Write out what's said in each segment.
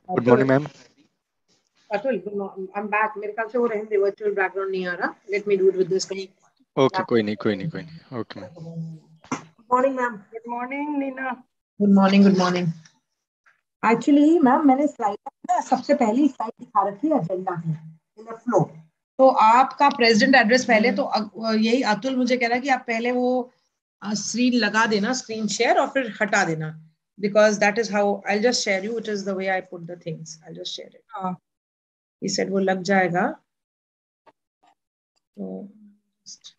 Good morning ma'am. Atul, I am back. मेरे ख्याल से वो रहने दे, वर्चुअल बैकग्राउंड नहीं आ रहा। Let me do it with this. Okay, कोई नहीं okay ma'am. Good morning ma'am. Good morning Neena. Good morning, good morning. Actually ma'am, मैंने स्लाइड ना सबसे पहली स्लाइड दिखा रखी है एजेंडा की, इन द फ्लो। तो आपका प्रेसिडेंट एड्रेस पहले, तो यही अतुल मुझे कह रहा है कि आप पहले वो स्क्रीन लगा देना, स्क्रीन शेयर, और फिर हटा देना, because that is how I'll just share you. It is the way I put the things. I'll just share it. He said वो लग जाएगा, तो just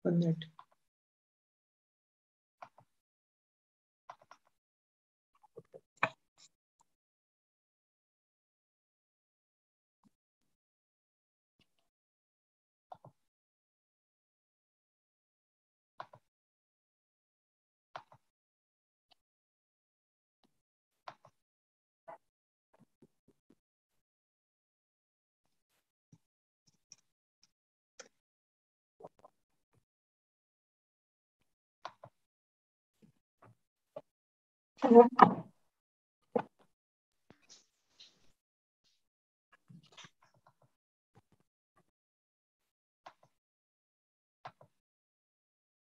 1 minute.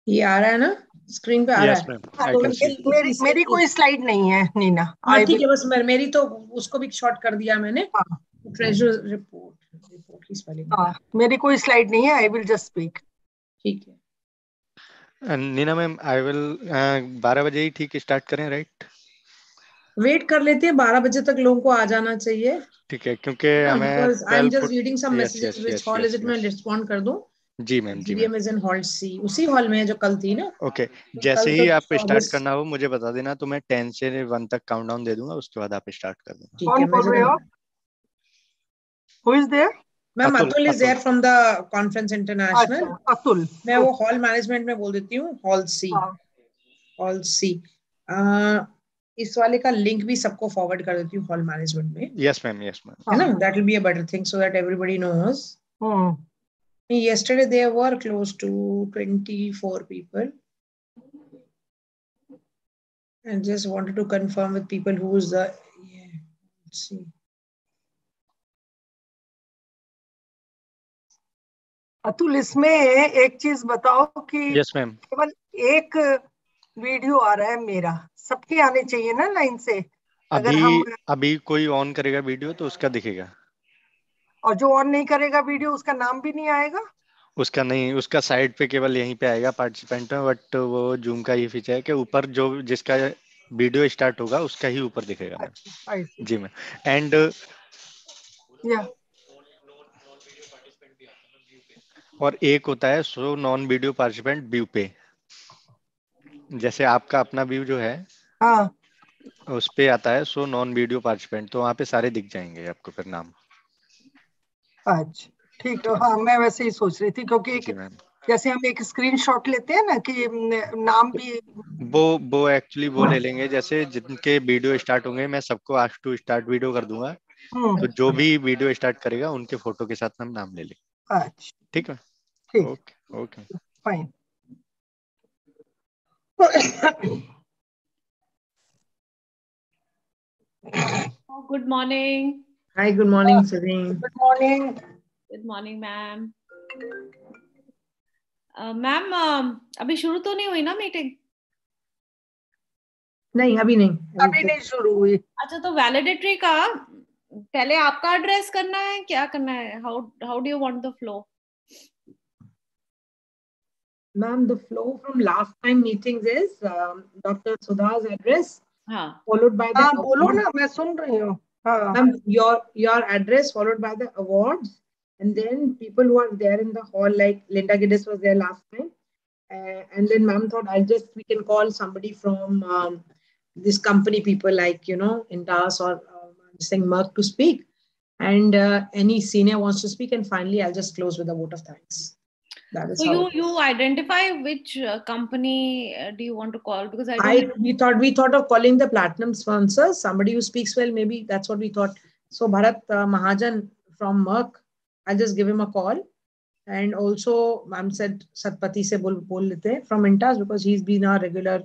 ये आ रहा है ना, स्क्रीन पे आ रहा है? मेरी कोई स्लाइड नहीं है नीना। हाँ ठीक है, बस मेरी तो उसको भी शॉर्ट कर दिया मैंने। ट्रेजर रिपोर्ट की स्पेलिंग। मेरी कोई स्लाइड नहीं है। I will just speak. ठीक है नीना मैम, आई विल 12 बजे ही ठीक स्टार्ट करें, राइट? वेट कर लेते हैं, 12 बजे तक लोगों को आ जाना चाहिए। ठीक है, क्योंकि हमें I am just reading some messages, which hall is it, मैं रिस्पॉन्ड कर दूं। जी मैम, जी ma'am. Is in hall C, उसी हॉल में जो कल थी ना। ओके, जैसे ही आप स्टार्ट करना हो मुझे बता देना, तो मैं 10 से 1 तक काउंटडाउन दे दूंगा, उसके बाद आप स्टार्ट कर देना। कौन बोल रहे हो? Who is there? Ma'am Atul is there from the conference international. Atul, मैं वो हॉल मैनेजमेंट में बोल देती हूँ, हॉल सी। हॉल सी। इस वाले का लिंक भी सबको फॉरवर्ड कर देती हूँ हॉल मैनेजमेंट में। Yes ma'am, yes ma'am. है ना, that will be a better thing so that everybody knows. Yesterday there were close to 24 people. And just wanted to confirm with people who's the, yeah, let's see. Atul, इसमें एक चीज बताओ कि yes ma'am, केवल एक video आ रहा है मेरा, सबके आने चाहिए ना लाइन से। अगर हम अभी कोई ऑन करेगा वीडियो तो उसका दिखेगा, और जो ऑन नहीं करेगा वीडियो, उसका नाम भी नहीं आएगा। उसका नहीं, उसका साइड पे केवल यहीं पे आएगा पार्टिसिपेंट में, बट वो जूम का ये फीचर है कि ऊपर जो जिसका वीडियो स्टार्ट होगा उसका ही ऊपर दिखेगा मैम। अच्छा, जी मैम। एंड या और एक होता है show non video participant view पे, जैसे आपका अपना व्यू जो है हाँ, उस पे आता है शो नॉन वीडियो पार्टिसिपेंट, तो वहाँ पे सारे दिख जाएंगे आपको फिर नाम। अच्छा ठीक है। हाँ, मैं वैसे ही सोच रही थी, क्योंकि जी मैम, जैसे हम एक स्क्रीनशॉट लेते हैं ना कि नाम भी वो एक्चुअली वो ले लेंगे, जैसे जिनके वीडियो स्टार्ट होंगे मैं सबको आज टू स्टार्ट वीडियो कर दूंगा, तो जो भी वीडियो स्टार्ट करेगा उनके फोटो के साथ हम नाम ले लेंगे। अच्छा ठीक है, ठीक, okay okay fine. Good morning. Hi, good morning, Serene. Good morning. Good morning, ma'am. Ma'am अभी शुरू तो नहीं हुई ना मीटिंग? नहीं, अभी नहीं शुरू हुई। अच्छा, तो वैलिडेटरी का पहले आपका एड्रेस करना है, क्या करना है? How do you want the flow? Ma'am, the flow from last time meetings is Dr. Sudha's address, हाँ, followed by the बोलो ना, मैं सुन रही हूँ। Ma'am, your address followed by the awards, and then people who are there in the hall, like Linda Giddis was there last time, and then ma'am thought we can call somebody from this company people, like Intas or saying Merck to speak, and any senior wants to speak, and finally I'll just close with a vote of thanks. That is so you identify which company do you want to call, because we thought of calling the platinum sponsors, somebody who speaks well, maybe that's what we thought. So Bharat Mahajan from Merck, I'll just give him a call. And also ma'am said Satpati se bol lete from Intas, because he's been our regular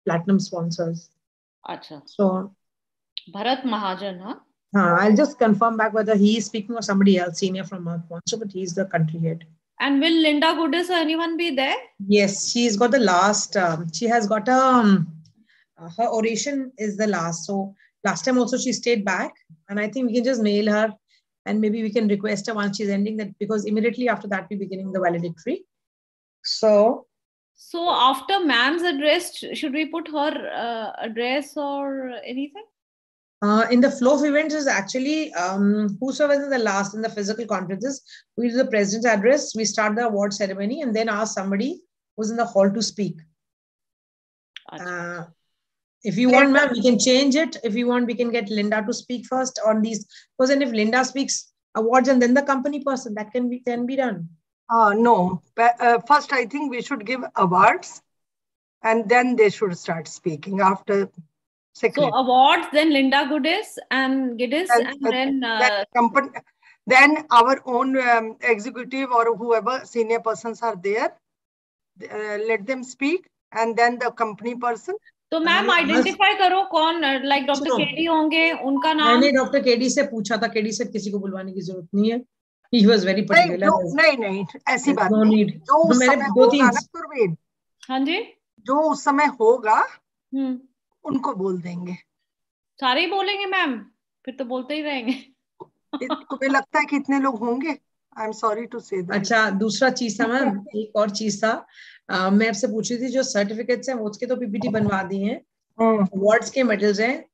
platinum sponsors. अच्छा. So Bharat Mahajan, huh? I'll just confirm back whether he is speaking or somebody else, senior from Mark Poncho, but he's the country head. And will Linda Goodis or anyone be there? Yes, she's got the last. She has got her oration is the last. So last time also she stayed back, and I think we can just mail her, and maybe we can request her once she's ending that, because immediately after that we're beginning the valedictory. So after ma'am's address, should we put her address or anything? In the flow of events is actually whosoever is in the last in the physical conferences, we do the president's address, we start the award ceremony, and then ask somebody who's in the hall to speak. If you want, ma'am, we can change it. If you want, we can get Linda to speak first on these. Because then if Linda speaks awards and then the company person, that can be done. No. First, I think we should give awards, and then they should start speaking after. So awards, then Linda Goodis and Giddis, and then then our own executive or whoever senior persons are there, let them speak, and then the company person. तो ma'am identify करो कौन, like doctor KD होंगे, उनका नाम. मैंने doctor KD से पूछा था, केडी से किसी को बुलवाने की जरूरत नहीं है. He was very particular. नहीं ऐसी बात नहीं. जो उस समय होगा ना सुरवीर, हाँ जी, जो उस समय होगा उनको बोल देंगे. सारे ही बोलेंगे मैम, फिर तो बोलते ही रहेंगे. तुम्हें लगता है कि इतने लोग होंगे? I am sorry to say that. अच्छा, दूसरा चीज था मैम, एक और चीज था. मैं आपसे पूछ रही थी, जो सर्टिफिकेट्स हैं उसके तो पीपीटी बनवा दी हैं, अवार्ड्स के मेडल्स हैं.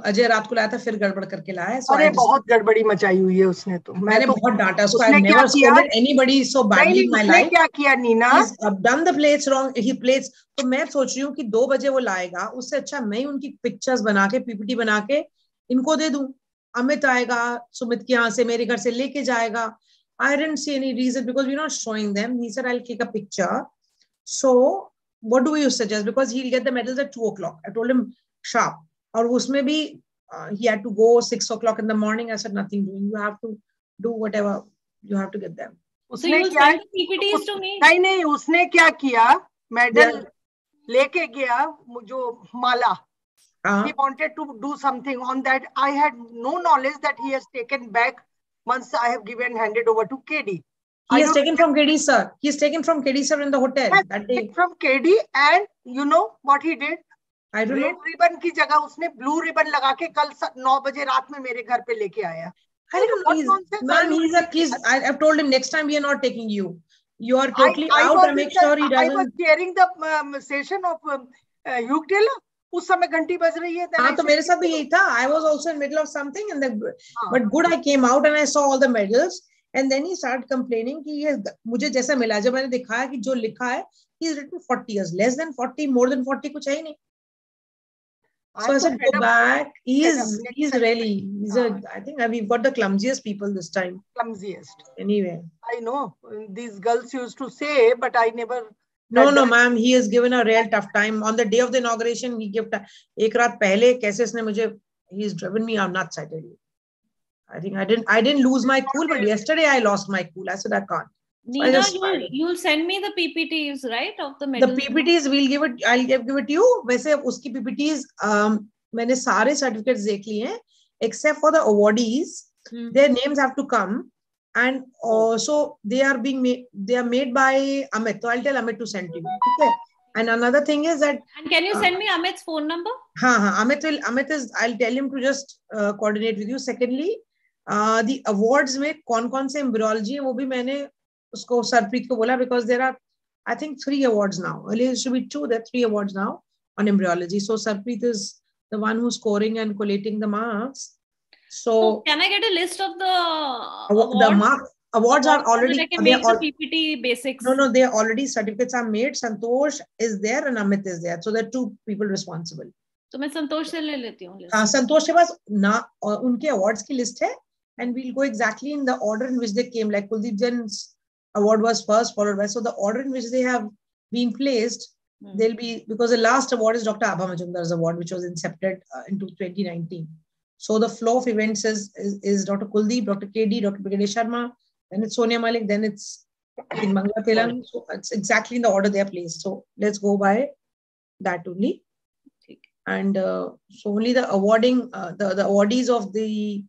अजय रात को लाया था, फिर गड़बड़ करके लाया है. अरे बहुत गड़बड़ी मचाई हुई है उसने. तो मैंने बहुत डांटा उसको. I never scolded anybody so badly in my life. क्या किया Neena? I've done the plates wrong. He plates. तो मैं सोच रही हूँ कि 2 बजे वो लाएगा, उससे अच्छा मैं उनकी पिक्चर्स बना के पीपीटी बना के इनको दे दूं. अमित आएगा सुमित के यहाँ से, मेरे घर से लेके जाएगा. I didn't see any reason because we're not showing them. He said, I'll take a picture. So what do you suggest? Because he'll get the medals at 2 o'clock. I told him sharp. और उसमें भी he had to go 6 o'clock in the morning. I said, nothing doing. You have to do whatever you have to get them. उसने क्या? नहीं, उसने क्या किया? Medal लेके गया, जो माला. He wanted to do something on that. I had no knowledge that he has taken back once I have handed over to KD. He has taken from KD, sir. He has taken from KD, sir, in the hotel that day. From KD, and you know what he did? I don't know. Red ribbon की जगह उसने blue ribbon लगा के कल 9 बजे रात में मेरे घर पे लेके आया. I don't know. Ma'am, I've told him next time we are not taking you. You are totally out and make sure he doesn't. I was chairing the session of Hugh Taylor. उस समय घंटी बज रही है. हाँ, तो मेरे साथ भी यही था. I was also in middle of something, and then but good, I came out and I saw all the medals, and then he started complaining कि ये मुझे जैसा मिला. जब मैंने दिखाया कि जो लिखा है, he's written 40 years, less than 40, more than 40 कुछ है ही नहीं. So I said, go back. He's really, I think we've got the clumsiest people this time. Clumsiest. Anyway. I know. These girls used to say, but I never. No, ma'am. He has given a real tough time. On the day of the inauguration, he gave एक रात पहले कैसे इसने मुझे, he's driven me nuts, I tell you. I think I didn't lose my cool, but yesterday I lost my cool. I said I can't. Nina, you'll send me the PPTs, right, of the medals? The PPTs we'll give it. I'll give it to you. वैसे उसकी PPTs मैंने सारे certificates देख लिए हैं, except for the awardees. Their names have to come, and also they are made by Amit. So I'll tell Amit to send to you. Okay. And another thing is that. And can you send me Amit's phone number? Amit is. I'll tell him to just coordinate with you. Secondly, the awards में कौन से embryology है वो भी मैंने उसको सरप्रीत को बोला, because there are I think 3 awards now. Earlier it should be 2. There are 3 awards now on embryology. So Sarpreet is the one who's scoring and collating the marks. So can I get a list of the awards are already. I can make the PPT basics. No, they are already, certificates are made. Santosh is there and Amit is there. So there are 2 people responsible. तो मैं संतोष से ले लेती हूँ. हाँ, संतोष के पास ना उनके awards की list है, and we'll go exactly in the order in which they came. Like Kuldeep Jain's award was first, followed by, so the order in which they have been placed, they'll be, because the last award is Dr. Abha Majumdar's award, which was incepted into 2019. So the flow of events is Dr. Kuldeep, Dr. KD, Dr. Brigadier Sharma, then it's Sonia Malik, then it's Mangala Telang. So it's exactly in the order they are placed. So let's go by that only. And so only the awarding, the awardees of the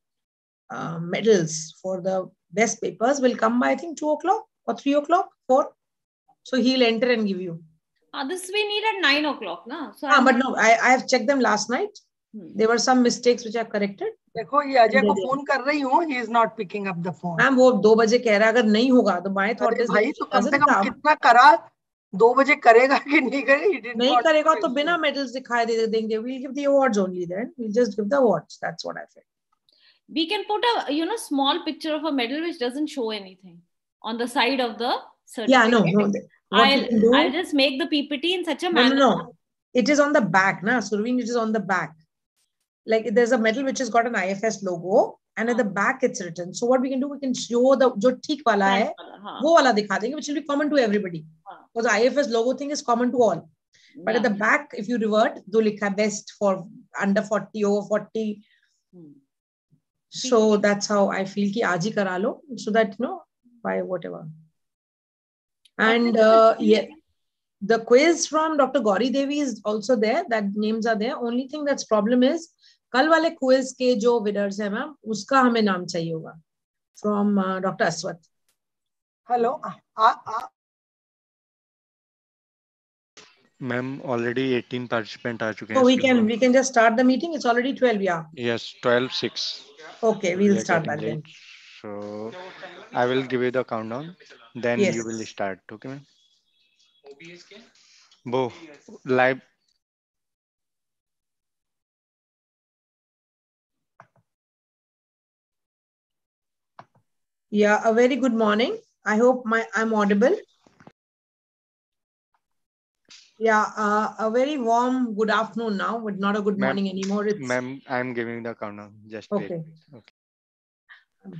medals for the best papers will come by, I think, 2 o'clock or 3 o'clock, 4. So he'll enter and give you. This we need at 9 o'clock, na? So but no, I have checked them last night. There were some mistakes which are corrected. देखो ये अजय को phone कर रही हूँ, he is not picking up the phone. Ma'am वो 2 बजे कह रहा है, अगर नहीं होगा तो my thought is भाई तो कम से कम कितना करा, 2 बजे करेगा कि नहीं करेगा? नहीं करेगा तो बिना medals दिखाए दे देंगे. We'll give the awards only then. We'll just give the awards. That's what I said. We can put a small picture of a medal which doesn't show anything on the side of the certificate. Yeah, no. I'll just make the PPT in such a manner. No. It is on the back, na? Surveen, it is on the back. Like there's a medal which has got an IFS logo, and at the back it's written. So what we can do, we can show the jo theek wala hai, wo wala dikha denge, which will be common to everybody. Because the IFS logo thing is common to all. But at the back, if you revert, do likha best for under 40, over 40. So that's how I feel ki aaj hi kara lo, so that by whatever. And yeah, the quiz from Dr. Gauri Devi is also there. That names are there. Only thing that's problem is कल वाले quiz के जो winners हैं ma'am, उसका हमें नाम चाहिए होगा from doctor Aswath. Hello ma'am already 18 participant आ चुके हैं. So we can just start the meeting. It's already 12. Yeah. Yes, 12:06. Okay, we'll start that then. So I will give you the countdown. Then you will start. Okay, ma'am. Bo live. Yeah, a very good morning. I hope I'm audible. Yeah, a very warm good afternoon now, but not a good morning anymore. Ma'am, I'm giving the countdown. Just okay. Wait. Okay.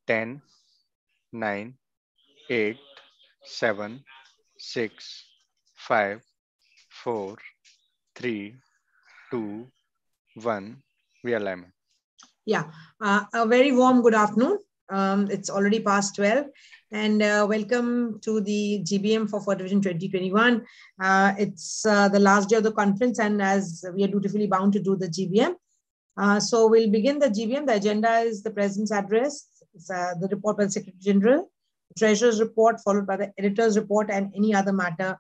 10, 9, 8, 7, 6, 5, 4, 3, 2, 1. We are live. Yeah, a very warm good afternoon. It's already past 12, and welcome to the GBM for Fertivision 2021. It's the last day of the conference, and as we are dutifully bound to do the GBM. So we'll begin the GBM. The agenda is the President's address, the report by the Secretary General, the Treasurer's report, followed by the Editor's report, and any other matter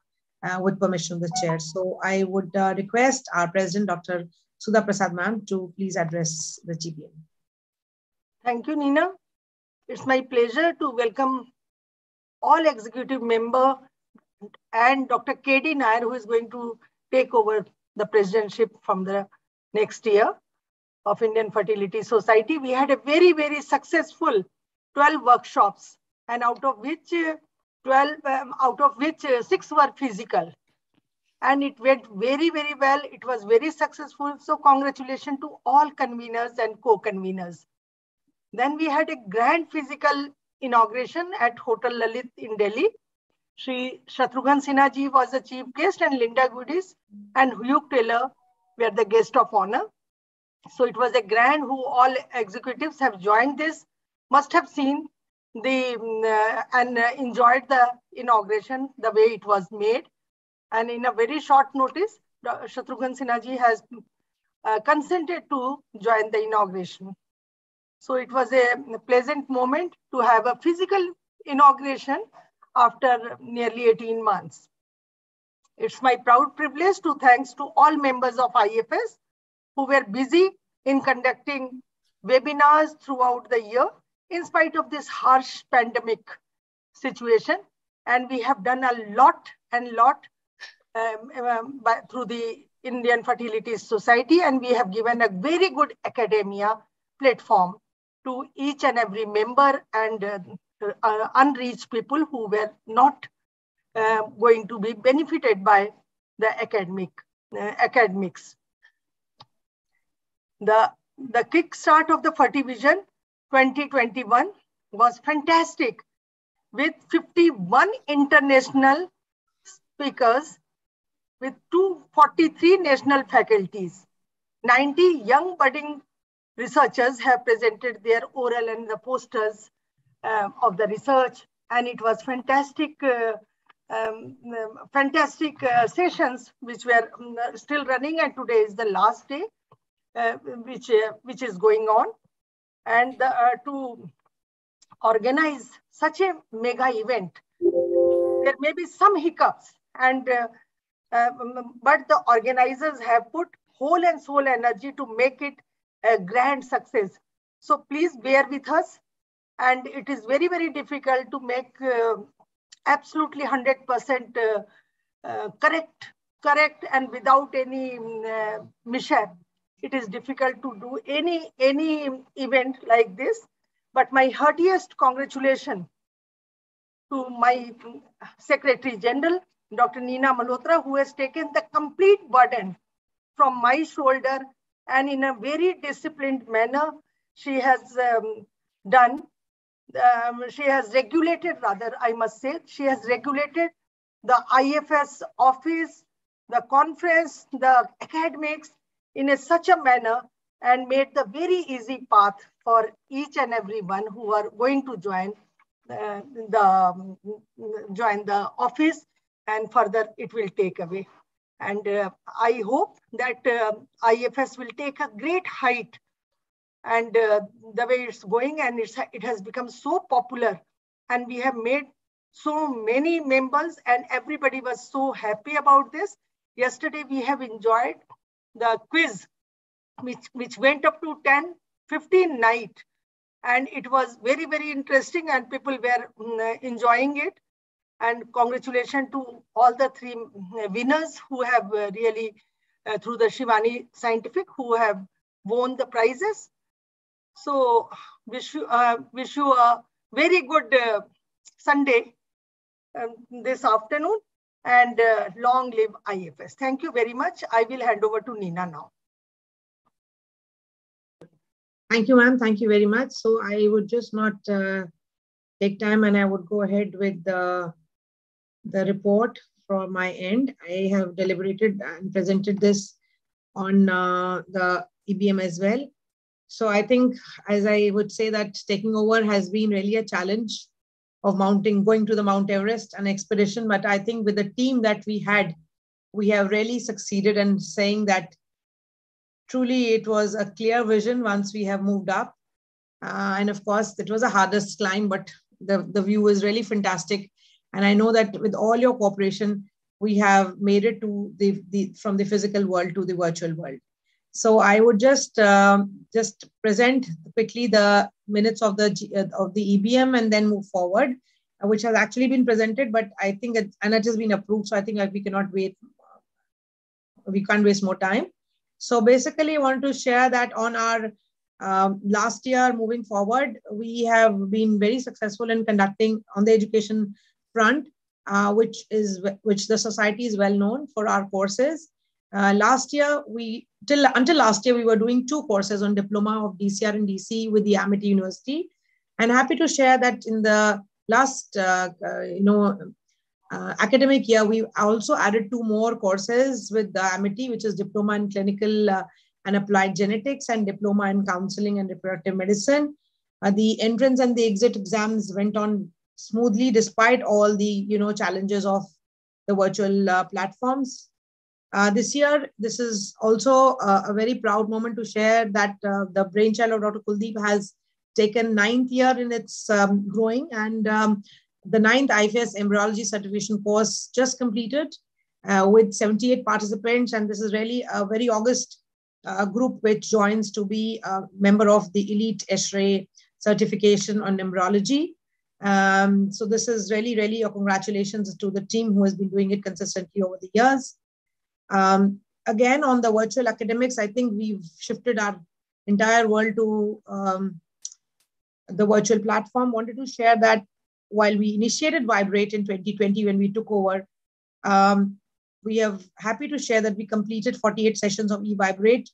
with permission of the Chair. So I would request our President, Dr. Sudha Prasad ma'am, to please address the GBM. Thank you, Nina. It's my pleasure to welcome all executive member and Dr. K.D. Nair, who is going to take over the presidentship from the next year of Indian Fertility Society. We had a very, very successful 12 workshops, and out of which 6 were physical. And it went very, very well. It was very successful. So congratulations to all conveners and co-conveners. Then we had a grand physical inauguration at Hotel Lalit in Delhi. Shri Shatrughan Sinha ji was the chief guest, and Linda Goodies and Hugh Taylor were the guest of honor. So it was a grand, who all executives have joined this, must have seen the and enjoyed the inauguration, the way it was made. And in a very short notice, Shatrughan Sinha ji has consented to join the inauguration. So it was a pleasant moment to have a physical inauguration after nearly 18 months. It's my proud privilege to thanks to all members of IFS who were busy in conducting webinars throughout the year in spite of this harsh pandemic situation. And we have done a lot through the Indian Fertility Society, and we have given a very good academia platform to each and every member and unreached people who were not going to be benefited by the academics. The kickstart of the Fertivision 2021 was fantastic, with 51 international speakers, with 243 national faculties. 90 young budding researchers have presented their oral and the posters of the research, and it was fantastic fantastic sessions which were still running, and today is the last day which is going on. And to organize such a mega event, there may be some hiccups, and but the organizers have put whole and soul energy to make it a grand success. So please bear with us. And it is very, very difficult to make absolutely 100% correct and without any mishap. It is difficult to do any event like this. But my heartiest congratulations to my Secretary General, Dr. Neena Malhotra, who has taken the complete burden from my shoulder, and in a very disciplined manner, she has done. She has regulated, rather, I must say, she has regulated the IFS office, the conference, the academics in such a manner, and made the very easy path for each and every one who are going to join the office, and further it will take away. And I hope that IFS will take a great height, and the way it's going, and it has become so popular, and we have made so many members, and everybody was so happy about this. Yesterday we have enjoyed the quiz which went up to 10-15 night, and it was very, very interesting, and people were enjoying it. And congratulations to all the 3 winners who have really through the Shivani Scientific, who have won the prizes. So wish you a very good Sunday this afternoon, and long live IFS. Thank you very much. I will hand over to Neena now. Thank you, ma'am. Thank you very much. So I would just not take time, and I would go ahead with the report from my end. I have deliberated and presented this on the EBM as well. So I think, as I would say, that taking over has been really a challenge of going to the Mount Everest, an expedition. But I think with the team that we had, we have really succeeded in saying that truly it was a clear vision once we have moved up. And of course, it was the hardest climb, but the view is really fantastic. And I know that with all your cooperation, we have made it to from the physical world to the virtual world. So I would just present quickly the minutes of the EBM and then move forward, which has actually been presented, but I think it has been approved. So I think we cannot wait. We can't waste more time. So basically, I want to share that on our last year moving forward, we have been very successful in conducting on the education front, which the society is well known for our courses. Last year, until last year, we were doing 2 courses on diploma of DCR and DC with the Amity University. And happy to share that in the last, academic year, we also added 2 more courses with the Amity, which is diploma in clinical and applied genetics and diploma in counseling and reproductive medicine. The entrance and the exit exams went on smoothly despite all the challenges of the virtual platforms. This year, this is also a very proud moment to share that the brainchild of Dr. Kuldeep has taken 9th year in its growing, and the 9th IFS embryology certification course just completed with 78 participants, and this is really a very august group which joins to be a member of the elite ESHRE certification on embryology. So this is really, really a congratulations to the team who has been doing it consistently over the years. Again, on the virtual academics, I think we've shifted our entire world to the virtual platform. Wanted to share that while we initiated Vibrate in 2020 when we took over, we are happy to share that we completed 48 sessions of eVibrate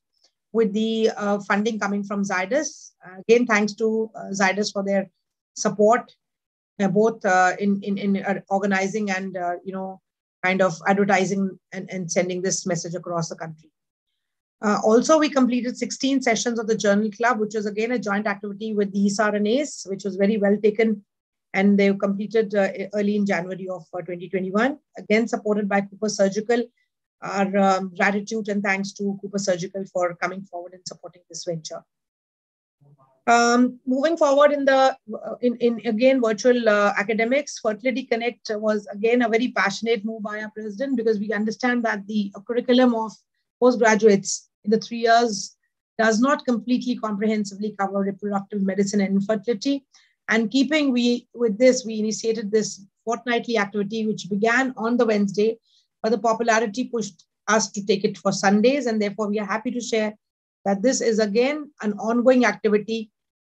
with the funding coming from Zydus. Again, thanks to Zydus for their support, both in organizing and kind of advertising and sending this message across the country. Also, we completed 16 sessions of the Journal Club, which was again a joint activity with the ESAR and ACE, which was very well taken and they completed early in January of 2021. Again, supported by Cooper Surgical. Our gratitude and thanks to Cooper Surgical for coming forward and supporting this venture. Moving forward in again virtual academics, Fertility Connect was again a very passionate move by our president, because we understand that the curriculum of postgraduates in the 3 years does not completely comprehensively cover reproductive medicine and infertility. And keeping with this, we initiated this fortnightly activity, which began on the Wednesday, but the popularity pushed us to take it for Sundays, and therefore we are happy to share that this is again an ongoing activity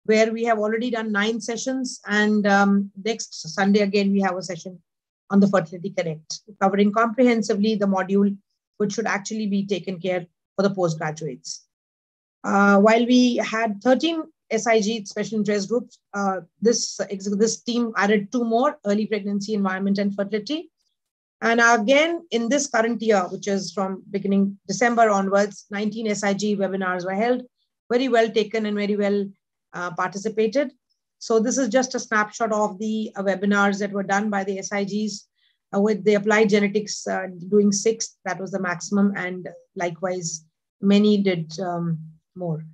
where we have already done 9 sessions, and next Sunday again we have a session on the Fertility Connect, covering comprehensively the module which should actually be taken care for the postgraduates. While we had 13 SIG special interest groups, this team added 2 more: early pregnancy, environment, and fertility. And again, in this current year, which is from beginning December onwards, 19 SIG webinars were held, very well taken and very well participated. So this is just a snapshot of the webinars that were done by the SIGs, with the applied genetics doing 6, that was the maximum, and likewise, many did more.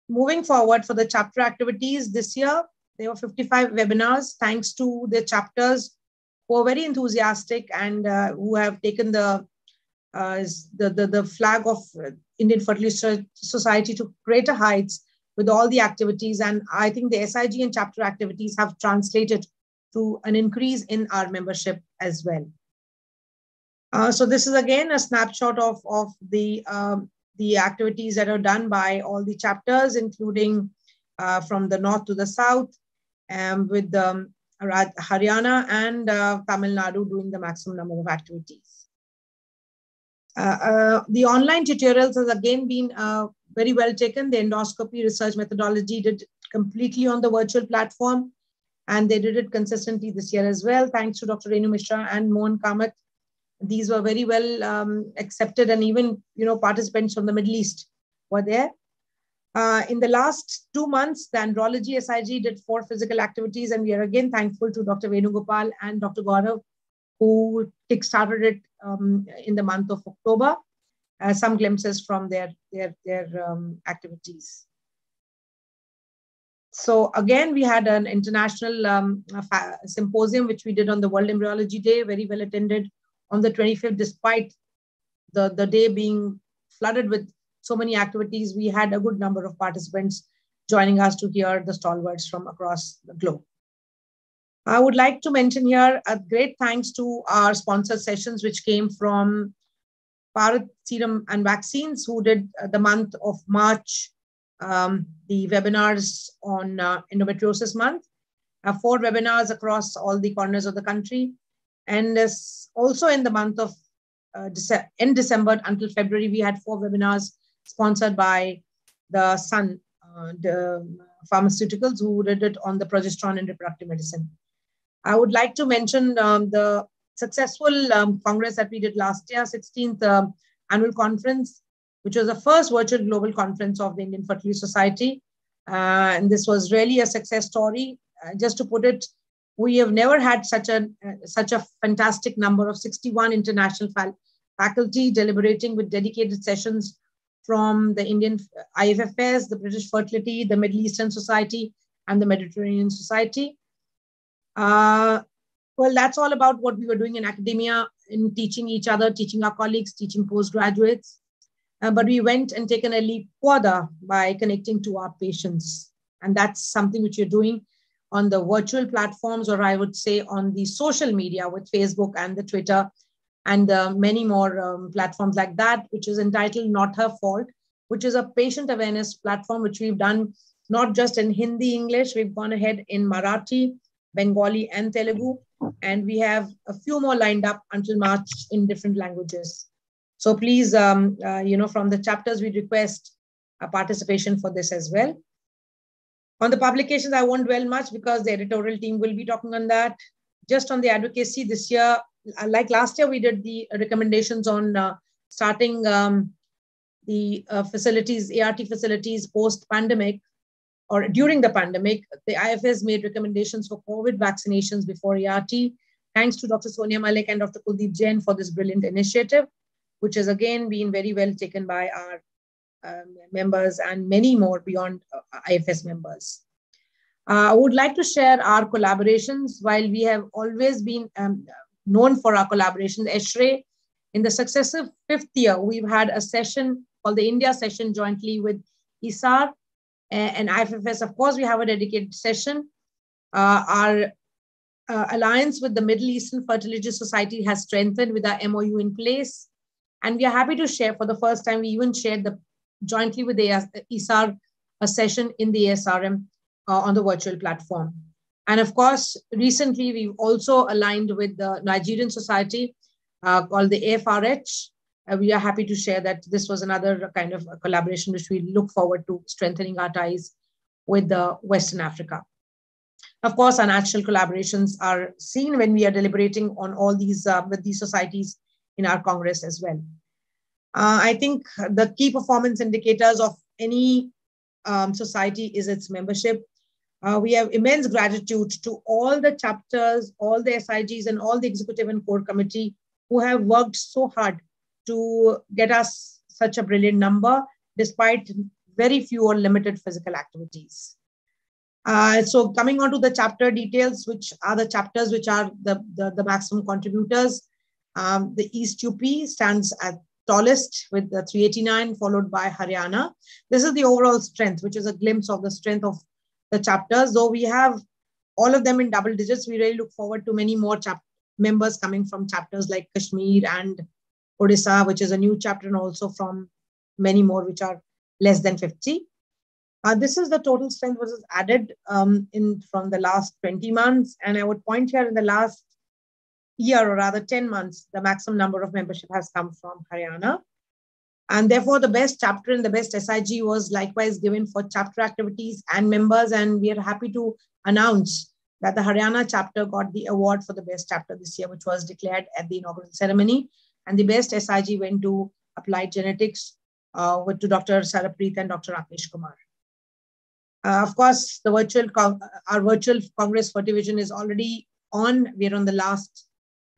Moving forward for the chapter activities this year, there were 55 webinars, thanks to the chapters who are very enthusiastic and who have taken the flag of Indian Fertility Society to greater heights with all the activities. And I think the SIG and chapter activities have translated to an increase in our membership as well. So this is again a snapshot of the activities that are done by all the chapters, including from the north to the south, with Haryana and Tamil Nadu doing the maximum number of activities. The online tutorials has again been very well taken. The endoscopy research methodology did completely on the virtual platform, and they did it consistently this year as well, thanks to Dr. Renu Mishra and Mohan Kamath. These were very well accepted, and even participants from the Middle East were there. In the last 2 months, the andrology SIG did 4 physical activities, and we are again thankful to Dr. Venugopal and Dr. Gaurav, who kickstarted it in the month of October. Some glimpses from their activities. So again, we had an international symposium, which we did on the World Embryology Day, very well attended on the 25th, despite the day being flooded with so many activities. We had a good number of participants joining us to hear the stalwarts from across the globe. I would like to mention here a great thanks to our sponsored sessions, which came from Bharat Serum and Vaccines, who did the month of March, the webinars on endometriosis month, 4 webinars across all the corners of the country. And also in the month of December until February, we had 4 webinars sponsored by the Sun Pharmaceuticals, who did it on the progesterone and reproductive medicine. I would like to mention the successful congress that we did last year, 16th annual conference, which was the first virtual global conference of the Indian Fertility Society. And this was really a success story. Just to put it, we have never had such a fantastic number of 61 international faculty deliberating with dedicated sessions from the Indian IFFS, the British Fertility, the Middle Eastern Society, and the Mediterranean Society. Well, that's all about what we were doing in academia, in teaching each other, teaching our colleagues, teaching postgraduates. But we went and taken a leap further by connecting to our patients. And that's something which you're doing on the virtual platforms, or I would say on the social media with Facebook and the Twitter and many more platforms like that, which is entitled Not Her Fault, which is a patient awareness platform, which we've done not just in Hindi, English, we've gone ahead in Marathi, Bengali, and Telugu. And we have a few more lined up until March in different languages. So please, from the chapters, we request a participation for this as well. On the publications, I won't dwell much because the editorial team will be talking on that. Just on the advocacy this year, like last year, we did the recommendations on starting the facilities, ART facilities post-pandemic. or during the pandemic, the IFS made recommendations for COVID vaccinations before ART. Thanks to Dr. Sonia Malik and Dr. Kuldeep Jain for this brilliant initiative, which has again been very well taken by our members and many more beyond IFS members. I would like to share our collaborations. While we have always been known for our collaborations, ESHRE, in the successive 5th year, we've had a session called the India session jointly with ISAR and IFFS. Of course, we have a dedicated session. Our alliance with the Middle Eastern Fertilism Society has strengthened with our MOU in place. And we are happy to share, for the first time, we even shared jointly with the ISAR a session in the ASRM on the virtual platform. And of course, recently, we've also aligned with the Nigerian society called the AFRH. We are happy to share that this was another kind of a collaboration which we look forward to strengthening our ties with Western Africa. Of course, our national collaborations are seen when we are deliberating on all these with these societies in our Congress as well. I think the key performance indicators of any society is its membership. We have immense gratitude to all the chapters, all the SIGs, and all the executive and core committee who have worked so hard to get us such a brilliant number, despite very few or limited physical activities. So coming on to the chapter details, which are the chapters which are the maximum contributors. The East UP stands at tallest with the 389, followed by Haryana. This is the overall strength, which is a glimpse of the strength of the chapters. Though we have all of them in double digits, we really look forward to many more members coming from chapters like Kashmir and Odisha, which is a new chapter, and also from many more which are less than 50. This is the total strength which was added from the last 20 months. And I would point here in the last year, or rather 10 months, the maximum number of membership has come from Haryana. And therefore, the best chapter and the best SIG was likewise given for chapter activities and members. And we are happy to announce that the Haryana chapter got the award for the best chapter this year, which was declared at the inaugural ceremony. And the best SIG went to Applied Genetics to Dr. Sarapreet and Dr. Rakesh Kumar. Of course, our virtual Congress Fertivision is already on. We're on the last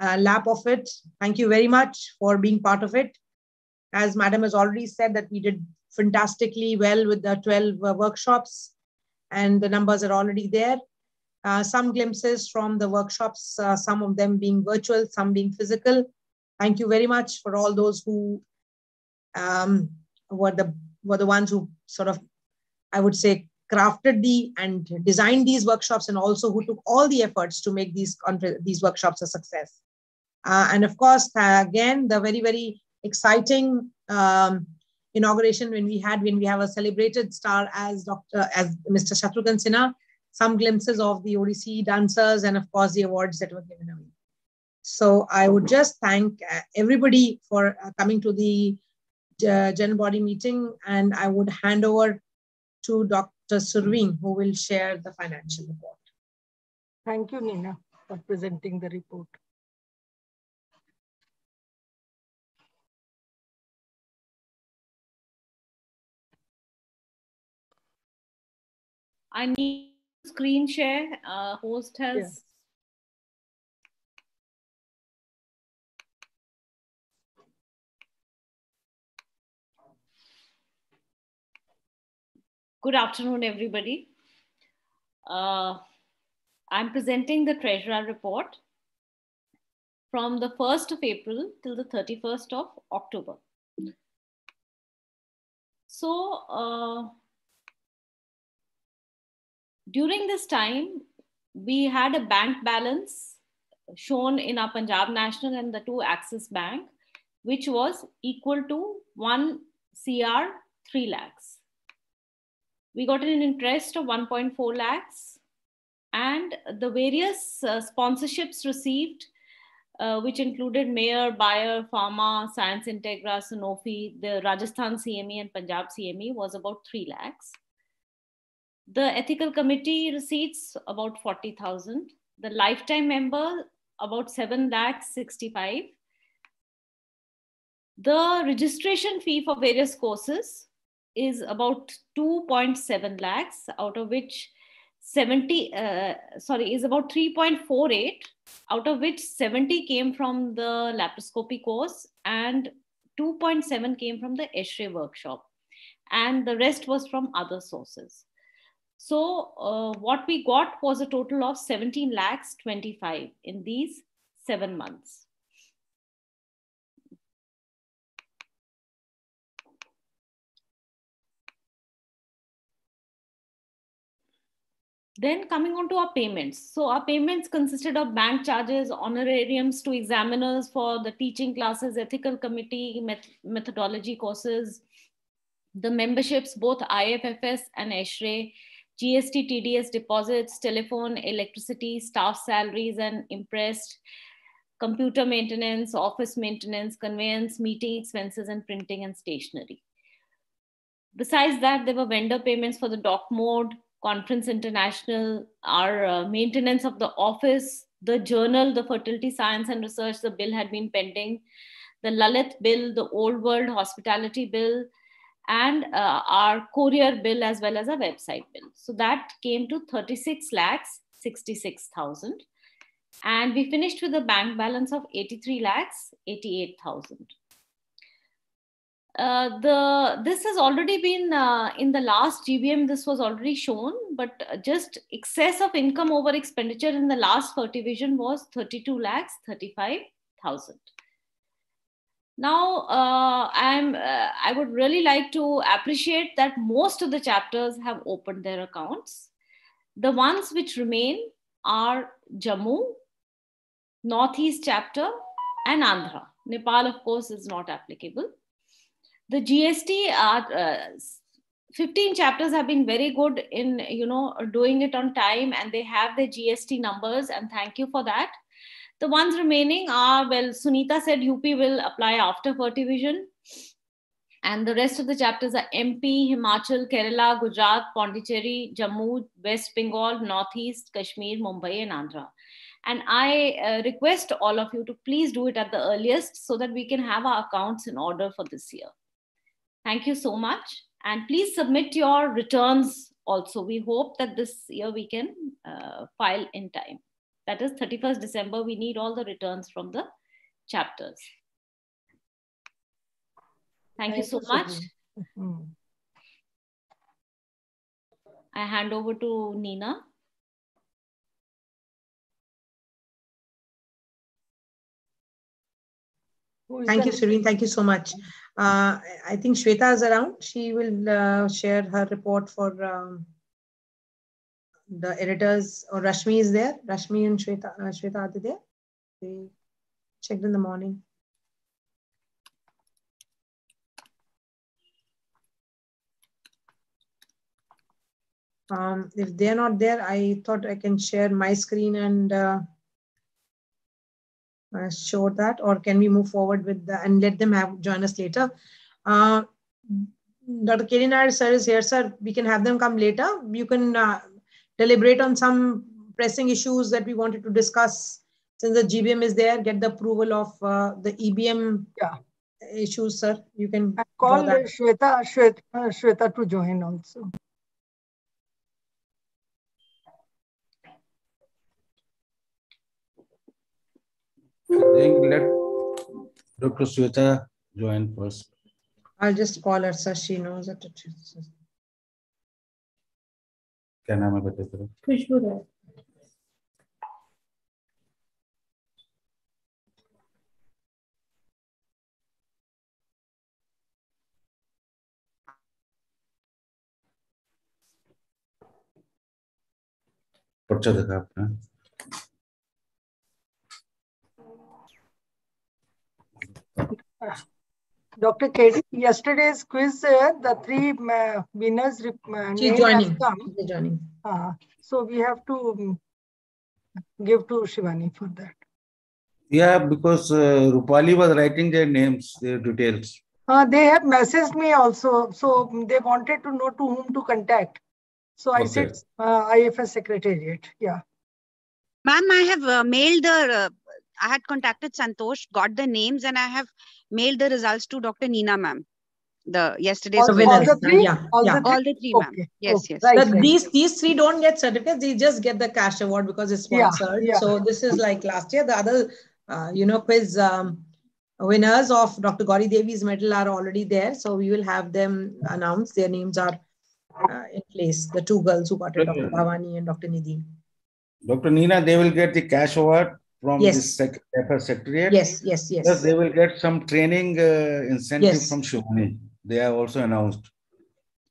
lap of it. Thank you very much for being part of it. As Madam has already said, that we did fantastically well with the 12 workshops, and the numbers are already there. Some glimpses from the workshops, some of them being virtual, some being physical. Thank you very much for all those who were the ones who sort of, I would say, crafted and designed these workshops, and also who took all the efforts to make these workshops a success. And of course, again, the very, very exciting inauguration when we have a celebrated star as Mr. Shatrughan Sinha, some glimpses of the Odissi dancers, and of course the awards that were given away. So I would just thank everybody for coming to the General Body meeting, and I would hand over to Dr. Surveen, who will share the financial report. Thank you, Nina, for presenting the report. I need screen share. Host has. Yeah. Good afternoon, everybody. I'm presenting the Treasurer report from the 1st of April till the 31st of October. So, during this time, we had a bank balance shown in our Punjab National and the 2 Axis Bank, which was equal to 1 CR 3 lakhs. We got an interest of 1.4 lakhs, and the various sponsorships received, which included Mayor, Bayer, Pharma, Science Integra, Sanofi, the Rajasthan CME and Punjab CME was about 3 lakhs. The ethical committee receipts about 40,000. The lifetime member about 7 lakhs 65. The registration fee for various courses is about 2.7 lakhs, out of which 70, is about 3.48, out of which 70 came from the laparoscopy course and 2.7 came from the X-ray workshop, and the rest was from other sources. So what we got was a total of 17 lakhs 25 in these 7 months. Then coming on to our payments. So our payments consisted of bank charges, honorariums to examiners for the teaching classes, ethical committee, methodology courses, the memberships, both IFFS and X-ray, GST, TDS deposits, telephone, electricity, staff salaries and impressed, computer maintenance, office maintenance, conveyance, meeting expenses, and printing and stationery. Besides that, there were vendor payments for the dock mode, Conference International, our maintenance of the office, the journal, the fertility science and research, the bill had been pending, the Lalit bill, the Old World hospitality bill, and our courier bill as well as a website bill. So that came to 36 lakhs 66,000. And we finished with a bank balance of 83 lakhs 88,000. This has already been in the last GBM, this was already shown, but just excess of income over expenditure in the last Fertivision was 32 lakhs 35,000. Now, I would really like to appreciate that most of the chapters have opened their accounts. The ones which remain are Jammu, Northeast chapter, and Andhra. Nepal, of course, is not applicable. The GST, 15 chapters have been very good in, doing it on time, and they have their GST numbers, and thank you for that. The ones remaining are, well, Sunita said UP will apply after Fertivision, and the rest of the chapters are MP, Himachal, Kerala, Gujarat, Pondicherry, Jammu, West Bengal, Northeast, Kashmir, Mumbai, and Andhra. And I request all of you to please do it at the earliest so that we can have our accounts in order for this year. Thank you so much. And please submit your returns also. We hope that this year we can file in time. That is 31st December. We need all the returns from the chapters. Thank you so much. I hand over to Nina. Thank you, Sireen. Thank you so much. I think Shweta is around. She will share her report for the editors. Or Rashmi is there. Rashmi and Shweta, are they there? They checked in the morning. If they're not there, I thought I can share my screen and show that, or can we move forward with the, and let them join us later? Dr. K. Nair sir is here, sir. We can have them come later. You can deliberate on some pressing issues that we wanted to discuss. Since the GBM is there, get the approval of the EBM issues, sir. You can call Shweta to join also. I think let Dr. Shweta join first. I'll just call her, sir. She knows that it is. क्या नाम है बेटे तेरा? खुशबू राय. पर्चा देखा आपने? Dr. K. Yesterday's quiz, the 3 winners She's joining. So we have to give to Shivani for that. Yeah, because Rupali was writing their names, their details. They have messaged me also. So they wanted to know to whom to contact. So I said IFS Secretariat. Yeah. Ma'am, I have mailed the, I had contacted Santosh, got the names, and I have mailed the results to Dr. Nina, ma'am. yesterday's the all winners. the three? Yeah, all yeah. the three, ma'am. Okay. Yes, okay. yes. Right, These three don't get certificates; they just get the cash award because it's sponsored. Yeah. So this is like last year. The other, quiz winners of Dr. Gauri Devi's medal are already there. So we will have them announced. Their names are in place. The two girls who got it, Dr. Bhavani and Dr. Nidhi. Dr. Neena, they will get the cash award from the secretariat. Yes. Plus, they will get some training incentive from Shubhani. They have also announced.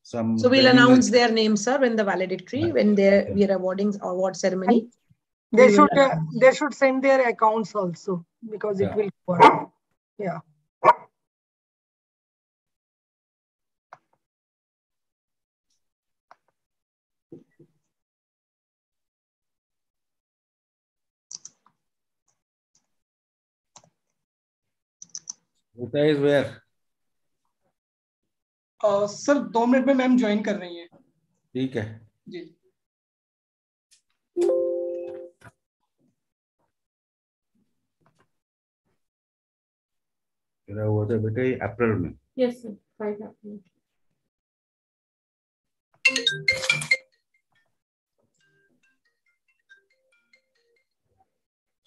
So we'll announce their names, sir, in the valedictory when we are awarding award ceremony. They should send their accounts also because it will work. Yeah. Uta is where? Sir 2 minute में ma'am join कर रही हैं. ठीक है जी. तेरा हुआ था बेटे अप्रैल में. Yes, sir. 5 April.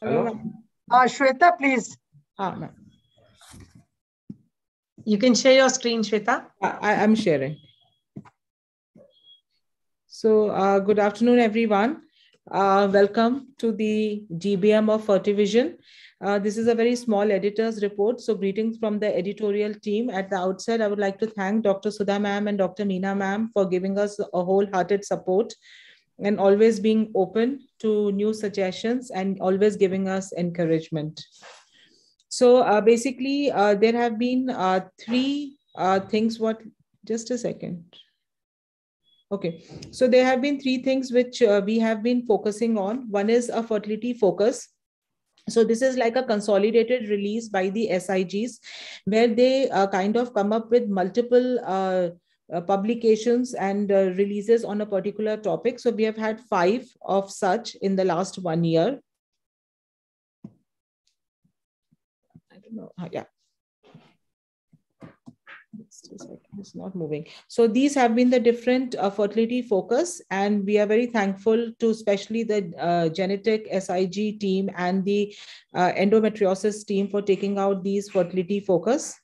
Hello. Shweta, please. Ma'am. You can share your screen, Shweta. I'm sharing. So good afternoon, everyone. Welcome to the GBM of Fertivision. This is a very small editor's report. So greetings from the editorial team. At the outset, I would like to thank Dr. Sudha ma'am and Dr. Meena ma'am for giving us a wholehearted support and always being open to new suggestions and always giving us encouragement. So basically, there have been 3 things. Just a second. Okay, so there have been 3 things which we have been focusing on. One is a fertility focus. So this is like a consolidated release by the SIGs where they kind of come up with multiple publications and releases on a particular topic. So we have had 5 of such in the last 1 year. I don't know. Yeah. It's not moving. So these have been the different fertility focus, and we are very thankful to especially the genetic SIG team and the endometriosis team for taking out these fertility focus.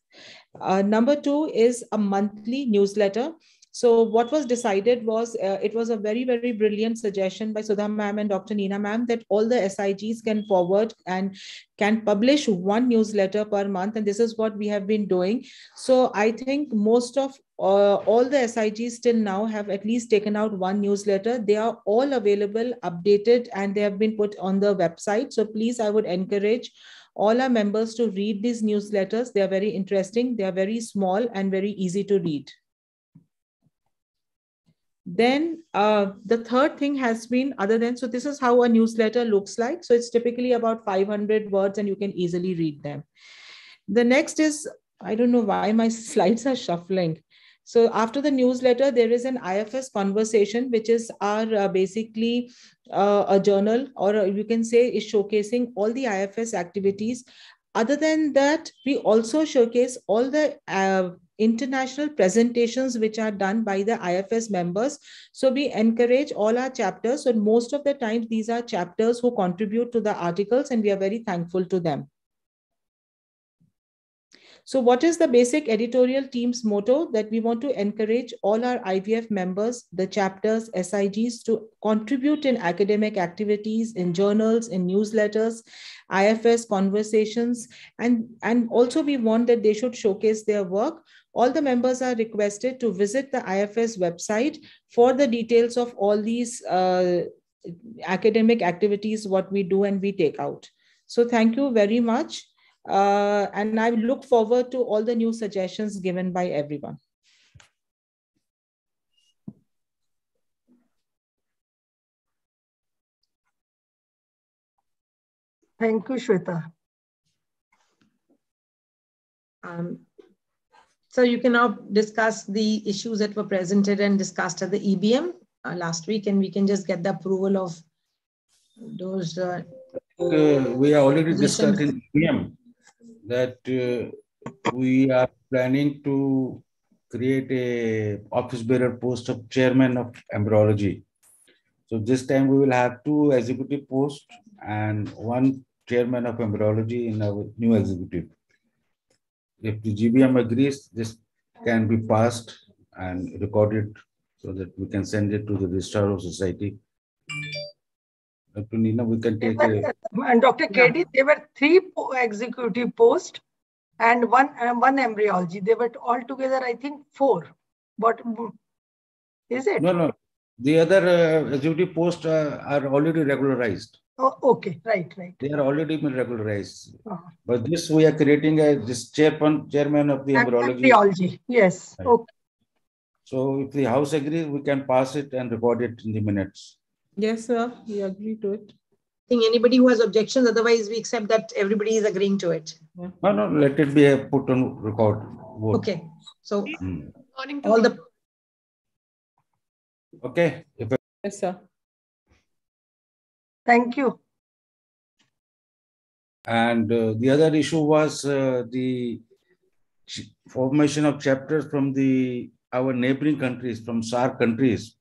Number 2 is a monthly newsletter. So what was decided was, it was a very, very brilliant suggestion by Sudha ma'am and Dr. Neena ma'am that all the SIGs can forward and can publish 1 newsletter per month. And this is what we have been doing. So I think most of all the SIGs till now have at least taken out 1 newsletter. They are all available, updated, and they have been put on the website. So please, I would encourage all our members to read these newsletters. They are very interesting. They are very small and very easy to read. Then the third thing has been so this is how a newsletter looks like. So it's typically about 500 words and you can easily read them. The next is, I don't know why my slides are shuffling. So after the newsletter, there is an IFS conversation, which is our basically a journal, or you can say is showcasing all the IFS activities. Other than that, we also showcase all the international presentations which are done by the IFS members. So we encourage all our chapters. So most of the times, these are chapters who contribute to the articles, and we are very thankful to them. So what is the basic editorial team's motto? That we want to encourage all our IVF members, the chapters, SIGs, to contribute in academic activities, in journals, in newsletters, IFS conversations, and also we want that they should showcase their work. All the members are requested to visit the IFS website for the details of all these academic activities, what we do and we take out. So thank you very much. And I look forward to all the new suggestions given by everyone. Thank you, Shweta. So you can now discuss the issues that were presented and discussed at the EBM last week, and we can just get the approval of those. We are already discussed in EBM that we are planning to create a office bearer post of chairman of embryology. So this time we will have 2 executive posts and 1 chairman of embryology in our new executive. If the GBM agrees, this can be passed and recorded so that we can send it to the Registrar of Society. Dr. Nina, we can take and Dr. KD, there were 3 executive posts and one embryology. They were all together, I think, 4. What is it? No. The other executive posts are already regularized. Oh, okay, right. They are already been regularized. But this we are creating this chairman of the embryology. Yes. Right. Okay. So if the House agrees, we can pass it and record it in the minutes. Yes, sir. We agree to it. I think anybody who has objections, otherwise we accept that everybody is agreeing to it. Yeah. No, let it be put on record. Vote. Okay. So all the... Okay. Yes, sir. Thank you. And the other issue was the formation of chapters from our neighboring countries, from SAARC countries.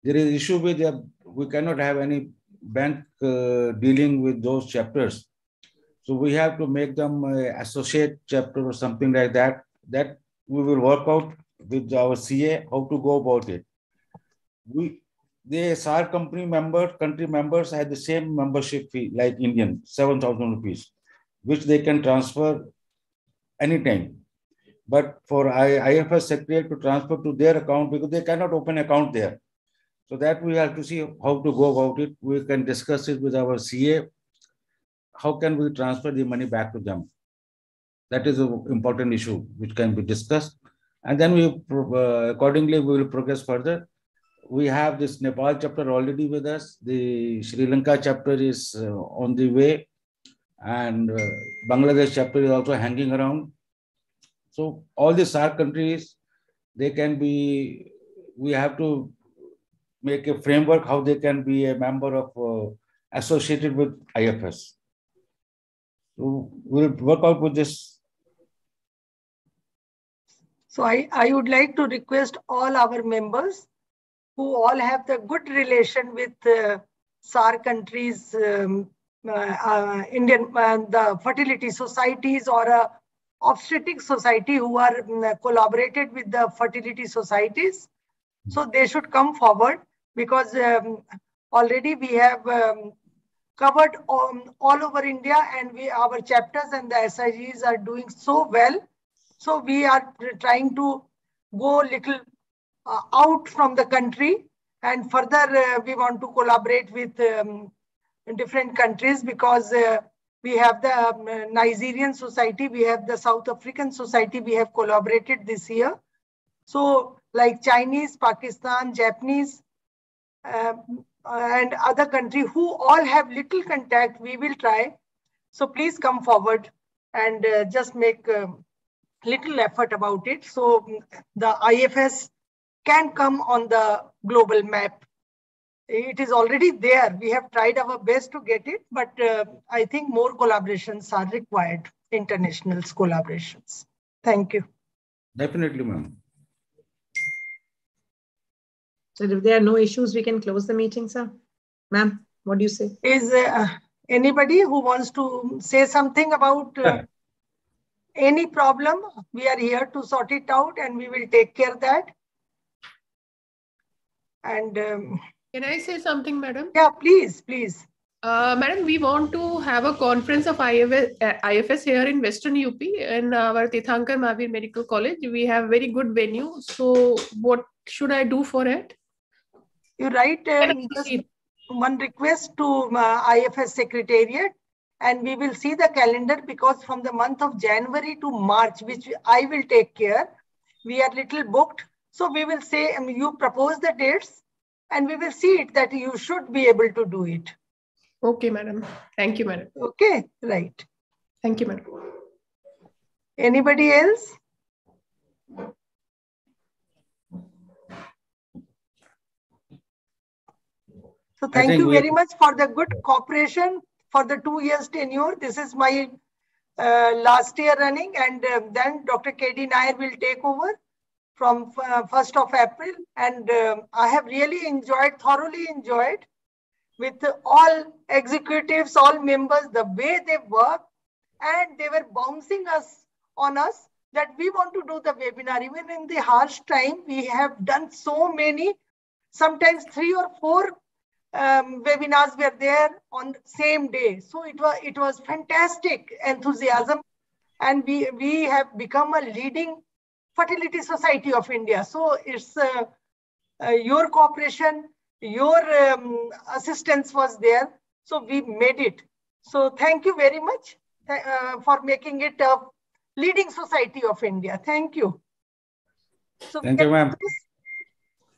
There is issue with we cannot have any bank dealing with those chapters. So we have to make them associate chapter or something like that. That we will work out with our CA how to go about it. The SAARC country members had the same membership fee like Indian, 7,000 rupees, which they can transfer anytime. But for IFS Secretariat to transfer to their account, because they cannot open account there. So that we have to see how to go about it. We can discuss it with our CA. How can we transfer the money back to them? That is an important issue which can be discussed. And then accordingly, we will progress further. We have this Nepal chapter already with us. The Sri Lanka chapter is on the way. And Bangladesh chapter is also hanging around. So all the SAARC countries, we have to make a framework how they can be a member of associated with IFS. So we'll work out with this. So I would like to request all our members who all have the good relation with SAARC countries, Indian, the fertility societies or obstetric society who are collaborated with the fertility societies. So they should come forward because already we have covered all over India and our chapters and the SIGs are doing so well. So we are trying to go little out from the country and further we want to collaborate with different countries because we have the Nigerian society, we have the South African society, we have collaborated this year. So like Chinese, Pakistan, Japanese and other countries who all have little contact, we will try. So please come forward and just make little effort about it. So the IFS can come on the global map. It is already there. We have tried our best to get it, but I think more collaborations are required, international collaborations. Thank you. Definitely, ma'am. So if there are no issues, we can close the meeting, sir. Ma'am, what do you say? Is anybody who wants to say something about any problem? We are here to sort it out and we will take care of that. And can I say something, madam? Yeah, please. Madam, we want to have a conference of IFS here in Western UP in our Tirthankar Mahavir Medical College. We have very good venue. So what should I do for it? You write just one request to IFS Secretariat and we will see the calendar because from the month of January to March, which I will take care, we are little booked. So we will say you propose the dates and we will see it that you should be able to do it. Okay, madam. Thank you, madam. Okay, right. Thank you, madam. Anybody else? So thank you very much for the good cooperation for the 2 years tenure. This is my last year running and then Dr. KD Nair will take over. from 1st of April, and I have really thoroughly enjoyed with all executives, all members, the way they work, and they were bouncing on us that we want to do the webinar. Even in the harsh time, we have done so many, sometimes 3 or 4 webinars were there on the same day. So it was fantastic enthusiasm, and we have become a leading fertility society of India. So it's your cooperation, your assistance was there. So we made it. So thank you very much for making it a leading society of India. Thank you. So thank you, ma'am.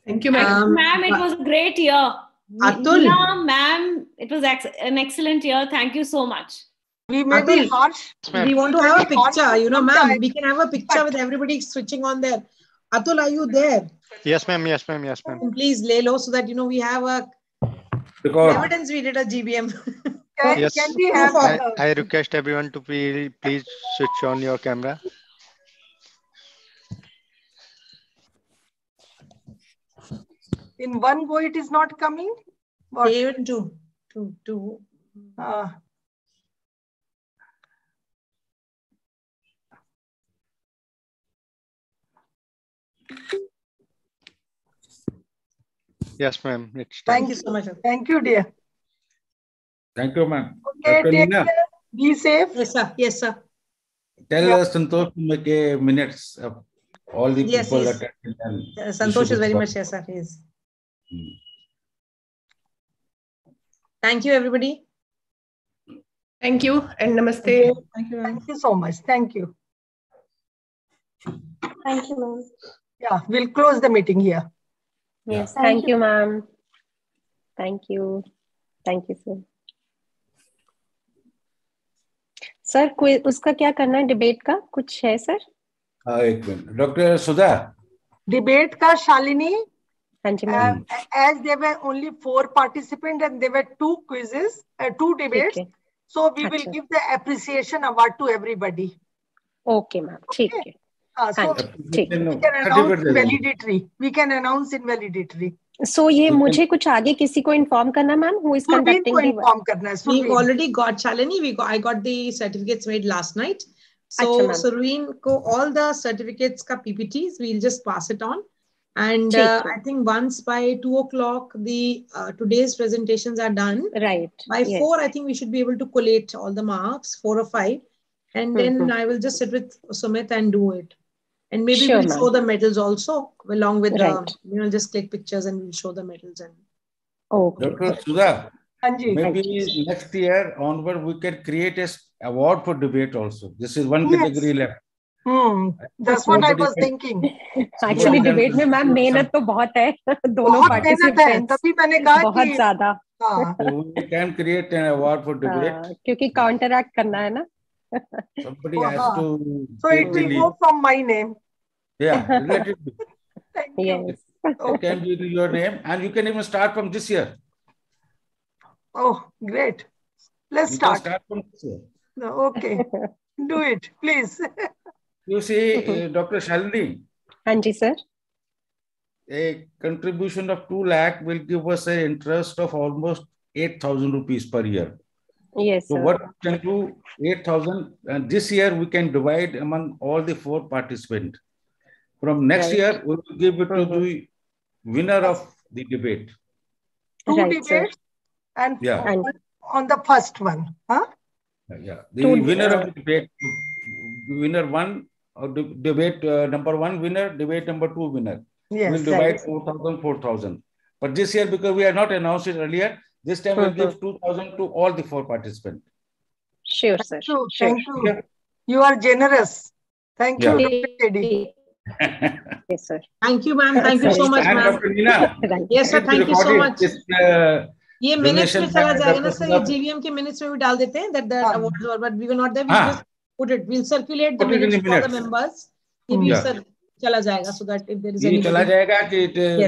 Thank you, ma'am. Ma'am, it was a great year. Atul. Ma'am, it was an excellent year. Thank you so much. We may be harsh. We want to have a picture, you know, ma'am. We can have a picture with everybody switching on there. Atul, are you there? Yes, ma'am. Yes, ma'am. Yes, ma'am. Please lay low so that, you know, we have a evidence we did a GBM. Yes, can we have I request everyone to please switch on your camera. In one go, it is not coming? What? Even two. Yes, ma'am. Thank you so much. Thank you, dear. Thank you, ma'am. Okay, take care. Be safe. Yes, sir. Yes, sir. Tell Santosh to make a minutes of all the people yes. attending. Santosh is very much, yes, sir. He is. Thank you, everybody. Thank you and namaste. Thank you. Thank you so much. Thank you. Thank you, ma'am. Yeah, we'll close the meeting here. Yes, thank you, ma'am. Thank you. Thank you, sir. Sir कोई उसका क्या करना है debate का कुछ है sir? एक minute doctor सुधा debate का शालिनी हाँ जी ma'am as there were only 4 participants and there were 2 quizzes 2 debates so we will give the appreciation award to everybody. Okay ma'am ठीक है. So we can announce valedictory. We can announce in valedictory. So ये मुझे कुछ आगे किसी को inform करना ma'am who is conducting the inform करना है. We already got Shalini. I got the certificates made last night. So Surveen ko all the certificates ka PPTs we'll just pass it on. And I think once by 2 o'clock the today's presentations are done. Right. By 4 I think we should be able to collate all the marks 4 or 5, and then I will just sit with Sumit and do it. And maybe we'll show the medals also along with just click pictures and we'll show the medals. And Dr. Sudha, maybe next year onward we can create an award for debate also. This is one category left. That's what I was thinking. Actually debate में ma'am मेहनत तो बहुत है दोनों participants तभी मैंने कहा बहुत ज़्यादा. We can create an award for debate. क्योंकि counteract करना है ना. Somebody has to. So it will go from my name. Yeah, let it be. Thank you. Yes. It can be your name, and you can even start from this year. Oh, great! Let's start. Start from this year. Okay, do it, please. You see, Dr. Shalini. Hanji sir. A contribution of 2 lakh will give us an interest of almost 8,000 rupees per year. Yes, so sir. what we can do 8,000 and this year we can divide among all the 4 participants. From next year we will give it to the winner of the debate. 2 debates and on the first one, huh? Yeah, the winner of the debate, winner 1 or debate number 1 winner, debate number 2 winner. Yes, we'll divide 4,000. But this year, because we have not announced it earlier, this time we'll give 2,000 to all the 4 participants. Sure, sir. Thank you. You are generous. Thank you, Dr. Teddy. Yes, sir. Thank you, ma'am. Thank you so much, ma'am. Yes, sir. Thank you so much. ये minutes में चला जाएगा ना sir, ये GVM के minutes में भी डाल देते हैं that the awards were, but we were not there. We just put it. We'll circulate the minutes for the members. ये भी सर चला जाएगा so that if there is any. चला जाएगा कि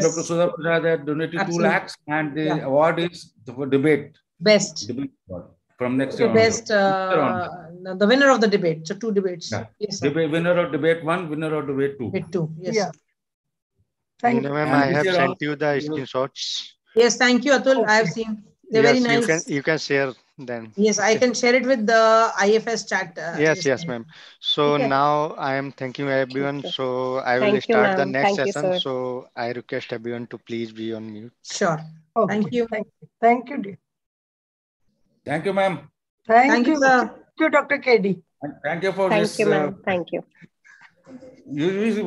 Dr. Sudha Prasad had donated 2 lakhs and the award is for debate. Best. Debate award from next year. Best. The winner of the debate. So 2 debates. Yeah. Yes, sir. Winner of debate 1, winner of debate 2. Debate 2. Yes. Yeah. Thank you. Ma'am, I have sent you the screenshots. Yes, thank you, Atul. I have Okay. seen. They're very nice. You can share them. Yes, I can share it with the IFS chat. Yes, ma'am. So Okay. now I am thanking everyone. Okay. So I will Thank you, start the ma'am. next Thank you, session. sir. So I request everyone to please be on mute. Sure. Okay. Thank you. Thank you, dear. Thank you, ma'am. Thank you. sir. Thank you, Dr. KD. And thank you for Thank this. you, ma'am. Thank you.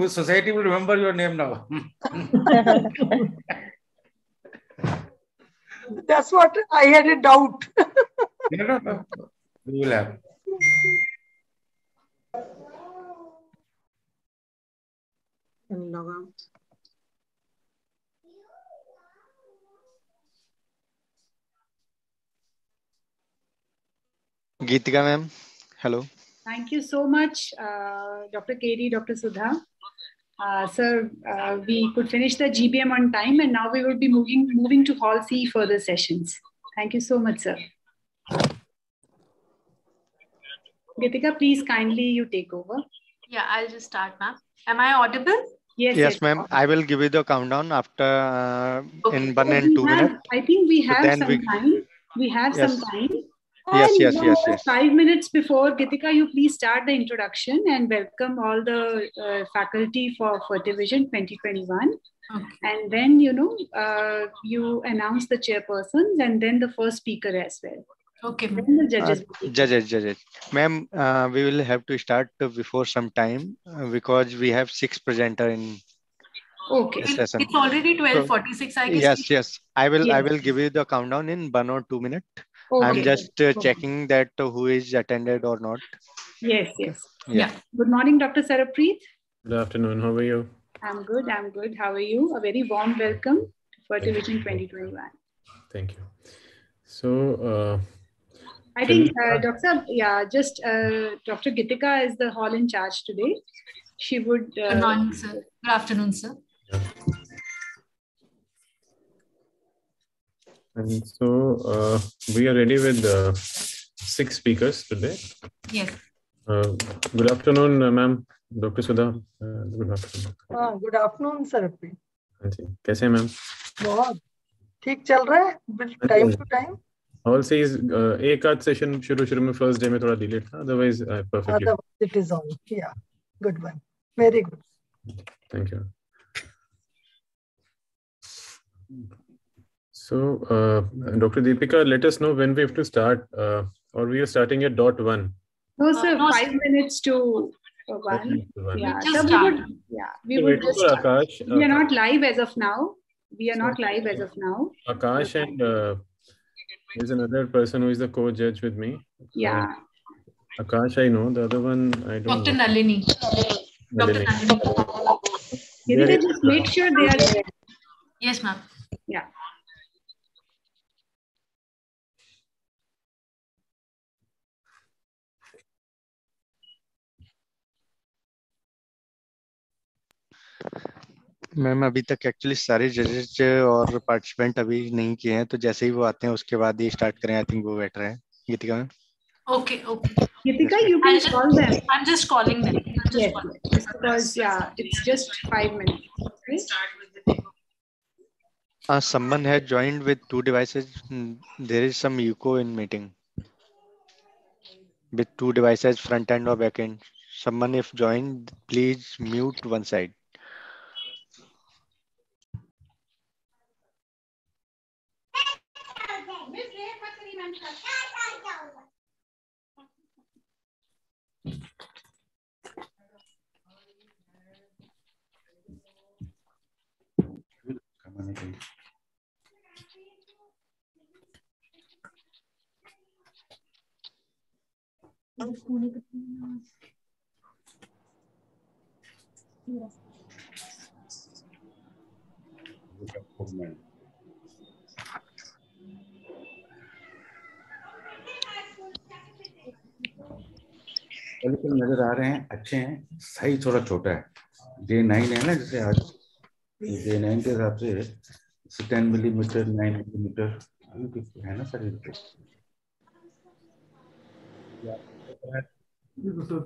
Society will remember your name now. That's what I had a doubt. No. We will have. Can log out. Geetika ma'am, hello. Thank you so much, Dr. KD, Dr. Sudha. Sir, we could finish the GBM on time, and now we will be moving to Hall C for the sessions. Thank you so much, sir. Geetika, please kindly you take over. Yeah, I'll just start, ma'am. Am I audible? Yes, ma'am. I will give you the countdown after in 1 and 2 minutes. I think we have so some time. We have some time. Yes. 5 minutes before, Geetika, you please start the introduction and welcome all the faculty for Fertivision 2021. Okay. And then, you announce the chairpersons and then the first speaker as well. Okay. Then the judges. Judges. Ma'am, we will have to start before some time because we have 6 presenter in this session. It's already 12:46, I guess. Yes. I will give you the countdown in 1 or 2 minutes. Okay. I'm just checking that who is attended or not. Yes. Yeah. Good morning, Dr. Sarapreet. Good afternoon. How are you? I'm good. How are you? A very warm welcome to Fertivision 2021. Thank you. So, I think, Dr. Geetika is the hall in charge today. She would. Good morning, sir. Good afternoon, sir. And so we are ready with 6 speakers today. Yes. Good afternoon, ma'am. Dr. Sudha. Good afternoon. Good afternoon, sir. कैसे हैं ma'am? बहुत ठीक चल रहा है, time to time. All says एक आध session शुरू में फर्स्ट डे में थोड़ा डिले था, otherwise perfectly. Otherwise it is on. Yeah, good one. Very good. Thank you. So, Dr. Deepika, let us know when we have to start, or we are starting at .1. No, sir. 5 minutes to 1. Yeah, we would just start. Akash, we are not live as of now. Akash and there's another person who is the co-judge with me. Yeah. Akash, I know. The other one, I don't Dr. know. Nalini. Dr. Nalini. Geetika, just make sure they are there. Yes, ma'am. Yeah. Ma'am अभी तक actually सारे जजेस और participant अभी नहीं किए हैं, तो जैसे ही वो आते हैं उसके बाद ही स्टार्ट करें. आई थिंक वो बेटर है. गीतिका ma'am. Okay. Geetika, you can call them. I'm just calling them. Yes, because it's just 5 minutes. Okay? Someone has joined with 2 devices. There is some echo in meeting with 2 devices, front end or back end. Someone if joined, please mute one side. नजर आ रहे हैं, अच्छे हैं. Size थोड़ा छोटा है. Day-9 है ना, जैसे आज Day-9 के हिसाब से 10 मिलीमीटर 9 मिलीमीटर है ना सर.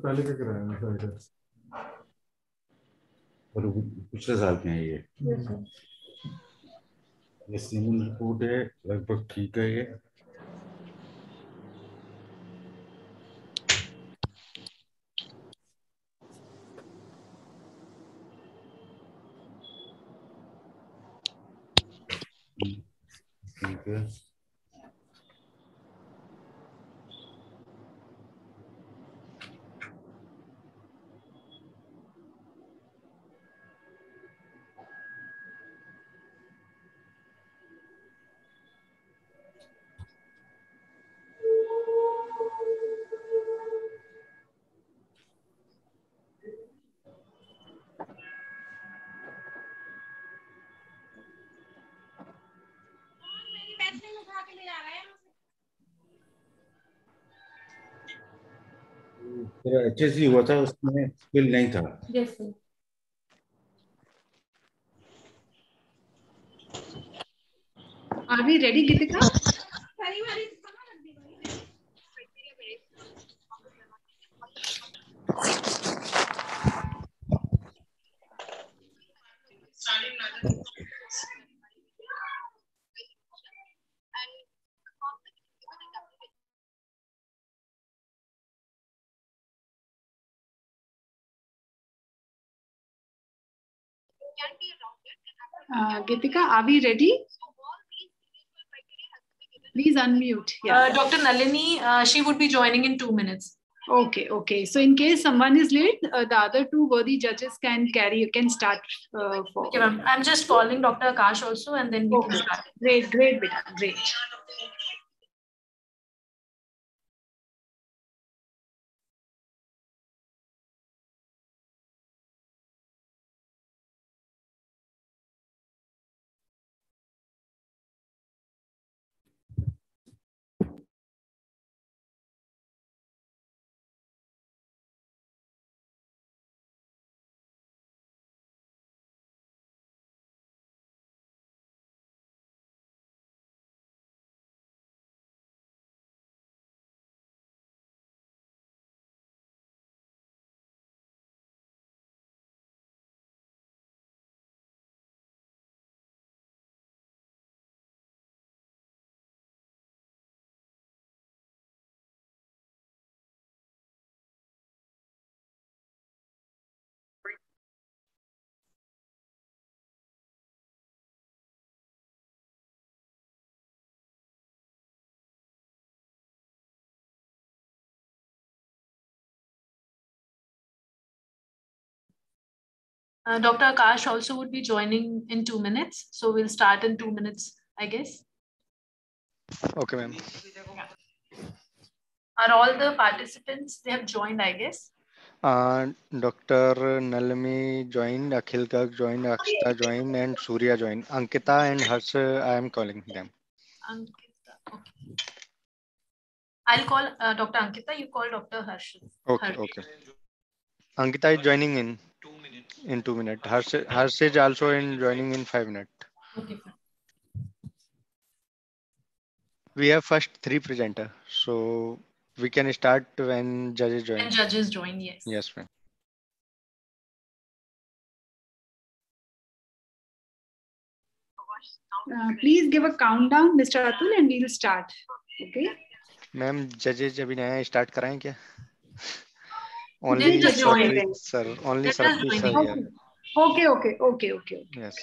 पहले क्या कराया और पिछले साल के हैं ये सीमन रिपोर्ट है, लगभग ठीक है ये। ठीक है। तेरा HSC हुआ था, उसमें स्किल नहीं था। Yes, sir. Are we ready, Gitika? Gitika, are we ready? Please unmute. Yeah. Dr. Nalini, she would be joining in 2 minutes. Okay, okay. So in case someone is late, the other two worthy judges can start. Okay, ma'am. I'm just calling Dr. Akash also, and then we can start. Great, great, beta, great. Dr. Akash also would be joining in 2 minutes. So we'll start in 2 minutes, I guess. Okay, ma'am. Are all the participants, they have joined, I guess? Dr. Nalmi joined, Akhil Garg joined, Akshita joined, and Surya joined. Ankita and Harsh, I am calling them. Ankita, okay. I'll call Dr. Ankita, you call Dr. Harsh. Okay, okay. Ankita is joining in 2 minutes. Harsh is also in joining in 5 minutes. Okay. We have first 3 presenter, so we can start when judges join. When judges join, yes. Yes, ma'am. Please give a countdown, Mr. Atul, and we'll start. Okay. Ma'am, judges अभी नया start कराएं क्या? They Only just joined. Sarpreet sir. Only Let us Sarpreet join sir in. here. Okay. Yes.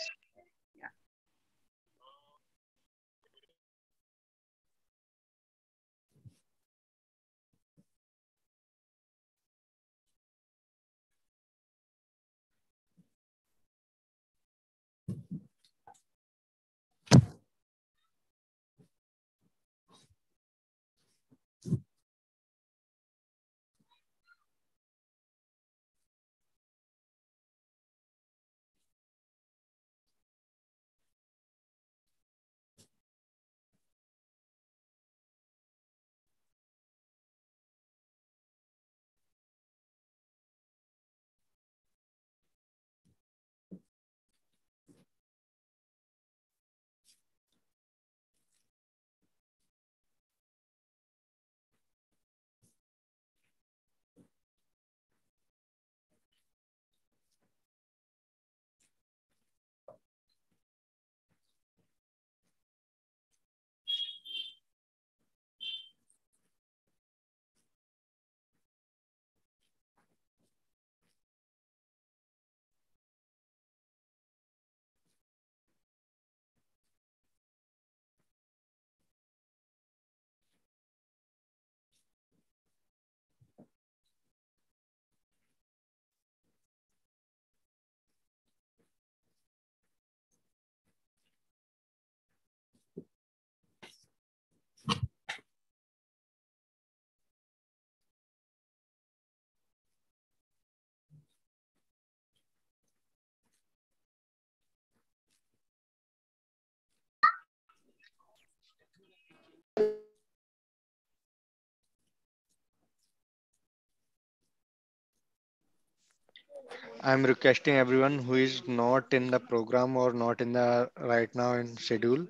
I'm requesting everyone who is not in the program or not in the right now in schedule,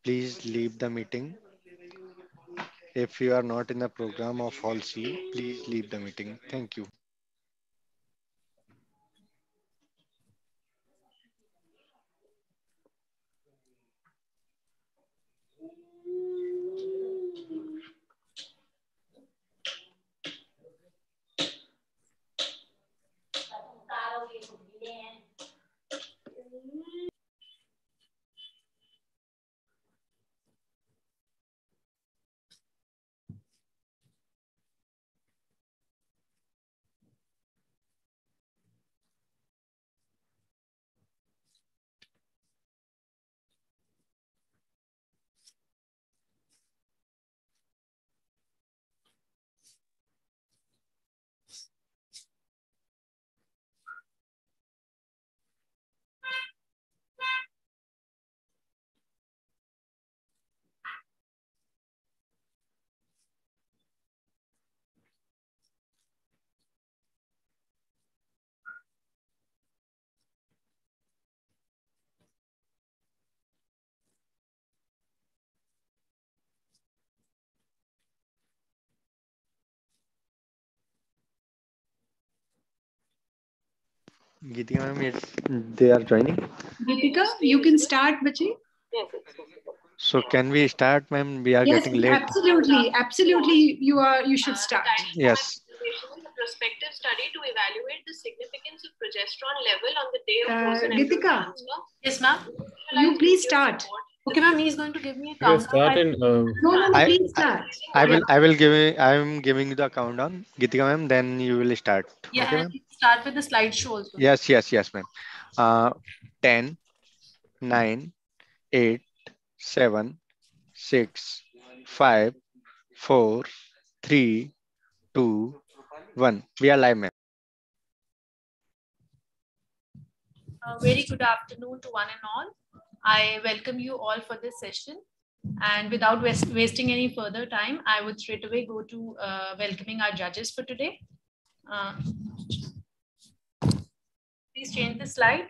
please leave the meeting. If you are not in the program of Hall C, please leave the meeting. Thank you. Geetika ma'am, they are joining. Geetika, you can start, Bachi. So can we start, ma'am? We are Yes, getting late. absolutely, absolutely. You should start. Yes. A prospective study to evaluate the significance of progesterone level on the day of frozen Geetika, yes, ma'am. You please start. Okay, ma'am. He's going to give me a Okay, countdown. start in. No, please start. I will give it. I am giving you the countdown, Geetika ma'am. Then you will start. Yeah, Okay, and ma'am. start with the slideshow also. Yes, ma'am. 10, 9, 8, 7, 6, 5, 4, 3, 2, 1. We are live, ma'am. Very good afternoon to one and all. I welcome you all for this session. And without wasting any further time, I would straight away go to welcoming our judges for today. Please change the slide.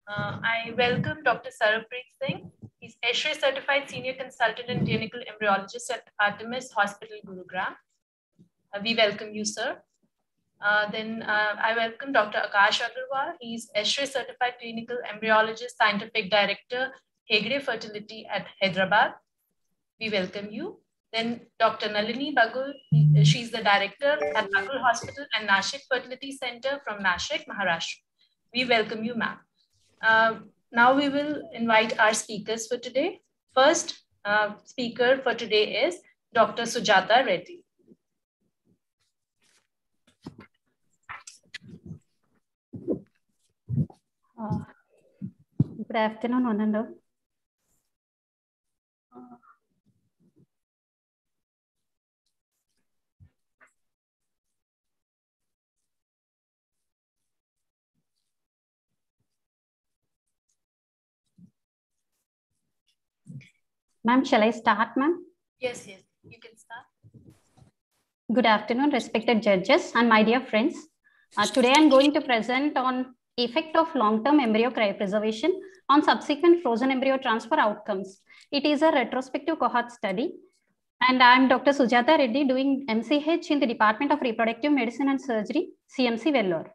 I welcome Dr. Sarabpreet Singh. He's ASHRAE certified senior consultant and clinical embryologist at Artemis Hospital, Gurugram. We welcome you, sir. Then I welcome Dr. Akash Agarwal. He's ASHRAE certified clinical embryologist, scientific director, Hegde Fertility at Hyderabad. We welcome you. Then Dr. Nalini Bagul, she's the director at Bagul Hospital and Nashik Fertility Center from Nashik, Maharashtra. We welcome you, ma'am. Now we will invite our speakers for today. First speaker for today is Dr. Sujata Reddy. Good afternoon, one and all. Ma'am, shall I start, ma'am? Yes, you can start. Good afternoon, respected judges and my dear friends. Today I'm going to present on effect of long-term embryo cryopreservation on subsequent frozen embryo transfer outcomes. It is a retrospective cohort study. And I'm Dr. Sujata Reddy doing MCH in the Department of Reproductive Medicine and Surgery, CMC Vellore.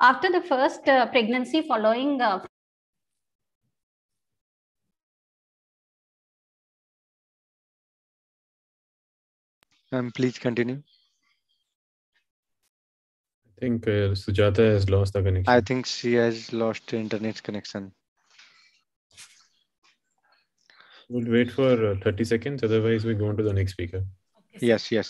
After the first pregnancy following Please continue. I think Sujata has lost the connection. I think she has lost the internet connection. We'll wait for 30 seconds. Otherwise, we go on to the next speaker. Okay, yes. And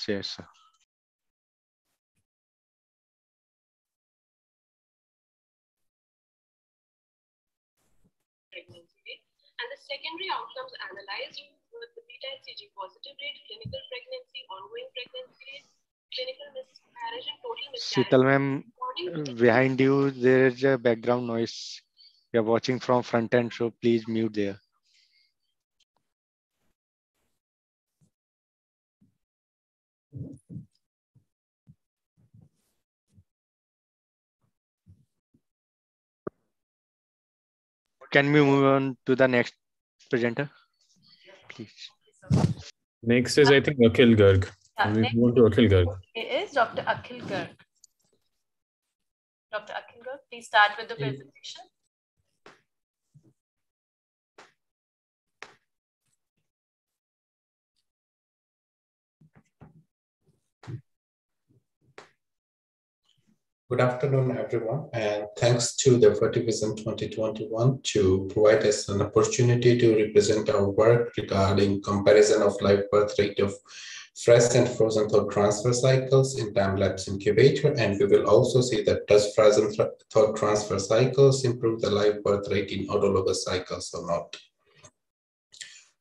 the secondary outcomes analyzed were the beta-HCG positive rate, clinical pregnancy, ongoing pregnancy rate, clinical miscarriage, and total miscarriage. Sheetal ma'am, behind you there is a background noise. We are watching from front end, so please mute there. Can we move on to the next presenter, please? Next is, I think, Akhil Garg. We move on to Akhil Garg. It is Dr. Akhil Garg. Dr. Akhil Garg, please start with the presentation. Good afternoon, everyone, and thanks to the Fertivision 2021 to provide us an opportunity to represent our work regarding comparison of live birth rate of fresh and frozen thought transfer cycles in time-lapse incubator, and we will also see that does frozen thought transfer cycles improve the live birth rate in autologous cycles or not.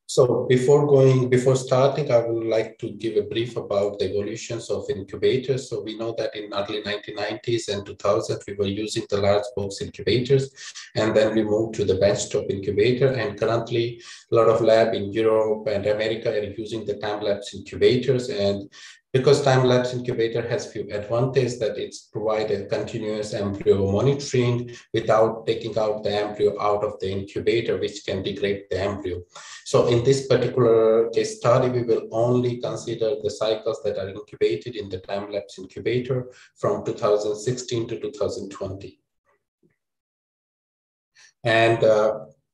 So before starting, I would like to give a brief about the evolutions of incubators. So we know that in early 1990s and 2000, we were using the large box incubators, and then we moved to the benchtop incubator. And currently, a lot of lab in Europe and America are using the time-lapse incubators. And because time-lapse incubator has few advantages, that it's provided continuous embryo monitoring without taking out the embryo out of the incubator, which can degrade the embryo. So in this particular case study, we will only consider the cycles that are incubated in the time-lapse incubator from 2016 to 2020. And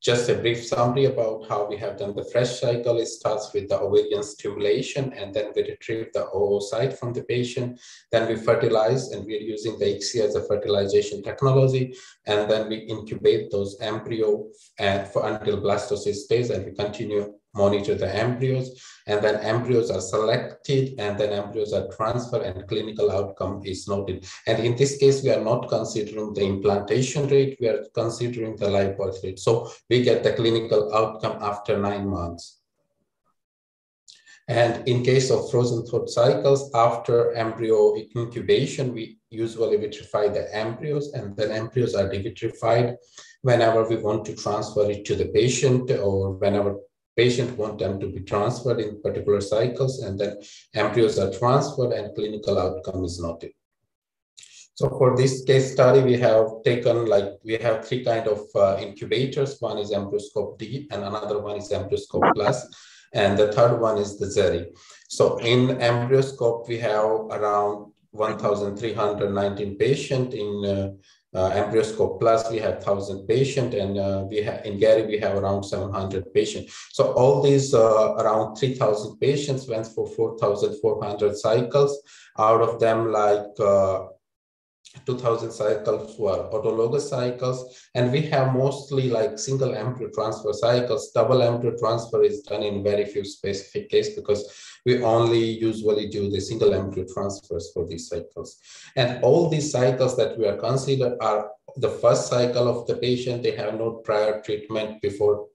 just a brief summary about how we have done the fresh cycle. It starts with the ovarian stimulation, and then we retrieve the oocyte from the patient. Then we fertilize, and we are using the ICSI as a fertilization technology. And then we incubate those embryo until blastocyst stage, and we continue monitor the embryos. And then embryos are selected, and then embryos are transferred, and clinical outcome is noted. And in this case, we are not considering the implantation rate, we are considering the live birth rate. So we get the clinical outcome after 9 months. And in case of frozen thought cycles, after embryo incubation, we usually vitrify the embryos, and then embryos are devitrified whenever we want to transfer it to the patient, or whenever patient want them to be transferred in particular cycles, and then embryos are transferred and clinical outcome is noted. So for this case study, we have taken, we have 3 kind of incubators. One is EmbryoScope D, and another one is EmbryoScope Plus, and the third one is the Zeri. So in EmbryoScope, we have around 1,319 patients. In EmbryoScope Plus, we have 1,000 patients, and in Gary, we have around 700 patients. So all these around 3,000 patients went for 4,400 cycles. Out of them, 2,000 cycles were autologous cycles, and we have mostly single embryo transfer cycles. Double embryo transfer is done in very few specific cases, because we only usually do the single embryo transfers for these cycles. And all these cycles that we are considered are the first cycle of the patient. They have no prior treatment before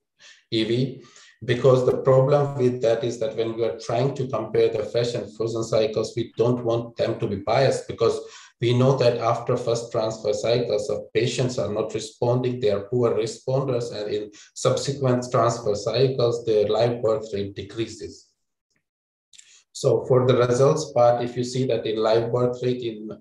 EV. Because the problem with that is that when we are trying to compare the fresh and frozen cycles, we don't want them to be biased, because we know that after first transfer cycles, patients are not responding, they are poor responders, and in subsequent transfer cycles, their live birth rate decreases. So for the results part, if you see that in live birth rate in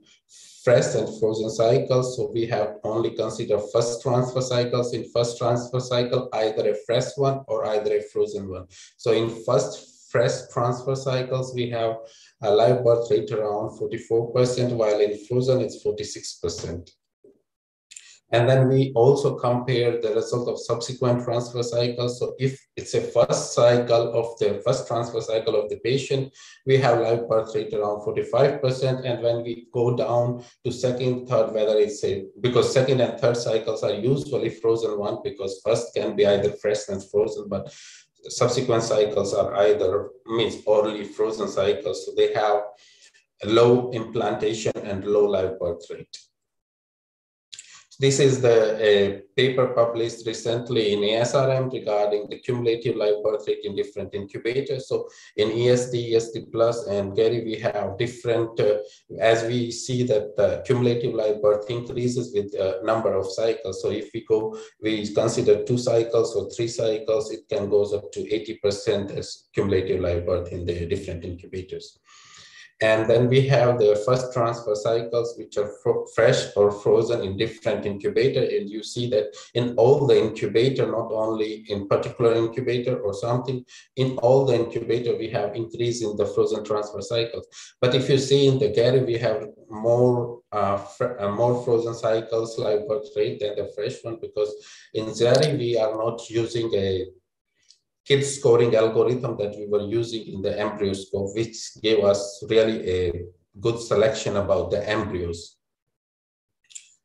fresh and frozen cycles, so we have only considered first transfer cycles. In first transfer cycle, either a fresh one or either a frozen one. So in first fresh transfer cycles, we have a live birth rate around 44%, while in frozen it's 46%. And then we also compare the result of subsequent transfer cycles. So if it's a first transfer cycle of the patient, we have live birth rate around 45%. And when we go down to second, third, because second and third cycles are usually frozen one, because first can be either fresh and frozen, but subsequent cycles are either early frozen cycles. So they have a low implantation and low live birth rate. This is the paper published recently in ASRM regarding the cumulative live birth rate in different incubators. So in ESD, ESD Plus, and Gary, we have different, as we see that the cumulative live birth increases with number of cycles. So if we consider 2 cycles or 3 cycles, it can go up to 80% as cumulative live birth in the different incubators. And then we have the first transfer cycles, which are fresh or frozen in different incubator. And you see that in all the incubator, not only in particular incubator or something, in all the incubator, we have increase in the frozen transfer cycles. But if you see in the Gary, we have more frozen cycles live birth rate than the fresh one, because in Zari, we are not using a kids scoring algorithm that we were using in the embryoscope, which gave us really a good selection about the embryos.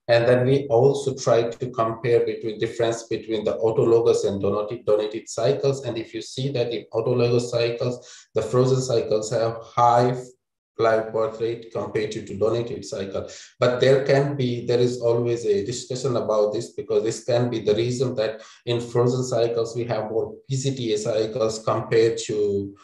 And then we also tried to compare between difference between the autologous and donated cycles. And if you see that in autologous cycles, the frozen cycles have high live birth rate compared to donated cycle. But there is always a discussion about this, because this can be the reason that in frozen cycles, we have more PGTA cycles compared to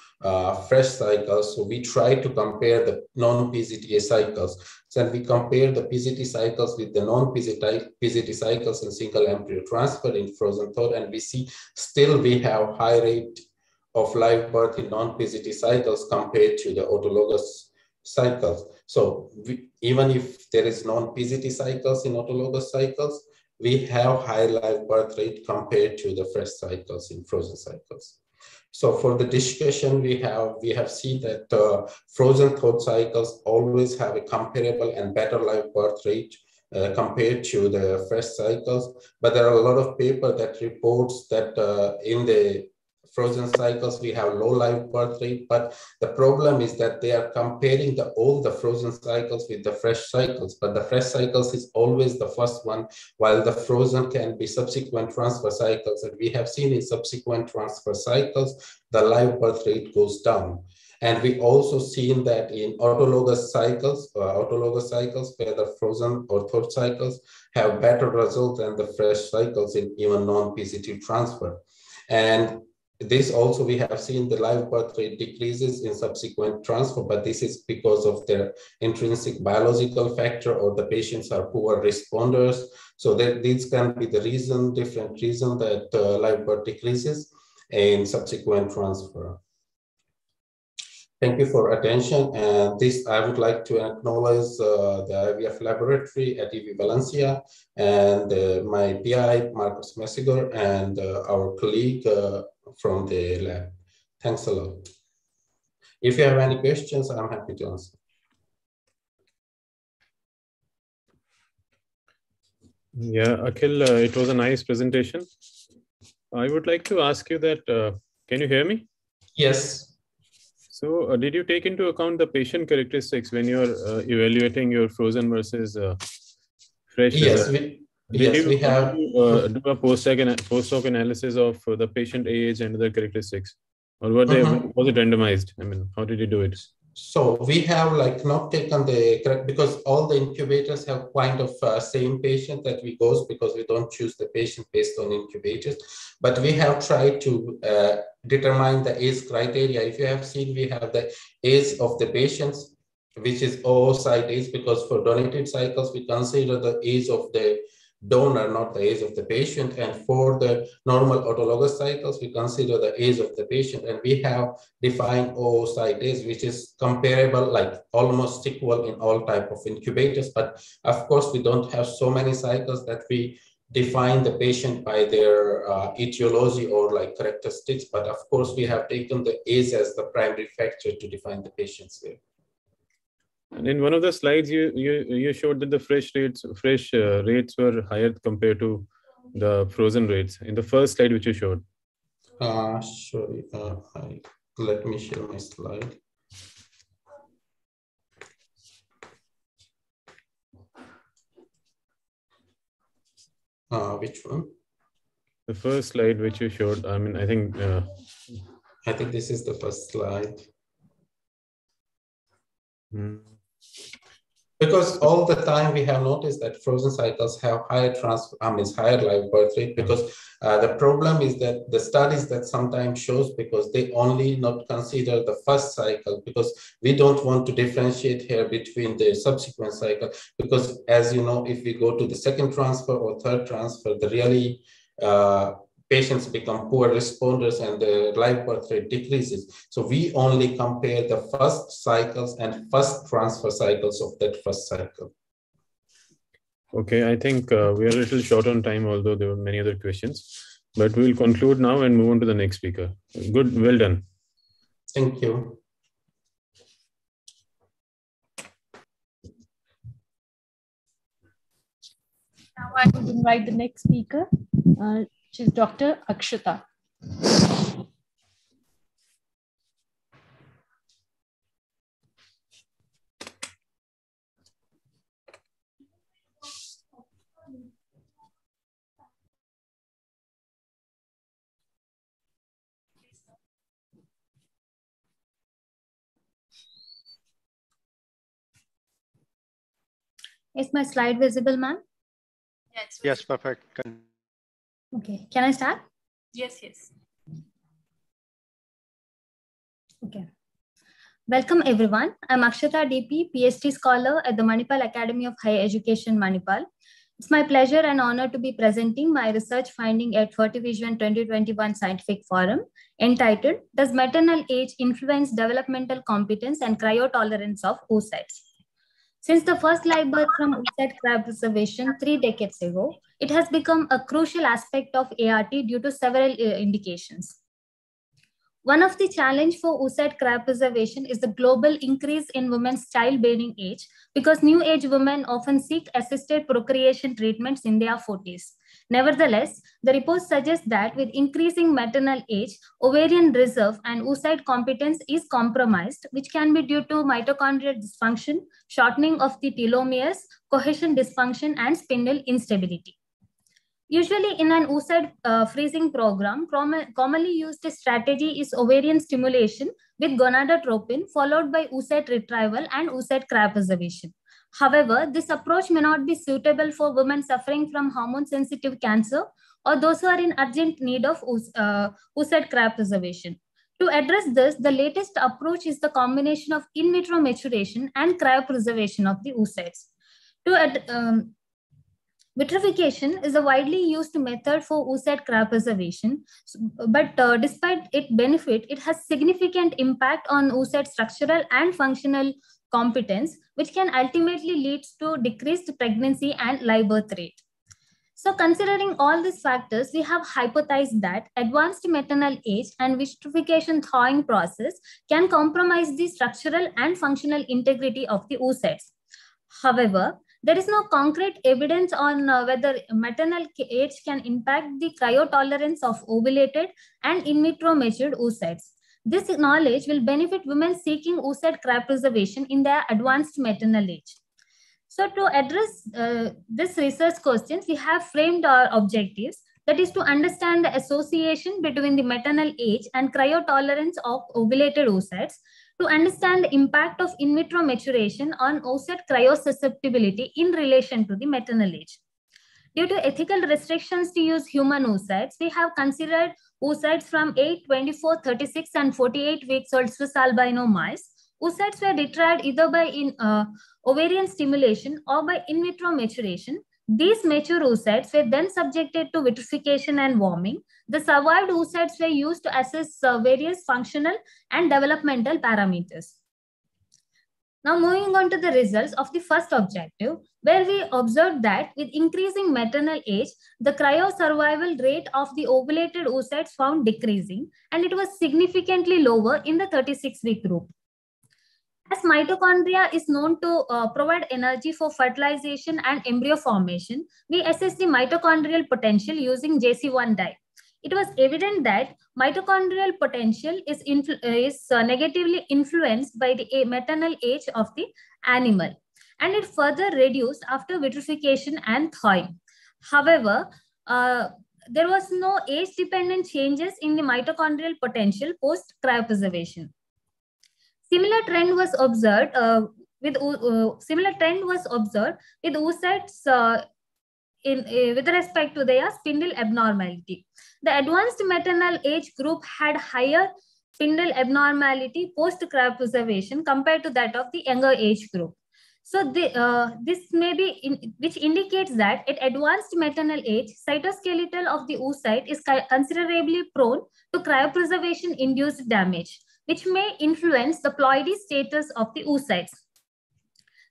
fresh cycles. So we try to compare the non-PGTA cycles. So we compare the PGT cycles with the non-PGT cycles in single embryo transfer in frozen thought, and we see still we have high rate of live birth in non-PGT cycles compared to the autologous cycles. So even if there is non-PGT cycles in autologous cycles, we have high live birth rate compared to the fresh cycles in frozen cycles. So for the discussion, we have seen that frozen thought cycles always have a comparable and better live birth rate compared to the fresh cycles. But there are a lot of paper that reports that in the frozen cycles, we have low live birth rate, but the problem is that they are comparing all the frozen cycles with the fresh cycles, but the fresh cycles is always the first one, while the frozen can be subsequent transfer cycles. And we have seen in subsequent transfer cycles, the live birth rate goes down. And we also seen that in autologous cycles where the frozen or thought cycles have better results than the fresh cycles in even non-PGT transfer. And this also, we have seen the live birth rate decreases in subsequent transfer, but this is because of their intrinsic biological factor, or the patients are poor responders. So that these can be the different reason that live birth decreases in subsequent transfer. Thank you for attention. And this, I would like to acknowledge the IVF laboratory at EV Valencia and my PI, Marcos Messiger, and our colleague from the lab. Thanks a lot. If you have any questions, I'm happy to answer. Yeah, Akhil, it was a nice presentation. I would like to ask you that, can you hear me? Yes. So did you take into account the patient characteristics when you're evaluating your frozen versus fresh? Yes, we have do a post-hoc analysis of the patient age and other characteristics, or was it randomized? I mean, how did you do it? So we have not taken the correct, because all the incubators have kind of same patient that we goes, because we don't choose the patient based on incubators, but we have tried to determine the age criteria. If you have seen, we have the age of the patients, which is oocyte age, because for donated cycles, we consider the age of the donor, not the age of the patient. And for the normal autologous cycles, we consider the age of the patient. And we have defined oocyte age, which is comparable, almost equal in all type of incubators. But of course, we don't have so many cycles that we define the patient by their etiology or characteristics. But of course, we have taken the age as the primary factor to define the patients here. And in one of the slides, you showed that the fresh rates were higher compared to the frozen rates in the first slide which you showed. Sorry, let me share my slide. Which one? The first slide which you showed. I mean, I think this is the first slide. Because all the time we have noticed that frozen cycles have higher higher live birth rate, because the problem is that the studies that sometimes shows, because they only not consider the first cycle, because we don't want to differentiate here between the subsequent cycle, because as you know, if we go to the second transfer or third transfer, the really patients become poor responders and the live birth rate decreases. So we only compare the first cycles and first transfer cycles of that first cycle. Okay, I think we are a little short on time, although there were many other questions. But we'll conclude now and move on to the next speaker. Good, well done. Thank you. Now I would invite the next speaker, which is Dr. Akshata. Is my slide visible, ma'am? Yes, perfect. Okay, can I start? Yes, yes. Okay. Welcome everyone. I'm Akshata DP, PhD scholar at the Manipal Academy of Higher Education, Manipal. It's my pleasure and honor to be presenting my research finding at Fertivision 2021 Scientific Forum entitled, Does Maternal Age Influence Developmental Competence and Cryotolerance of Oocytes? Since the first live birth from oocyte cryopreservation 3 decades ago, it has become a crucial aspect of ART due to several indications. One of the challenges for oocyte cryopreservation is the global increase in women's childbearing age because new age women often seek assisted procreation treatments in their 40s. Nevertheless, the report suggests that with increasing maternal age, ovarian reserve and oocyte competence is compromised, which can be due to mitochondrial dysfunction, shortening of the telomeres, cohesion dysfunction, and spindle instability. Usually in an oocyte freezing program, commonly used strategy is ovarian stimulation with gonadotropin followed by oocyte retrieval and oocyte cryopreservation. However, this approach may not be suitable for women suffering from hormone-sensitive cancer or those who are in urgent need of oocyte cryopreservation. To address this, the latest approach is the combination of in vitro maturation and cryopreservation of the oocytes. Vitrification is a widely used method for oocyte cryopreservation, but despite its benefit, it has significant impact on oocyte structural and functional competence, which can ultimately lead to decreased pregnancy and live birth rate. So considering all these factors, we have hypothesized that advanced maternal age and vitrification thawing process can compromise the structural and functional integrity of the oocytes. However, there is no concrete evidence on whether maternal age can impact the cryotolerance of ovulated and in vitro matured oocytes. This knowledge will benefit women seeking oocyte cryopreservation in their advanced maternal age. So to address this research questions, we have framed our objectives, that is to understand the association between the maternal age and cryotolerance of ovulated oocytes, to understand the impact of in vitro maturation on oocyte cryosusceptibility in relation to the maternal age. Due to ethical restrictions to use human oocytes, we have considered oocytes from 8, 24, 36, and 48 weeks old Swiss albino mice. Oocytes were retrieved either by ovarian stimulation or by in vitro maturation. These mature oocytes were then subjected to vitrification and warming. The survived oocytes were used to assess various functional and developmental parameters. Now moving on to the results of the first objective, where we observed that with increasing maternal age, the cryosurvival rate of the ovulated oocytes found decreasing, and it was significantly lower in the 36-week group. As mitochondria is known to provide energy for fertilization and embryo formation, we assessed the mitochondrial potential using JC1 dye. It was evident that mitochondrial potential is negatively influenced by the maternal age of the animal, and it further reduced after vitrification and thawing. However, there was no age-dependent changes in the mitochondrial potential post cryopreservation. Similar trend was observed with oocytes with respect to their spindle abnormality. The advanced maternal age group had higher spindle abnormality post cryopreservation compared to that of the younger age group. So this may be which indicates that at advanced maternal age, cytoskeletal of the oocyte is considerably prone to cryopreservation-induced damage, which may influence the ploidy status of the oocytes.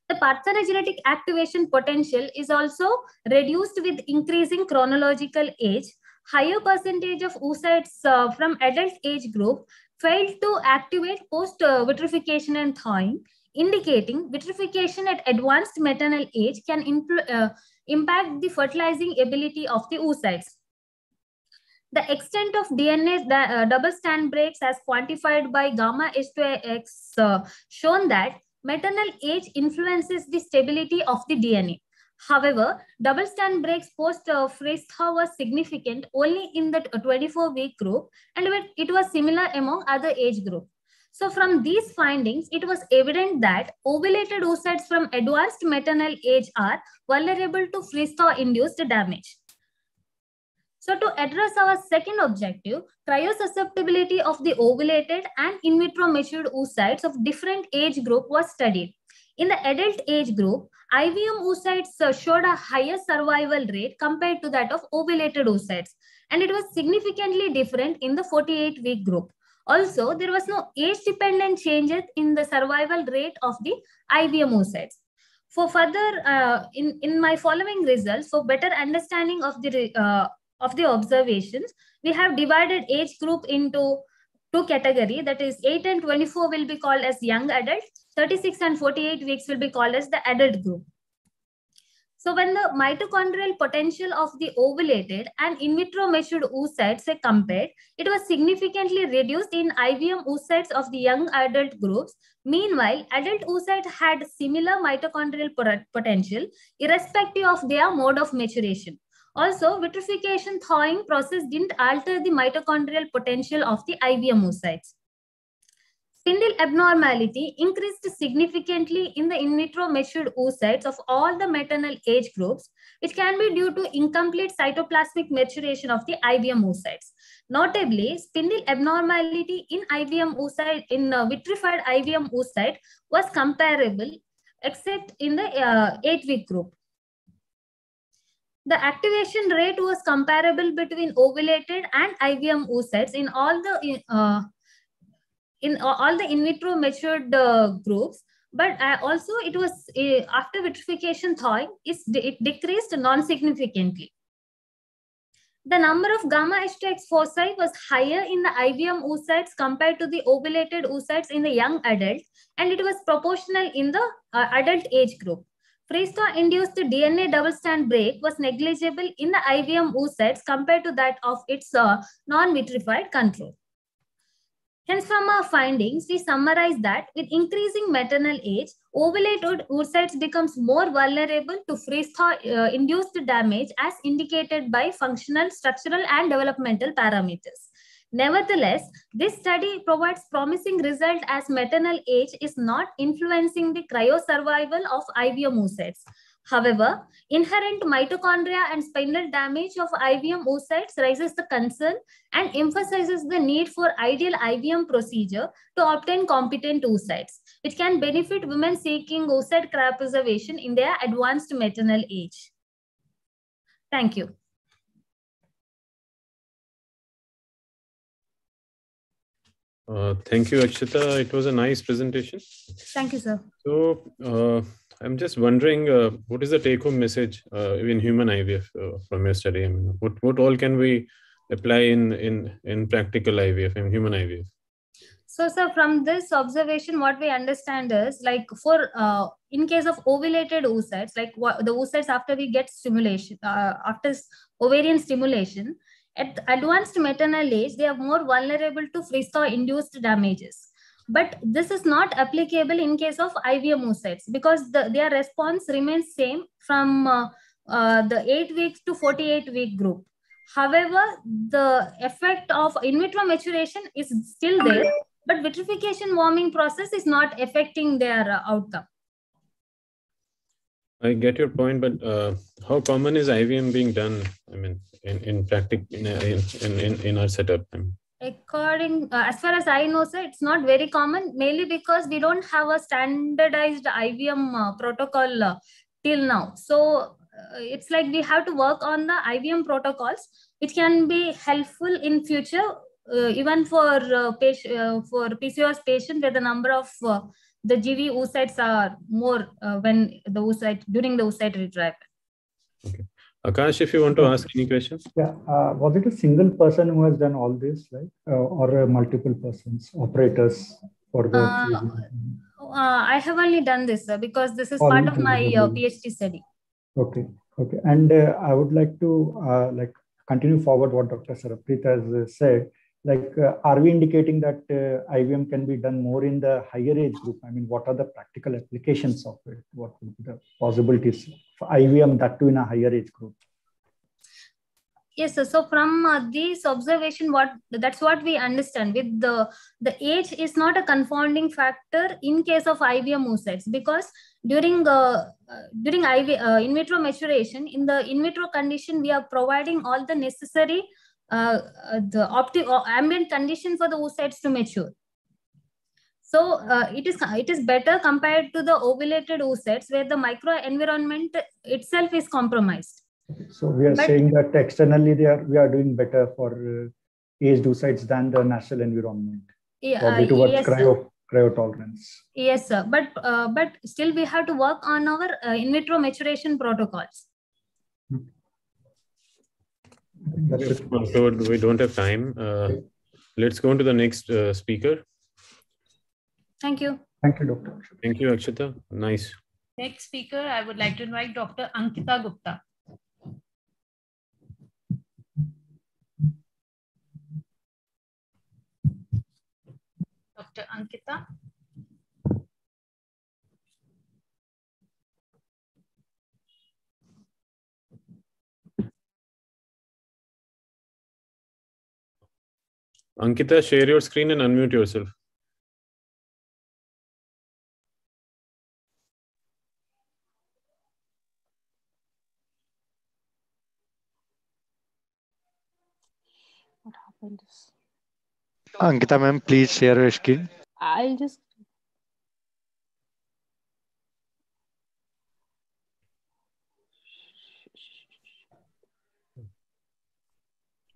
The parthenogenetic activation potential is also reduced with increasing chronological age. Higher percentage of oocytes from adult age group failed to activate post-vitrification and thawing, indicating vitrification at advanced maternal age can impact the fertilizing ability of the oocytes. The extent of DNA double strand breaks as quantified by gamma H2X shown that maternal age influences the stability of the DNA. However, double strand breaks post-freeze thaw was significant only in the 24-week group, and it was similar among other age groups. So from these findings, it was evident that ovulated oocytes from advanced maternal age are vulnerable to freeze thaw-induced damage. So to address our second objective, cryosusceptibility of the ovulated and in vitro matured oocytes of different age group was studied. In the adult age group, IVM oocytes showed a higher survival rate compared to that of ovulated oocytes, and it was significantly different in the 48-week group. Also, there was no age-dependent changes in the survival rate of the IVM oocytes. For further, in my following results, for better understanding of the observations, we have divided age group into two categories, that is 8 and 24 will be called as young adult, 36 and 48 weeks will be called as the adult group. So when the mitochondrial potential of the ovulated and in vitro matured oocytes are compared, it was significantly reduced in IVM oocytes of the young adult groups. Meanwhile, adult oocytes had similar mitochondrial potential irrespective of their mode of maturation. Also, vitrification thawing process didn't alter the mitochondrial potential of the IVM oocytes. Spindle abnormality increased significantly in the in vitro matured oocytes of all the maternal age groups, which can be due to incomplete cytoplasmic maturation of the IVM oocytes. Notably, spindle abnormality in IVM oocyte, in vitrified IVM oocyte was comparable except in the 8-week group. The activation rate was comparable between ovulated and IVM oocytes in all the in vitro matured groups, but also it was after vitrification thawing, it decreased non-significantly. The number of gamma H2X foci was higher in the IVM oocytes compared to the ovulated oocytes in the young adult, and it was proportional in the adult age group. Freeze thaw-induced DNA double-strand break was negligible in the IVM oocytes compared to that of its non-vitrified control. Hence, from our findings, we summarize that with increasing maternal age, ovulated oocytes becomes more vulnerable to freeze thaw-induced damage as indicated by functional, structural, and developmental parameters. Nevertheless, this study provides promising result as maternal age is not influencing the cryosurvival of IVM oocytes. However, inherent mitochondria and spindle damage of IVM oocytes raises the concern and emphasizes the need for ideal IVM procedure to obtain competent oocytes, which can benefit women seeking oocyte cryopreservation in their advanced maternal age. Thank you. Thank you, Akshita. It was a nice presentation. Thank you, sir. So, I'm just wondering, what is the take-home message in human IVF from your study? I mean, what all can we apply in practical IVF, in human IVF? So, sir, from this observation, what we understand is, like, for in case of ovulated oocytes, like the oocytes after we get stimulation, after ovarian stimulation, at advanced maternal age, they are more vulnerable to freeze thaw-induced damages. But this is not applicable in case of IVM oocytes because their response remains same from the 8 weeks to 48-week group. However, the effect of in vitro maturation is still there, but vitrification warming process is not affecting their outcome. I get your point, but how common is IVM being done? I mean, in practice, in our setup? I mean. as far as I know, sir, it's not very common, mainly because we don't have a standardized IVM protocol till now. So it's like we have to work on the IVM protocols, which can be helpful in future, even for for PCOS patient where the number of the GV oocytes are more when the oocyte during the oocyte retrieval. Okay. Akash, if you want to ask any questions. Yeah. Was it a single person who has done all this, right? Or multiple persons, operators for the I have only done this, sir, because this is part of my PhD study. Okay. Okay. And I would like to continue forward what Dr. Saraprit has said. Are we indicating that IVM can be done more in the higher age group? I mean, what are the practical applications of it? What would be the possibilities for IVM, that too in a higher age group? Yes, sir. So from this observation, that's what we understand. With the age is not a confounding factor in case of IVM oocytes, because during in vitro maturation, in the in vitro condition, we are providing all the necessary ambient condition for the oocytes to mature. So it is better compared to the ovulated oocytes where the microenvironment itself is compromised. So we are saying that externally we are doing better for aged oocytes than the natural environment. Probably towards yes, cryo tolerance. Yes, sir. But still we have to work on our in vitro maturation protocols. We don't have time. Let's go on to the next speaker. Thank you. Thank you, Doctor. Thank you, Akshita. Nice. Next speaker, I would like to invite Dr. Ankita Gupta. Dr. Ankita. Ankita, share your screen and unmute yourself. What happened? Ankita ma'am, please share your screen. I'll just.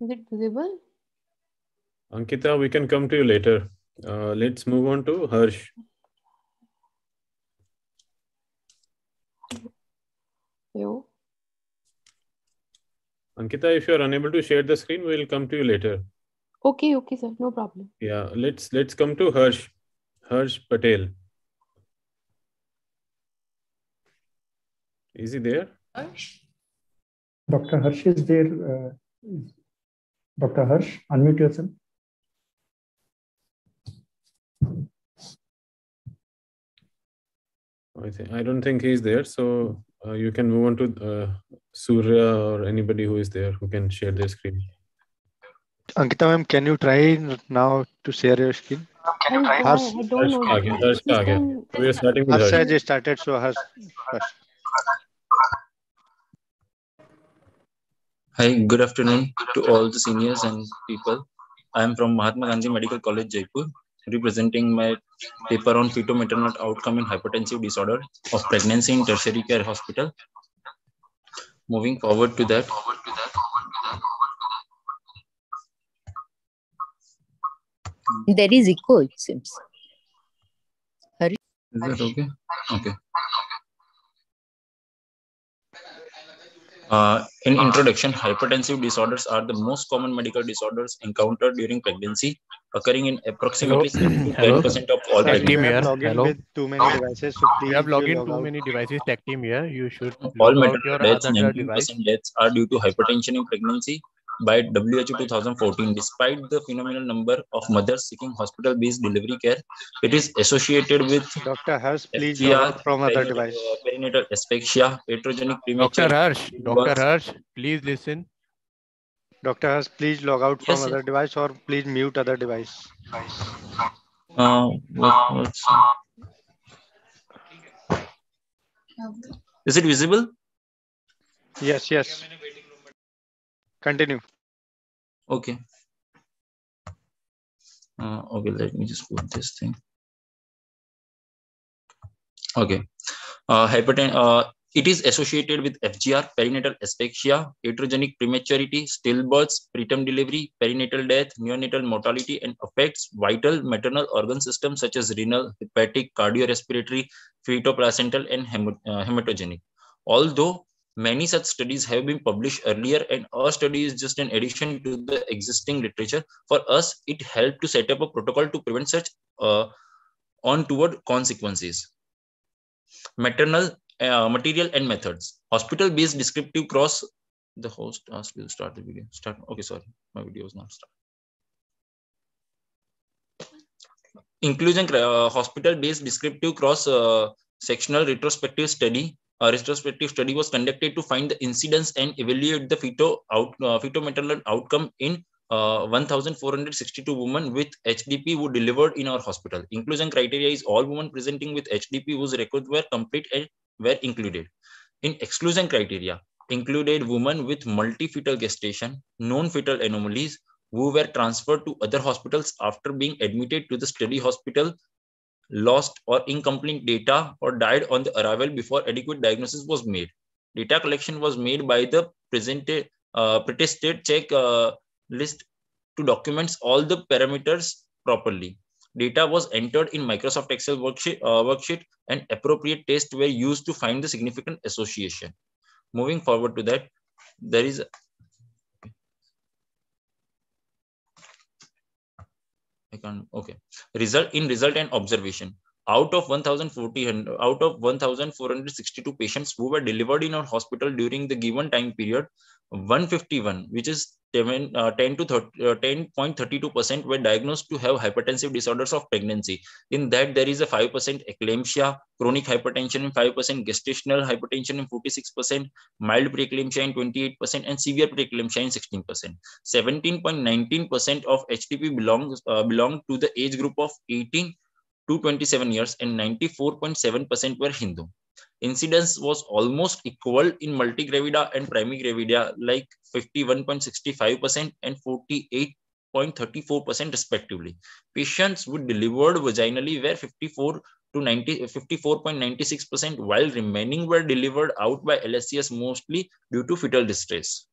Is it visible? Ankita, we can come to you later. Let's move on to Harsh. Hello. Ankita, if you are unable to share the screen, we'll come to you later. Okay, sir, no problem. Yeah, let's come to Harsh. Harsh Patel. Is he there? Harsh? Dr. Harsh is there. Dr. Harsh, unmute yourself. I don't think he's there. So you can move on to Surya or anybody who is there who can share their screen. Ankita ma'am, can you try now to share your screen? I don't know. We are starting with Harsh Harsh. has started, so Harsh first. Hi, good afternoon to all the seniors and people. I am from Mahatma Gandhi Medical College, Jaipur, representing my paper on fetal-maternal outcome in hypertensive disorder of pregnancy in tertiary care hospital. Moving forward to that. There is echo, it seems. Is that okay? Okay. In introduction, hypertensive disorders are the most common medical disorders encountered during pregnancy, occurring in approximately 7 to 10% of all pregnant. Hello. With too many devices, so please we have logged in log too out. many devices. Tech team here. You should All log out maternal your deaths, other 19% device. deaths are due to hypertension in pregnancy by WHO 2014. Despite the phenomenal number of mothers seeking hospital-based delivery care, it is associated with Dr. Harsh, please log FGR, out from other device. perinatal asphyxia, iatrogenic premature. Dr. Harsh, please listen. Dr. Harsh, please log out from Yes, other device or please mute other device. Is it visible? Yes. Continue. Okay. Okay, let me just put this thing. Okay. It is associated with FGR, perinatal asphyxia, iatrogenic prematurity, stillbirths, preterm delivery, perinatal death, neonatal mortality, and affects vital maternal organ systems such as renal, hepatic, cardiorespiratory, fetoplacental, and hematogenic. Although many such studies have been published earlier, and our study is just an addition to the existing literature, for us, it helped to set up a protocol to prevent such untoward consequences. Material and methods. Hospital-based descriptive cross. The host asked will start the video. Start. Okay, sorry, my video is not started. Inclusion. Hospital-based descriptive cross sectional retrospective study. A retrospective study was conducted to find the incidence and evaluate the fetal-maternal outcome in 1,462 women with HDP who delivered in our hospital. Inclusion criteria is all women presenting with HDP whose records were complete and were included. In exclusion criteria, included women with multi-fetal gestation, known fetal anomalies, who were transferred to other hospitals after being admitted to the study hospital, lost or incomplete data, or died on the arrival before adequate diagnosis was made. Data collection was made by the pretested check list to document all the parameters properly. Data was entered in Microsoft Excel worksheet and appropriate tests were used to find the significant association. Moving forward to that, there is result and observation. Out of 1,462 patients who were delivered in our hospital during the given time period, 151, which is 10.32% were diagnosed to have hypertensive disorders of pregnancy. In that, there is a 5% eclampsia, chronic hypertension in 5%, gestational hypertension in 46%, mild preeclampsia in 28%, and severe preeclampsia in 16%. 17.19% of HTP belong to the age group of 18 to 27 years, and 94.7% were Hindu. Incidence was almost equal in multigravida and primigravida, like 51.65% and 48.34% respectively. Patients who delivered vaginally were 54.96%, while remaining were delivered out by LSCS, mostly due to fetal distress.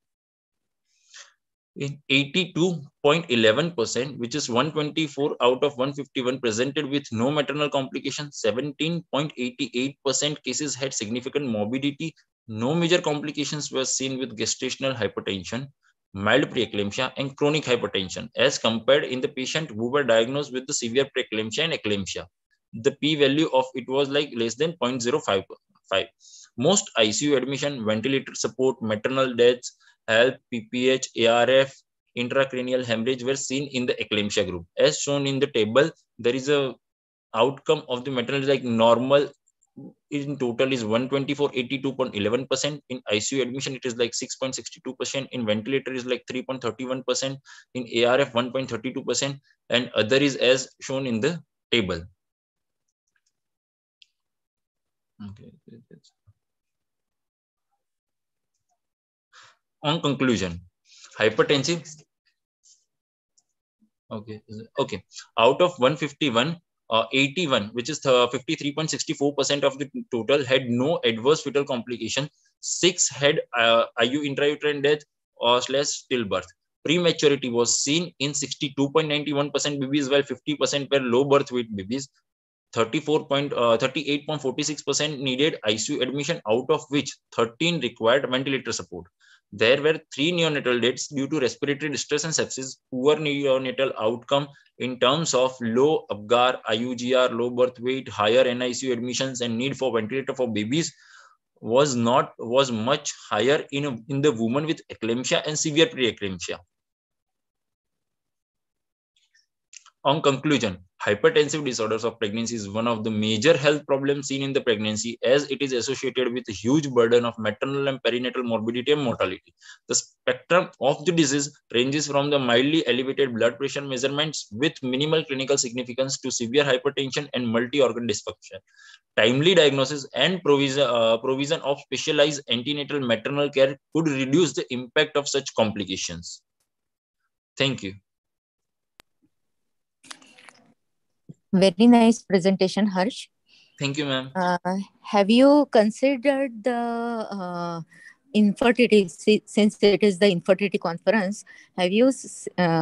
In 82.11%, which is 124 out of 151, presented with no maternal complications. 17.88% cases had significant morbidity. No major complications were seen with gestational hypertension, mild preeclampsia, and chronic hypertension, as compared in the patient who were diagnosed with the severe preeclampsia and eclampsia. The p-value of it was like less than 0.055. Most ICU admission, ventilator support, maternal deaths, HELP, PPH, ARF, intracranial hemorrhage were seen in the eclampsia group. As shown in the table, there is a outcome of the maternal like normal in total is 124, 82.11%. In ICU admission, it is like 6.62%. In ventilator is like 3.31%. In ARF, 1.32%. And other is as shown in the table. Okay. On conclusion, hypertensive. Okay. Out of 151, 81, which is 53.64% of the total, had no adverse fetal complication. 6 had IU intrauterine death or / stillbirth. Prematurity was seen in 62.91% babies, while 50% were low birth weight babies. 38.46% needed ICU admission, out of which 13 required ventilator support. There were 3 neonatal deaths due to respiratory distress and sepsis. Poor neonatal outcome in terms of low ABGAR, IUGR, low birth weight, higher NICU admissions, and need for ventilator for babies was much higher in the woman with eclampsia and severe preeclampsia. On conclusion, hypertensive disorders of pregnancy is one of the major health problems seen in the pregnancy, as it is associated with a huge burden of maternal and perinatal morbidity and mortality. The spectrum of the disease ranges from the mildly elevated blood pressure measurements with minimal clinical significance to severe hypertension and multi-organ dysfunction. Timely diagnosis and provision of specialized antenatal maternal care could reduce the impact of such complications. Thank you. Very nice presentation, Harsh. Thank you, ma'am. Have you considered the infertility, since it is the infertility conference, have you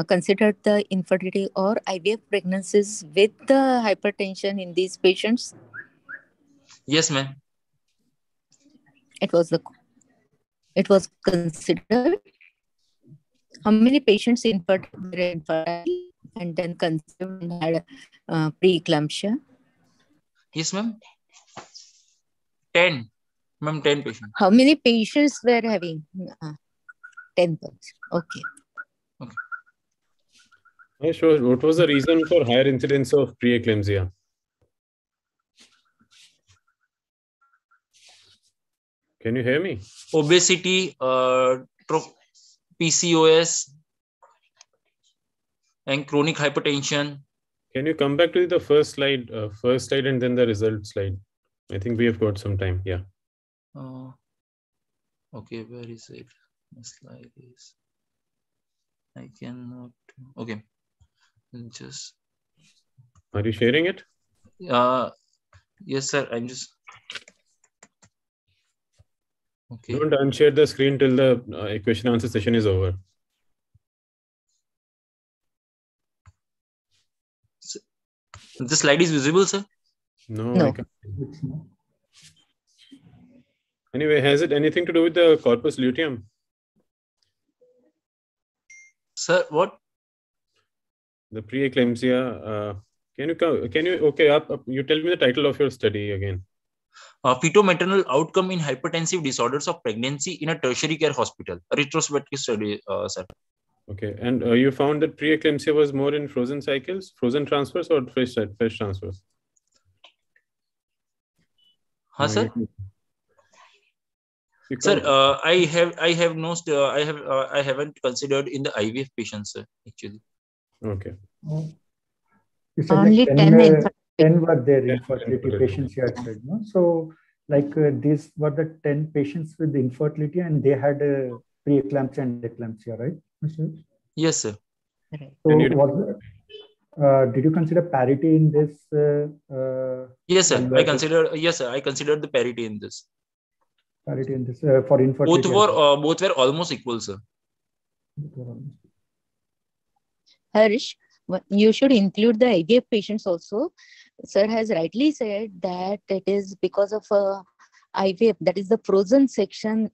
considered the infertility or IVF pregnancies with the hypertension in these patients? Yes, ma'am. It was considered. How many patients were infertile and then conceived and had preeclampsia? Yes, ma'am. 10. Ma'am, 10 patients. How many patients were having? 10 patients. Okay. Sure. What was the reason for higher incidence of preeclampsia? Can you hear me? Obesity, PCOS, and chronic hypertension. Can you come back to the first slide and then the result slide? I think we have got some time. Yeah. Okay, where is it? The slide is. I cannot. Okay. Just. Are you sharing it? Yes, sir. I'm just. Okay. Don't unshare the screen till the question answer session is over. The slide is visible, sir? No. I can't. Anyway, has it anything to do with the corpus luteum? Sir, what? The preeclampsia. Can you okay, you tell me the title of your study again. Fetal-maternal outcome in hypertensive disorders of pregnancy in a tertiary care hospital. A retrospective study, sir. Okay, and you found that preeclampsia was more in frozen cycles, frozen transfers, or fresh transfers? Huh, sir? Sir, I haven't considered in the IVF patients, sir, actually. Okay. You said like 10 were there infertility patients you had said, no? So like these were the 10 patients with infertility and they had preeclampsia and eclampsia, right? Yes, sir. So did you consider parity in this? Yes, sir. I considered the parity in this. Parity in this for infertility. Both were almost equal, sir. Harsh, you should include the IVF patients also. Sir has rightly said that it is because of IVF, that is the frozen section,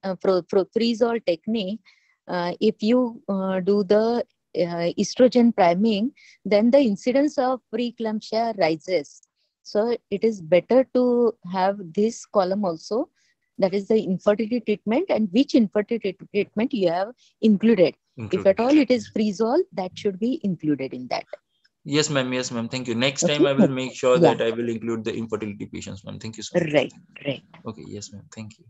freeze-all technique. If you do the estrogen priming, then the incidence of preeclampsia rises. So it is better to have this column also, that is the infertility treatment and which infertility treatment you have included. If at all it is freeze-all, that should be included in that. Yes, ma'am. Yes, ma'am. Thank you. Next time I will make sure that I will include the infertility patients, ma'am. Thank you so much. Right. Okay. Yes, ma'am. Thank you.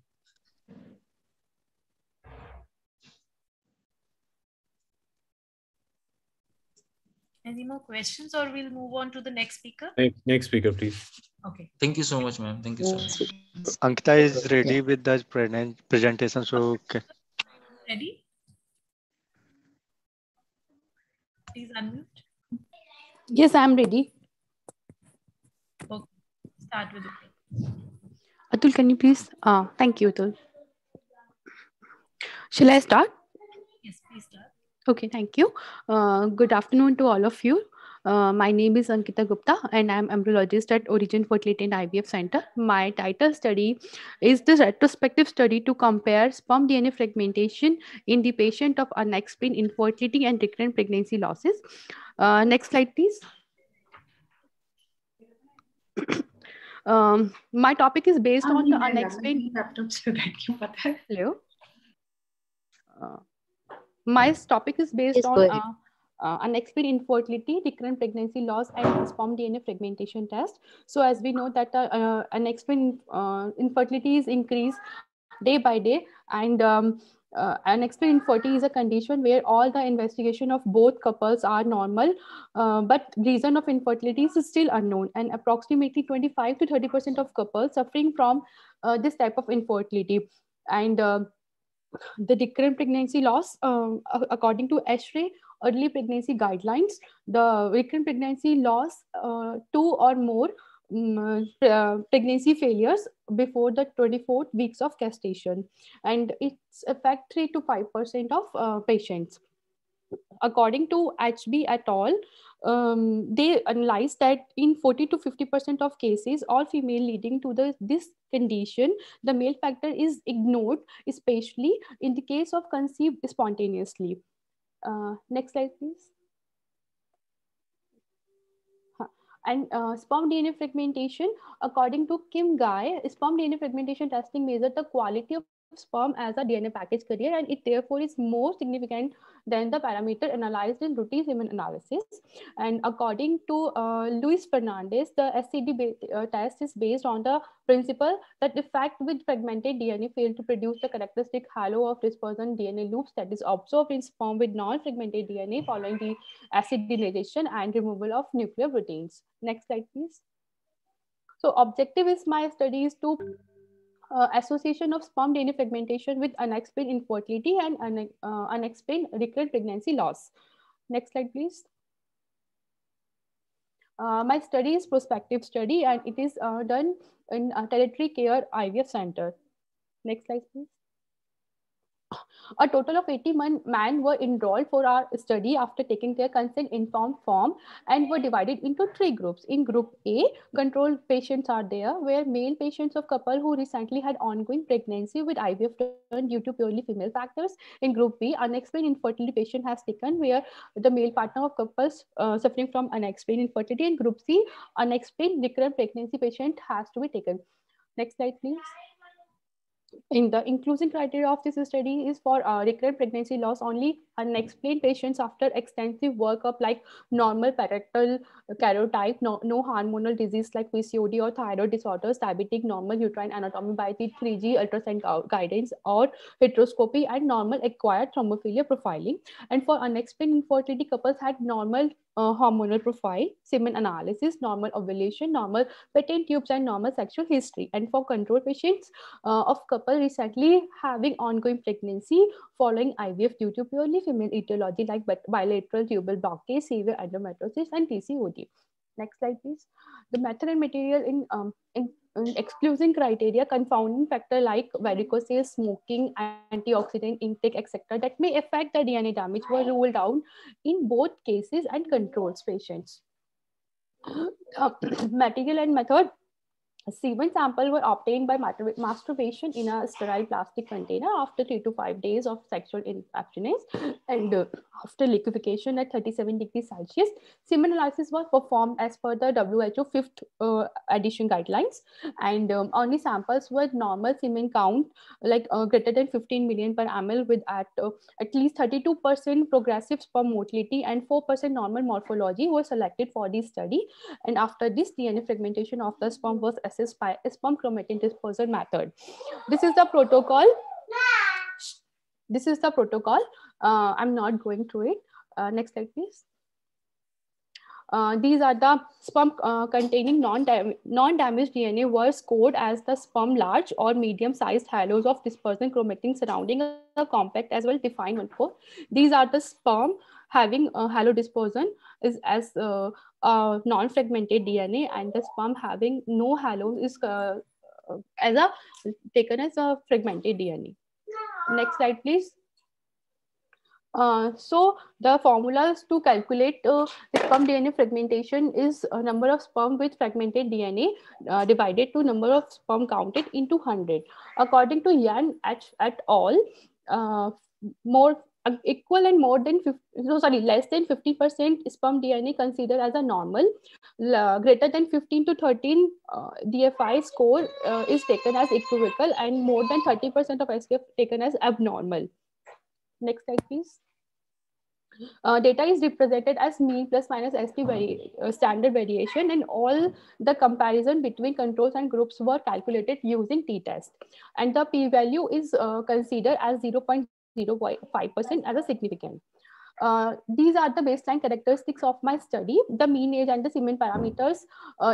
Any more questions, or we'll move on to the next speaker? Next speaker, please. Okay. Thank you so much, ma'am. Thank you so much. Ankita is ready with the presentation. So, okay. Ready? Please unmute. Yes, I'm ready. Okay. Start with it. Atul, can you please? Thank you, Atul. Shall I start? Yes, please start. Okay, thank you. Good afternoon to all of you. My name is Ankita Gupta and I'm embryologist at Origin Fertility and IVF Center. My title study is the retrospective study to compare sperm DNA fragmentation in the patient of unexplained infertility and recurrent pregnancy losses. Next slide, please. My topic is based on the unexplained. Hello. My topic is based on unexplained infertility, recurrent pregnancy loss, and sperm DNA fragmentation test. So, as we know that unexplained infertility is increased day by day, and unexplained infertility is a condition where all the investigation of both couples are normal, but reason of infertility is still unknown, and approximately 25 to 30% of couples suffering from this type of infertility. And the recurrent pregnancy loss, according to ASHRAE, early pregnancy guidelines, the recurrent pregnancy loss, 2 or more pregnancy failures before the 24 weeks of gestation, and it's affect 3 to 5% of patients. According to HB et al., they analyzed that in 40 to 50% of cases, all female leading to this condition, the male factor is ignored, especially in the case of conceived spontaneously. Next slide, please. And sperm DNA fragmentation, according to Kim Guy, sperm DNA fragmentation testing measures the quality of sperm as a DNA package carrier, and it therefore is more significant than the parameter analyzed in routine semen analysis. And according to Luis Fernandez, the SCD test is based on the principle that the fact with fragmented DNA fail to produce the characteristic halo of dispersion DNA loops that is observed in sperm with non-fragmented DNA following the acidulation and removal of nuclear proteins. Next slide, please. So objective is my study is to association of sperm DNA fragmentation with unexplained infertility and unexplained recurrent pregnancy loss. Next slide, please. My study is prospective study, and it is done in a tertiary care IVF center. Next slide, please. A total of 80 men were enrolled for our study after taking their consent informed form, and were divided into 3 groups. In group A, control patients are there, where male patients of couple who recently had ongoing pregnancy with IVF done due to purely female factors. In group B, unexplained infertility patient has taken, where the male partner of couples suffering from unexplained infertility. In group C, unexplained recurrent pregnancy patient has to be taken. Next slide, please. In the inclusion criteria of this study is for recurrent pregnancy loss, only unexplained patients after extensive workup like normal parental karyotype, no hormonal disease like PCOD or thyroid disorders, diabetic, normal uterine anatomy by the 3G ultrasound guidance or heteroscopy, and normal acquired thrombophilia profiling. And for unexplained infertility, couples had normal hormonal profile, semen analysis, normal ovulation, normal patent tubes, and normal sexual history. And for control patients of couple recently having ongoing pregnancy following IVF due to purely female etiology like bilateral tubal blockage, severe endometriosis, and PCOD. Next slide, please. The method and material in exclusion criteria, confounding factor like varicose, smoking, antioxidant intake, etc., that may affect the DNA damage were ruled out in both cases and controls patients. Material and method. Semen sample were obtained by masturbation in a sterile plastic container after 3 to 5 days of sexual abstinence, and after liquefaction at 37 degrees Celsius. Semen analysis was performed as per the WHO 5th edition guidelines, and only samples with normal semen count like greater than 15 million per ml with at least 32% progressive sperm motility and 4% normal morphology were selected for this study. And after this, DNA fragmentation of the sperm was assessed by a sperm chromatin dispersal method. This is the protocol. This is the protocol. I'm not going through it. Next slide, please. These are the sperm containing non-damaged DNA were scored as the sperm large or medium-sized halos of dispersion chromatin surrounding a compact as well defined 1,4. These are the sperm having halo dispersion is as non-fragmented DNA, and the sperm having no halos is taken as a fragmented DNA. Next slide, please. So the formulas to calculate sperm DNA fragmentation is a number of sperm with fragmented DNA divided to number of sperm counted into 100. According to Yan et al., equal and more than 50, less than 50% sperm DNA considered as a normal, greater than 15 to 13 DFI score is taken as equivocal, and more than 30% of SKF taken as abnormal. Next slide, please. Data is represented as mean plus minus ST standard variation, and all the comparison between controls and groups were calculated using t-test, and the p-value is considered as 0.05% as a significant. These are the baseline characteristics of my study. The mean age and the semen parameters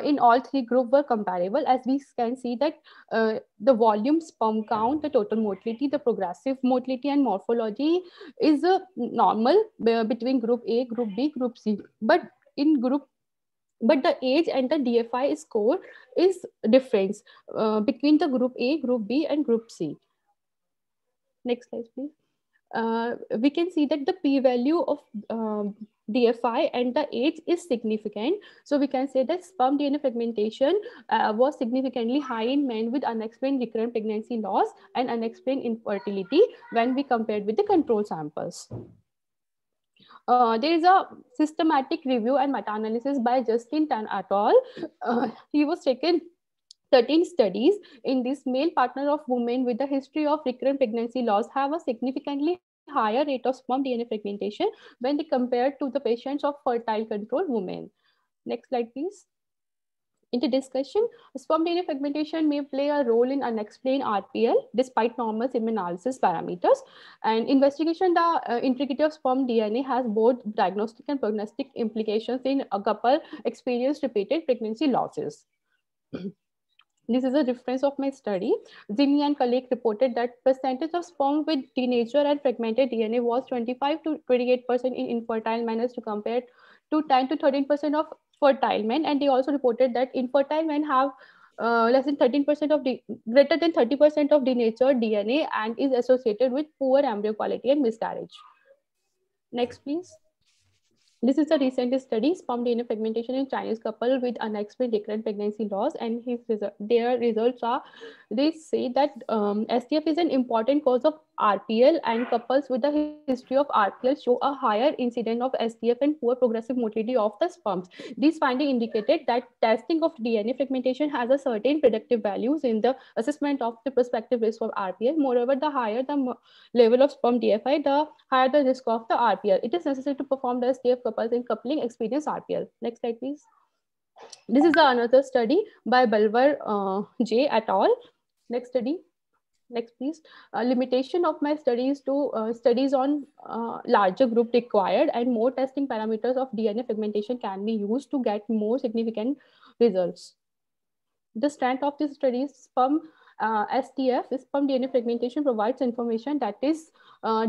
in all three groups were comparable. As we can see that the volume, sperm count, the total motility, the progressive motility and morphology is normal between group A, group B, group C. But the age and the DFI score is different between the group A, group B and group C. Next slide, please. We can see that the p-value of DFI and the age is significant. So we can say that sperm DNA fragmentation was significantly high in men with unexplained recurrent pregnancy loss and unexplained infertility when we compared with the control samples. There is a systematic review and meta-analysis by Justin Tan et al. He was taken 13 studies. In this, male partner of women with a history of recurrent pregnancy loss have a significantly higher rate of sperm DNA fragmentation when they compared to the patients of fertile control women. Next slide, please. In the discussion, sperm DNA fragmentation may play a role in unexplained RPL despite normal semen analysis parameters. And investigation the integrity of sperm DNA has both diagnostic and prognostic implications in a couple experienced repeated pregnancy losses. This is a reference of my study. Zini and colleague reported that percentage of sperm with denature and fragmented DNA was 25 to 28% in infertile men as compared to 10 to 13% of fertile men. And they also reported that infertile men have less than 13% of greater than 30% of denatured DNA and is associated with poor embryo quality and miscarriage. Next, please. This is a recent study, sperm DNA fragmentation in Chinese couple with unexplained recurrent pregnancy loss, and their results are, they say that STF is an important cause of RPL, and couples with a history of RPL show a higher incidence of STF and poor progressive motility of the sperms. These findings indicated that testing of DNA fragmentation has a certain predictive values in the assessment of the prospective risk of RPL. Moreover, the higher the level of sperm DFI, the higher the risk of the RPL. It is necessary to perform the STF couples in coupling experience RPL. Next slide, please. This is another study by Balwar J et al. Next study. Next, please. Limitation of my studies to studies on larger group required, and more testing parameters of DNA fragmentation can be used to get more significant results. The strength of this study is sperm STF, sperm DNA fragmentation provides information that is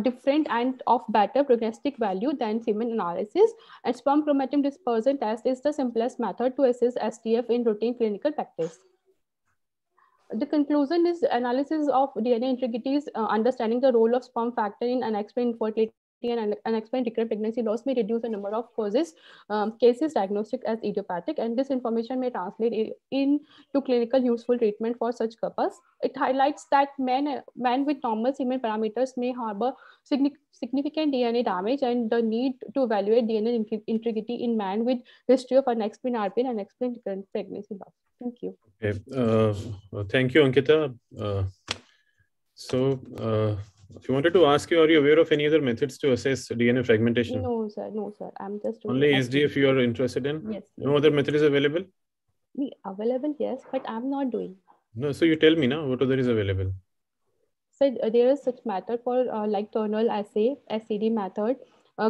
different and of better prognostic value than semen analysis. And sperm chromatin dispersion test is the simplest method to assess STF in routine clinical practice. The conclusion is analysis of DNA integrities, understanding the role of sperm factor in unexplained infertility and unexplained recurrent pregnancy loss may reduce the number of causes, cases diagnostic as idiopathic, and this information may translate into clinical useful treatment for such couples. It highlights that men with normal semen parameters may harbor significant DNA damage, and the need to evaluate DNA integrity in men with history of unexplained RPL and unexplained recurrent pregnancy loss. Thank you. Okay. Thank you, Ankita. If you wanted to ask you, are you aware of any other methods to assess DNA fragmentation? No, sir. No, sir. I'm just only SDF you are interested in? Yes. No other method is available? Available, yes, but I'm not doing. No, so you tell me now, what other is available? So there is such method for like Ternal assay, SCD method,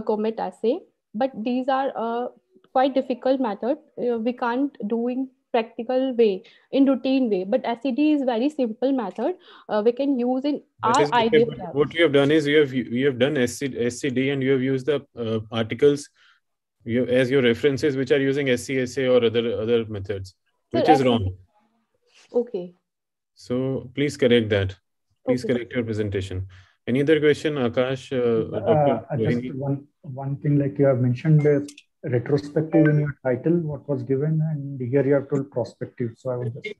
Comet assay, but these are quite difficult method. We can't do in practical way, in routine way, but SCD is very simple method we can use in our IVF lab. What you have done is you have done SCD and you have used the articles as your references, which are using SCSA or other methods, which is wrong. Okay. So please correct that. Please correct your presentation. Any other question, Akash? Just one thing, like you have mentioned retrospective in your title, what was given, and here you have told prospective. So I would just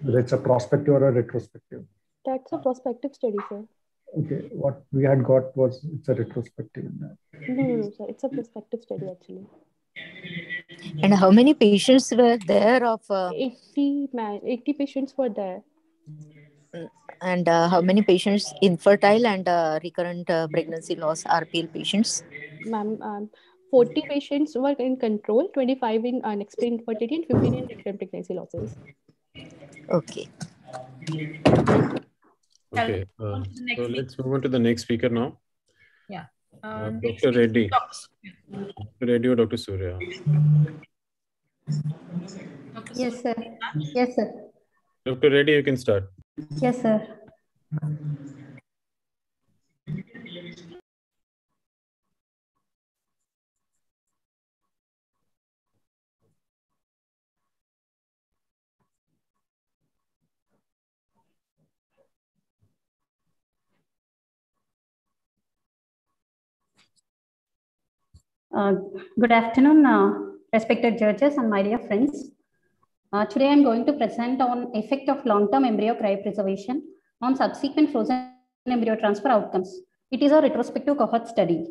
whether it's a prospective or a retrospective. That's a prospective study, sir. Okay, what we had got was it's a retrospective in that. No, sir. It's a prospective study actually. And how many patients were there of 80 patients were there. And how many patients infertile and recurrent pregnancy loss RPL patients? Ma'am, 40 patients were in control, 25 in unexplained infertility, and 15 in recurrent pregnancy losses. Okay. Okay. So let's move on to the next speaker now. Yeah. Dr. Reddy. Dr. Reddy or Dr. Surya? Yes, sir. Yes, sir. Dr. Reddy, you can start. Yes, sir. Good afternoon, respected judges and my dear friends. Today I'm going to present on effect of long-term embryo cryopreservation on subsequent frozen embryo transfer outcomes. It is a retrospective cohort study.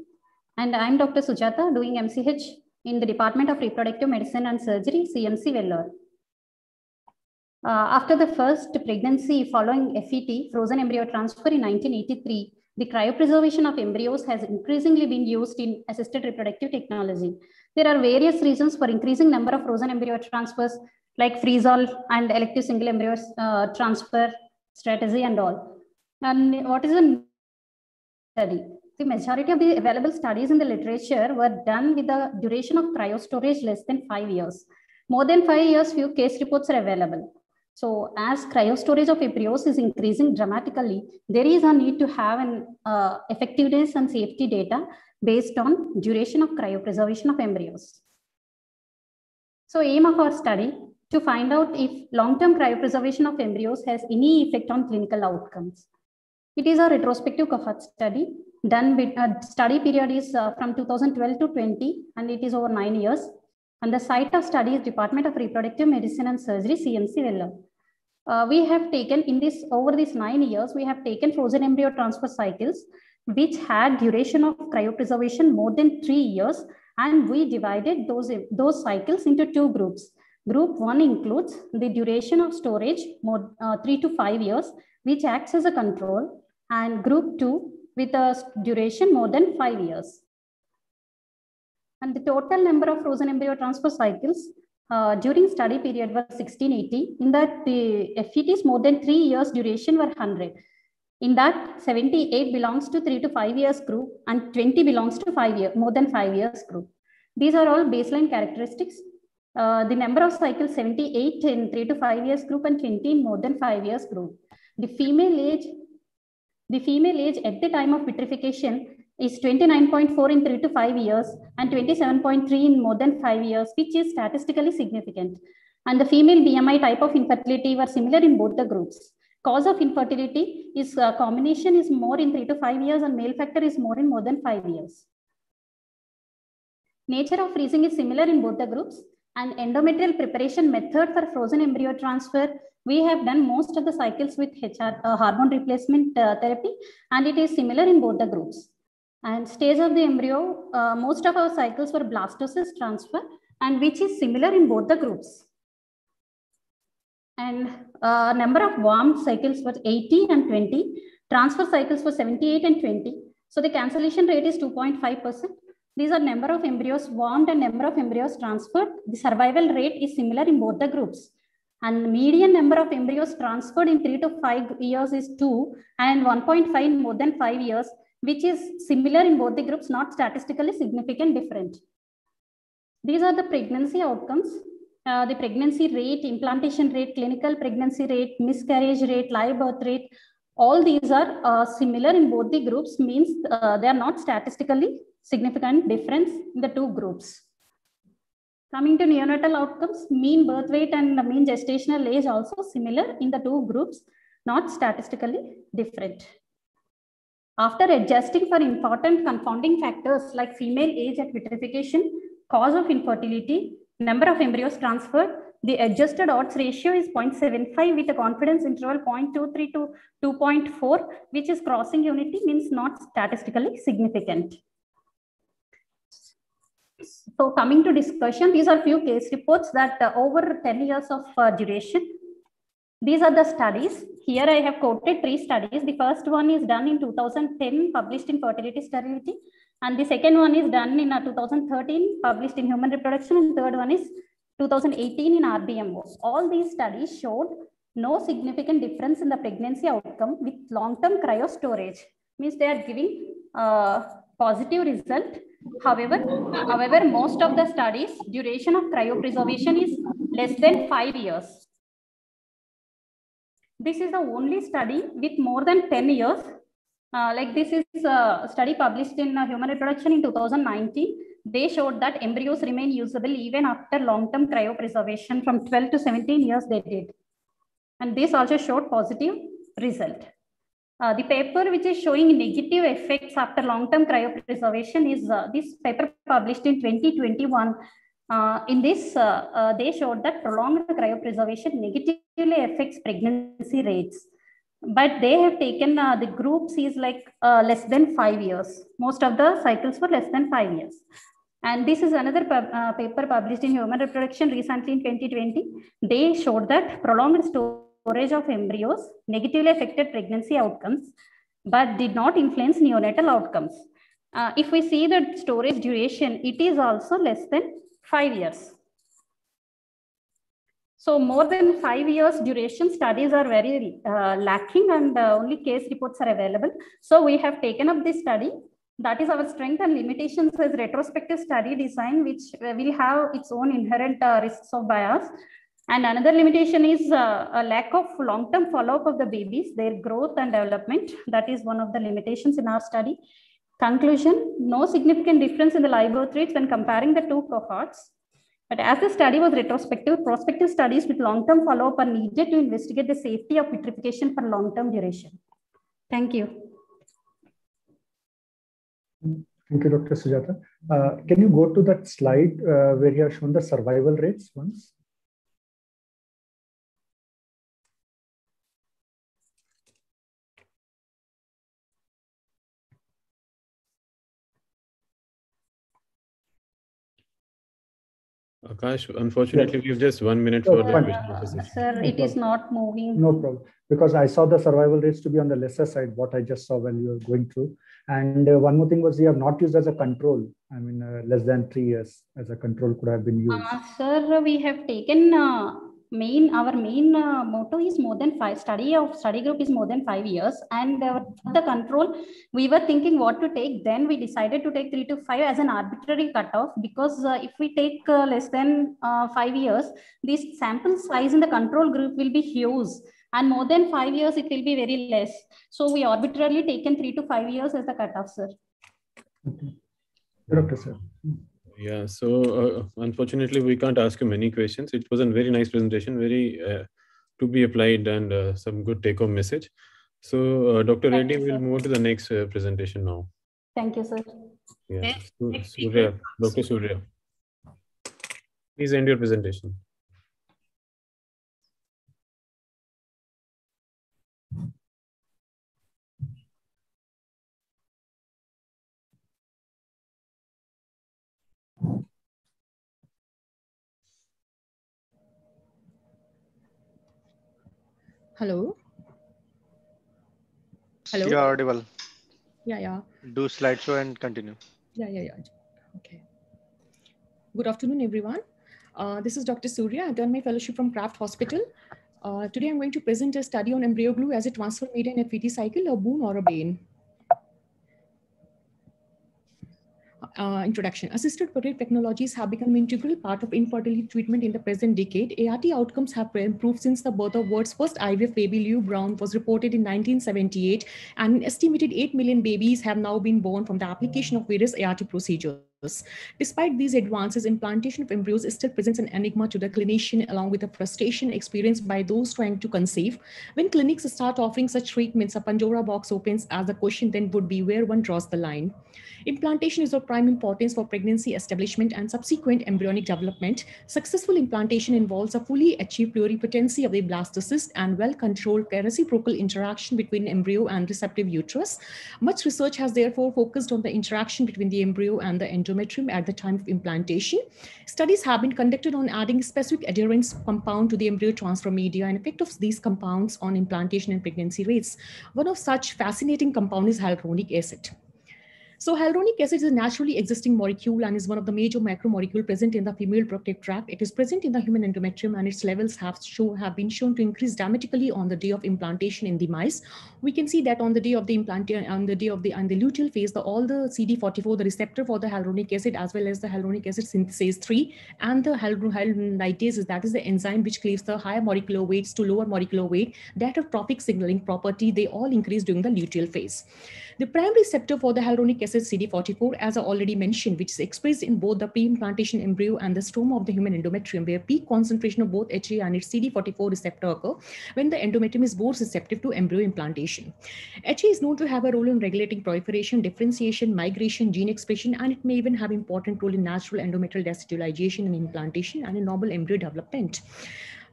And I'm Dr. Sujata, doing MCH in the Department of Reproductive Medicine and Surgery, CMC Vellore. After the first pregnancy following FET, frozen embryo transfer in 1983, the cryopreservation of embryos has increasingly been used in assisted reproductive technology. There are various reasons for increasing number of frozen embryo transfers, like freeze-all and elective single embryo transfer strategy and all. And what is the study? The majority of the available studies in the literature were done with the duration of cryostorage less than 5 years. More than 5 years, few case reports are available. So as cryostorage of embryos is increasing dramatically, there is a need to have an effectiveness and safety data based on duration of cryopreservation of embryos. So aim of our study to find out if long-term cryopreservation of embryos has any effect on clinical outcomes. It is a retrospective cohort study done with study period is from 2012 to 20, and it is over 9 years. And the site of study is Department of Reproductive Medicine and Surgery, CMC Vellore. We have taken over these 9 years, we have taken frozen embryo transfer cycles which had duration of cryopreservation more than 3 years, and we divided those cycles into 2 groups. Group 1 includes the duration of storage 3 to 5 years, which acts as a control, and group 2 with a duration more than 5 years. And the total number of frozen embryo transfer cycles during study period was 1680. In that, the FETs more than 3 years duration were 100. In that, 78 belongs to 3 to 5 years group and 20 belongs to more than 5 years group. These are all baseline characteristics. The number of cycles 78 in 3 to 5 years group and 20 in more than 5 years group. The female age at the time of vitrification is 29.4 in 3 to 5 years and 27.3 in more than 5 years, which is statistically significant. And the female BMI type of infertility were similar in both the groups. Cause of infertility is combination is more in 3 to 5 years and male factor is more in more than 5 years. Nature of freezing is similar in both the groups, and endometrial preparation method for frozen embryo transfer, we have done most of the cycles with hormone replacement therapy, and it is similar in both the groups. And stage of the embryo, most of our cycles were blastocyst transfer, and which is similar in both the groups. And number of warmed cycles was 80 and 20. Transfer cycles were 78 and 20. So the cancellation rate is 2.5%. These are number of embryos warmed and number of embryos transferred. The survival rate is similar in both the groups. And median number of embryos transferred in 3 to 5 years is 2 and 1.5 in more than 5 years, which is similar in both the groups, not statistically significant different. These are the pregnancy outcomes. The pregnancy rate, implantation rate, clinical pregnancy rate, miscarriage rate, live birth rate, all these are similar in both the groups, means they are not statistically significant difference in the 2 groups. Coming to neonatal outcomes, mean birth weight and mean gestational age also similar in the 2 groups, not statistically different. After adjusting for important confounding factors like female age at vitrification, cause of infertility, number of embryos transferred, the adjusted odds ratio is 0.75 with a confidence interval 0.23 to 2.4, which is crossing unity, means not statistically significant. So coming to discussion, these are few case reports that over 10 years of duration. These are the studies. Here I have quoted 3 studies. The first one is done in 2010, published in Fertility Sterility. And the second one is done in 2013, published in Human Reproduction. And third one is 2018 in RBMO. All these studies showed no significant difference in the pregnancy outcome with long-term cryostorage. Means they are giving positive result. However, most of the studies, duration of cryopreservation is less than 5 years. This is the only study with more than 10 years. Like this is a study published in Human Reproduction in 2019. They showed that embryos remain usable even after long-term cryopreservation from 12 to 17 years they did. And this also showed positive result. The paper which is showing negative effects after long-term cryopreservation is this paper published in 2021. In this, they showed that prolonged cryopreservation negatively affects pregnancy rates. But they have taken the groups is like less than 5 years. Most of the cycles were less than 5 years. And this is another paper published in Human Reproduction recently in 2020. They showed that prolonged storage of embryos negatively affected pregnancy outcomes, but did not influence neonatal outcomes. If we see the storage duration, it is also less than 5 years. So more than 5 years duration studies are very lacking, and only case reports are available. So we have taken up this study. That is our strength and limitations as retrospective study design, which will have its own inherent risks of bias. And another limitation is a lack of long-term follow-up of the babies, their growth and development. That is one of the limitations in our study. Conclusion, no significant difference in the live birth rates when comparing the two cohorts. But as the study was retrospective, prospective studies with long-term follow-up are needed to investigate the safety of vitrification for long-term duration. Thank you. Thank you, Dr. Sujata. Can you go to that slide where you have shown the survival rates once? Akash, unfortunately, we have just 1 minute for the question. Sir, it is not moving. No problem. Because I saw the survival rates to be on the lesser side, what I just saw when you were going through. And one more thing was you have not used as a control. I mean, less than 3 years as a control could have been used. Sir, we have taken our main motto is more than 5. Study group is more than 5 years. And the control, we were thinking what to take. Then we decided to take 3 to 5 as an arbitrary cutoff, because if we take less than 5 years, this sample size in the control group will be huge. And more than 5 years, it will be very less. So we arbitrarily taken 3 to 5 years as the cutoff, sir. Okay. Doctor, sir. Yeah, so unfortunately, we can't ask you many questions. It was a very nice presentation, very to be applied, and some good take-home message. So Dr. Reddy will move to the next presentation now. Thank you, sir. Yeah, Surya, Dr. Surya. Please end your presentation. Hello. Hello. You are audible. Yeah. Do slideshow and continue. Yeah. Okay. Good afternoon, everyone. This is Dr. Surya. I've done my fellowship from Kraft Hospital. Today, I'm going to present a study on embryo glue as a transfer medium in a FET cycle, a boon or a bane. Introduction. Assisted reproductive technologies have become an integral part of infertility treatment in the present decade. ART outcomes have improved since the birth of world's first IVF baby, Lew Brown, was reported in 1978, and an estimated 8 million babies have now been born from the application of various ART procedures. Despite these advances, implantation of embryos still presents an enigma to the clinician, along with the frustration experienced by those trying to conceive. When clinics start offering such treatments, a Pandora box opens, as the question then would be where one draws the line. Implantation is of prime importance for pregnancy establishment and subsequent embryonic development. Successful implantation involves a fully achieved pluripotency of the blastocyst and well-controlled reciprocal interaction between embryo and receptive uterus. Much research has therefore focused on the interaction between the embryo and the endometrium at the time of implantation. Studies have been conducted on adding specific adherence compound to the embryo transfer media and effect of these compounds on implantation and pregnancy rates. One of such fascinating compounds is hyaluronic acid. So hyaluronic acid is a naturally existing molecule and is one of the major macromolecule present in the female reproductive tract. It is present in the human endometrium and its levels have been shown to increase dramatically on the day of implantation in the mice. We can see that on the day of the implantation, on the day of the luteal phase, all the CD44, the receptor for the hyaluronic acid, as well as the hyaluronic acid synthase 3 and the hyaluronidase, that is the enzyme which cleaves the higher molecular weights to lower molecular weight, that have trophic signaling property, they all increase during the luteal phase. The primary receptor for the hyaluronic acid CD44, as I already mentioned, which is expressed in both the pre-implantation embryo and the stroma of the human endometrium, where peak concentration of both HA and its CD44 receptor occur when the endometrium is most receptive to embryo implantation. HA is known to have a role in regulating proliferation, differentiation, migration, gene expression, and it may even have an important role in natural endometrial decellularization and implantation and in normal embryo development.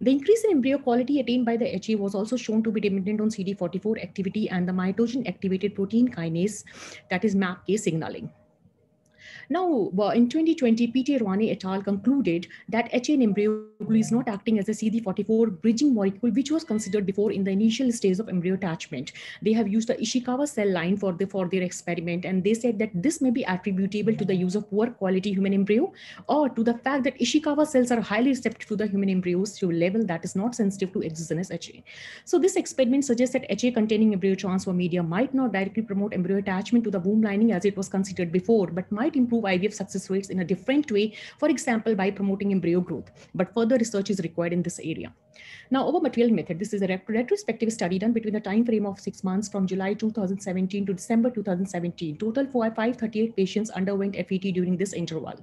The increase in embryo quality attained by the HA was also shown to be dependent on CD44 activity and the mitogen-activated protein kinase, that is MAPK signaling. Now, in 2020, P.T. Rouhani et al. Concluded that HA in embryo glue is not acting as a CD44 bridging molecule, which was considered before in the initial stage of embryo attachment. They have used the Ishikawa cell line for their experiment, and they said that this may be attributable to the use of poor quality human embryo or to the fact that Ishikawa cells are highly receptive to the human embryos to a level that is not sensitive to exogenous HA. So this experiment suggests that HA containing embryo transfer media might not directly promote embryo attachment to the womb lining as it was considered before, but might improve IVF success rates in a different way, for example, by promoting embryo growth. But further research is required in this area. Now, our material method, this is a retrospective study done between the time frame of 6 months from July 2017 to December 2017. Total 538 patients underwent FET during this interval.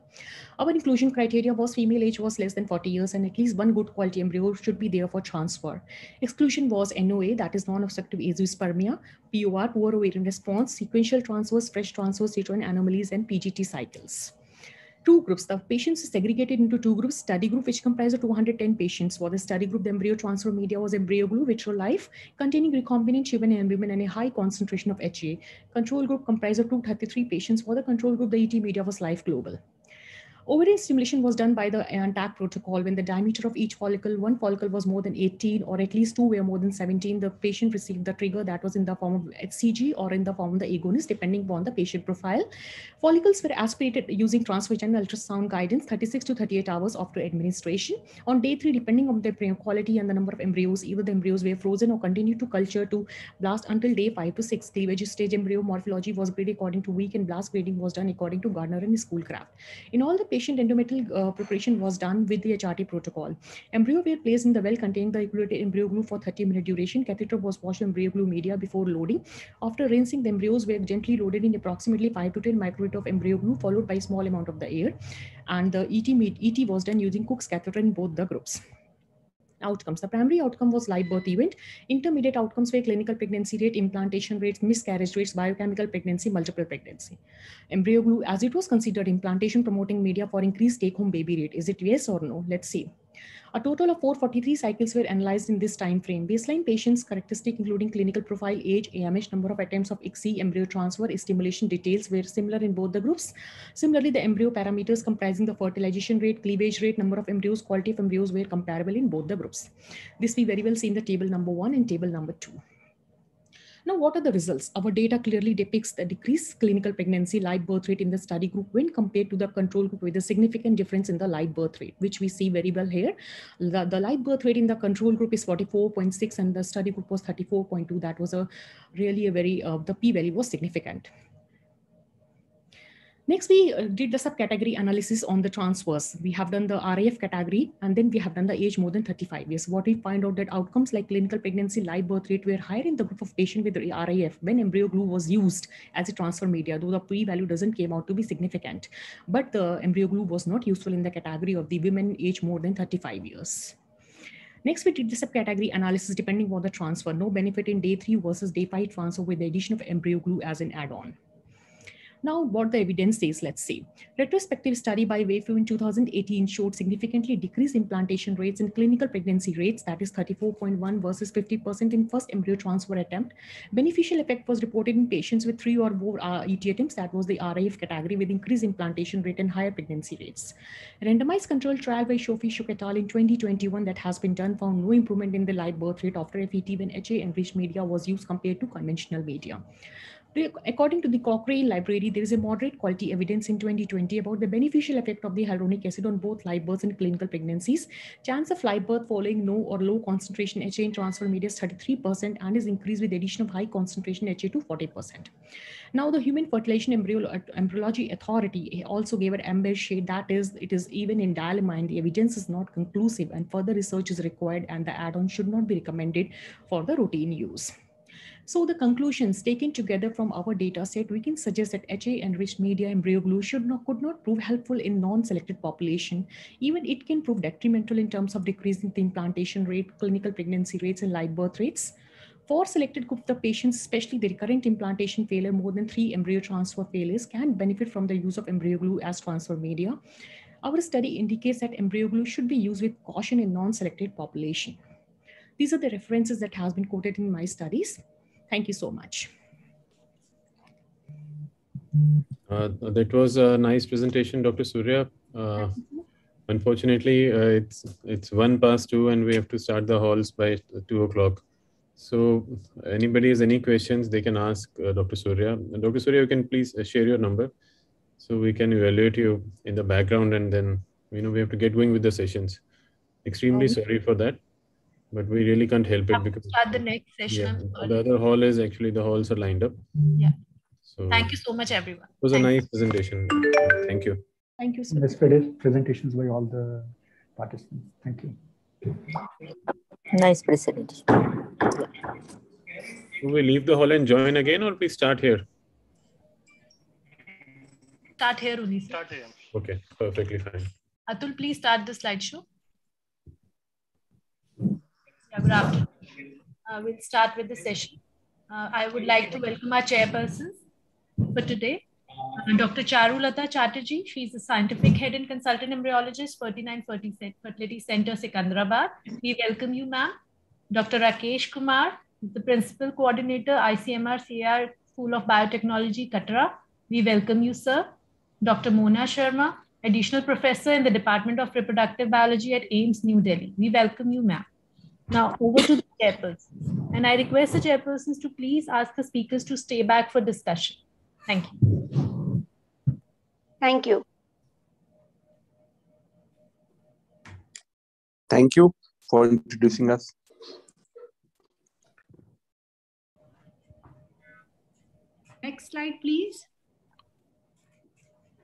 Our inclusion criteria was female age was less than 40 years and at least one good quality embryo should be there for transfer. Exclusion was NOA, that is non-obstructive azoospermia, POR, poor ovarian response, sequential transfers, fresh transfers, uterine anomalies, and PGT cycles. Two groups. The patients are segregated into two groups. Study group, which comprised of 210 patients. For the study group, the embryo transfer media was embryo glue, Vitrolife, containing recombinant human albumin and a high concentration of HA. Control group comprised of 233 patients. For the control group, the ET media was Life Global. Ovarian stimulation was done by the ANTAC protocol when the diameter of each follicle, one follicle was more than 18 or at least two were more than 17. The patient received the trigger that was in the form of HCG or in the form of the agonist, depending upon the patient profile. Follicles were aspirated using transvaginal ultrasound guidance 36 to 38 hours after administration. On day 3, depending on the quality and the number of embryos, either the embryos were frozen or continued to culture to blast until day 5 to 6. Cleavage stage embryo morphology was graded according to week and blast grading was done according to Gardner and Schoolcraft. In all the patient endometrial preparation was done with the HRT protocol. Embryo were placed in the well containing the equilibrated embryo glue for 30-minute duration. Catheter was washed in embryo glue media before loading. After rinsing, the embryos were gently loaded in approximately 5 to 10 microliter of embryo glue, followed by a small amount of the air. And the ET was done using Cook's catheter in both the groups. Outcomes. The primary outcome was live birth event. Intermediate outcomes were clinical pregnancy rate, implantation rates, miscarriage rates, biochemical pregnancy, multiple pregnancy. Embryo glue, as it was considered implantation promoting media for increased take-home baby rate. Is it yes or no? Let's see. A total of 443 cycles were analyzed in this time frame. Baseline patients' characteristic including clinical profile, age, AMH, number of attempts of ICSI, embryo transfer, stimulation details were similar in both the groups. Similarly, the embryo parameters comprising the fertilization rate, cleavage rate, number of embryos, quality of embryos were comparable in both the groups. This we very well see in the table number 1 and table number 2. Now, what are the results? Our data clearly depicts the decreased clinical pregnancy live birth rate in the study group when compared to the control group with a significant difference in the live birth rate, which we see very well here. The live birth rate in the control group is 44.6 and the study group was 34.2. That was really a very, the p-value was significant. Next, we did the subcategory analysis on the transfers. We have done the RAF category, and then we have done the age more than 35 years. What we find out that outcomes like clinical pregnancy, live birth rate were higher in the group of patients with RAF when embryo glue was used as a transfer media, though the p-value doesn't came out to be significant. But the embryo glue was not useful in the category of the women age more than 35 years. Next, we did the subcategory analysis depending on the transfer. No benefit in day 3 versus day 5 transfer with the addition of embryo glue as an add-on. Now, what the evidence says, let's see. Retrospective study by Weifu in 2018 showed significantly decreased implantation rates and clinical pregnancy rates, that is 34.1 versus 50% in first embryo transfer attempt. Beneficial effect was reported in patients with 3 or more ET attempts, that was the RAF category, with increased implantation rate and higher pregnancy rates. Randomized controlled trial by Shofi Shuk et al. In 2021 that has been done found no improvement in the live birth rate after FET when HA enriched media was used compared to conventional media. According to the Cochrane Library, there is a moderate quality evidence in 2020 about the beneficial effect of the hyaluronic acid on both live births and clinical pregnancies. Chance of live birth following no or low concentration HA in transfer media is 33% and is increased with the addition of high concentration HA to 40%. Now, the Human Fertilization Embryology Authority also gave an amber shade, that is, it is even in dialamine, the evidence is not conclusive and further research is required, and the add-on should not be recommended for the routine use. So the conclusions taken together from our data set, we can suggest that HA-enriched media embryo glue could not prove helpful in non-selected population. Even it can prove detrimental in terms of decreasing the implantation rate, clinical pregnancy rates, and live birth rates. For selected group of patients, especially the recurrent implantation failure, more than 3 embryo transfer failures can benefit from the use of embryo glue as transfer media. Our study indicates that embryo glue should be used with caution in non-selected population. These are the references that has been quoted in my studies. Thank you so much. That was a nice presentation, Dr. Surya. Unfortunately, it's 2:01 and we have to start the halls by 2 o'clock. So anybody has any questions, they can ask Dr. Surya. Dr. Surya, you can please share your number so we can evaluate you in the background, and then we have to get going with the sessions. Extremely sorry for that, but we really can't help it because start the next session. Yeah, the other hall is actually, the halls are lined up. Yeah. So thank you so much, everyone. It was a nice presentation. Thank you. Thank you, sir. Best presentations by all the participants. Thank you. Nice presentation. Do we leave the hall and join again, or please start here? Start here, Uni. Start here. Okay, perfectly fine. Atul, please start the slideshow. Yeah, good afternoon. We'll start with the session. I would like to welcome our chairpersons for today. Dr. Charulata Chatterjee, she's a scientific head and consultant embryologist, 39 Fertility Center, Secunderabad. We welcome you, ma'am. Dr. Rakesh Kumar, the principal coordinator, ICMR CR School of Biotechnology, Katra. We welcome you, sir. Dr. Mona Sharma, additional professor in the Department of Reproductive Biology at AIIMS, New Delhi. We welcome you, ma'am. Now over to the chairpersons. And I request the chairpersons to please ask the speakers to stay back for discussion. Thank you. Thank you. Thank you for introducing us. Next slide, please.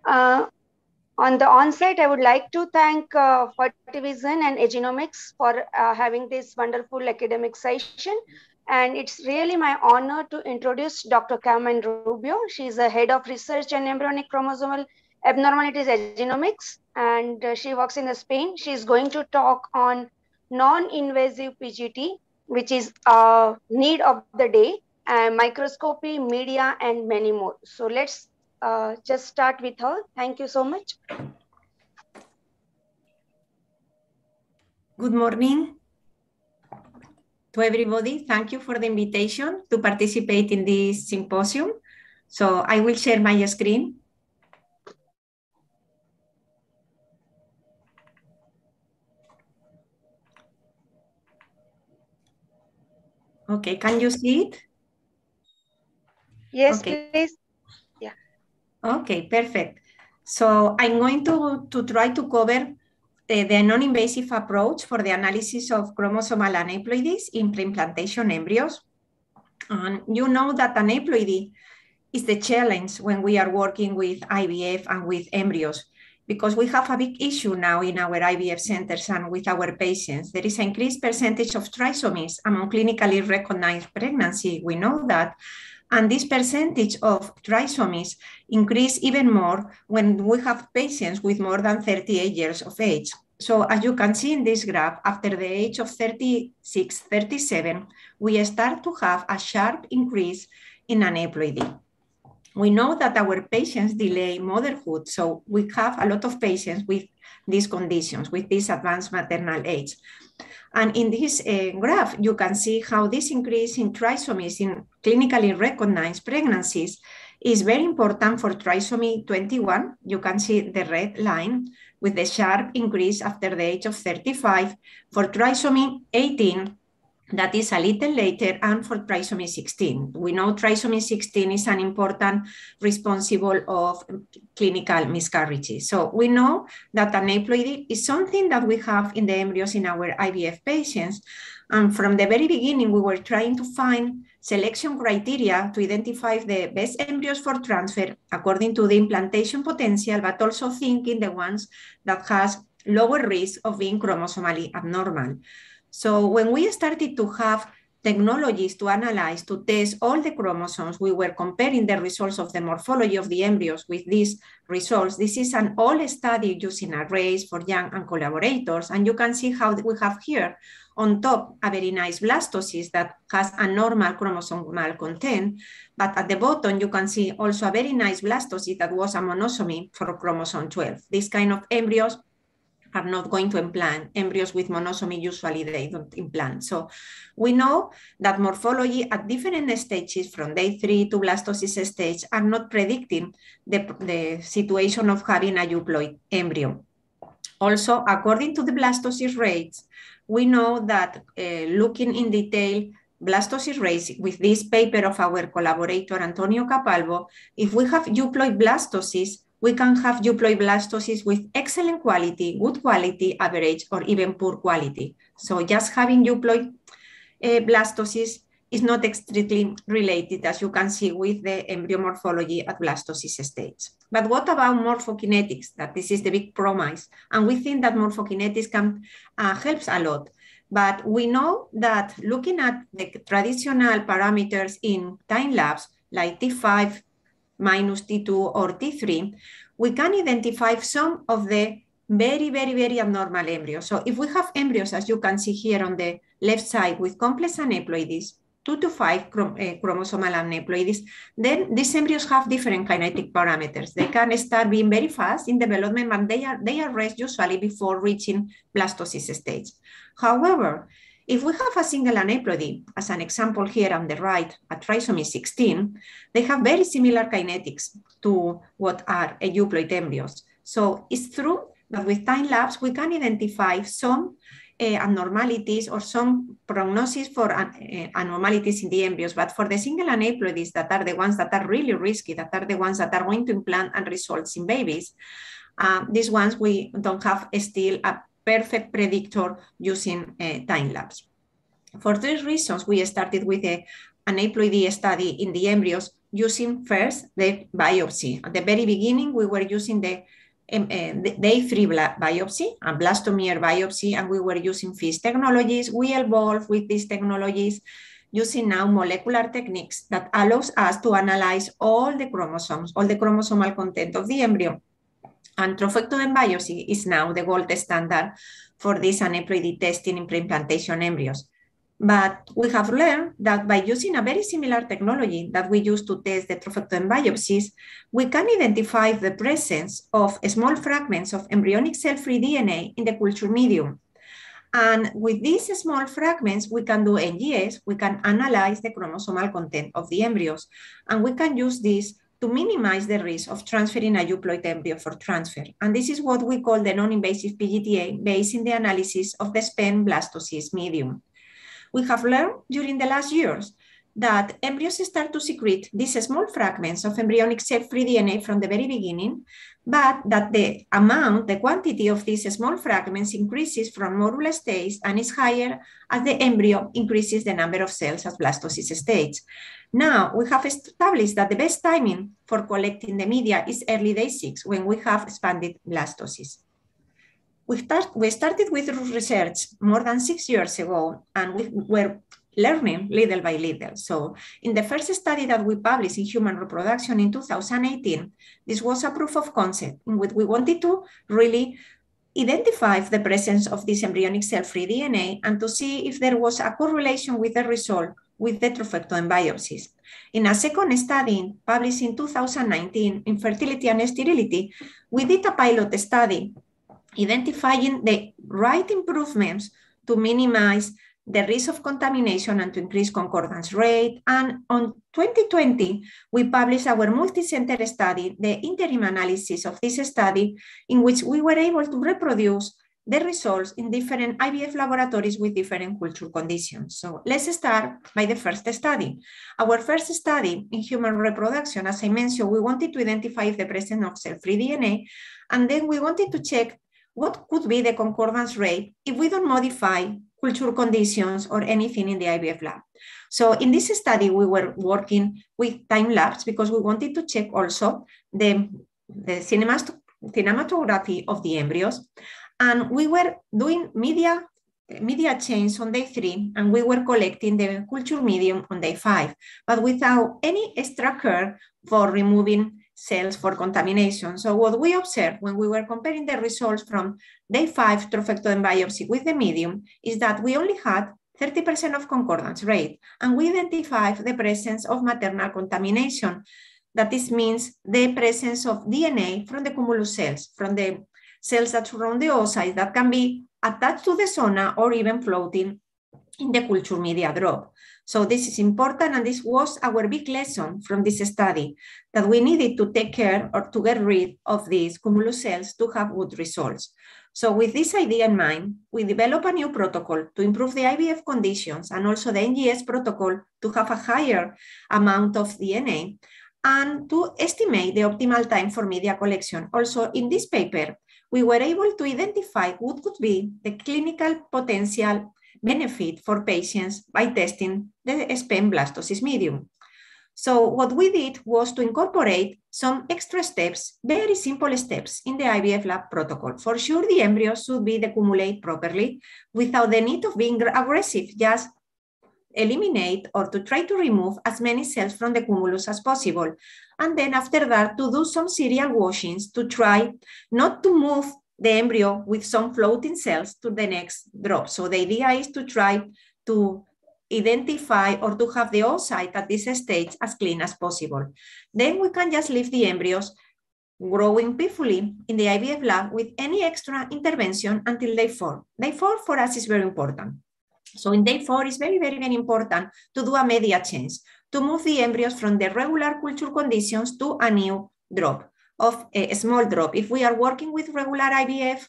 On the onset, I would like to thank Fertivision and Genomics for having this wonderful academic session. And it's really my honor to introduce Dr. Carmen Rubio. She's a head of research and embryonic chromosomal abnormalities at Genomics, and she works in Spain. She's going to talk on non-invasive PGT, which is a need of the day, microscopy, media, and many more. So let's just start with her. Thank you so much. Good morning to everybody. Thank you for the invitation to participate in this symposium. So I will share my screen. Okay, can you see it? Yes, okay. Please. Yeah. Okay, perfect. So I'm going to try to cover the non-invasive approach for the analysis of chromosomal aneuploidies in preimplantation embryos. And you know that aneuploidy is the challenge when we are working with IVF and with embryos, because we have a big issue now in our IVF centers and with our patients. There is an increased percentage of trisomies among clinically recognized pregnancy. We know that. And this percentage of trisomies increase even more when we have patients with more than 38 years of age. So as you can see in this graph, after the age of 36, 37, we start to have a sharp increase in aneuploidy. We know that our patients delay motherhood, so we have a lot of patients with these conditions, with this advanced maternal age. And in this graph, you can see how this increase in trisomies in clinically recognized pregnancies is very important for trisomy 21. You can see the red line with the sharp increase after the age of 35. For trisomy 18, that is a little later, and for trisomy 16. We know trisomy 16 is an important responsible of clinical miscarriages. So we know that aneuploidy is something that we have in the embryos in our IVF patients. And from the very beginning, we were trying to find selection criteria to identify the best embryos for transfer according to the implantation potential, but also thinking the ones that has lower risk of being chromosomally abnormal. So when we started to have technologies to analyze, to test all the chromosomes, we were comparing the results of the morphology of the embryos with these results. This is an old study using arrays for Young and collaborators. And you can see how we have here on top a very nice blastocyst that has a normal chromosomal content. But at the bottom, you can see also a very nice blastocyst that was a monosomy for chromosome 12. These kind of embryos are not going to implant. Embryos with monosomy, usually they don't implant. So we know that morphology at different stages from day 3 to blastocyst stage are not predicting the situation of having a euploid embryo. Also, according to the blastocyst rates, we know that looking in detail, blastocyst rates with this paper of our collaborator Antonio Capalvo, if we have euploid blastocyst, we can have euploid blastocyst with excellent quality, good quality, average, or even poor quality. So just having euploid blastocyst is not strictly related, as you can see, with the embryo morphology at blastocyst stage. But what about morphokinetics? That this is the big promise. And we think that morphokinetics can helps a lot. But we know that looking at the traditional parameters in time lapse, like T5 minus T2 or T3, we can identify some of the very, very, very abnormal embryos. So if we have embryos, as you can see here on the left side, with complex aneuploidies, 2 to 5 chromosomal aneuploidies, then these embryos have different kinetic parameters. They can start being very fast in development, and they are rest usually before reaching blastocyst stage. However, if we have a single aneuploidy, as an example here on the right, at trisomy 16, they have very similar kinetics to what are euploid embryos. So it's true that with time lapse, we can identify some abnormalities or some prognosis for abnormalities in the embryos, but for the single aneuploidies that are the ones that are really risky, that are the ones that are going to implant and results in babies, these ones we don't have still a perfect predictor using time lapse. For these reasons, we started with an aneuploidy study in the embryos using first the biopsy. At the very beginning, we were using the DAY-3 biopsy, a blastomer biopsy, and we were using FISH technologies. We evolved with these technologies using now molecular techniques that allows us to analyze all the chromosomes, all the chromosomal content of the embryo. And trophectoden biopsy is now the gold standard for this aneuploidy testing in preimplantation embryos. But we have learned that by using a very similar technology that we use to test the trophectoden biopsies, we can identify the presence of small fragments of embryonic cell-free DNA in the culture medium. And with these small fragments, we can do NGS, we can analyze the chromosomal content of the embryos, and we can use this to minimize the risk of transferring a euploid embryo for transfer. And this is what we call the non-invasive PGTA based in the analysis of the SPEN blastocyst medium. We have learned during the last years that embryos start to secrete these small fragments of embryonic cell-free DNA from the very beginning, but that the amount, the quantity of these small fragments increases from morula stage and is higher as the embryo increases the number of cells at blastocyst stage. Now, we have established that the best timing for collecting the media is early day 6, when we have expanded blastocyst. We started with research more than 6 years ago, and we were learning little by little. So in the first study that we published in Human Reproduction in 2018, this was a proof of concept in which we wanted to really identify the presence of this embryonic cell-free DNA and to see if there was a correlation with the result with the trophectoden biopsies. In a second study published in 2019 in fertility and sterility, we did a pilot study identifying the right improvements to minimize the risk of contamination and to increase concordance rate. And on 2020, we published our multi-center study, the interim analysis of this study, in which we were able to reproduce the results in different IVF laboratories with different culture conditions. So let's start by the first study. Our first study in human reproduction, as I mentioned, we wanted to identify if the presence of cell-free DNA, and then we wanted to check what could be the concordance rate if we don't modify culture conditions or anything in the IVF lab. So in this study, we were working with time lapse because we wanted to check also the cinematography of the embryos. And we were doing media change on day 3, and we were collecting the culture medium on day 5, but without any extra care for removing cells for contamination. So what we observed when we were comparing the results from day 5 trophectoden biopsy with the medium is that we only had 30% of concordance rate, and we identified the presence of maternal contamination. That is, means the presence of DNA from the cumulus cells, from the cells that surround the oocytes that can be attached to the zona or even floating in the culture media drop. So this is important, and this was our big lesson from this study, that we needed to take care or to get rid of these cumulus cells to have good results. So with this idea in mind, we developed a new protocol to improve the IVF conditions and also the NGS protocol to have a higher amount of DNA and to estimate the optimal time for media collection. Also in this paper, we were able to identify what could be the clinical potential benefit for patients by testing the sperm blastocyst medium. So what we did was to incorporate some extra steps, very simple steps in the IVF lab protocol. For sure, the embryos should be decumulate properly without the need of being aggressive, just eliminate or to try to remove as many cells from the cumulus as possible. And then after that, to do some serial washings to try not to move the embryo with some floating cells to the next drop. So the idea is to try to identify or to have the oocyte at this stage as clean as possible. Then we can just leave the embryos growing peacefully in the IVF lab with any extra intervention until day 4. Day 4 for us is very important. So in day 4 is very, very, very important to do a media change, to move the embryos from the regular culture conditions to a new drop, of a small drop. If we are working with regular IVF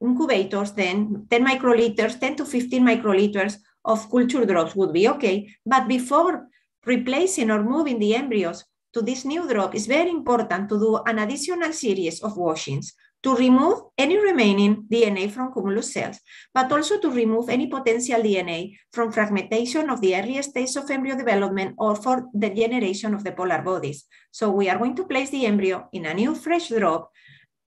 incubators, then 10 microliters, 10 to 15 microliters of culture drops would be okay. But before replacing or moving the embryos to this new drop, it's very important to do an additional series of washings to remove any remaining DNA from cumulus cells, but also to remove any potential DNA from fragmentation of the earliest stage of embryo development or for the generation of the polar bodies. So we are going to place the embryo in a new fresh drop,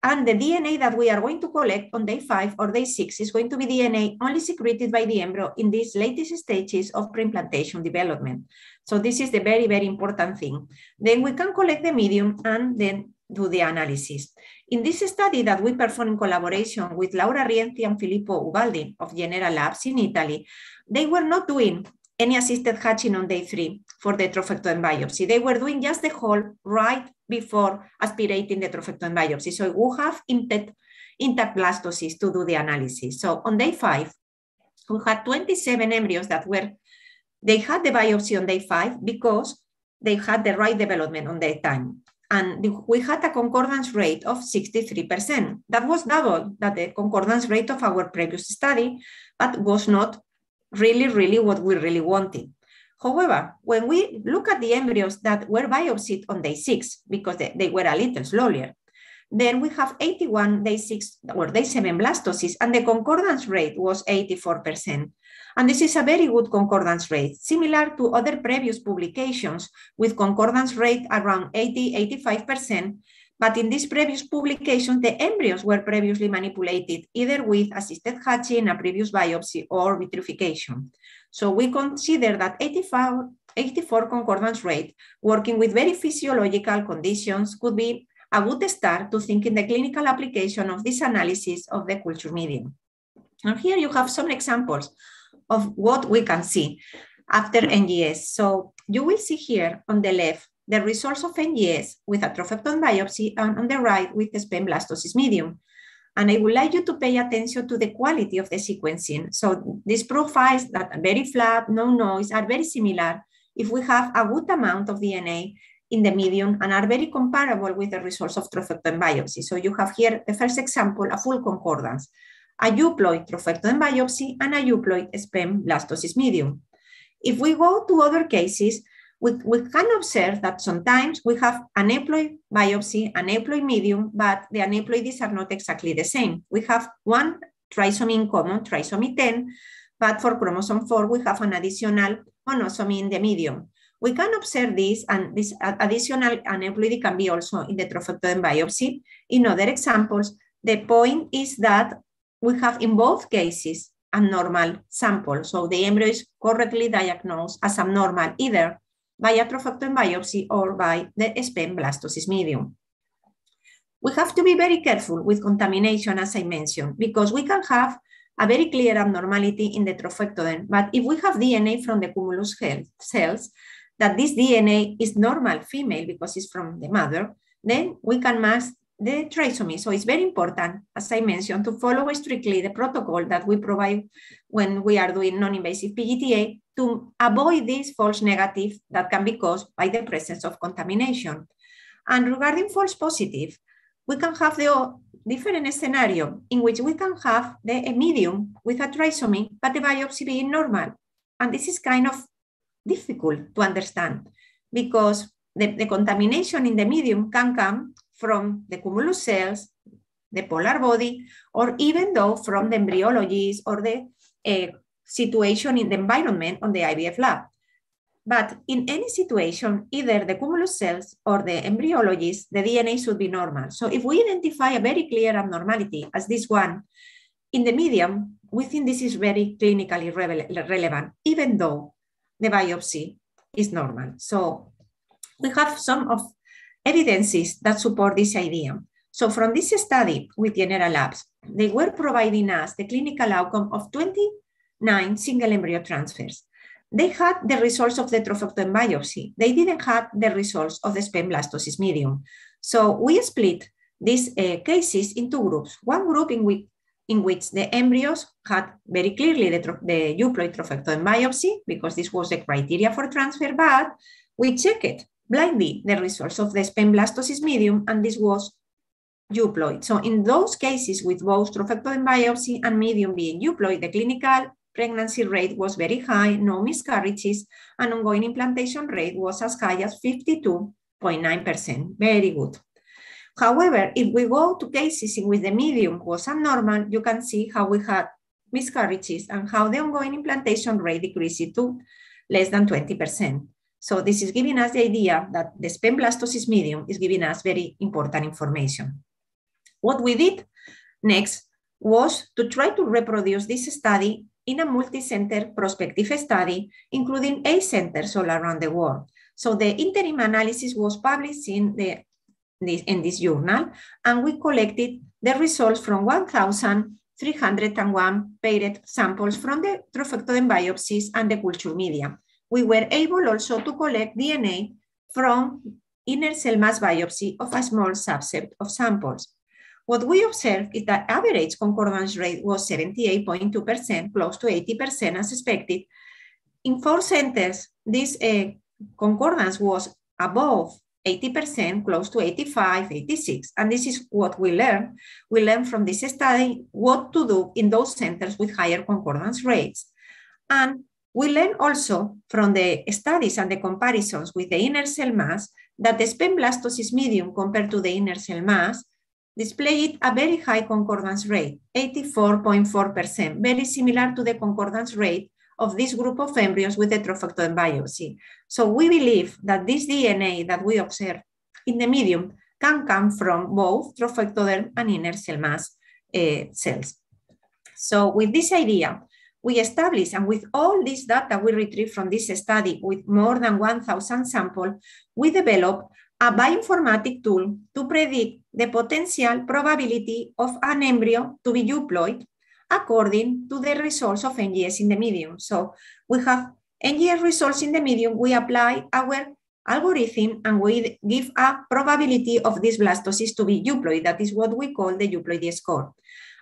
and the DNA that we are going to collect on day 5 or day 6 is going to be DNA only secreted by the embryo in these latest stages of preimplantation development. So this is the very, very important thing. Then we can collect the medium and then do the analysis. In this study that we performed in collaboration with Laura Rienzi and Filippo Ubaldi of General Labs in Italy, they were not doing any assisted hatching on day 3 for the trophectoden biopsy. They were doing just the whole right before aspirating the trophectoden biopsy. So we have intact blastocysts to do the analysis. So on day 5, we had 27 embryos that they had the biopsy on day 5 because they had the right development on that time. And we had a concordance rate of 63%. That was double that the concordance rate of our previous study, but was not really what we really wanted. However, when we look at the embryos that were biopsied on day 6, because they were a little slower, then we have 81 day 6 or day 7 blastocysts, and the concordance rate was 84%. And this is a very good concordance rate, similar to other previous publications with concordance rate around 80–85%. But in this previous publication, the embryos were previously manipulated either with assisted hatching, a previous biopsy, or vitrification. So we consider that 84 concordance rate, working with very physiological conditions, could be a good start to think in the clinical application of this analysis of the culture medium. And here you have some examples of what we can see after NGS. So you will see here on the left the results of NGS with a trophectoden biopsy, and on the right with the sperm blastocyst medium. And I would like you to pay attention to the quality of the sequencing. So these profiles that are very flat, no noise, are very similar if we have a good amount of DNA in the medium and are very comparable with the results of trophectoden biopsy. So you have here the first example, a full concordance, a euploid trophectoden biopsy and a euploid sperm blastocyst medium. If we go to other cases, we can observe that sometimes we have an aneuploid biopsy, an aneuploid medium, but the aneuploids are not exactly the same. We have one trisomy in common, trisomy 10, but for chromosome 4, we have an additional monosomy in the medium. We can observe this, and this additional aneuploid can be also in the trophectoden biopsy. In other examples, the point is that we have in both cases a normal sample. So the embryo is correctly diagnosed as abnormal either by a trophectoden biopsy or by the sperm blastocyst medium. We have to be very careful with contamination, as I mentioned, because we can have a very clear abnormality in the trophectoden, but if we have DNA from the cumulus cells, that this DNA is normal female because it's from the mother, then we can mask the trisomy. So it's very important, as I mentioned, to follow strictly the protocol that we provide when we are doing non-invasive PGTA to avoid this false negative that can be caused by the presence of contamination. And regarding false positive, we can have the different scenario in which we can have the medium with a trisomy, but the biopsy being normal. And this is kind of difficult to understand because the contamination in the medium can come from the cumulus cells, the polar body, or even though from the embryologists or the situation in the environment on the IVF lab. But in any situation, either the cumulus cells or the embryologists, the DNA should be normal. So if we identify a very clear abnormality as this one in the medium, we think this is very clinically relevant, even though the biopsy is normal. So we have some of evidences that support this idea. So from this study with General Labs, they were providing us the clinical outcome of 29 single embryo transfers. They had the results of the trophectoden biopsy. They didn't have the results of the sperm blastocyst medium. So we split these cases into groups. One group in which the embryos had very clearly the euploid trophectoden biopsy because this was the criteria for transfer, but we checked blindly the results of the sperm blastocyst medium, and this was euploid. So in those cases with both trophectoden biopsy and medium being euploid, the clinical pregnancy rate was very high, no miscarriages, and ongoing implantation rate was as high as 52.9%, very good. However, if we go to cases in which the medium was abnormal, you can see how we had miscarriages and how the ongoing implantation rate decreased to less than 20%. So this is giving us the idea that the sperm blastocyst medium is giving us very important information. What we did next was to try to reproduce this study in a multi-center prospective study, including 8 centers all around the world. So the interim analysis was published in this journal, and we collected the results from 1,301 paired samples from the trophectoden biopsies and the culture media. We were able also to collect DNA from inner cell mass biopsy of a small subset of samples. What we observed is that average concordance rate was 78.2%, close to 80% as expected. In 4 centers, this concordance was above 80%, close to 85, 86. And this is what we learned. We learned from this study what to do in those centers with higher concordance rates. And we learned also from the studies and the comparisons with the inner cell mass that the sperm blastocyst medium compared to the inner cell mass displayed a very high concordance rate, 84.4%, very similar to the concordance rate of this group of embryos with the trophectoden biopsy. So we believe that this DNA that we observe in the medium can come from both trophectoderm and inner cell mass cells. So with this idea, we established, and with all this data we retrieved from this study with more than 1,000 samples, we developed a bioinformatic tool to predict the potential probability of an embryo to be euploid according to the results of NGS in the medium. So we have NGS results in the medium, we apply our algorithm and we give a probability of this blastocyst to be euploid. That is what we call the euploid score.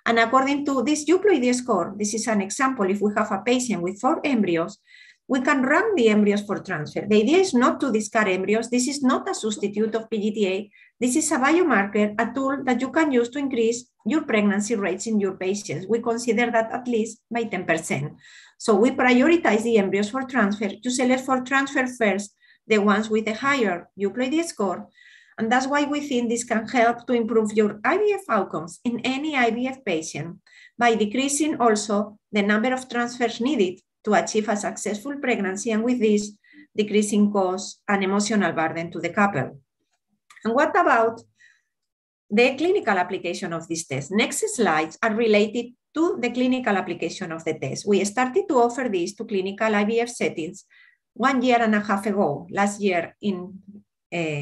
And according to this euploid score, this is an example, if we have a patient with 4 embryos, we can run the embryos for transfer. The idea is not to discard embryos. This is not a substitute of PGTA. This is a biomarker, a tool that you can use to increase your pregnancy rates in your patients. We consider that at least by 10%. So we prioritize the embryos for transfer. You select for transfer first the ones with a higher euploidy score. And that's why we think this can help to improve your IVF outcomes in any IVF patient by decreasing also the number of transfers needed to achieve a successful pregnancy, and with this, decreasing costs and emotional burden to the couple. And what about the clinical application of this test? Next slides are related to the clinical application of the test. We started to offer this to clinical IVF settings 1.5 years ago, last year in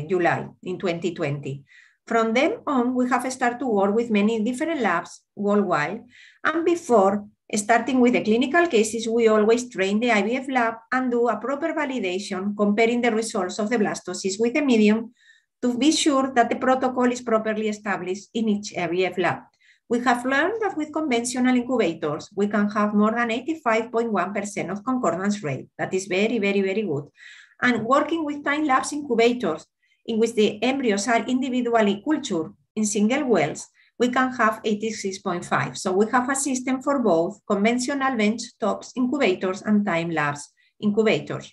July in 2020. From then on, we have started to work with many different labs worldwide. And before starting with the clinical cases, we always train the IVF lab and do a proper validation, comparing the results of the blastocyst with the medium to be sure that the protocol is properly established in each IVF lab. We have learned that with conventional incubators, we can have more than 85.1% of concordance rate. That is very, very, very good. And working with time-lapse incubators, in which the embryos are individually cultured in single wells, we can have 86.5. So we have a system for both conventional benchtop incubators and time-lapse incubators.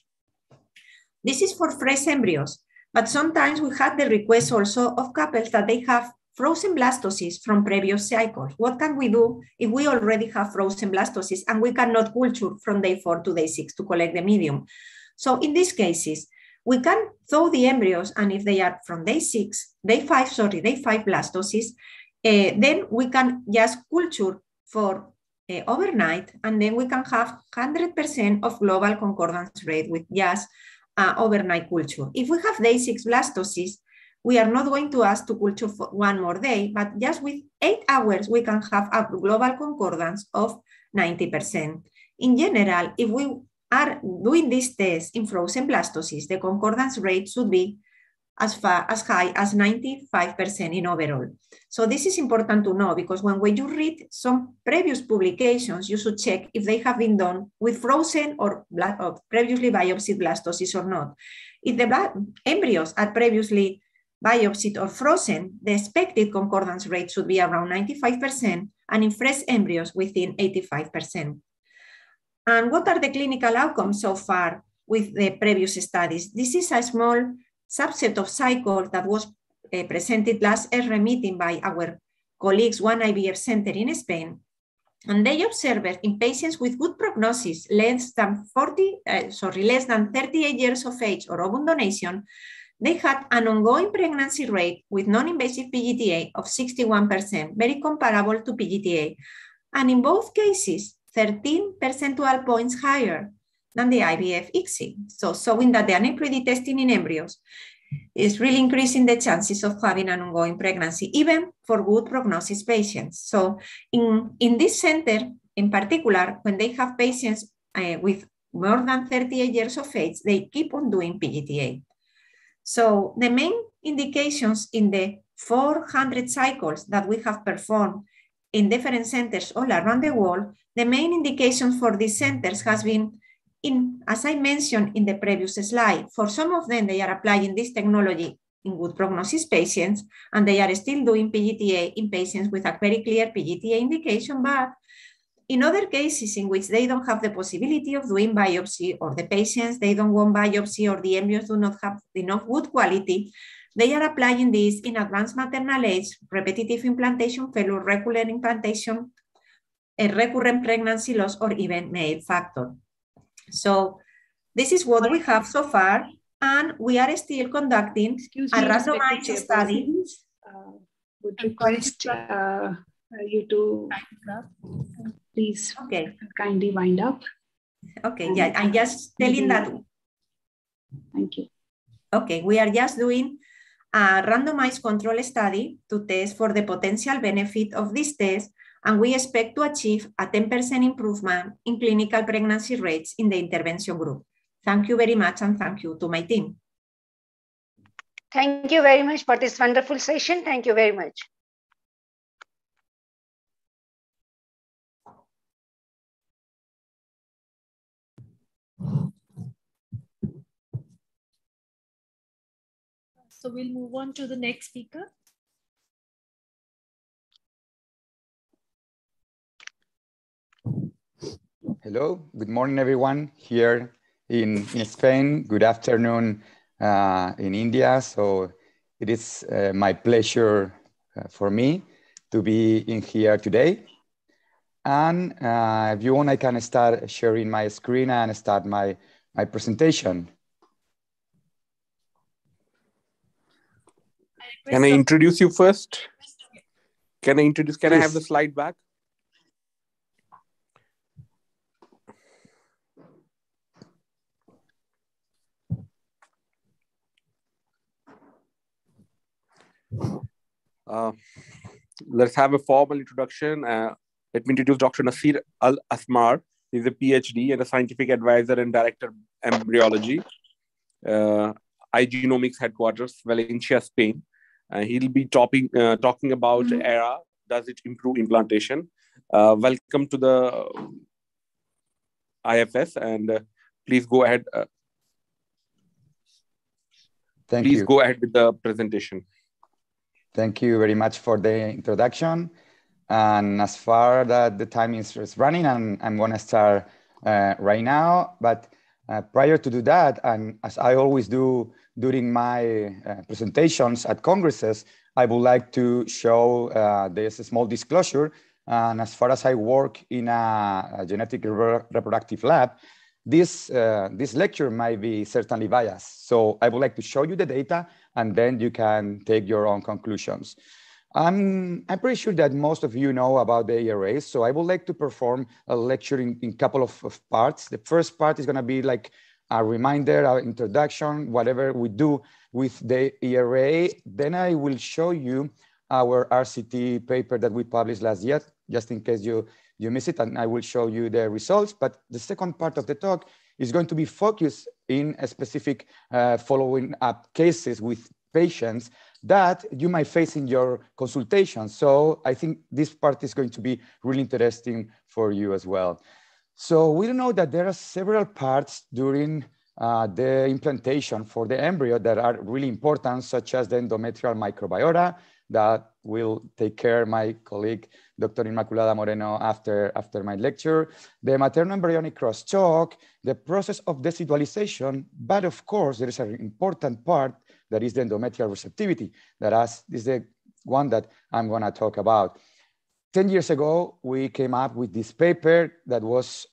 This is for fresh embryos, but sometimes we have the request also of couples that they have frozen blastocysts from previous cycles. What can we do if we already have frozen blastocysts and we cannot culture from day 4 to day 6 to collect the medium? So in these cases, we can thaw the embryos, and if they are from day 5 blastocysts, then we can just culture for overnight, and then we can have 100% of global concordance rate with just overnight culture. If we have day 6 blastocysts, we are not going to ask to culture for 1 more day, but just with 8 hours, we can have a global concordance of 90%. In general, if we are doing this test in frozen blastocysts, the concordance rate should be as high as 95% in overall. So this is important to know, because when you read some previous publications, you should check if they have been done with frozen or previously biopsied blastocysts or not. If the embryos are previously biopsied or frozen, the expected concordance rate should be around 95%, and in fresh embryos within 85%. And what are the clinical outcomes so far with the previous studies? This is a small subset of cycles that was presented last ESRE meeting by our colleagues, one IVF center in Spain. And they observed in patients with good prognosis, less than 38 years of age or ovum donation, they had an ongoing pregnancy rate with non-invasive PGTA of 61%, very comparable to PGTA. And in both cases, 13 percentage points higher than the IVF ICSI. So showing that the aneuploidy testing in embryos is really increasing the chances of having an ongoing pregnancy, even for good prognosis patients. So in this center, in particular, when they have patients with more than 38 years of age, they keep on doing PGTA. So the main indications in the 400 cycles that we have performed in different centers all around the world, the main indications for these centers has been, as I mentioned in the previous slide, for some of them, they are applying this technology in good prognosis patients, and they are still doing PGTA in patients with a very clear PGTA indication, but in other cases in which they don't have the possibility of doing biopsy, or the patients, they don't want biopsy, or the embryos do not have enough good quality, they are applying this in advanced maternal age, repetitive implantation failure, recurrent implantation, a recurrent pregnancy loss, or even male factor. So this is what we have so far, and we are still conducting a randomized study. Would request you to please kindly wind up. Okay, yeah, I'm just telling that. Thank you. Okay, we are just doing a randomized control study to test for the potential benefit of this test, and we expect to achieve a 10% improvement in clinical pregnancy rates in the intervention group. Thank you very much, and thank you to my team. Thank you very much for this wonderful session. Thank you very much. So we'll move on to the next speaker. Hello, good morning, everyone here in Spain. Good afternoon in India. So it is my pleasure for me to be in here today. And if you want, I can start sharing my screen and start my presentation. Can I introduce you first? Can I introduce? Can I have the slide back? Let's have a formal introduction. Let me introduce Dr. Nasir Al-Asmar. He's a PhD and a scientific advisor and director of embryology, iGenomics headquarters, Valencia, Spain. He'll be talking about ERA. Does it improve implantation? Welcome to the IFS, and please go ahead. Please go ahead with the presentation. Thank you very much for the introduction. And as far as the time is running, I'm going to start right now. But prior to do that, and as I always do during my presentations at congresses, I would like to show this small disclosure. And as far as I work in a genetic reproductive lab, this lecture might be certainly biased. So I would like to show you the data, and then you can take your own conclusions. I'm pretty sure that most of you know about the ERAs, so I would like to perform a lecture in a couple of parts. The first part is going to be like a reminder, our introduction, whatever we do with the ERA. Then I will show you our RCT paper that we published last year, just in case you miss it, and I will show you the results. But the second part of the talk is going to be focused in a specific following up cases with patients that you might face in your consultation. So I think this part is going to be really interesting for you as well. So we know that there are several parts during the implantation for the embryo that are really important, such as the endometrial microbiota, that will take care my colleague, Dr. Inmaculada Moreno, after my lecture, the maternal embryonic crosstalk, the process of decidualization, but of course, there is an important part that is the endometrial receptivity, that is the one that I'm gonna talk about. 10 years ago, we came up with this paper that was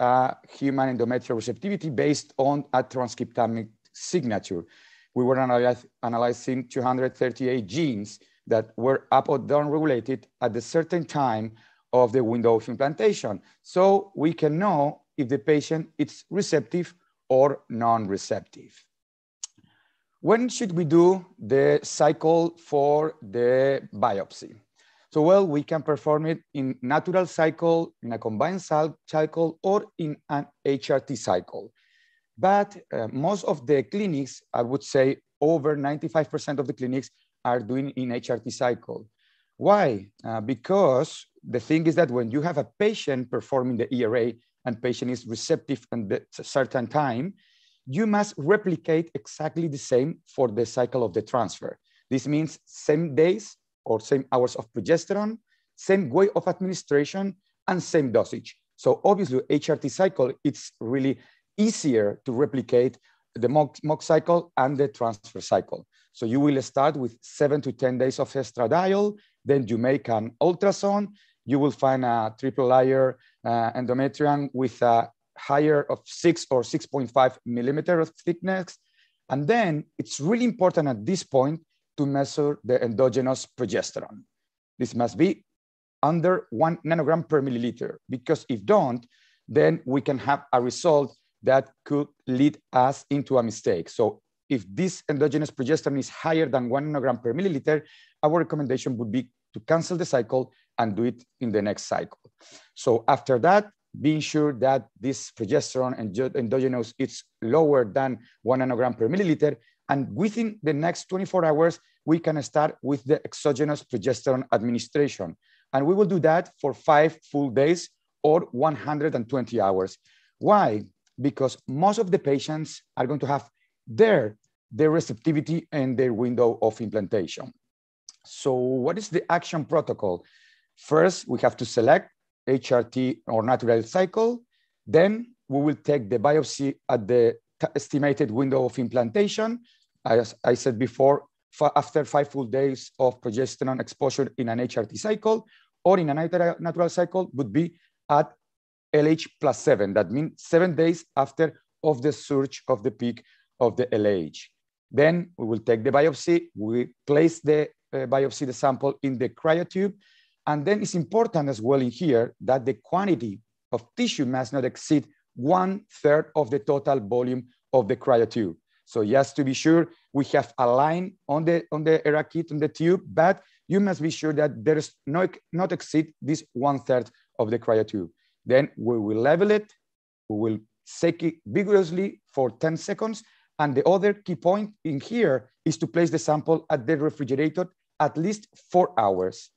human endometrial receptivity based on a transcriptomic signature. We were analyzing 238 genes that were up or down regulated at a certain time of the window of implantation. So we can know if the patient is receptive or non-receptive. When should we do the cycle for the biopsy? So, well, we can perform it in natural cycle, in a combined cycle, or in an HRT cycle. But most of the clinics, I would say over 95% of the clinics are doing in HRT cycle. Why? Because the thing is that when you have a patient performing the ERA and patient is receptive at a certain time, you must replicate exactly the same for the cycle of the transfer. This means same days or same hours of progesterone, same way of administration, and same dosage. So obviously HRT cycle, it's really easier to replicate the mock cycle and the transfer cycle. So you will start with 7 to 10 days of estradiol, then you make an ultrasound, you will find a triple layer endometrium with a higher of 6 or 6.5 millimeter of thickness. And then it's really important at this point to measure the endogenous progesterone. This must be under 1 nanogram per milliliter, because if don't, then we can have a result that could lead us into a mistake. So if this endogenous progesterone is higher than 1 nanogram per milliliter, our recommendation would be to cancel the cycle and do it in the next cycle. So after that, being sure that this progesterone and endogenous is lower than 1 nanogram per milliliter, and within the next 24 hours, we can start with the exogenous progesterone administration. And we will do that for 5 full days or 120 hours. Why? Because most of the patients are going to have their their receptivity and their window of implantation. So what is the action protocol? First, we have to select HRT or natural cycle. Then we will take the biopsy at the estimated window of implantation. As I said before, after 5 full days of progesterone exposure in an HRT cycle, or in a natural cycle would be at LH plus 7. That means 7 days after of the surge of the peak of the LH. Then we will take the biopsy, we place the biopsy, the sample in the cryotube. And then it's important as well in here that the quantity of tissue must not exceed 1/3 of the total volume of the cryotube. So just to be sure, we have a line on the ERA kit on the tube, but you must be sure that there is not exceed this 1/3 of the cryotube. Then we will level it, we will shake it vigorously for 10 seconds. And the other key point in here is to place the sample at the refrigerator at least 4 hours.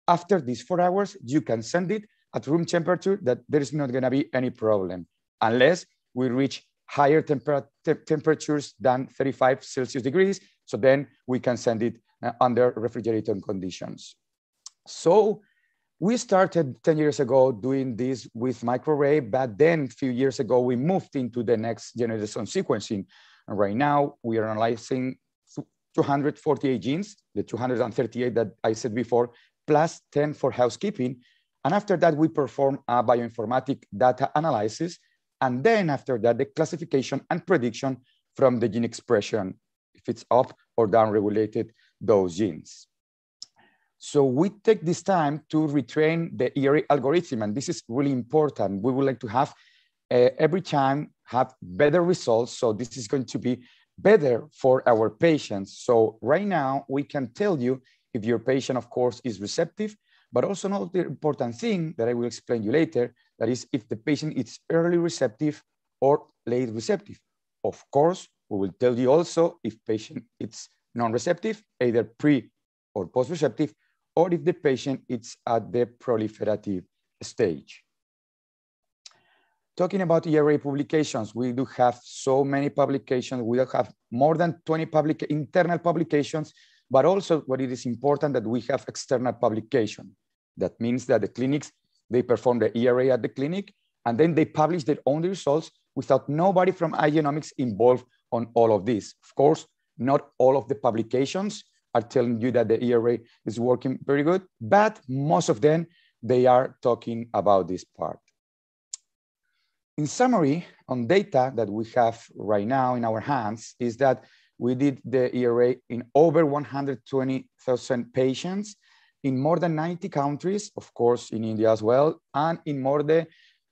After these 4 hours, you can send it at room temperature, that there is not gonna be any problem, unless we reach higher temperatures than 35 Celsius degrees. So then we can send it under refrigerator conditions. So we started 10 years ago doing this with microarray, but then a few years ago, we moved into the next generation sequencing. And right now we are analyzing 248 genes, the 238 that I said before, plus 10 for housekeeping. And after that, we perform a bioinformatic data analysis. And then after that, the classification and prediction from the gene expression, if it's up or down regulated those genes. So we take this time to retrain the ERA algorithm, and this is really important. We would like to have every time have better results. So this is going to be better for our patients. So right now we can tell you if your patient, of course, is receptive, but also another important thing that I will explain you later, that is if the patient is early receptive or late receptive. Of course, we will tell you also if patient is non-receptive, either pre or post-receptive, or if the patient is at the proliferative stage. Talking about ERA publications, we do have so many publications. We have more than 20 internal publications, but also what it is important that we have external publication. That means that the clinics, they perform the ERA at the clinic, and then they publish their own results without nobody from iGenomics involved on all of this. Of course, not all of the publications are telling you that the ERA is working very good, but most of them, they are talking about this part. In summary, on data that we have right now in our hands is that we did the ERA in over 120,000 patients in more than 90 countries, of course, in India as well, and in more than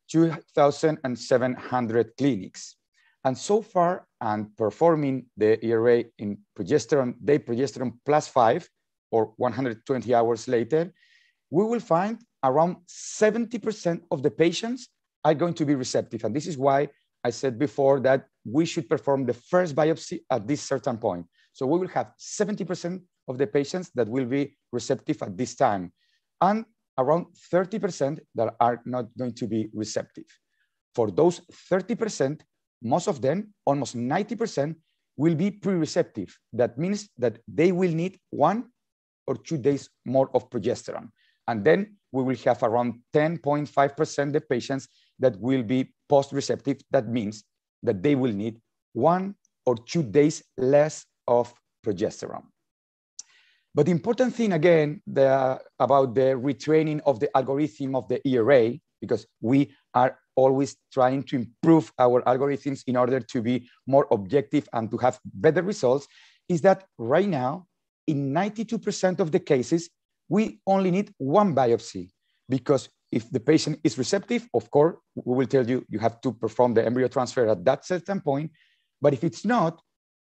2,700 clinics. And so far, and performing the ERA in progesterone, day progesterone plus 5, or 120 hours later, we will find around 70% of the patients are going to be receptive. And this is why I said before that we should perform the first biopsy at this certain point. So we will have 70% of the patients that will be receptive at this time, and around 30% that are not going to be receptive. For those 30%, most of them, almost 90%, will be pre-receptive. That means that they will need 1 or 2 days more of progesterone. And then we will have around 10.5% of patients that will be post-receptive. That means that they will need 1 or 2 days less of progesterone. But the important thing, again, about the retraining of the algorithm of the ERA, because we are always trying to improve our algorithms in order to be more objective and to have better results, is that right now, in 92% of the cases, we only need 1 biopsy, because if the patient is receptive, of course, we will tell you, you have to perform the embryo transfer at that certain point. But if it's not,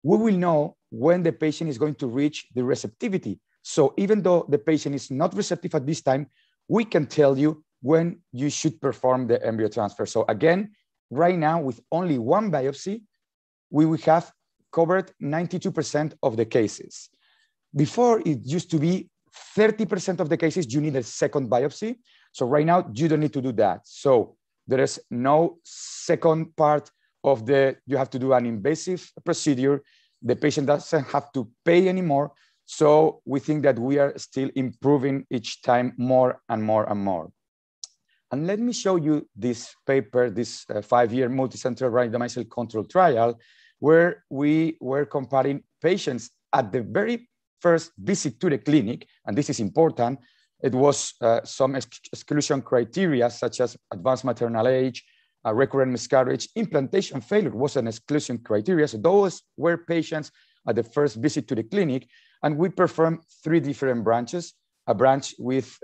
we will know when the patient is going to reach the receptivity. So even though the patient is not receptive at this time, we can tell you when you should perform the embryo transfer. So again, right now, with only 1 biopsy, we will have covered 92% of the cases. Before, it used to be 30% of the cases, you need a second biopsy. So right now, you don't need to do that. So there is no second part of you have to do an invasive procedure The patient doesn't have to pay anymore. So we think that we are still improving each time more and more and more. And let me show you this paper, this 5-year multicenter randomized controlled trial, where we were comparing patients at the very first visit to the clinic, and this is important. It was some exclusion criteria such as advanced maternal age, recurrent miscarriage, implantation failure was an exclusion criteria. So those were patients at the first visit to the clinic, and we performed 3 different branches. A branch with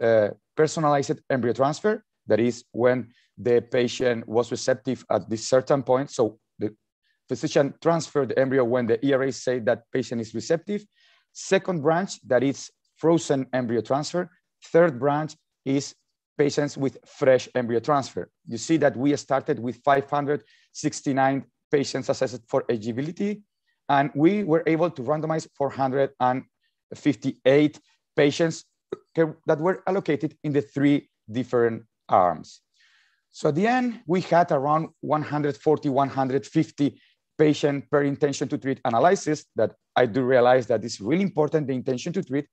personalized embryo transfer, that is when the patient was receptive at this certain point. So the physician transferred the embryo when the ERA said that patient is receptive. Second branch, that is frozen embryo transfer. Third branch is patients with fresh embryo transfer. You see that we started with 569 patients assessed for eligibility, and we were able to randomize 458 patients that were allocated in the 3 different arms. So at the end, we had around 140, 150 patient per intention to treat analysis. That I do realize that it's really important, the intention to treat,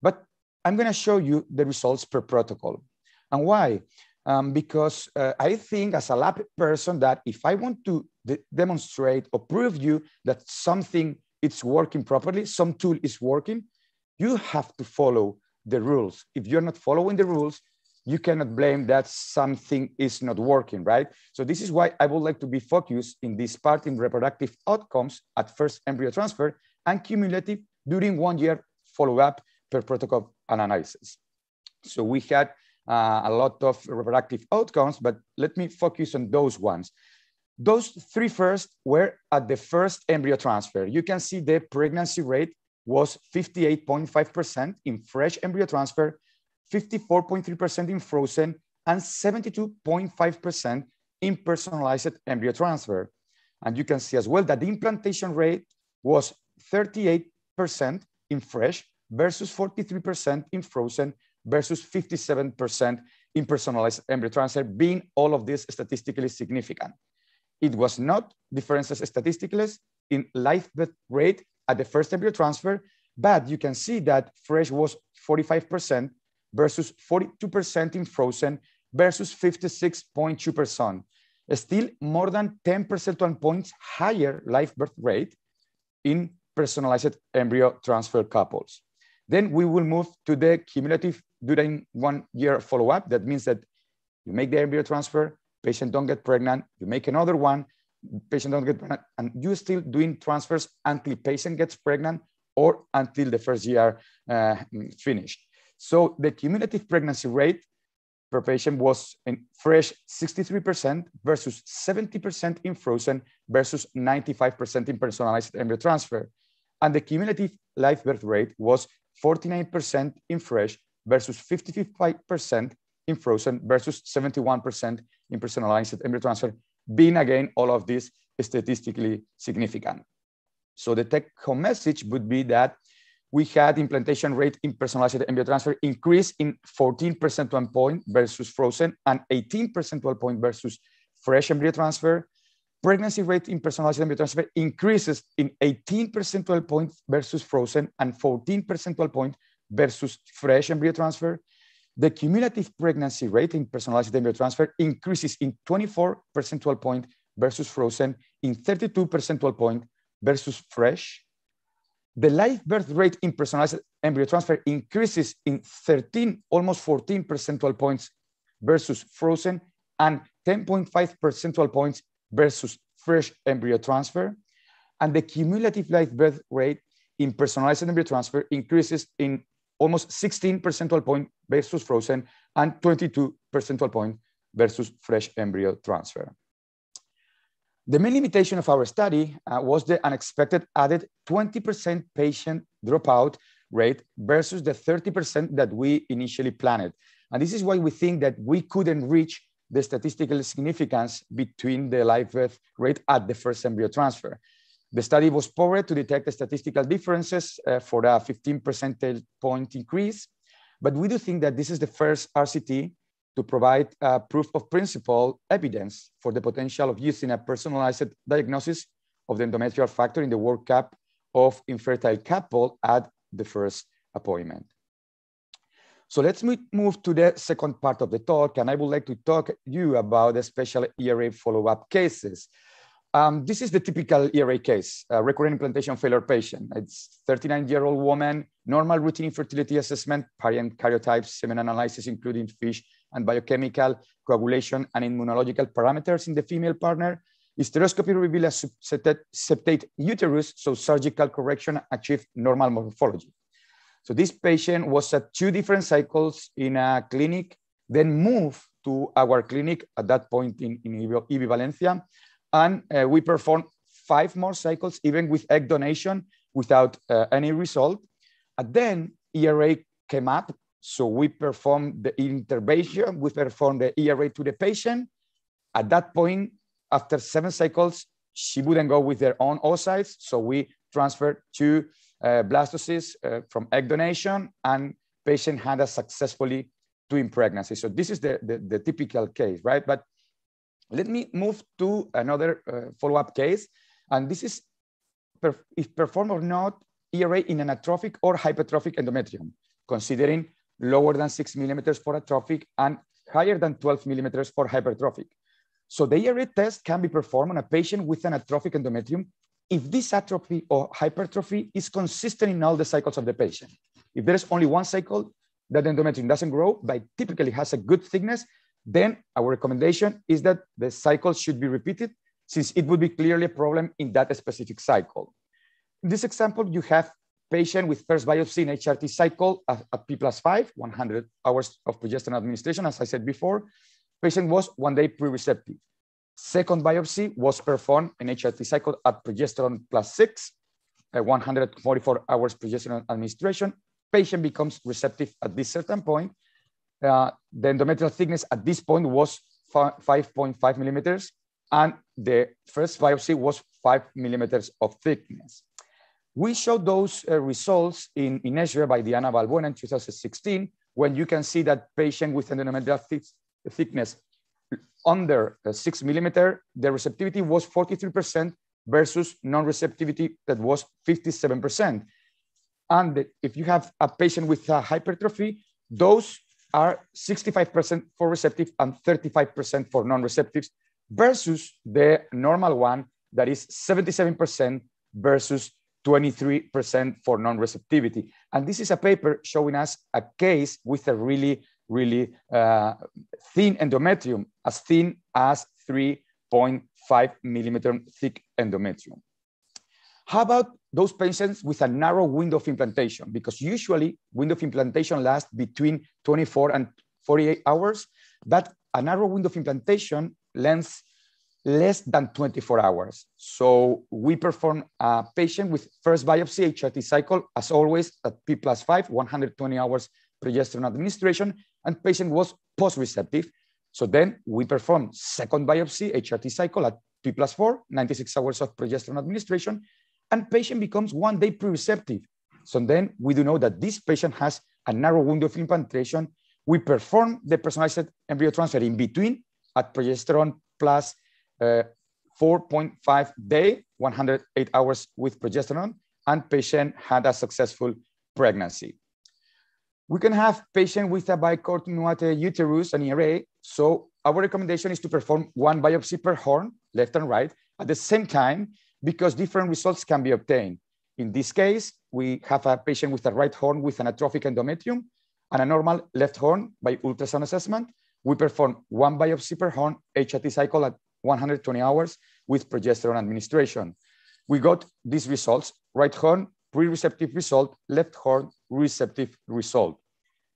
but I'm gonna show you the results per protocol. And why? Because I think as a lab person that if I want to demonstrate or prove you that something is working properly, some tool is working, you have to follow the rules. If you're not following the rules, you cannot blame that something is not working, right? So this is why I would like to be focused in this part in reproductive outcomes at first embryo transfer and cumulative during 1 year follow-up per protocol analysis. So we had a lot of reproductive outcomes, but let me focus on those ones. Those 3 first were at the first embryo transfer. You can see the pregnancy rate was 58.5% in fresh embryo transfer, 54.3% in frozen, and 72.5% in personalized embryo transfer. And you can see as well that the implantation rate was 38% in fresh versus 43% in frozen versus 57% in personalized embryo transfer, being all of this statistically significant. It was not differences statistically in live birth rate at the first embryo transfer, but you can see that fresh was 45% versus 42% in frozen versus 56.2%. Still more than 10 percentage points higher live birth rate in personalized embryo transfer couples. Then we will move to the cumulative during 1 year follow-up. That means that you make the embryo transfer, patient don't get pregnant, you make another one, patient don't get pregnant, and you're still doing transfers until patient gets pregnant or until the first year finished. So the cumulative pregnancy rate per patient was in fresh 63% versus 70% in frozen versus 95% in personalized embryo transfer. And the cumulative live birth rate was 49% in fresh versus 55% in frozen versus 71% in personalized embryo transfer, being again all of this statistically significant. So the take-home message would be that we had implantation rate in personalized embryo transfer increase in 14 percentage point versus frozen and 18 percentage point versus fresh embryo transfer. Pregnancy rate in personalized embryo transfer increases in 18 percentage points versus frozen and 14 percentage point versus fresh embryo transfer. The cumulative pregnancy rate in personalized embryo transfer increases in 24 percentage point versus frozen, in 32 percentage point versus fresh. The live birth rate in personalized embryo transfer increases in 13, almost 14 percentage points versus frozen and 10.5 percentage points versus fresh embryo transfer. And the cumulative live birth rate in personalized embryo transfer increases in almost 16 percentage point versus frozen and 22 percentage point versus fresh embryo transfer. The main limitation of our study was the unexpected added 20% patient dropout rate versus the 30% that we initially planned. And this is why we think that we couldn't reach the statistical significance between the live birth rate at the first embryo transfer. The study was powered to detect the statistical differences for a 15 percentage point increase, but we do think that this is the first RCT to provide proof of principle evidence for the potential of using a personalized diagnosis of the endometrial factor in the workup of infertile couple at the first appointment. So let's move to the second part of the talk, and I would like to talk to you about the special ERA follow-up cases. This is the typical ERA case, a recurrent implantation failure patient. It's 39-year-old woman, normal routine infertility assessment, parent karyotypes, semen analysis, including FISH and biochemical, coagulation, and immunological parameters in the female partner. Hysteroscopy revealed a septate uterus, so surgical correction achieved normal morphology. So this patient was at 2 different cycles in a clinic, then moved to our clinic at that point in EV Valencia. And we performed 5 more cycles, even with egg donation, without any result. And then ERA came up. So we performed the intervention, we performed the ERA to the patient. At that point, after 7 cycles, she wouldn't go with their own oocytes. So we transferred 2 blastocysts from egg donation, and patient had a successfully twin pregnancy. So this is the typical case, right? But let me move to another follow-up case. And this is if performed or not ERA in an atrophic or hypertrophic endometrium, considering lower than 6 millimeters for atrophic and higher than 12 millimeters for hypertrophic. So the ERA test can be performed on a patient with an atrophic endometrium if this atrophy or hypertrophy is consistent in all the cycles of the patient. If there is only 1 cycle that the endometrium doesn't grow, but typically has a good thickness, then our recommendation is that the cycle should be repeated, since it would be clearly a problem in that specific cycle. In this example, you have patient with first biopsy in HRT cycle at P+5, 100 hours of progesterone administration, as I said before. Patient was 1 day pre-receptive. Second biopsy was performed in HRT cycle at progesterone +6, 144 hours progesterone administration. Patient becomes receptive at this certain point. The endometrial thickness at this point was 5.5 millimeters, and the first biopsy was 5 millimeters of thickness. We showed those results in ESHRE by Diana Balbuena in 2016, when you can see that patient with endometrial thickness under 6 millimeter, the receptivity was 43% versus non-receptivity that was 57%. And if you have a patient with a hypertrophy, those are 65% for receptive and 35% for non-receptives versus the normal one that is 77% versus 23% for non-receptivity. And this is a paper showing us a case with a really thin endometrium, as thin as 3.5 millimeter thick endometrium. How about those patients with a narrow window of implantation? Because usually window of implantation lasts between 24 and 48 hours, but a narrow window of implantation lasts less than 24 hours. So we perform a patient with first biopsy HRT cycle, as always, at P+5, 120 hours progesterone administration, and patient was post-receptive. So then we perform second biopsy HRT cycle at P+4, 96 hours of progesterone administration, and patient becomes 1 day pre-receptive. So then we do know that this patient has a narrow window of implantation. We perform the personalized embryo transfer in between at progesterone plus 4.5 day, 108 hours with progesterone, and patient had a successful pregnancy. We can have patient with a bicornuate uterus and ERA. So our recommendation is to perform 1 biopsy per horn, left and right, at the same time, because different results can be obtained. In this case, we have a patient with a right horn with an atrophic endometrium and a normal left horn by ultrasound assessment. We perform 1 biopsy per horn, HRT cycle at 120 hours with progesterone administration. We got these results: right horn, pre-receptive result, left horn, receptive result.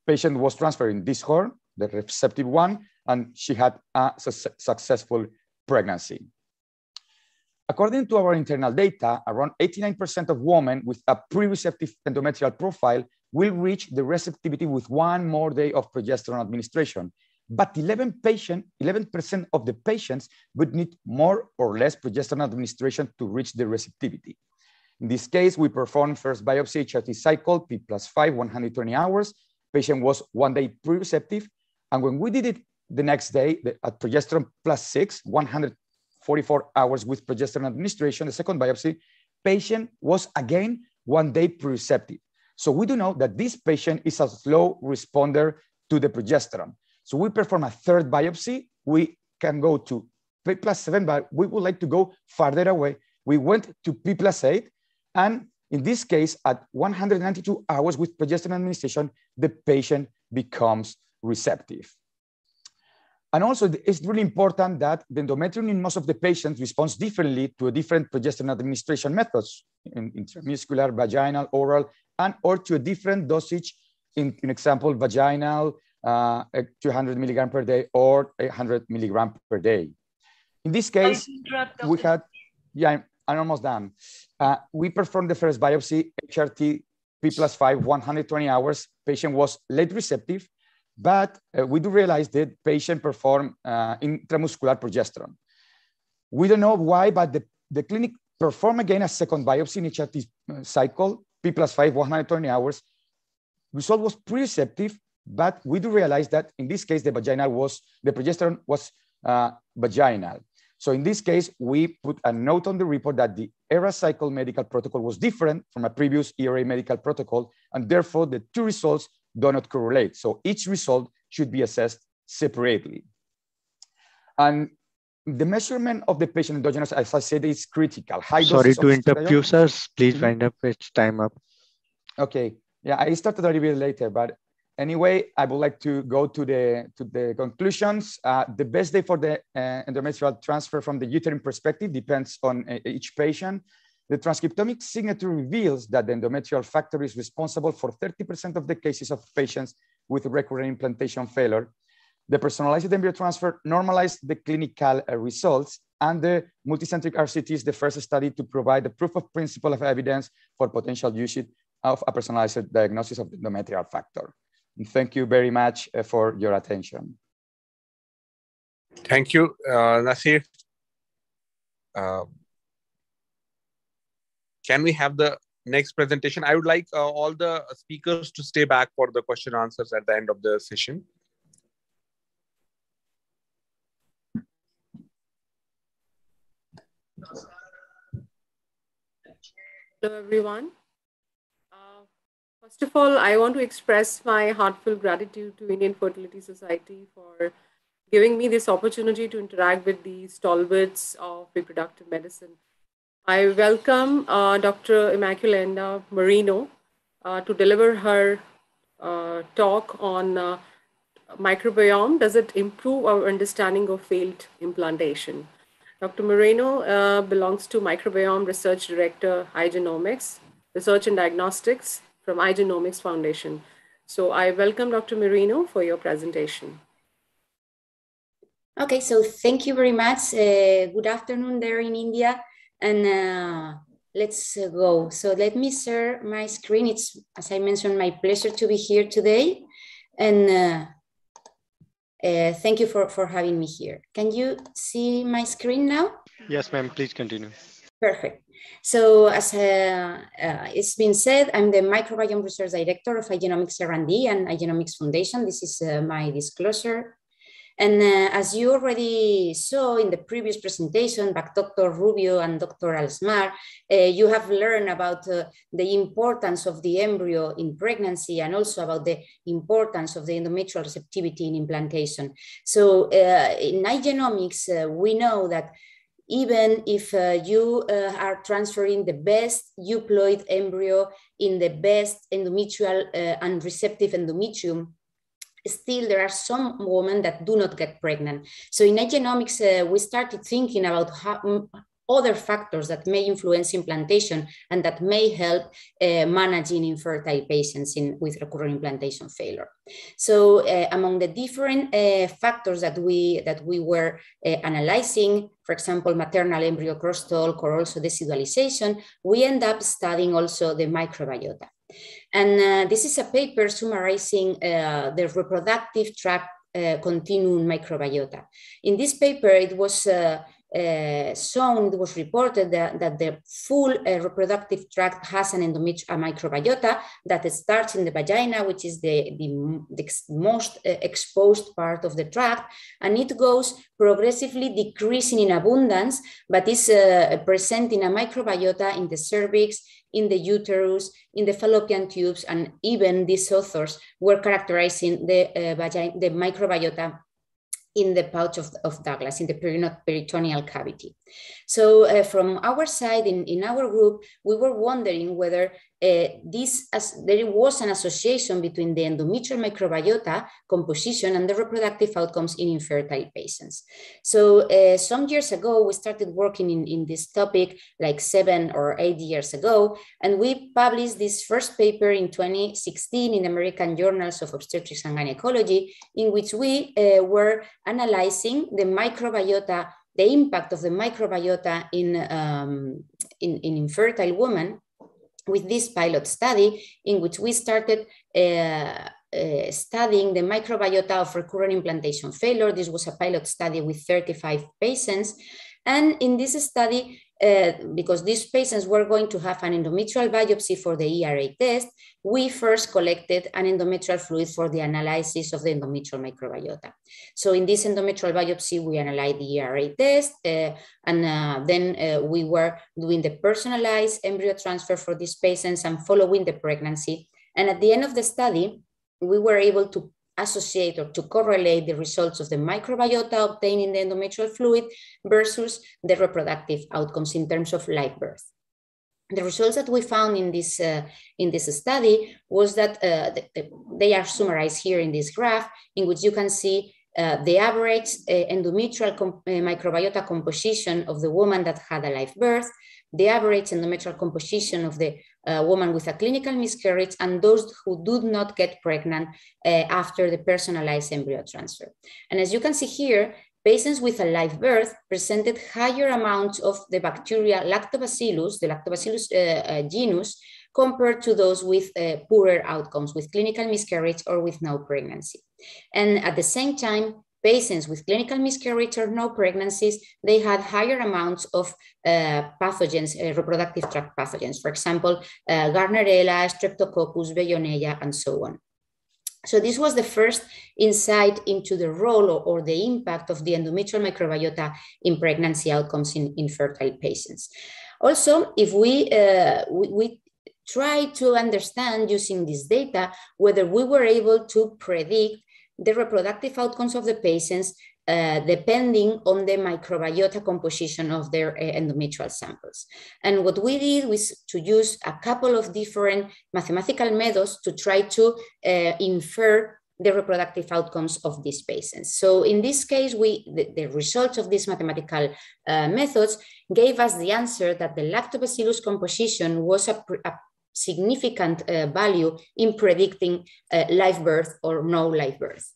Patient was transferred in this horn, the receptive one, and she had a successful pregnancy. According to our internal data, around 89% of women with a pre-receptive endometrial profile will reach the receptivity with 1 more day of progesterone administration. But 11% of the patients would need more or less progesterone administration to reach the receptivity. In this case, we performed first biopsy HRT cycle, P+5, 120 hours. Patient was 1 day pre-receptive. And when we did it the next day at progesterone +6, 144 hours with progesterone administration, the second biopsy, patient was again 1 day pre-receptive. So we do know that this patient is a slow responder to the progesterone. So we perform a third biopsy. We can go to P+7, but we would like to go farther away. We went to P+8, and in this case, at 192 hours with progesterone administration, the patient becomes receptive. And also, it's really important that the endometrium in most of the patients responds differently to a different progesterone administration methods, intramuscular, vaginal, oral, and or to a different dosage, in example, vaginal, 200 milligram per day or 800 milligram per day. In this case, we had, yeah, I'm almost done. We performed the first biopsy, HRT P+5, 120 hours. Patient was late receptive, but we do realize that patient performed intramuscular progesterone. We don't know why, but the clinic performed again a second biopsy in HRT cycle, P+5, 120 hours. Result was pre-receptive, but we do realize that in this case, the progesterone was vaginal. So in this case, we put a note on the report that the ERA cycle medical protocol was different from a previous ERA medical protocol, and therefore the two results do not correlate. So each result should be assessed separately. And the measurement of the patient endogenous, as I said, is critical. Sorry to interrupt you, sir. Please wind up. It's time up. Okay. Yeah, I started a little bit later, but anyway, I would like to go to the conclusions. The best day for the endometrial transfer from the uterine perspective depends on each patient. The transcriptomic signature reveals that the endometrial factor is responsible for 30% of the cases of patients with recurrent implantation failure. The personalized embryo transfer normalized the clinical results, and the multicentric RCT is the first study to provide the proof of principle of evidence for potential usage of a personalized diagnosis of the endometrial factor. And thank you very much for your attention. Thank you, Nasir. Can we have the next presentation? I would like all the speakers to stay back for the question answers at the end of the session. Hello, everyone. First of all, I want to express my heartfelt gratitude to Indian Fertility Society for giving me this opportunity to interact with the stalwarts of reproductive medicine. I welcome Dr. Immaculenda Marino to deliver her talk on microbiome. Does it improve our understanding of failed implantation? Dr. Moreno belongs to Microbiome Research Director, iGenomics, Research and Diagnostics from iGenomics Foundation. So I welcome Dr. Moreno for your presentation. Okay, so thank you very much. Good afternoon there in India, and let's go. So let me share my screen. It's, as I mentioned, my pleasure to be here today, and thank you for having me here. Can you see my screen now? Yes, ma'am, please continue. Perfect. So as it's been said, I'm the Microbiome Research Director of iGenomics R&D and iGenomics Foundation. This is my disclosure. And as you already saw in the previous presentation by Dr. Rubio and Dr. Alsmar, you have learned about the importance of the embryo in pregnancy and also about the importance of the endometrial receptivity in implantation. So in iGenomics, we know that even if you are transferring the best euploid embryo in the best endometrial and receptive endometrium, still there are some women that do not get pregnant. So in iGenomics, we started thinking about how, other factors that may influence implantation and that may help managing infertile patients with recurrent implantation failure. So among the different factors that we were analyzing, for example, maternal embryo crosstalk or also decidualization, we end up studying also the microbiota. And this is a paper summarizing the reproductive tract continuum microbiota. In this paper, it was shown, it was reported that the full reproductive tract has a microbiota that starts in the vagina, which is the most exposed part of the tract, and it goes progressively decreasing in abundance, but is presenting a microbiota in the cervix, in the uterus, in the fallopian tubes, and even these authors were characterizing the microbiota in the pouch of Douglas, in the peritoneal cavity. So from our side, in our group, we were wondering whether there was an association between the endometrial microbiota composition and the reproductive outcomes in infertile patients. So some years ago, we started working in this topic, like 7 or 8 years ago, and we published this first paper in 2016 in the American Journals of Obstetrics and Gynecology, in which we were analyzing the microbiota, the impact of the microbiota in infertile women, with this pilot study in which we started studying the microbiota of recurrent implantation failure. This was a pilot study with 35 patients. And in this study, because these patients were going to have an endometrial biopsy for the ERA test, we first collected an endometrial fluid for the analysis of the endometrial microbiota. So in this endometrial biopsy, we analyzed the ERA test, and then we were doing the personalized embryo transfer for these patients and following the pregnancy. And at the end of the study, we were able to associate or to correlate the results of the microbiota obtained in the endometrial fluid versus the reproductive outcomes in terms of live birth. The results that we found in this study was that they are summarized here in this graph, in which you can see the average endometrial microbiota composition of the woman that had a live birth, the average endometrial composition of the woman with a clinical miscarriage, and those who do not get pregnant after the personalized embryo transfer. And as you can see here, patients with a live birth presented higher amounts of the bacteria Lactobacillus, the Lactobacillus genus, compared to those with poorer outcomes, with clinical miscarriage or with no pregnancy. And at the same time, patients with clinical miscarriage or no pregnancies, they had higher amounts of pathogens, reproductive tract pathogens, for example, Gardnerella, Streptococcus, Veillonella, and so on. So this was the first insight into the role or the impact of the endometrial microbiota in pregnancy outcomes in fertile patients. Also, if we try to understand using this data whether we were able to predict the reproductive outcomes of the patients depending on the microbiota composition of their endometrial samples. And what we did was to use a couple of different mathematical methods to try to infer the reproductive outcomes of these patients. So in this case, the results of these mathematical methods gave us the answer that the lactobacillus composition was a significant value in predicting live birth or no live birth.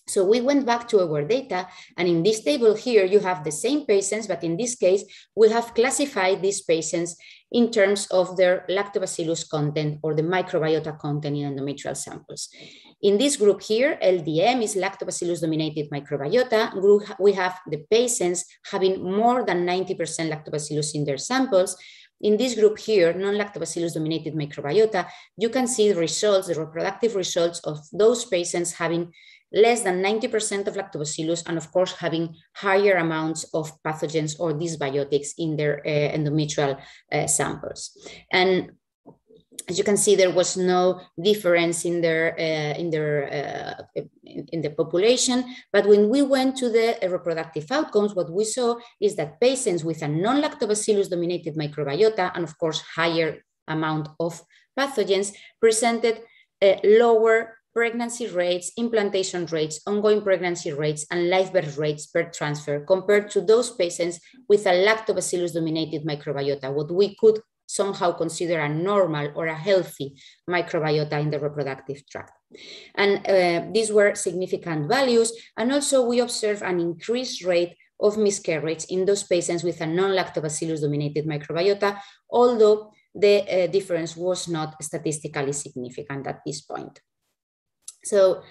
So we went back to our data, and in this table here, you have the same patients, but in this case, we have classified these patients in terms of their lactobacillus content or the microbiota content in endometrial samples. In this group here, LDM is lactobacillus-dominated microbiota. We have the patients having more than 90% lactobacillus in their samples. In this group here, non-lactobacillus-dominated microbiota, you can see the results, the reproductive results of those patients having less than 90% of lactobacillus, and of course having higher amounts of pathogens or dysbiotics in their endometrial samples. And as you can see, there was no difference in the population. But when we went to the reproductive outcomes, what we saw is that patients with a non-lactobacillus-dominated microbiota, and of course higher amount of pathogens, presented lower pregnancy rates, implantation rates, ongoing pregnancy rates, and live birth rates per transfer compared to those patients with a lactobacillus-dominated microbiota, what we could somehow consider a normal or a healthy microbiota in the reproductive tract. And these were significant values. And also we observed an increased rate of miscarriage in those patients with a non-lactobacillus-dominated microbiota, although the difference was not statistically significant at this point. So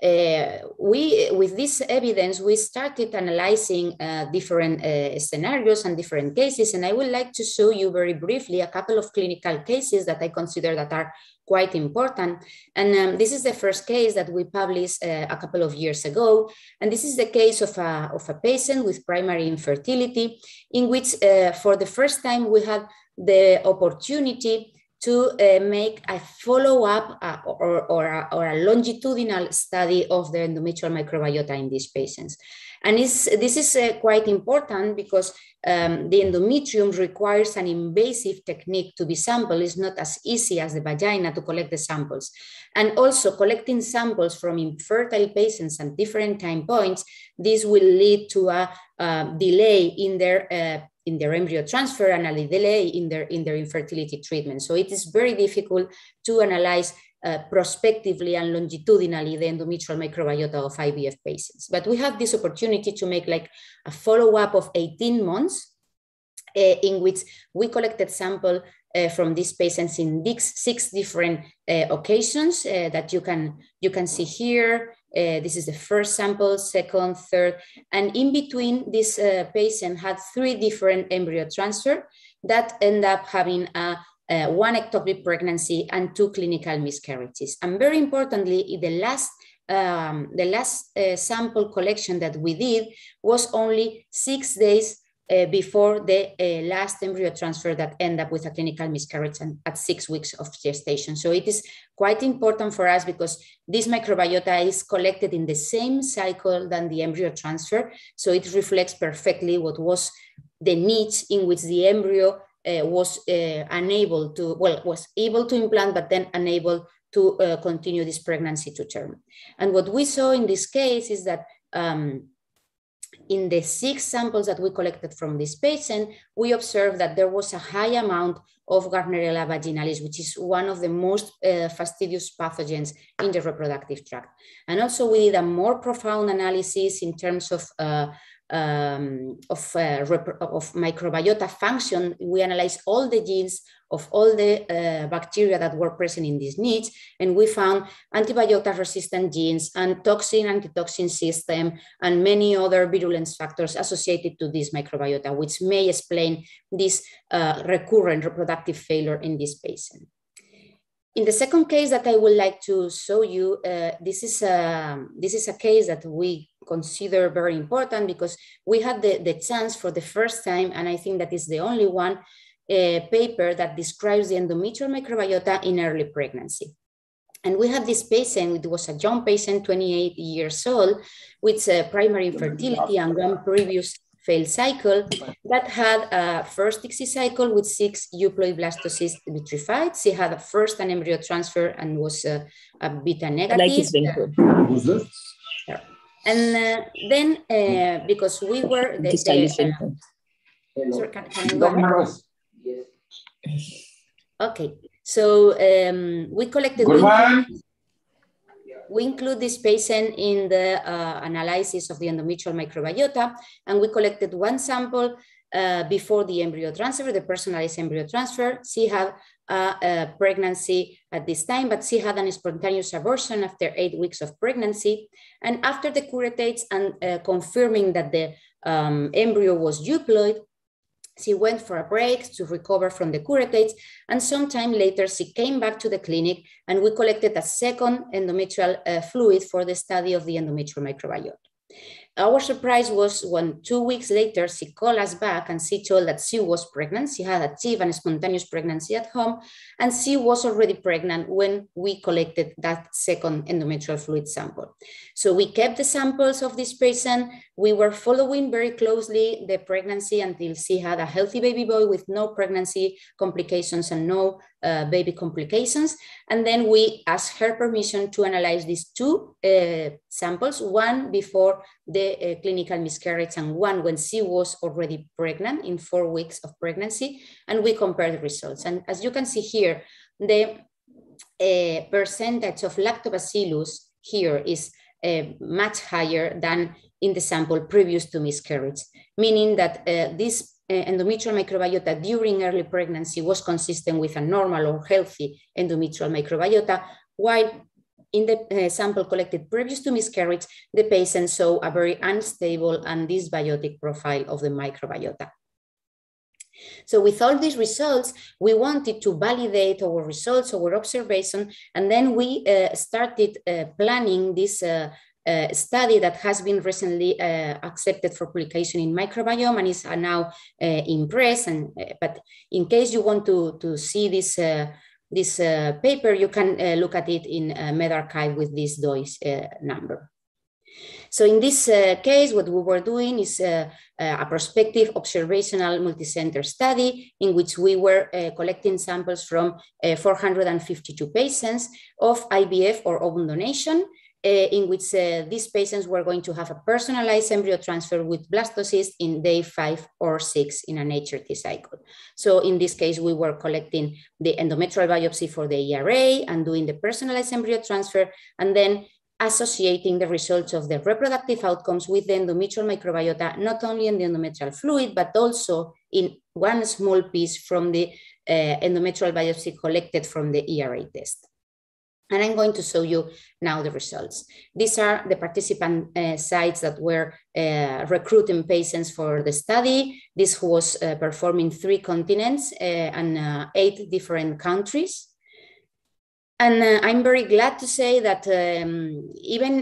with this evidence, we started analyzing different scenarios and different cases. And I would like to show you very briefly a couple of clinical cases that I consider that are quite important. And this is the first case that we published a couple of years ago. And this is the case of a patient with primary infertility, in which for the first time we had the opportunity to make a follow-up or a longitudinal study of the endometrial microbiota in these patients. And this is quite important because the endometrium requires an invasive technique to be sampled. It's not as easy as the vagina to collect the samples. And also collecting samples from infertile patients at different time points, this will lead to a delay in their embryo transfer and a delay in their infertility treatment. So it is very difficult to analyze prospectively and longitudinally the endometrial microbiota of IVF patients. But we have this opportunity to make like a follow-up of 18 months in which we collected sample from these patients in 6 different occasions that you can see here. This is the first sample, second, third, and in between this patient had 3 different embryo transfer that end up having one ectopic pregnancy and 2 clinical miscarriages. And very importantly, the last sample collection that we did was only 6 days before the last embryo transfer that end up with a clinical miscarriage at 6 weeks of gestation. So it is quite important for us because this microbiota is collected in the same cycle than the embryo transfer. So it reflects perfectly what was the niche in which the embryo was able to implant, but then unable to continue this pregnancy to term. And what we saw in this case is that in the 6 samples that we collected from this patient, we observed that there was a high amount of Gardnerella vaginalis, which is one of the most fastidious pathogens in the reproductive tract. And also we did a more profound analysis in terms of microbiota function. We analyzed all the genes of all the bacteria that were present in this niche, and we found antibiotic resistant genes and antitoxin system and many other virulence factors associated to this microbiota, which may explain this recurrent reproductive failure in this patient. In the second case that I would like to show you, this is a case that we consider very important because we had the chance for the first time, and I think that is the only one, paper that describes the endometrial microbiota in early pregnancy. And we had this patient, it was a young patient, 28 years old, with primary infertility and 1 previous failed cycle that had a first ICSI cycle with 6 euploid blastocysts vitrified. She had a first an embryo transfer and was a beta negative. And then because we were sorry, can you go ahead? Okay, so we collected. We include this patient in the analysis of the endometrial microbiota, and we collected 1 sample before the embryo transfer, the personalized embryo transfer. She had a pregnancy at this time, but she had an spontaneous abortion after 8 weeks of pregnancy. And after the curettates and confirming that the embryo was euploid, she went for a break to recover from the curettates, and sometime later she came back to the clinic and we collected a second endometrial fluid for the study of the endometrial microbiota. Our surprise was when 2 weeks later, she called us back and she told that she was pregnant. She had achieved a spontaneous pregnancy at home, and she was already pregnant when we collected that second endometrial fluid sample. So we kept the samples of this patient. We were following very closely the pregnancy until she had a healthy baby boy with no pregnancy complications and no baby complications. And then we asked her permission to analyze these 2 samples, 1 before the clinical miscarriage and 1 when she was already pregnant in 4 weeks of pregnancy, and we compared the results. And as you can see here, the percentage of lactobacillus here is much higher than in the sample previous to miscarriage, meaning that this endometrial microbiota during early pregnancy was consistent with a normal or healthy endometrial microbiota, while in the sample collected previous to miscarriage, the patient saw a very unstable and dysbiotic profile of the microbiota. So with all these results, we wanted to validate our results, our observation, and then we started planning this study that has been recently accepted for publication in Microbiome and is now in press. But in case you want to see this paper, you can look at it in medRxiv with this DOI number. So in this case, what we were doing is a prospective observational multicenter study in which we were collecting samples from 452 patients of IVF or ovum donation, in which these patients were going to have a personalized embryo transfer with blastocyst in day 5 or 6 in an HRT cycle. So in this case, we were collecting the endometrial biopsy for the ERA and doing the personalized embryo transfer, and then associating the results of the reproductive outcomes with the endometrial microbiota, not only in the endometrial fluid, but also in one small piece from the endometrial biopsy collected from the ERA test. And I'm going to show you now the results. These are the participant sites that were recruiting patients for the study. This was performed in 3 continents and 8 different countries. And I'm very glad to say that even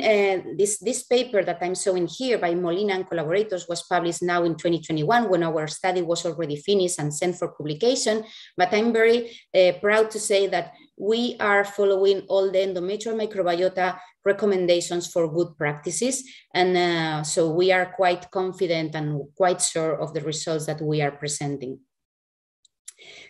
this paper that I'm showing here by Molina and collaborators was published now in 2021 when our study was already finished and sent for publication. But I'm very proud to say that we are following all the endometrial microbiota recommendations for good practices. And so we are quite confident and quite sure of the results that we are presenting.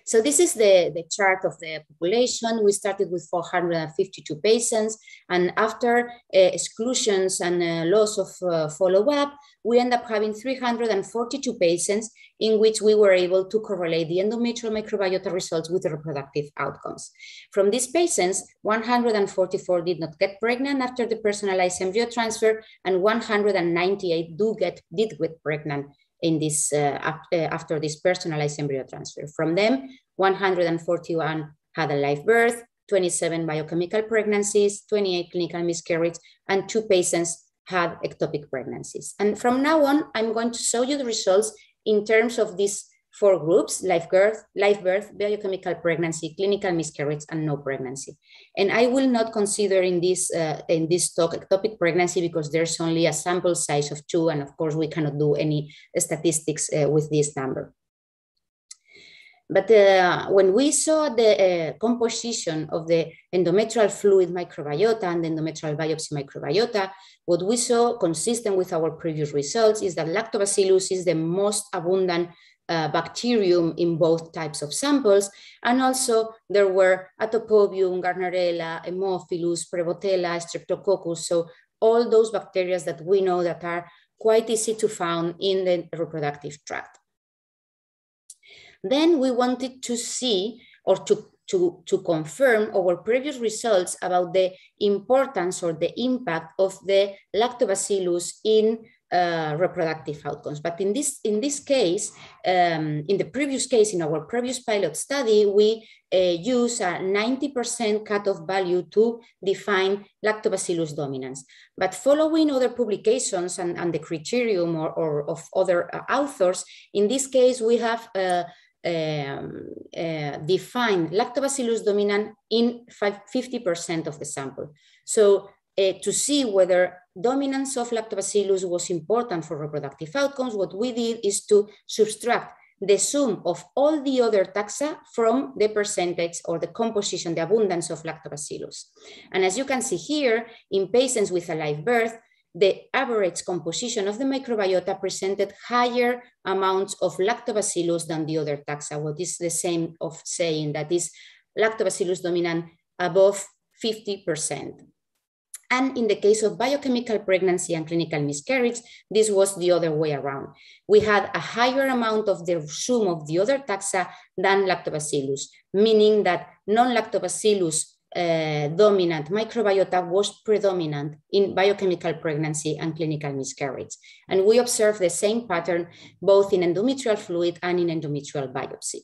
So this is the chart of the population. We started with 452 patients, and after exclusions and loss of follow-up, we end up having 342 patients in which we were able to correlate the endometrial microbiota results with the reproductive outcomes. From these patients, 144 did not get pregnant after the personalized embryo transfer, and 198 did get pregnant in this after this personalized embryo transfer. From them, 141 had a live birth, 27 biochemical pregnancies, 28 clinical miscarriages, and 2 patients had ectopic pregnancies. And from now on, I'm going to show you the results in terms of these 4 groups: live birth, biochemical pregnancy, clinical miscarriage, and no pregnancy. And I will not consider in this talk ectopic pregnancy because there's only a sample size of 2, and of course we cannot do any statistics with this number. But when we saw the composition of the endometrial fluid microbiota and the endometrial biopsy microbiota, what we saw consistent with our previous results is that Lactobacillus is the most abundant bacterium in both types of samples. And also there were Atopobium, Gardnerella, Haemophilus, Prevotella, Streptococcus. So all those bacteria that we know that are quite easy to find in the reproductive tract. Then we wanted to see or to confirm our previous results about the importance or the impact of the Lactobacillus in reproductive outcomes. But in this case, in the previous case, in our previous pilot study, we use a 90% cutoff value to define Lactobacillus dominance. But following other publications and the criterion or of other authors, in this case, we have defined Lactobacillus dominant in 50% of the sample. So to see whether dominance of Lactobacillus was important for reproductive outcomes, what we did is to subtract the sum of all the other taxa from the percentage or the composition, the abundance of Lactobacillus. And as you can see here, in patients with a live birth, the average composition of the microbiota presented higher amounts of Lactobacillus than the other taxa, what is the same of saying that is Lactobacillus dominant above 50%. And in the case of biochemical pregnancy and clinical miscarriage, this was the other way around. We had a higher amount of the sum of the other taxa than Lactobacillus, meaning that non-Lactobacillus dominant microbiota was predominant in biochemical pregnancy and clinical miscarriage. And we observed the same pattern both in endometrial fluid and in endometrial biopsy.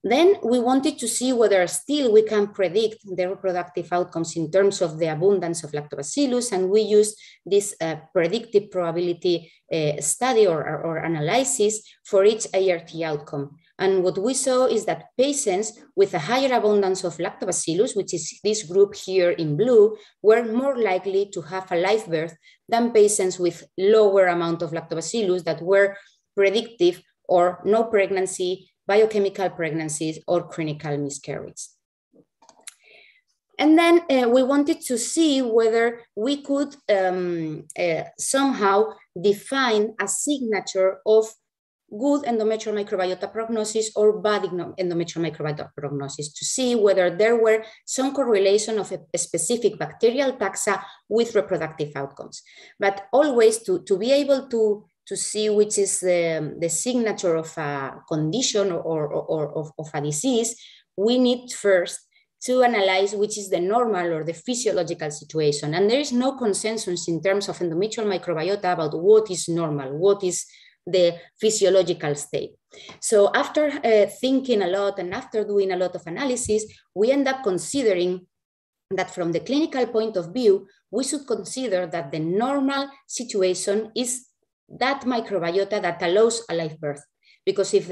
Then we wanted to see whether still we can predict the reproductive outcomes in terms of the abundance of lactobacillus, and we used this predictive probability study or analysis for each ART outcome. And what we saw is that patients with a higher abundance of lactobacillus, which is this group here in blue, were more likely to have a live birth than patients with lower amount of lactobacillus that were predictive or no pregnancy, biochemical pregnancies, or clinical miscarriage. And then we wanted to see whether we could somehow define a signature of good endometrial microbiota prognosis or bad endometrial microbiota prognosis, to see whether there were some correlation of a specific bacterial taxa with reproductive outcomes. But always to be able to see which is the signature of a condition or of a disease, we need first to analyze which is the normal or the physiological situation. And there is no consensus in terms of endometrial microbiota about what is normal, what is the physiological state. So after thinking a lot and after doing a lot of analysis, we end up considering that from the clinical point of view, we should consider that the normal situation is that microbiota that allows a live birth. Because if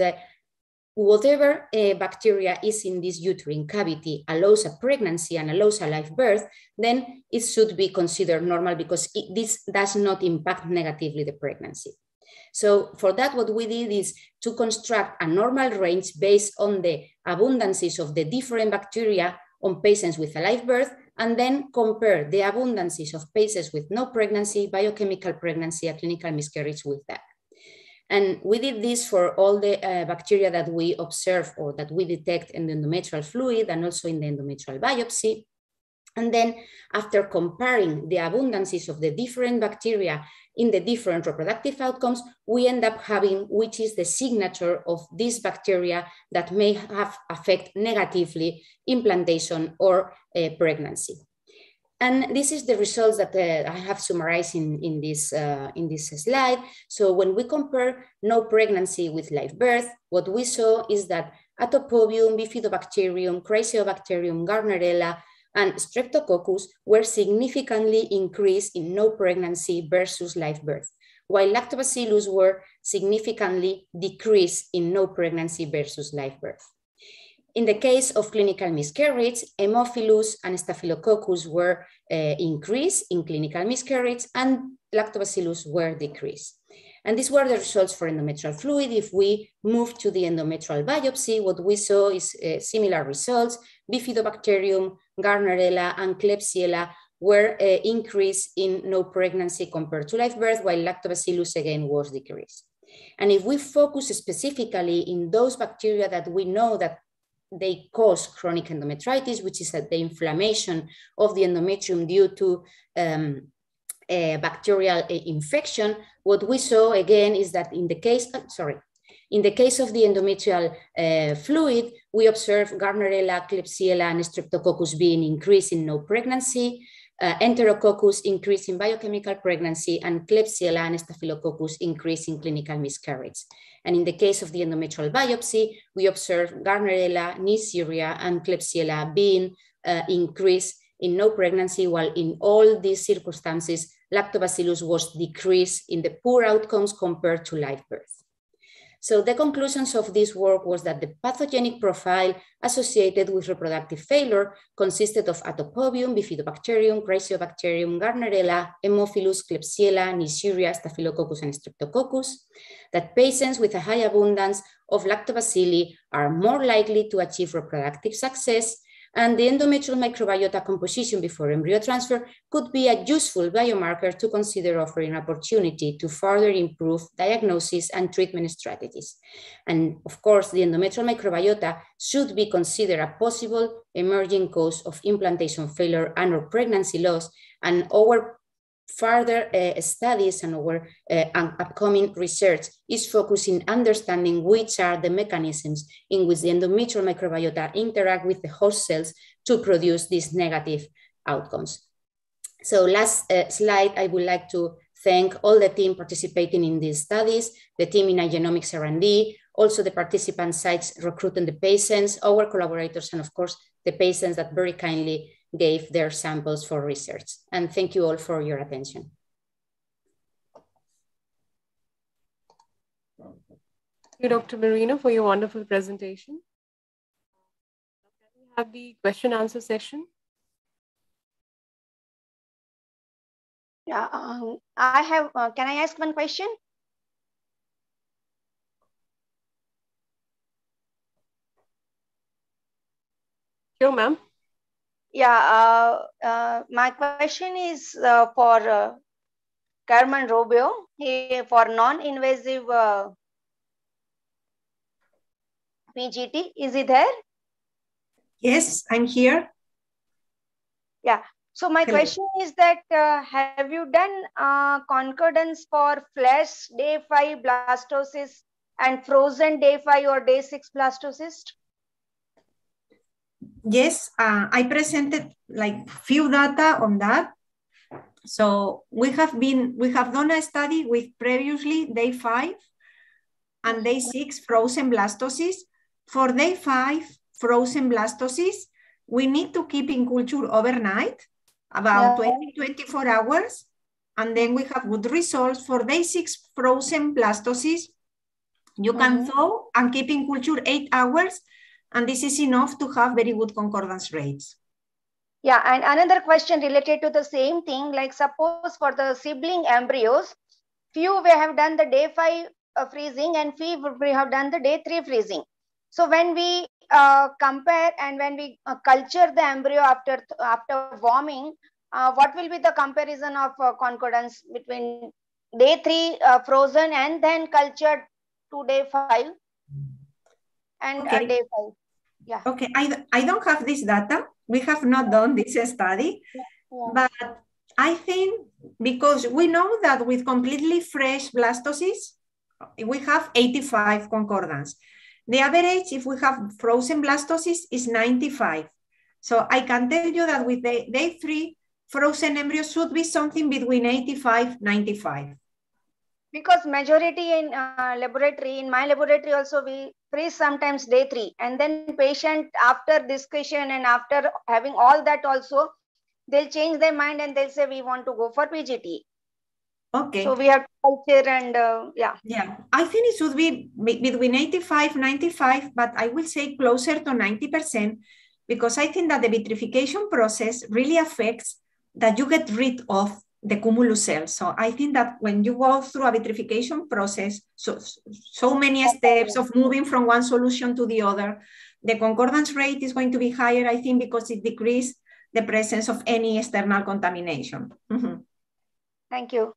whatever bacteria is in this uterine cavity allows a pregnancy and allows a live birth, then it should be considered normal because this does not impact negatively the pregnancy. So for that, what we did is to construct a normal range based on the abundances of the different bacteria on patients with a live birth, and then compare the abundances of patients with no pregnancy, biochemical pregnancy, and clinical miscarriage with that. And we did this for all the bacteria that we observe or that we detect in the endometrial fluid and also in the endometrial biopsy. And then after comparing the abundances of the different bacteria in the different reproductive outcomes, we end up having which is the signature of this bacteria that may have affect negatively implantation or pregnancy. And this is the results that I have summarized in this slide. So when we compare no pregnancy with live birth, what we saw is that Atopobium, Bifidobacterium, Chrysobacterium, Gardnerella, and Streptococcus were significantly increased in no pregnancy versus live birth, while Lactobacillus were significantly decreased in no pregnancy versus live birth. In the case of clinical miscarriage, Haemophilus and Staphylococcus were increased in clinical miscarriage and Lactobacillus were decreased. And these were the results for endometrial fluid. If we move to the endometrial biopsy, what we saw is similar results. Bifidobacterium, Gardnerella, and Klebsiella were increased in no pregnancy compared to live birth, while Lactobacillus again was decreased. And if we focus specifically in those bacteria that we know that they cause chronic endometritis, which is the inflammation of the endometrium due to bacterial infection, what we saw again is that in the case of the endometrial fluid, we observed Gardnerella, Klebsiella, and Streptococcus being increased in no pregnancy, Enterococcus increase in biochemical pregnancy, and Klebsiella and Staphylococcus increase in clinical miscarriage. And in the case of the endometrial biopsy, we observed Gardnerella, Neisseria, and Klebsiella being increased in no pregnancy, while in all these circumstances, Lactobacillus was decreased in the poor outcomes compared to live birth. So the conclusions of this work was that the pathogenic profile associated with reproductive failure consisted of Atopobium, Bifidobacterium, Chrysobacterium, Gardnerella, Haemophilus, Klebsiella, Neisseria, Staphylococcus, and Streptococcus, that patients with a high abundance of lactobacilli are more likely to achieve reproductive success, and the endometrial microbiota composition before embryo transfer could be a useful biomarker to consider offering opportunity to further improve diagnosis and treatment strategies. And of course, the endometrial microbiota should be considered a possible emerging cause of implantation failure and or pregnancy loss, and our further studies and our upcoming research is focusing on understanding which are the mechanisms in which the endometrial microbiota interact with the host cells to produce these negative outcomes. So last slide, I would like to thank all the team participating in these studies, the team in Genomics R&D, also the participant sites recruiting the patients, our collaborators, and of course, the patients that very kindly gave their samples for research. And thank you all for your attention. Thank you, Dr. Marino, for your wonderful presentation. Can we have the question answer session? Yeah, I have, can I ask one question? Sure, ma'am. Yeah, my question is for Carmen Rubio for non-invasive PGT. Is he there? Yes, I'm here. Yeah. So my question is that have you done concordance for flash day 5 blastocyst and frozen day 5 or day 6 blastocyst? Yes, I presented like few data on that. So we have done a study with previously day 5 and day 6 frozen blastocyst. For day 5 frozen blastocyst, we need to keep in culture overnight, about 24 hours. And then we have good results. For day 6 frozen blastocyst, you can thaw and keep in culture 8 hours. And this is enough to have very good concordance rates. Yeah, and another question related to the same thing, like suppose for the sibling embryos, few we have done the day 5 freezing and few we have done the day 3 freezing. So when we compare and when we culture the embryo after warming, what will be the comparison of concordance between day 3 frozen and then cultured to day 5 and day 5? Yeah. Okay, I don't have this data. We have not done this study, but I think because we know that with completely fresh blastocysts, we have 85 concordance. The average, if we have frozen blastocysts, is 95. So I can tell you that with the day 3, frozen embryos should be something between 85, 95. Because majority in laboratory, in my laboratory also, we freeze sometimes day 3, and then patient after discussion and after having all that also, they'll change their mind and they'll say we want to go for PGT. Okay. So we have to culture and yeah. Yeah, I think it should be between 85, 95, but I will say closer to 90%, because I think that the vitrification process really affects that you get rid of the cumulus cells. So I think that when you go through a vitrification process, so many steps of moving from one solution to the other, the concordance rate is going to be higher, I think, because it decreases the presence of any external contamination. Thank you.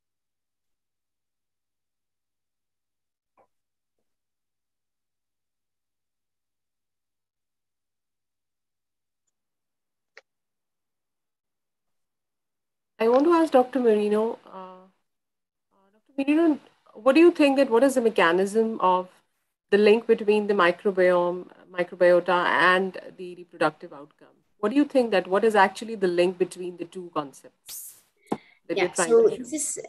I want to ask Dr. Marino, what do you think that what is the mechanism of the link between the microbiota and the reproductive outcome? What do you think that what is actually the link between the two concepts? Yeah, so this is,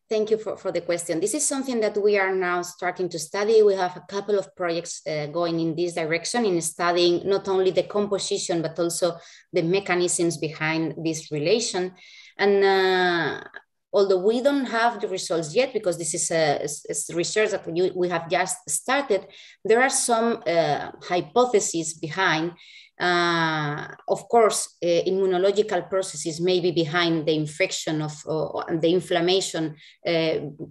thank you for the question. This is something that we are now starting to study. We have a couple of projects going in this direction in studying not only the composition, but also the mechanisms behind this relation. And although we don't have the results yet, because this is research that we have just started, there are some hypotheses behind. Of course, immunological processes may be behind the infection of the inflammation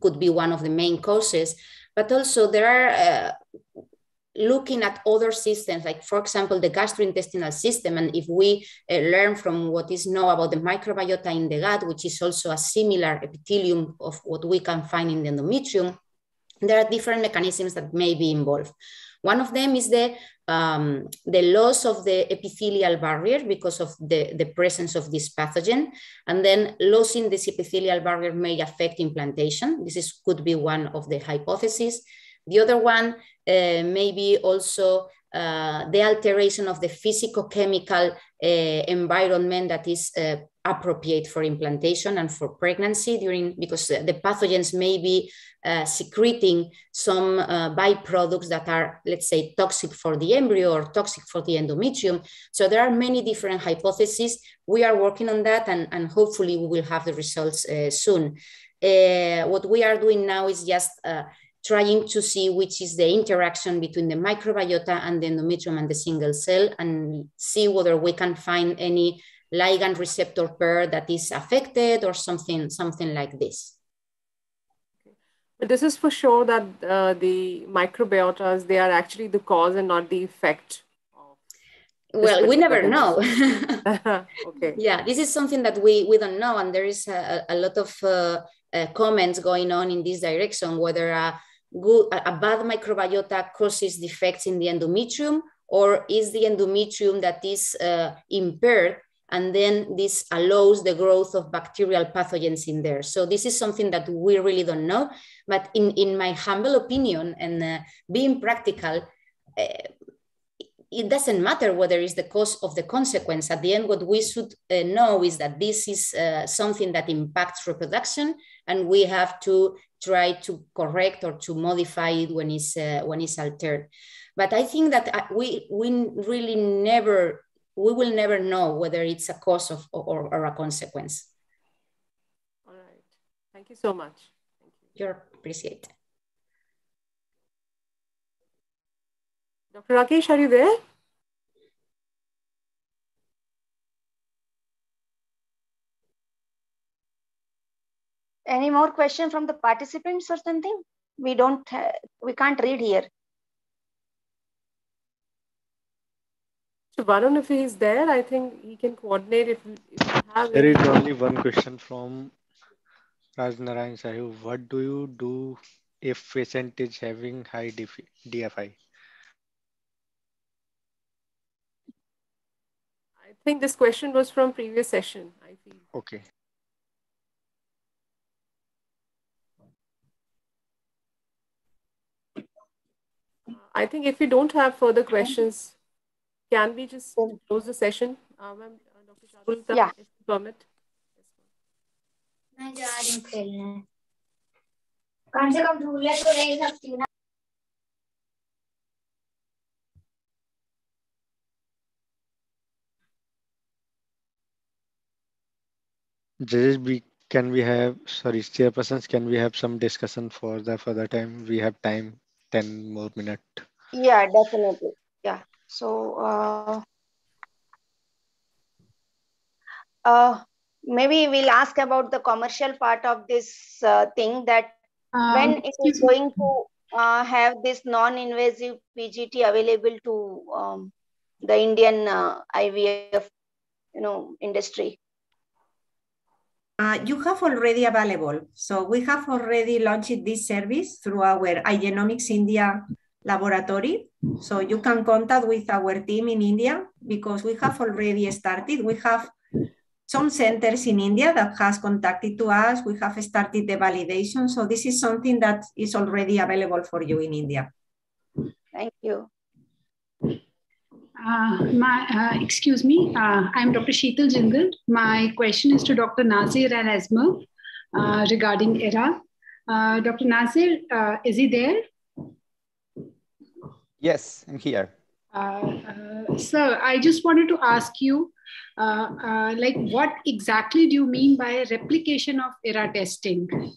could be one of the main causes, but also there are looking at other systems, like for example, the gastrointestinal system. And if we learn from what is known about the microbiota in the gut, which is also a similar epithelium of what we can find in the endometrium, there are different mechanisms that may be involved. One of them is the loss of the epithelial barrier because of the presence of this pathogen. And then losing this epithelial barrier may affect implantation. This could be one of the hypotheses. The other one may be also the alteration of the physicochemical environment that is appropriate for implantation and for pregnancy because the pathogens may be secreting some byproducts that are, let's say, toxic for the embryo or toxic for the endometrium. So there are many different hypotheses. We are working on that, and hopefully we will have the results soon. What we are doing now is just trying to see which is the interaction between the microbiota and the endometrium and the single cell, and see whether we can find any ligand receptor pair that is affected or something like this. But this is for sure that the microbiotas, they are actually the cause and not the effect. Well, we never know. Okay. Yeah, this is something that we don't know, and there is a lot of comments going on in this direction, whether a bad microbiota causes defects in the endometrium, or is the endometrium that is impaired, and then this allows the growth of bacterial pathogens in there. So this is something that we really don't know. But in my humble opinion, and being practical, it doesn't matter whether it's the cause of the consequence. At the end, what we should know is that this is something that impacts reproduction, and we have to try to correct or to modify it when it's altered. But I think that we will never know whether it's a cause of or a consequence. All right. Thank you so much. Thank you. You're appreciated. Dr. Rakesh, are you there? Any more question from the participants or something? We can't read here. So Varun, if he's there, I think he can coordinate if you have. There is only one question from Rajnarayan Sahu. What do you do if patient is having high DFI? I think this question was from previous session, I feel. Okay. I think if we don't have further questions, can we just close the session? Dr. Charulata, yeah. if you permit. मैं जा रही हूँ खेलने कम से कम झूले तो नहीं सकती ना Judges, chairpersons, can we have some discussion for the further time? We have time, 10 more minutes. Yeah, definitely. Yeah. So maybe we'll ask about the commercial part of this thing, that when it is going to have this non-invasive PGT available to the Indian IVF, industry. You have already available. So we have already launched this service through our iGenomics India laboratory. So you can contact with our team in India, because we have already started. We have some centers in India that has contacted to us. We have started the validation. So this is something that is already available for you in India. Thank you. Excuse me, I'm Dr. Sheetal Jindal. My question is to Dr. Nazir and Esma regarding ERA. Dr. Nazir, is he there? Yes, I'm here. Sir, I just wanted to ask you, what exactly do you mean by replication of ERA testing?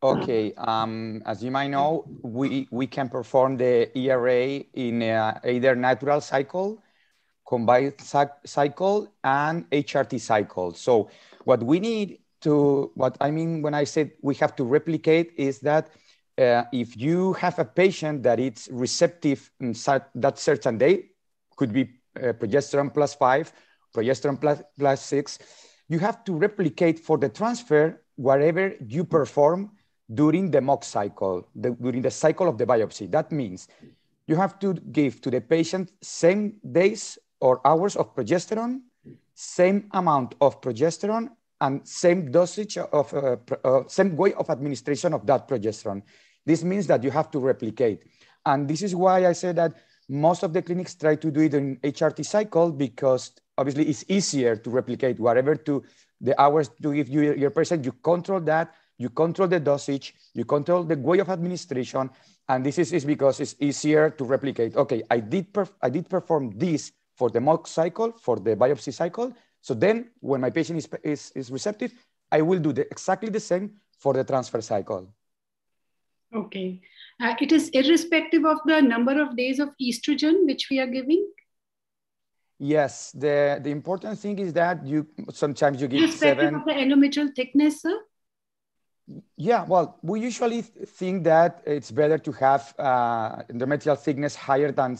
Okay, as you might know, we can perform the ERA in either natural cycle, combined cycle, and HRT cycle. So what we need to, what I mean when I said we have to replicate is that if you have a patient that is receptive in that certain day, could be progesterone +5, progesterone +6, you have to replicate for the transfer whatever you perform during the mock cycle, during the cycle of the biopsy. That means you have to give to the patient same days or hours of progesterone, same amount of progesterone, and same dosage of, same way of administration of that progesterone. This means that you have to replicate. And this is why I said that most of the clinics try to do it in HRT cycle, because obviously it's easier to replicate whatever to the hours to give you your patient. You control that, you control the dosage, you control the way of administration, and this is because it's easier to replicate. Okay, I did perform this for the mock cycle, for the biopsy cycle. So then when my patient is receptive, I will do exactly the same for the transfer cycle. Okay. It is irrespective of the number of days of estrogen which we are giving? Yes, the important thing is that sometimes you give irrespective of the endometrial thickness, sir? Yeah, well, we usually think that it's better to have endometrial thickness higher than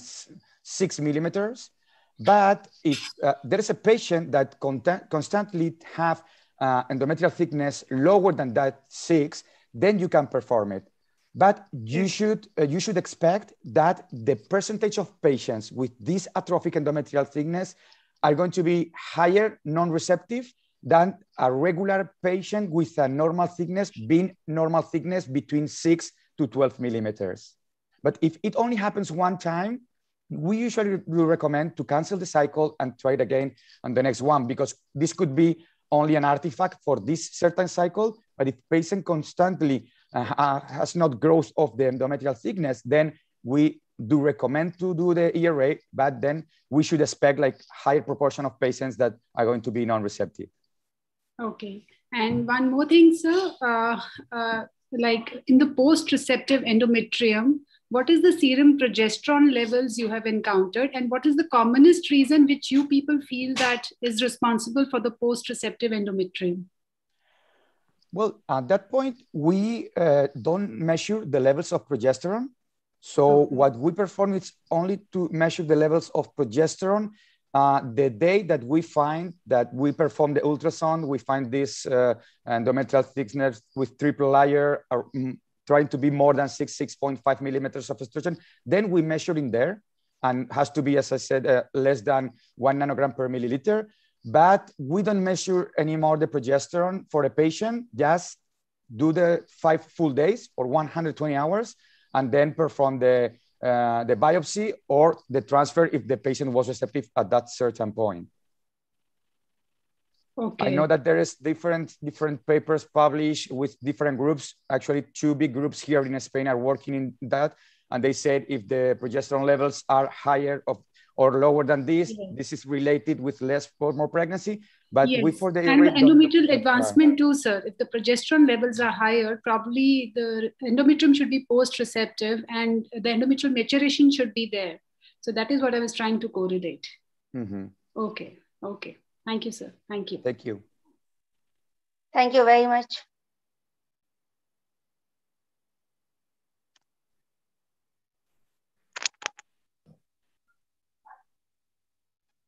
6 millimeters. But if there is a patient that constantly have endometrial thickness lower than that 6, then you can perform it. But you should expect that the percentage of patients with this atrophic endometrial thickness are going to be higher non-receptive than a regular patient with a normal thickness, being normal thickness between 6 to 12 millimeters. But if it only happens one time, we usually will recommend to cancel the cycle and try it again on the next one, because this could be only an artifact for this certain cycle. But if patient constantly has not growth of the endometrial thickness, then we do recommend to do the ERA, but then we should expect like higher proportion of patients that are going to be non-receptive. Okay. And one more thing, sir, like in the post-receptive endometrium, what is the serum progesterone levels you have encountered, and what is the commonest reason which you people feel that is responsible for the post-receptive endometrium? Well, at that point, we don't measure the levels of progesterone. So what we perform is only to measure the levels of progesterone. The day that we find that we perform the ultrasound, we find this endometrial thickness with triple layer trying to be more than 6.5 millimeters of estrogen, then we measure in there, and has to be, as I said, less than 1 nanogram per milliliter. But we don't measure anymore the progesterone for a patient. Just do the 5 full days or 120 hours, and then perform the biopsy or the transfer if the patient was receptive at that certain point. Okay. I know that there is different papers published with different groups. Actually, 2 big groups here in Spain are working in that, and they said if the progesterone levels are higher or lower than this, this is related with less or more pregnancy. But yes. we for the and the endometrial advancement too, sir. If the progesterone levels are higher, probably the endometrium should be post-receptive and the endometrial maturation should be there. So that is what I was trying to correlate. Mm-hmm. Okay. Okay. Thank you, sir. Thank you. Thank you. Thank you very much.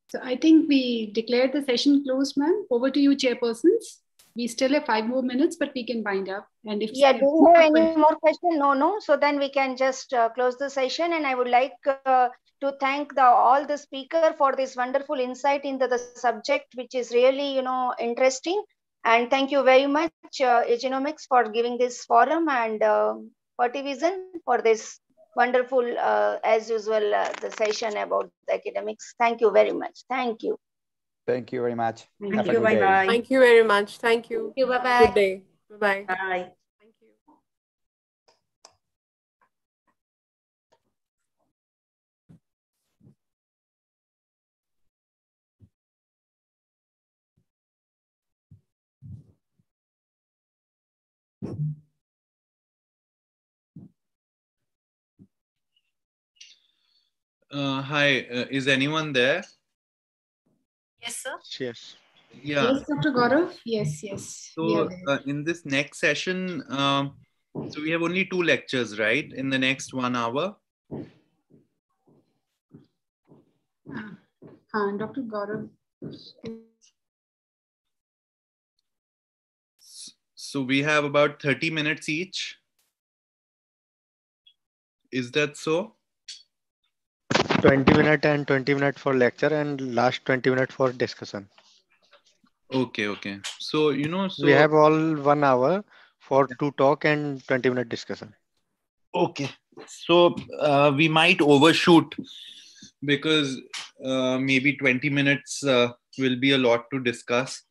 So I think we declared the session closed, ma'am. Over to you, chairpersons. We still have 5 more minutes, but we can wind up. And if do you have any more questions? No. So then we can just close the session. And I would like to thank all the speaker for this wonderful insight into the subject, which is really, interesting. And thank you very much, Genomics, for giving this forum, and Fertivision for this wonderful, as usual, the session about the academics. Thank you very much. Thank you. Thank you very much. Thank you. Bye-bye. Thank you very much. Thank you. Bye-bye. Good day. Bye-bye. Bye. Thank you. Hi, is anyone there? Yes, sir. Yes. Yeah. Yes, Dr. Gaurav. Yes. So in this next session, so we have only 2 lectures, right? In the next 1 hour. Dr. Gaurav. So we have about 30 minutes each. Is that so? 20 minutes and 20 minutes for lecture, and last 20 minutes for discussion. Okay. So, we have all 1 hour for to talk and 20-minute discussion. Okay. So we might overshoot because maybe 20 minutes will be a lot to discuss.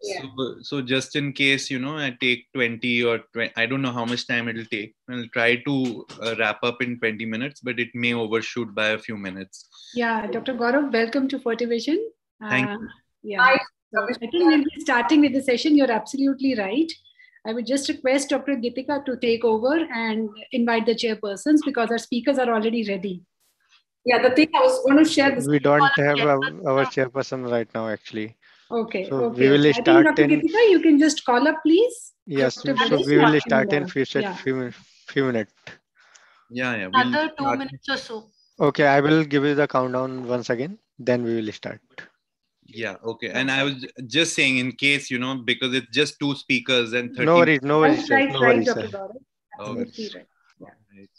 Yeah. So just in case, I take 20 or 20, I don't know how much time it'll take. I'll try to wrap up in 20 minutes, but it may overshoot by a few minutes. Yeah, Dr. Gaurav, welcome to Fertivision. Thank you. Yeah, so I think we'll be starting with the session. You're absolutely right. I would just request Dr. Geetika to take over and invite the chairpersons because our speakers are already ready. Yeah, the thing I was going to share this. We don't have our chairperson right now, actually. Okay, So okay. we will I think start Dr. in. Geetika, you can just call up, please. Yes, Dr. so Vinesh we will and, start in yeah. few minutes. Yeah. Another 2 minutes or so. Okay, I will give you the countdown once again. Then we will start. Yeah, okay. And I was just saying, in case, because it's just 2 speakers and 30 No worries, no worries, That's sir. right, No right, worries, Dr. sir. Gaurav. Oh, Absolutely right. Yeah. Right.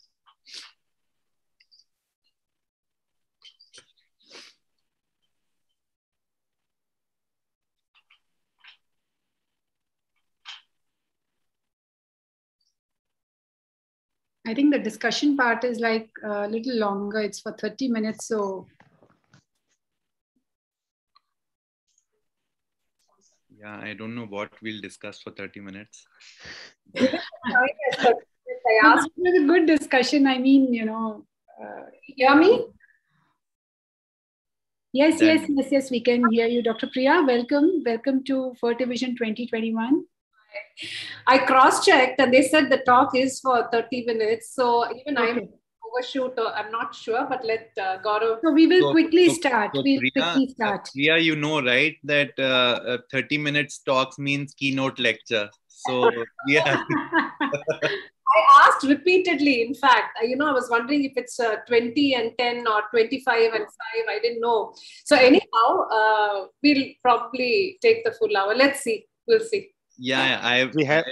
I think the discussion part is like a little longer. It's for 30 minutes. So Yeah, I don't know what we'll discuss for 30 minutes. it was a good discussion. I mean, Hear me? Yes, we can hear you. Dr. Priya, welcome to Fertivision 2021. I cross-checked and they said the talk is for 30 minutes. So even I overshoot, I'm not sure, but let Gaurav. So we will quickly start. We'll quickly start. Priya, that 30 minutes talks means keynote lecture. So yeah. I asked repeatedly, in fact, I was wondering if it's 20 and 10 or 25 and 5. I didn't know. So anyhow, we'll probably take the full hour. Let's see. We'll see. Yeah, we have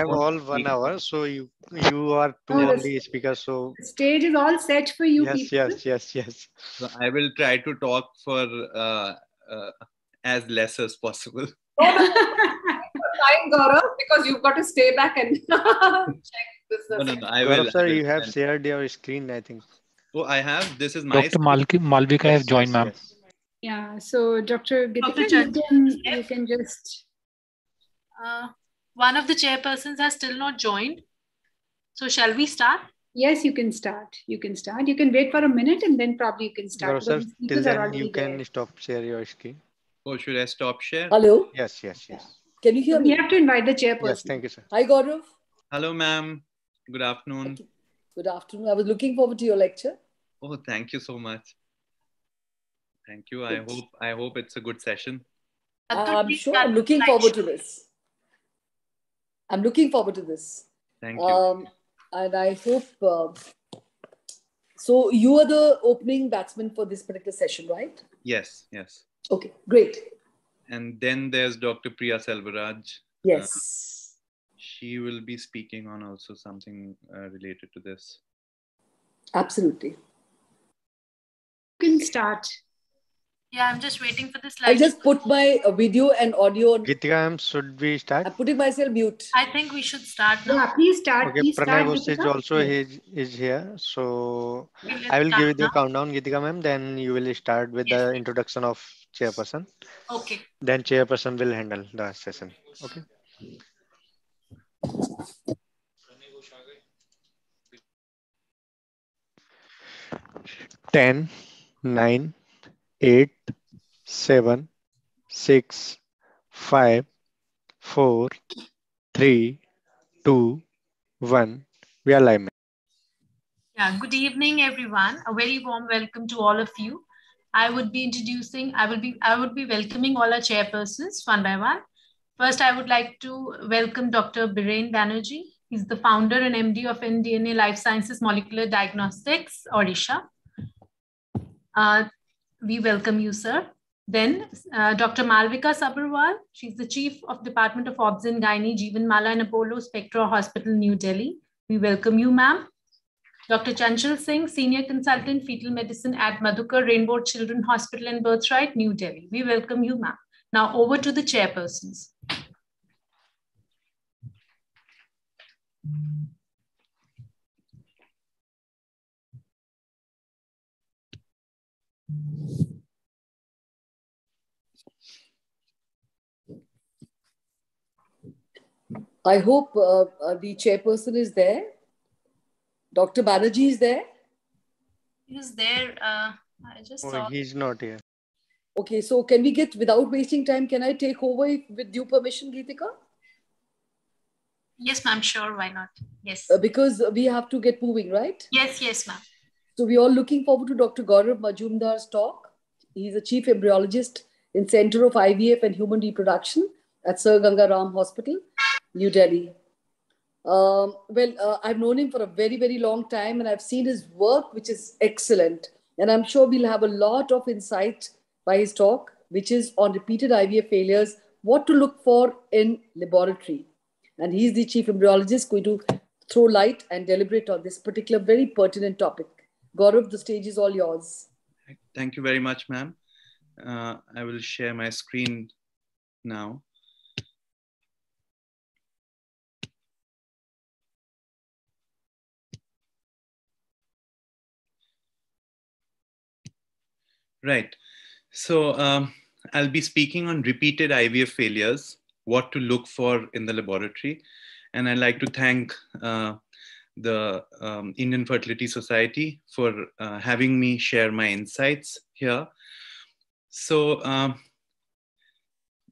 all 1 hour, so you are two only speakers. So the stage is all set for you people. Yes. So I will try to talk for as less as possible. Time, Gaurav, because you've got to stay back and check this. No, I Gaurav, will. Sir, you have shared your screen, I think. Oh, I have. This is my Dr. Malvika has joined, ma'am. Yeah. So, Dr. Geetika, you can just. One of the chairpersons has still not joined. So, shall we start? Yes, you can start. You can wait for a minute and then probably you can start. Gaurav, sir, till then you can stop share your screen. Oh, should I stop share? Hello? Yes. Can you hear me? We have to invite the chairperson. Yes, thank you, sir. Hi, Gaurav. Hello, ma'am. Good afternoon. Good afternoon. I was looking forward to your lecture. Oh, thank you so much. Thank you. I hope it's a good session. I'm sure. I'm looking forward to this. Thank you. And I hope... so you are the opening batsman for this particular session, right? Yes. Okay, great. And then there's Dr. Priya Selvaraj. Yes. She will be speaking on also something related to this. Absolutely. You can start. Yeah, I'm just waiting for the slide. I just put my video and audio on. Geetika, should we start? I'm putting myself mute. I think we should start now. Yeah, please start. Okay, Pranay Ghosh is also is here. So I will give you the countdown, Geetika ma'am. Then you will start with the introduction of chairperson. Okay. Then chairperson will handle the session. Okay. 10, 9, 8, 7, 6, 5, 4, 3, 2, 1. We are live. Yeah, good evening, everyone. A very warm welcome to all of you. I would be welcoming all our chairpersons one by one. First, I would like to welcome Dr. Biren Banerjee. He's the founder and MD of NDNA Life Sciences Molecular Diagnostics, Odisha. We welcome you, sir. Then Dr. Malvika Sabharwal. She's the Chief of Department of Obs and Gynae, Jeevanmala and Apollo Spectra Hospital, New Delhi. We welcome you, ma'am. Dr. Chanchal Singh, Senior Consultant, Fetal Medicine at Madhukar Rainbow Children Hospital and Birthright, New Delhi. We welcome you, ma'am. Now over to the chairpersons. I hope the chairperson is there. Dr. Banerjee is there. He was there. I just Oh, saw. he's not here. Okay, so can we get, without wasting time, can I take over with due permission, Geetika? Yes, ma'am. Sure. Why not? Yes. Because we have to get moving, right? Yes, yes, ma'am. So we're all looking forward to Dr. Gaurav Majumdar's talk. He's a chief embryologist in Center of IVF and Human Reproduction at Sir Ganga Ram Hospital, New Delhi. I've known him for a very, very long time, and I've seen his work, which is excellent. And I'm sure we'll have a lot of insight by his talk, which is on repeated IVF failures, what to look for in laboratory. And he's the chief embryologist going to throw light and deliberate on this particular very pertinent topic. Gaurav, the stage is all yours. Thank you very much, ma'am. I will share my screen now. Right. So I'll be speaking on repeated IVF failures, what to look for in the laboratory. And I'd like to thank the Indian Fertility Society for having me share my insights here. So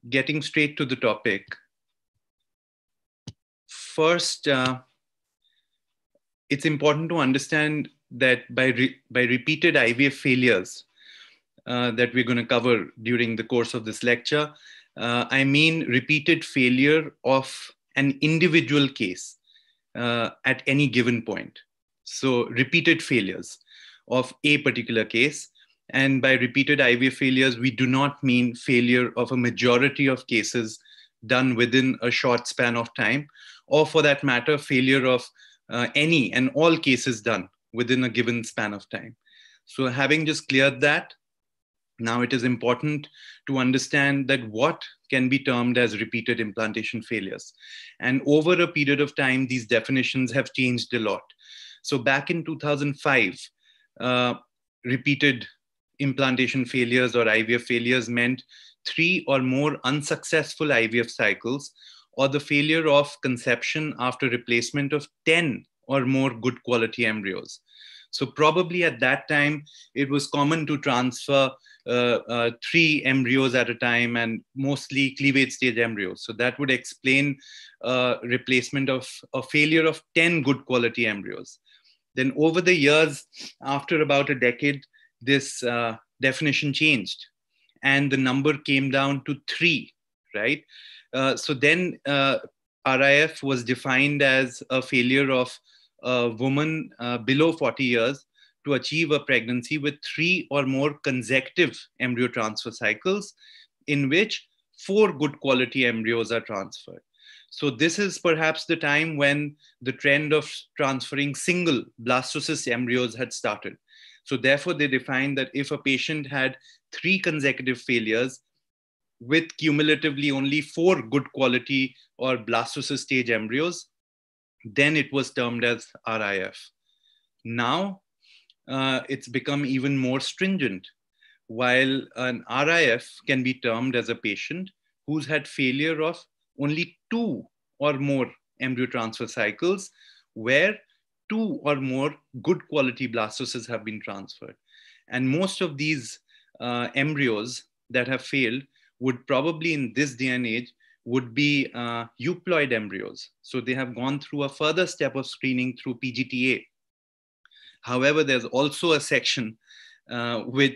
getting straight to the topic. First, it's important to understand that by repeated IVF failures that we're going to cover during the course of this lecture, I mean repeated failure of an individual case at any given point. So repeated failures of a particular case. And by repeated IVF failures, we do not mean failure of a majority of cases done within a short span of time, or for that matter, failure of any and all cases done within a given span of time. So having just cleared that, now it is important to understand that what can be termed as repeated implantation failures. And over a period of time, these definitions have changed a lot. So back in 2005, repeated implantation failures or IVF failures meant 3 or more unsuccessful IVF cycles, or the failure of conception after replacement of 10 or more good quality embryos. So probably at that time, it was common to transfer 3 embryos at a time, and mostly cleavage stage embryos. So that would explain replacement of a failure of 10 good quality embryos. Then over the years, after about a decade, this definition changed and the number came down to 3, right? So then RIF was defined as a failure of a woman below 40 years to achieve a pregnancy with 3 or more consecutive embryo transfer cycles in which 4 good quality embryos are transferred. So this is perhaps the time when the trend of transferring single blastocyst embryos had started. So therefore, they defined that if a patient had 3 consecutive failures with cumulatively only 4 good quality or blastocyst stage embryos, then it was termed as RIF. Now, it's become even more stringent. While an RIF can be termed as a patient who's had failure of only 2 or more embryo transfer cycles, where 2 or more good quality blastocysts have been transferred. And most of these embryos that have failed would probably in this day and age would be euploid embryos. So they have gone through a further step of screening through PGTA. However, there's also a section where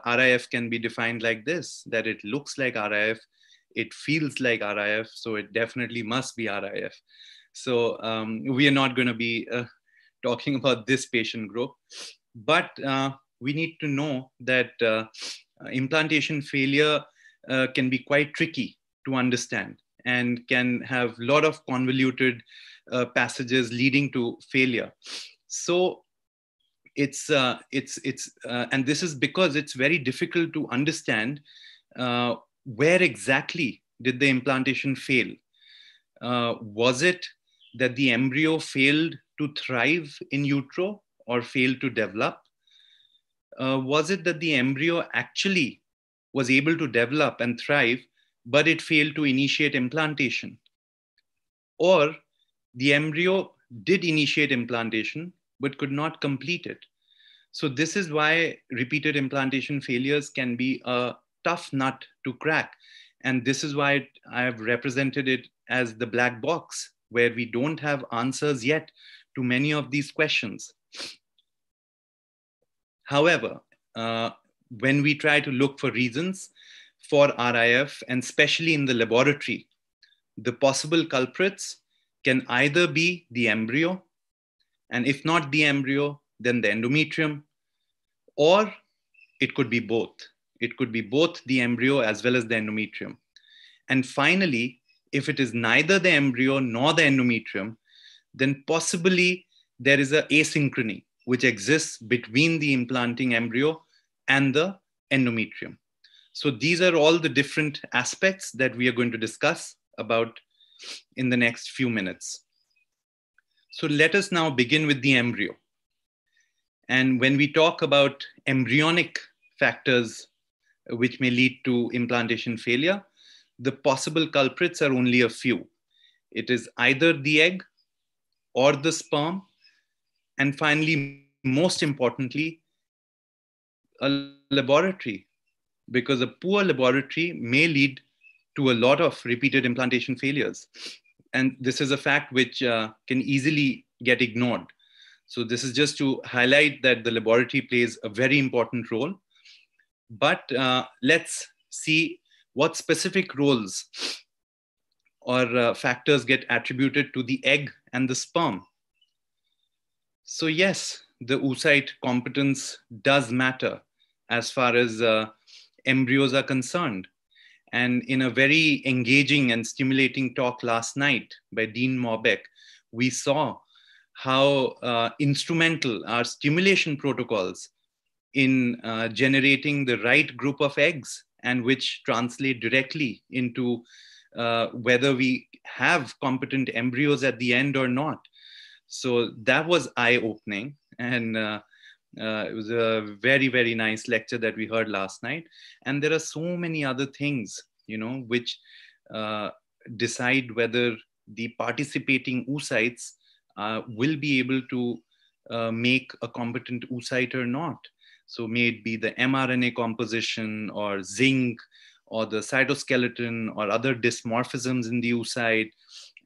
RIF can be defined like this, that it looks like RIF, it feels like RIF, so it definitely must be RIF. So we are not going to be talking about this patient group, but we need to know that implantation failure can be quite tricky to understand and can have a lot of convoluted passages leading to failure. So and this is because it's very difficult to understand where exactly did the implantation fail. Was it that the embryo failed to thrive in utero or failed to develop? Was it that the embryo actually was able to develop and thrive, but it failed to initiate implantation? or the embryo did initiate implantation but could not complete it. So this is why repeated implantation failures can be a tough nut to crack. And this is why I have represented it as the black box, where we don't have answers yet to many of these questions. However, when we try to look for reasons for RIF, and especially in the laboratory, the possible culprits can either be the embryo, and if not the embryo, then the endometrium, or it could be both. It could be both the embryo as well as the endometrium. And finally, if it is neither the embryo nor the endometrium, then possibly there is an asynchrony which exists between the implanting embryo and the endometrium. So these are all the different aspects that we are going to discuss about in the next few minutes. So let us now begin with the embryo. And when we talk about embryonic factors which may lead to implantation failure, the possible culprits are only a few. It is either the egg or the sperm, and finally, most importantly, a laboratory, because a poor laboratory may lead to a lot of repeated implantation failures. And this is a fact which can easily get ignored. So this is just to highlight that the laboratory plays a very important role. But let's see what specific roles or factors get attributed to the egg and the sperm. So yes, the oocyte competence does matter as far as embryos are concerned. And in a very engaging and stimulating talk last night by Dean Morbeck, we saw how instrumental are stimulation protocols in generating the right group of eggs, and which translate directly into whether we have competent embryos at the end or not. So that was eye-opening, and it was a very, very nice lecture that we heard last night. And there are so many other things, you know, which decide whether the participating oocytes will be able to make a competent oocyte or not. So may it be the mRNA composition or zinc or the cytoskeleton or other dysmorphisms in the oocyte.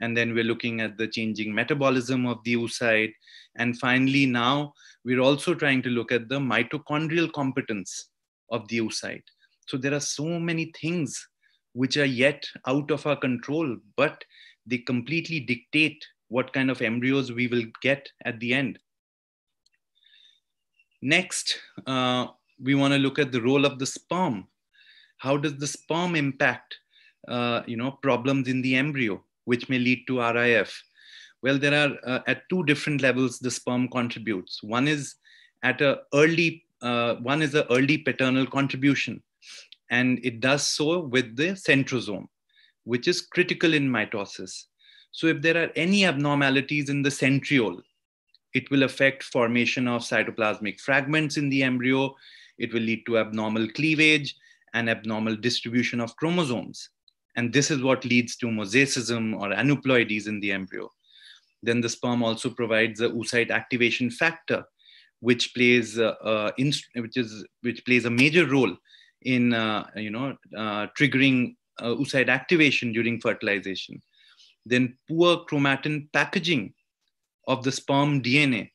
And then we're looking at the changing metabolism of the oocyte. And finally, now we're also trying to look at the mitochondrial competence of the oocyte. So there are so many things which are yet out of our control, but they completely dictate what kind of embryos we will get at the end. Next, we want to look at the role of the sperm. How does the sperm impact problems in the embryo, which may lead to RIF? Well, there are at two different levels the sperm contributes. One is at an early paternal contribution, and it does so with the centrosome, which is critical in mitosis. So if there are any abnormalities in the centriole, it will affect formation of cytoplasmic fragments in the embryo. It will lead to abnormal cleavage and abnormal distribution of chromosomes. And this is what leads to mosaicism or aneuploidies in the embryo. Then the sperm also provides a oocyte activation factor, which plays a major role in triggering oocyte activation during fertilization. Then poor chromatin packaging of the sperm DNA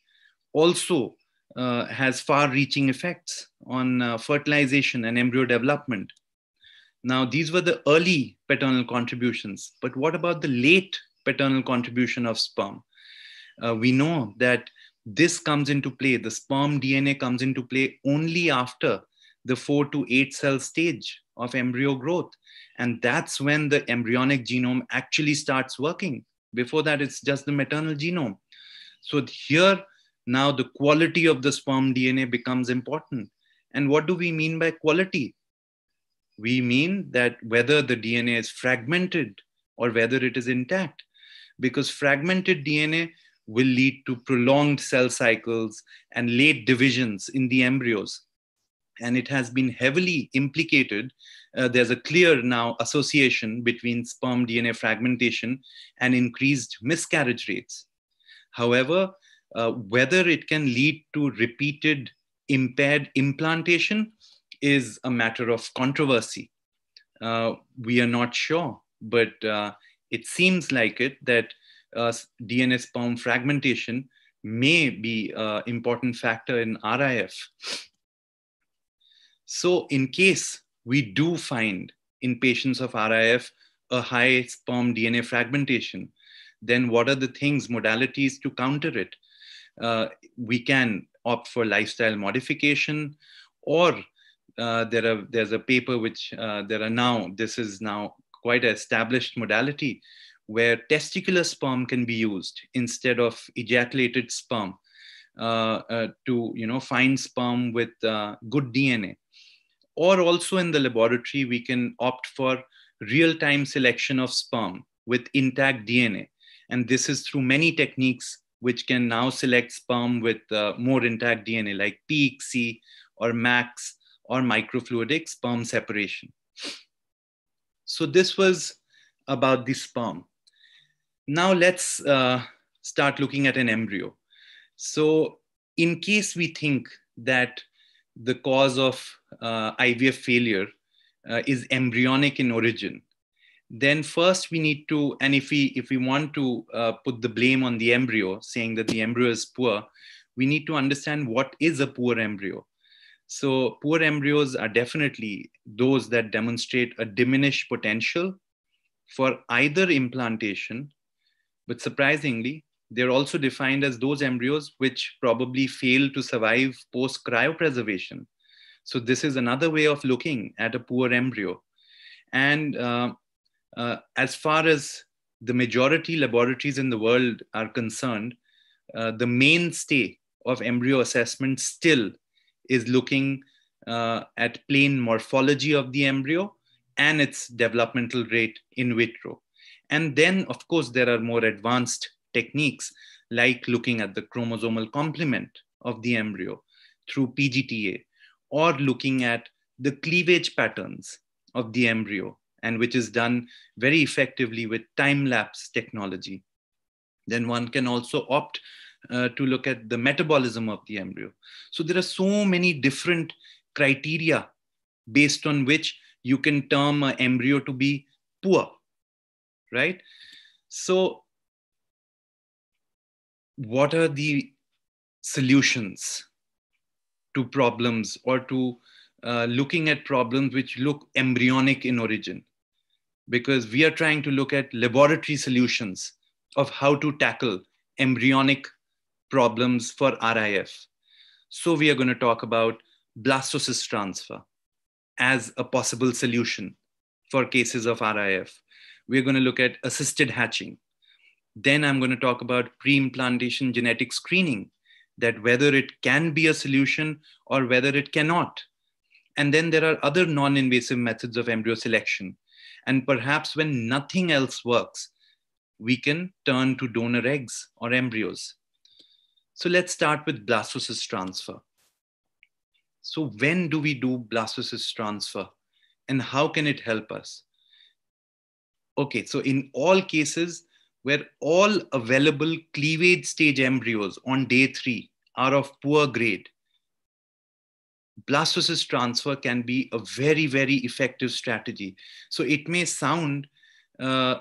also has far-reaching effects on fertilization and embryo development. Now, these were the early paternal contributions, but what about the late paternal contribution of sperm? We know that this comes into play, the sperm DNA comes into play only after the 4 to 8 cell stage of embryo growth. And that's when the embryonic genome actually starts working. Before that, it's just the maternal genome. So here, now the quality of the sperm DNA becomes important. And what do we mean by quality? We mean that whether the DNA is fragmented or whether it is intact, because fragmented DNA will lead to prolonged cell cycles and late divisions in the embryos. and it has been heavily implicated. There's a clear now association between sperm DNA fragmentation and increased miscarriage rates. However, whether it can lead to repeated impaired implantation is a matter of controversy. We are not sure, but it seems like it that DNA sperm fragmentation may be an important factor in RIF. So in case we do find in patients of RIF a high sperm DNA fragmentation, then what are the things, modalities to counter it? We can opt for lifestyle modification, or there's a paper which this is now quite an established modality where testicular sperm can be used instead of ejaculated sperm to find sperm with good DNA. Or also in the laboratory, we can opt for real-time selection of sperm with intact DNA. And this is through many techniques which can now select sperm with more intact DNA, like PXC or MAX or microfluidic sperm separation. So this was about the sperm. Now let's start looking at an embryo. So in case we think that the cause of IVF failure is embryonic in origin, then first we need to, and if we want to put the blame on the embryo, saying that the embryo is poor, we need to understand what is a poor embryo. So poor embryos are definitely those that demonstrate a diminished potential for either implantation, but surprisingly, they're also defined as those embryos which probably fail to survive post-cryopreservation. So this is another way of looking at a poor embryo. And as far as the majority laboratories in the world are concerned, the mainstay of embryo assessment still is looking at plain morphology of the embryo and its developmental rate in vitro. And then, of course, there are more advanced techniques like looking at the chromosomal complement of the embryo through PGTA, or looking at the cleavage patterns of the embryo, and which is done very effectively with time-lapse technology. Then one can also opt to look at the metabolism of the embryo. So there are so many different criteria based on which you can term an embryo to be poor, right? So what are the solutions to problems, or to looking at problems which look embryonic in origin? Because we are trying to look at laboratory solutions of how to tackle embryonic problems for RIF. So we are going to talk about blastocyst transfer as a possible solution for cases of RIF. We're going to look at assisted hatching. Then I'm going to talk about pre-implantation genetic screening, that whether it can be a solution or whether it cannot. And then there are other non-invasive methods of embryo selection. And perhaps when nothing else works, we can turn to donor eggs or embryos. So let's start with blastocyst transfer. So when do we do blastocyst transfer, and how can it help us? Okay, so in all cases where all available cleavage stage embryos on day 3 are of poor grade, blastocyst transfer can be a very, very effective strategy. So it may sound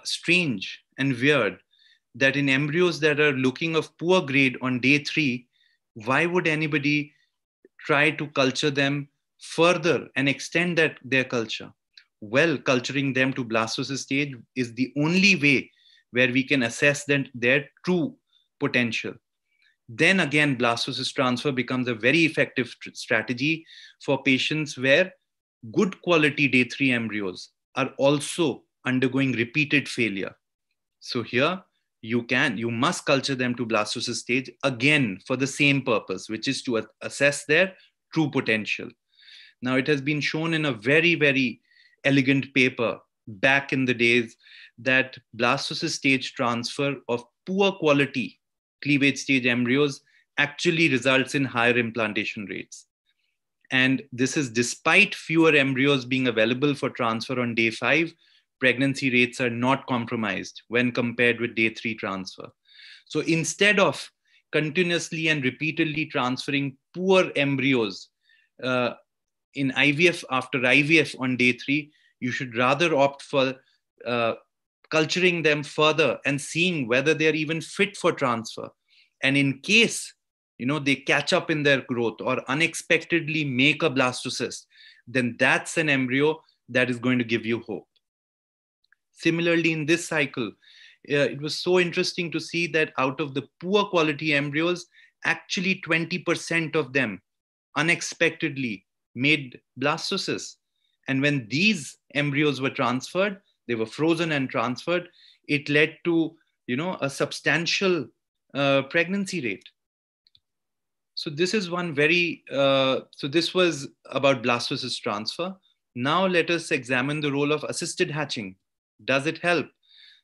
strange and weird that in embryos that are looking of poor grade on day 3, why would anybody try to culture them further and extend their culture? Well, culturing them to blastocyst stage is the only way where we can assess their true potential. Then again, blastocyst transfer becomes a very effective strategy for patients where good quality day 3 embryos are also undergoing repeated failure. So here you must culture them to blastocyst stage again for the same purpose, which is to assess their true potential. Now, it has been shown in a very, very elegant paper back in the days that blastocyst stage transfer of poor quality cleavage stage embryos actually results in higher implantation rates. And this is despite fewer embryos being available for transfer on day 5, pregnancy rates are not compromised when compared with day 3 transfer. So instead of continuously and repeatedly transferring poor embryos in IVF after IVF on day 3, you should rather opt for culturing them further and seeing whether they are even fit for transfer. And in case they catch up in their growth or unexpectedly make a blastocyst, then that's an embryo that is going to give you hope. Similarly, in this cycle, it was so interesting to see that out of the poor quality embryos, actually 20% of them unexpectedly made blastocysts. And when these embryos were transferred, they were frozen and transferred, it led to a substantial pregnancy rate. So this is one very, so this was about blastocyst transfer. Now let us examine the role of assisted hatching. Does it help?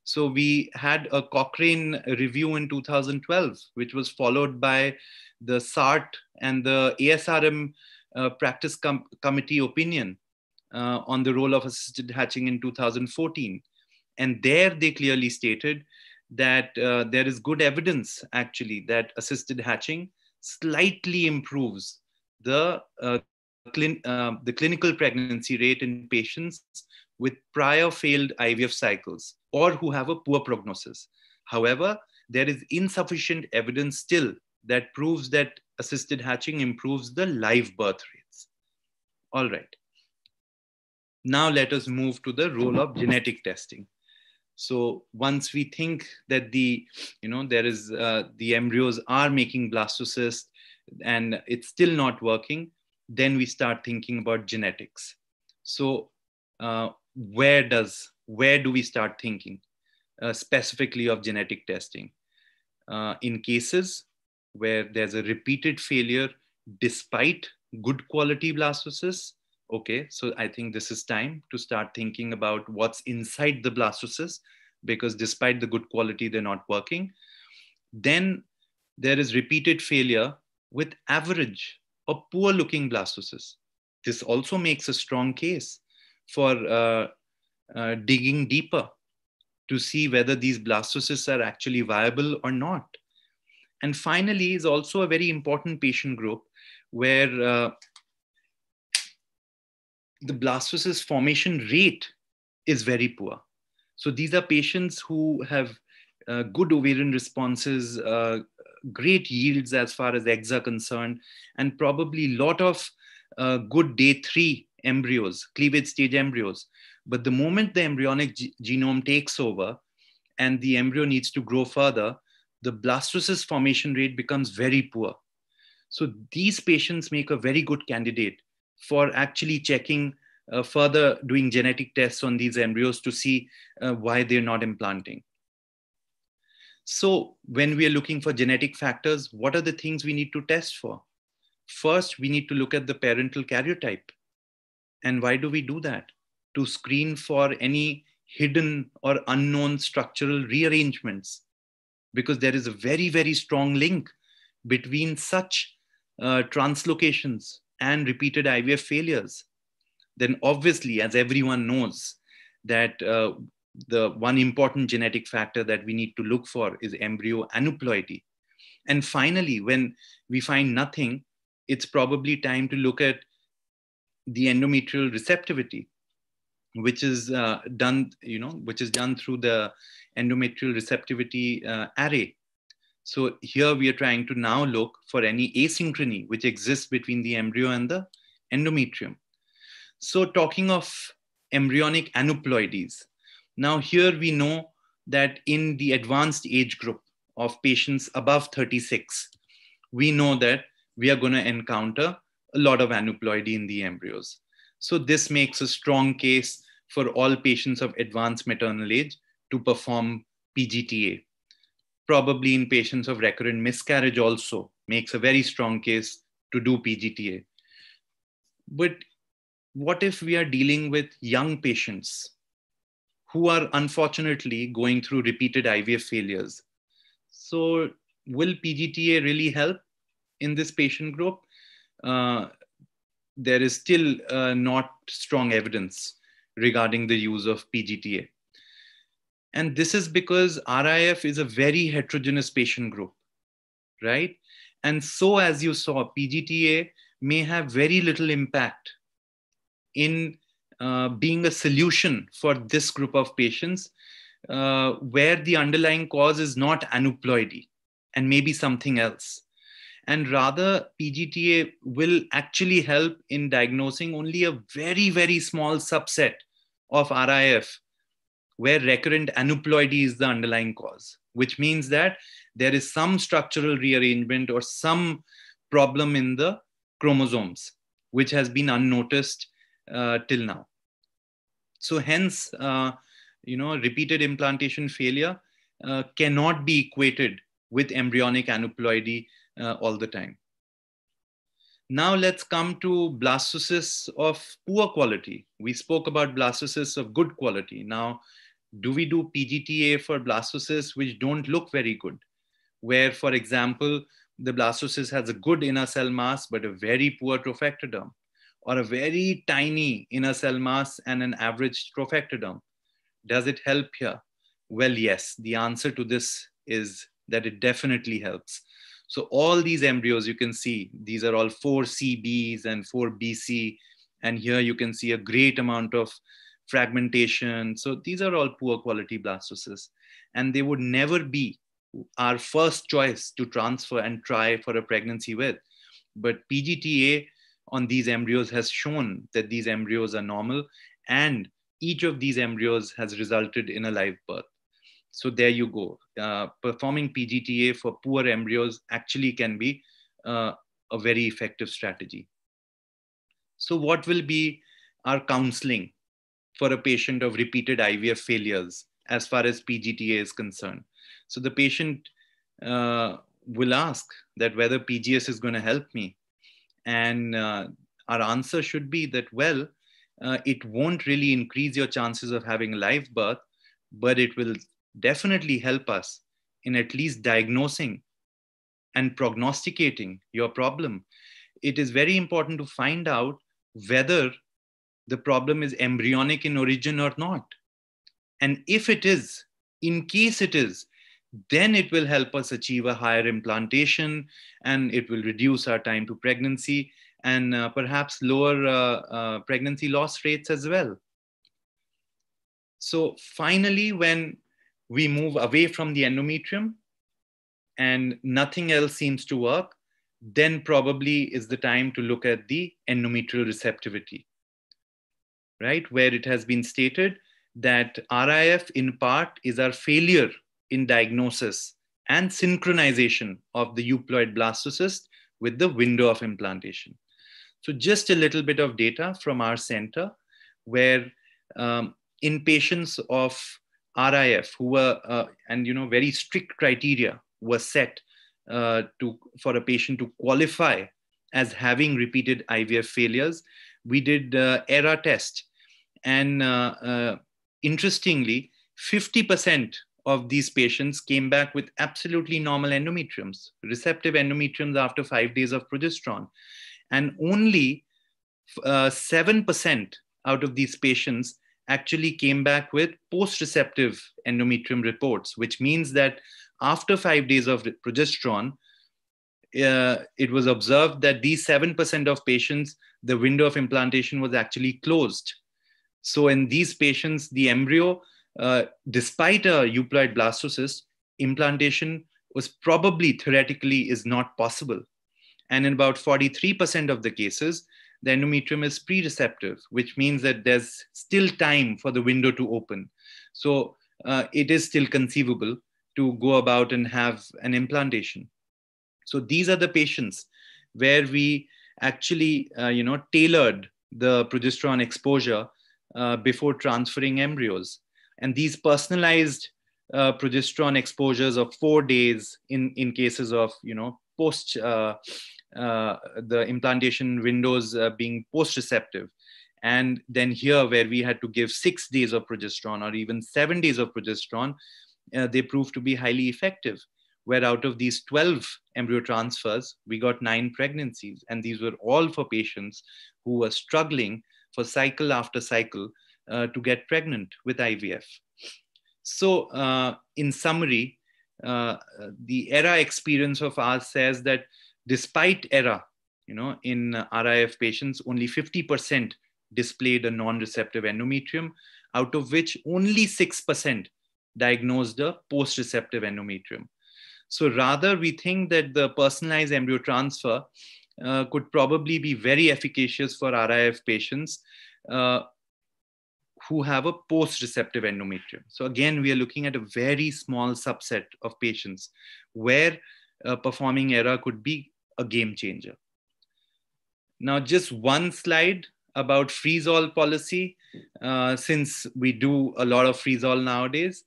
So we had a Cochrane review in 2012, which was followed by the SART and the ASRM practice committee opinion on the role of assisted hatching in 2014. And there they clearly stated that there is good evidence actually that assisted hatching slightly improves the clinical pregnancy rate in patients with prior failed IVF cycles or who have a poor prognosis. However, there is insufficient evidence still that proves that assisted hatching improves the live birth rates. All right. Now let us move to the role of genetic testing. So once we think that the embryos are making blastocysts and it's still not working, then we start thinking about genetics. So where do we start thinking specifically of genetic testing? In cases where there's a repeated failure despite good quality blastocysts, okay, so I think this is time to start thinking about what's inside the blastocysts, because despite the good quality, they're not working. Then there is repeated failure with average or poor looking blastocysts. This also makes a strong case for digging deeper to see whether these blastocysts are actually viable or not. And finally is also a very important patient group where the blastocyst formation rate is very poor. So these are patients who have good ovarian responses, great yields as far as eggs are concerned, and probably a lot of good day 3 embryos, cleavage stage embryos. But the moment the embryonic genome takes over and the embryo needs to grow further, the blastocyst formation rate becomes very poor. So these patients make a very good candidate for actually checking further, doing genetic tests on these embryos to see why they're not implanting. So when we are looking for genetic factors, what are the things we need to test for? First, we need to look at the parental karyotype. And why do we do that? To screen for any hidden or unknown structural rearrangements, because there is a very, very strong link between such translocations and repeated IVF failures. Then obviously, as everyone knows, that the one important genetic factor that we need to look for is embryo aneuploidy. And finally, when we find nothing, it's probably time to look at the endometrial receptivity, which is done through the endometrial receptivity array. So here we are trying to now look for any asynchrony which exists between the embryo and the endometrium. So talking of embryonic aneuploidies, now here we know that in the advanced age group of patients above 36, we know that we are going to encounter a lot of aneuploidy in the embryos. So this makes a strong case for all patients of advanced maternal age to perform PGTA. Probably in patients of recurrent miscarriage also makes a very strong case to do PGTA. But what if we are dealing with young patients who are unfortunately going through repeated IVF failures? So will PGTA really help in this patient group? there is still not strong evidence regarding the use of PGTA. And this is because RIF is a very heterogeneous patient group, right? And so, as you saw, PGTA may have very little impact in being a solution for this group of patients where the underlying cause is not aneuploidy and maybe something else. And rather, PGTA will actually help in diagnosing only a very, very small subset of RIF where recurrent aneuploidy is the underlying cause, which means that there is some structural rearrangement or some problem in the chromosomes, which has been unnoticed till now. So hence, repeated implantation failure cannot be equated with embryonic aneuploidy all the time. Now let's come to blastocysts of poor quality. We spoke about blastocysts of good quality. Now, do we do PGTA for blastocysts which don't look very good? Where, for example, the blastocyst has a good inner cell mass but a very poor trophectoderm, or a very tiny inner cell mass and an average trophectoderm. Does it help here? Well, yes, the answer to this is that it definitely helps. So all these embryos you can see, these are all 4CBs and 4BC, and here you can see a great amount of fragmentation. So these are all poor quality blastocysts, and they would never be our first choice to transfer and try for a pregnancy with. But PGTA on these embryos has shown that these embryos are normal, and each of these embryos has resulted in a live birth. So there you go. Performing PGTA for poor embryos actually can be a very effective strategy. So what will be our counseling for a patient of repeated IVF failures as far as PGTA is concerned? So the patient will ask that whether PGS is going to help me. And our answer should be that, well, it won't really increase your chances of having a live birth, but it will definitely help us in at least diagnosing and prognosticating your problem. It is very important to find out whether the problem is embryonic in origin or not. And if it is, in case it is, then it will help us achieve a higher implantation, and it will reduce our time to pregnancy and perhaps lower pregnancy loss rates as well. So finally, when we move away from the endometrium and nothing else seems to work, then probably is the time to look at the endometrial receptivity, right? Where it has been stated that RIF in part is our failure in diagnosis and synchronization of the euploid blastocyst with the window of implantation. So just a little bit of data from our center, where in patients of RIF who were, very strict criteria were set for a patient to qualify as having repeated IVF failures, we did ERA test. And interestingly, 50% of these patients came back with absolutely normal endometriums, receptive endometriums after 5 days of progesterone. And only 7% out of these patients actually came back with post-receptive endometrium reports, which means that after 5 days of progesterone, it was observed that these 7% of patients, the window of implantation was actually closed. So in these patients, the embryo, despite a euploid blastocyst, implantation was probably theoretically is not possible. And in about 43% of the cases, the endometrium is pre-receptive, which means that there's still time for the window to open. So it is still conceivable to go about and have an implantation. So these are the patients where we actually, tailored the progesterone exposure before transferring embryos. And these personalized progesterone exposures of 4 days in cases of, post the implantation windows being post-receptive. And then here where we had to give 6 days of progesterone or even 7 days of progesterone, they proved to be highly effective. where out of these 12 embryo transfers, we got 9 pregnancies. And these were all for patients who were struggling for cycle after cycle to get pregnant with IVF. So in summary, the ERA experience of ours says that despite ERA, in RIF patients, only 50% displayed a non-receptive endometrium, out of which only 6% diagnosed a post-receptive endometrium. So rather, we think that the personalized embryo transfer could probably be very efficacious for RIF patients who have a post-receptive endometrium. So again, we are looking at a very small subset of patients where performing ERA could be a game changer. Now, just one slide about freeze-all policy, since we do a lot of freeze-all nowadays.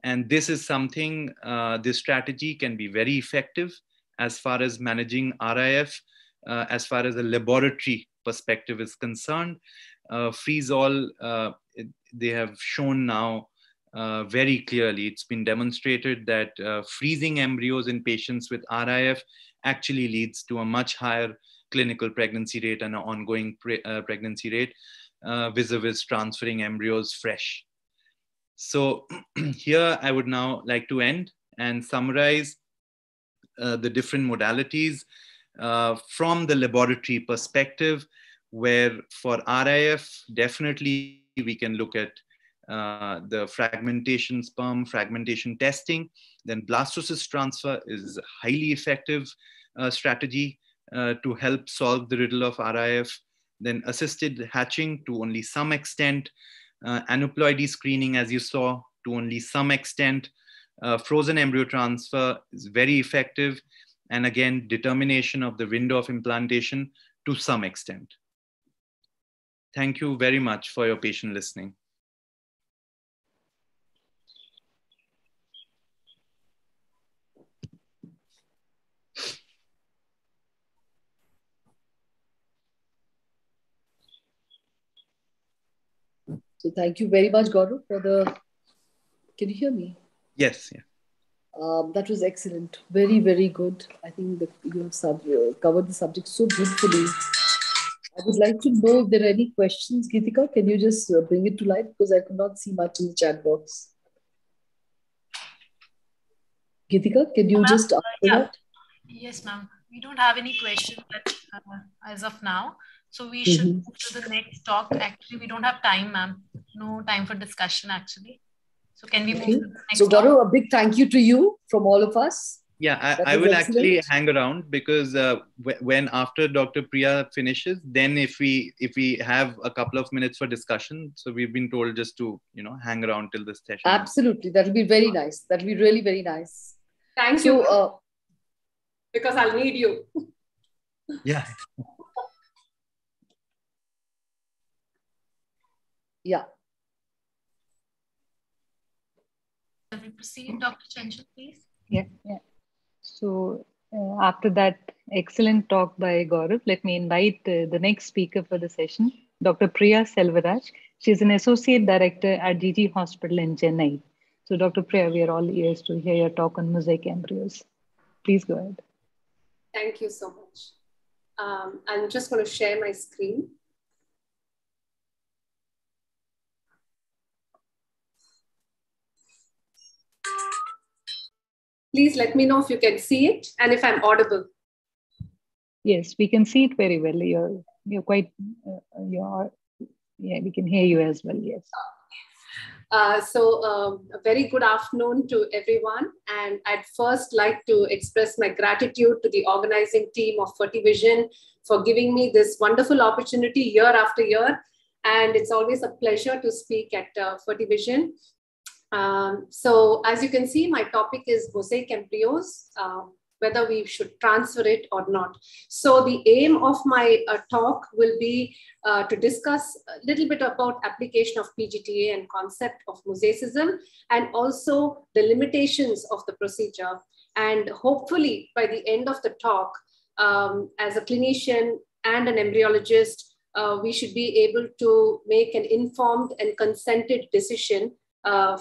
And this is something, this strategy can be very effective as far as managing RIF, as far as a laboratory perspective is concerned. Freeze-all, they have shown now very clearly, it's been demonstrated that freezing embryos in patients with RIF actually leads to a much higher clinical pregnancy rate and an ongoing pregnancy rate vis-a-vis transferring embryos fresh. So here I would now like to end and summarize the different modalities from the laboratory perspective, where for RIF, definitely we can look at the fragmentation sperm, fragmentation testing. Then blastocyst transfer is a highly effective strategy to help solve the riddle of RIF. Then assisted hatching to only some extent, aneuploidy screening, as you saw, to only some extent. Frozen embryo transfer is very effective. And again, determination of the window of implantation to some extent. Thank you very much for your patient listening. So thank you very much, Gaurav, for the... Can you hear me? Yes. Yeah. That was excellent. Very, very good. I think that you have covered the subject so beautifully. I would like to know if there are any questions. Geetika, can you just bring it to light? Because I could not see much in the chat box. Geetika, can you just answer that? Yes, ma'am. We don't have any questions as of now. So we should move to the next talk. Actually, we don't have time, ma'am. No time for discussion, actually. So can we move to the next So, Gaurav, talk? a big thank you to you from all of us. Yeah, I will actually hang around because when after Dr. Priya finishes, then if we have a couple of minutes for discussion, so we've been told just to hang around till this session. Absolutely, that will be very nice. That will be really very nice. Thank you. Because I'll need you. Yeah. Yeah. Can we proceed, Dr. Chanchal, please? Yeah. So after that excellent talk by Gaurav, let me invite the next speaker for the session, Dr. Priya Selvaraj. She is an Associate Director at GT Hospital in Chennai. So Dr. Priya, we are all ears to hear your talk on mosaic embryos. Please go ahead. Thank you so much. I'm just going to share my screen. Please let me know if you can see it and if I'm audible. Yes, we can see it very well. You're quite, yeah, we can hear you as well, yes. So a very good afternoon to everyone. And I'd first like to express my gratitude to the organizing team of Fertivision for giving me this wonderful opportunity year after year. And it's always a pleasure to speak at Fertivision. So as you can see, my topic is mosaic embryos, whether we should transfer it or not. So the aim of my talk will be to discuss a little bit about application of PGTA and concept of mosaicism, and also the limitations of the procedure. And hopefully by the end of the talk, as a clinician and an embryologist, we should be able to make an informed and consented decision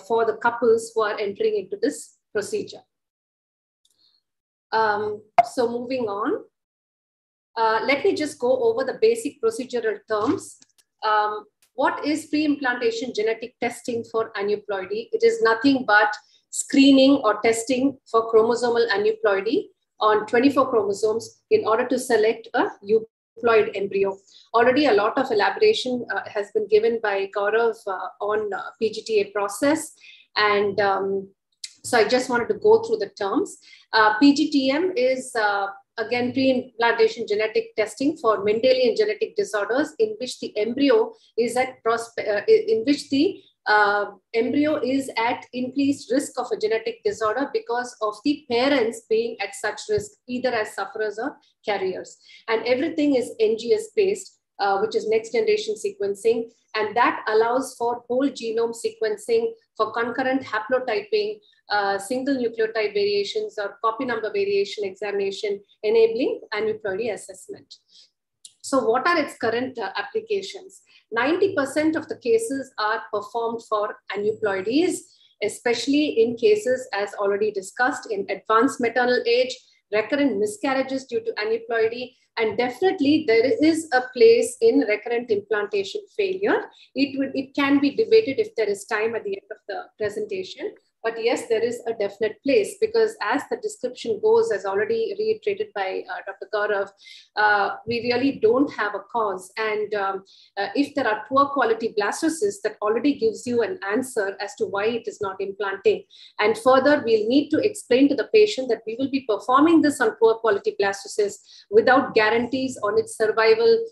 for the couples who are entering into this procedure. So moving on, let me just go over the basic procedural terms. What is pre-implantation genetic testing for aneuploidy? It is nothing but screening or testing for chromosomal aneuploidy on 24 chromosomes in order to select a euploid embryo. Already a lot of elaboration has been given by Gaurav on PGTA process. And so I just wanted to go through the terms. PGTM is again, pre-implantation genetic testing for Mendelian genetic disorders in which the embryo is at increased risk of a genetic disorder because of the parents being at such risk, either as sufferers or carriers. And everything is NGS based, which is next generation sequencing. And that allows for whole genome sequencing for concurrent haplotyping, single nucleotide variations or copy number variation examination, enabling aneuploidy assessment. So what are its current applications? 90% of the cases are performed for aneuploidies, especially in cases as already discussed in advanced maternal age, recurrent miscarriages due to aneuploidy, and definitely there is a place in recurrent implantation failure. It can be debated if there is time at the end of the presentation. But yes, there is a definite place because as the description goes, as already reiterated by Dr. Gaurav, we really don't have a cause. And if there are poor quality blastocysts, that already gives you an answer as to why it is not implanting. And further, we'll need to explain to the patient that we will be performing this on poor quality blastocysts without guarantees on its survival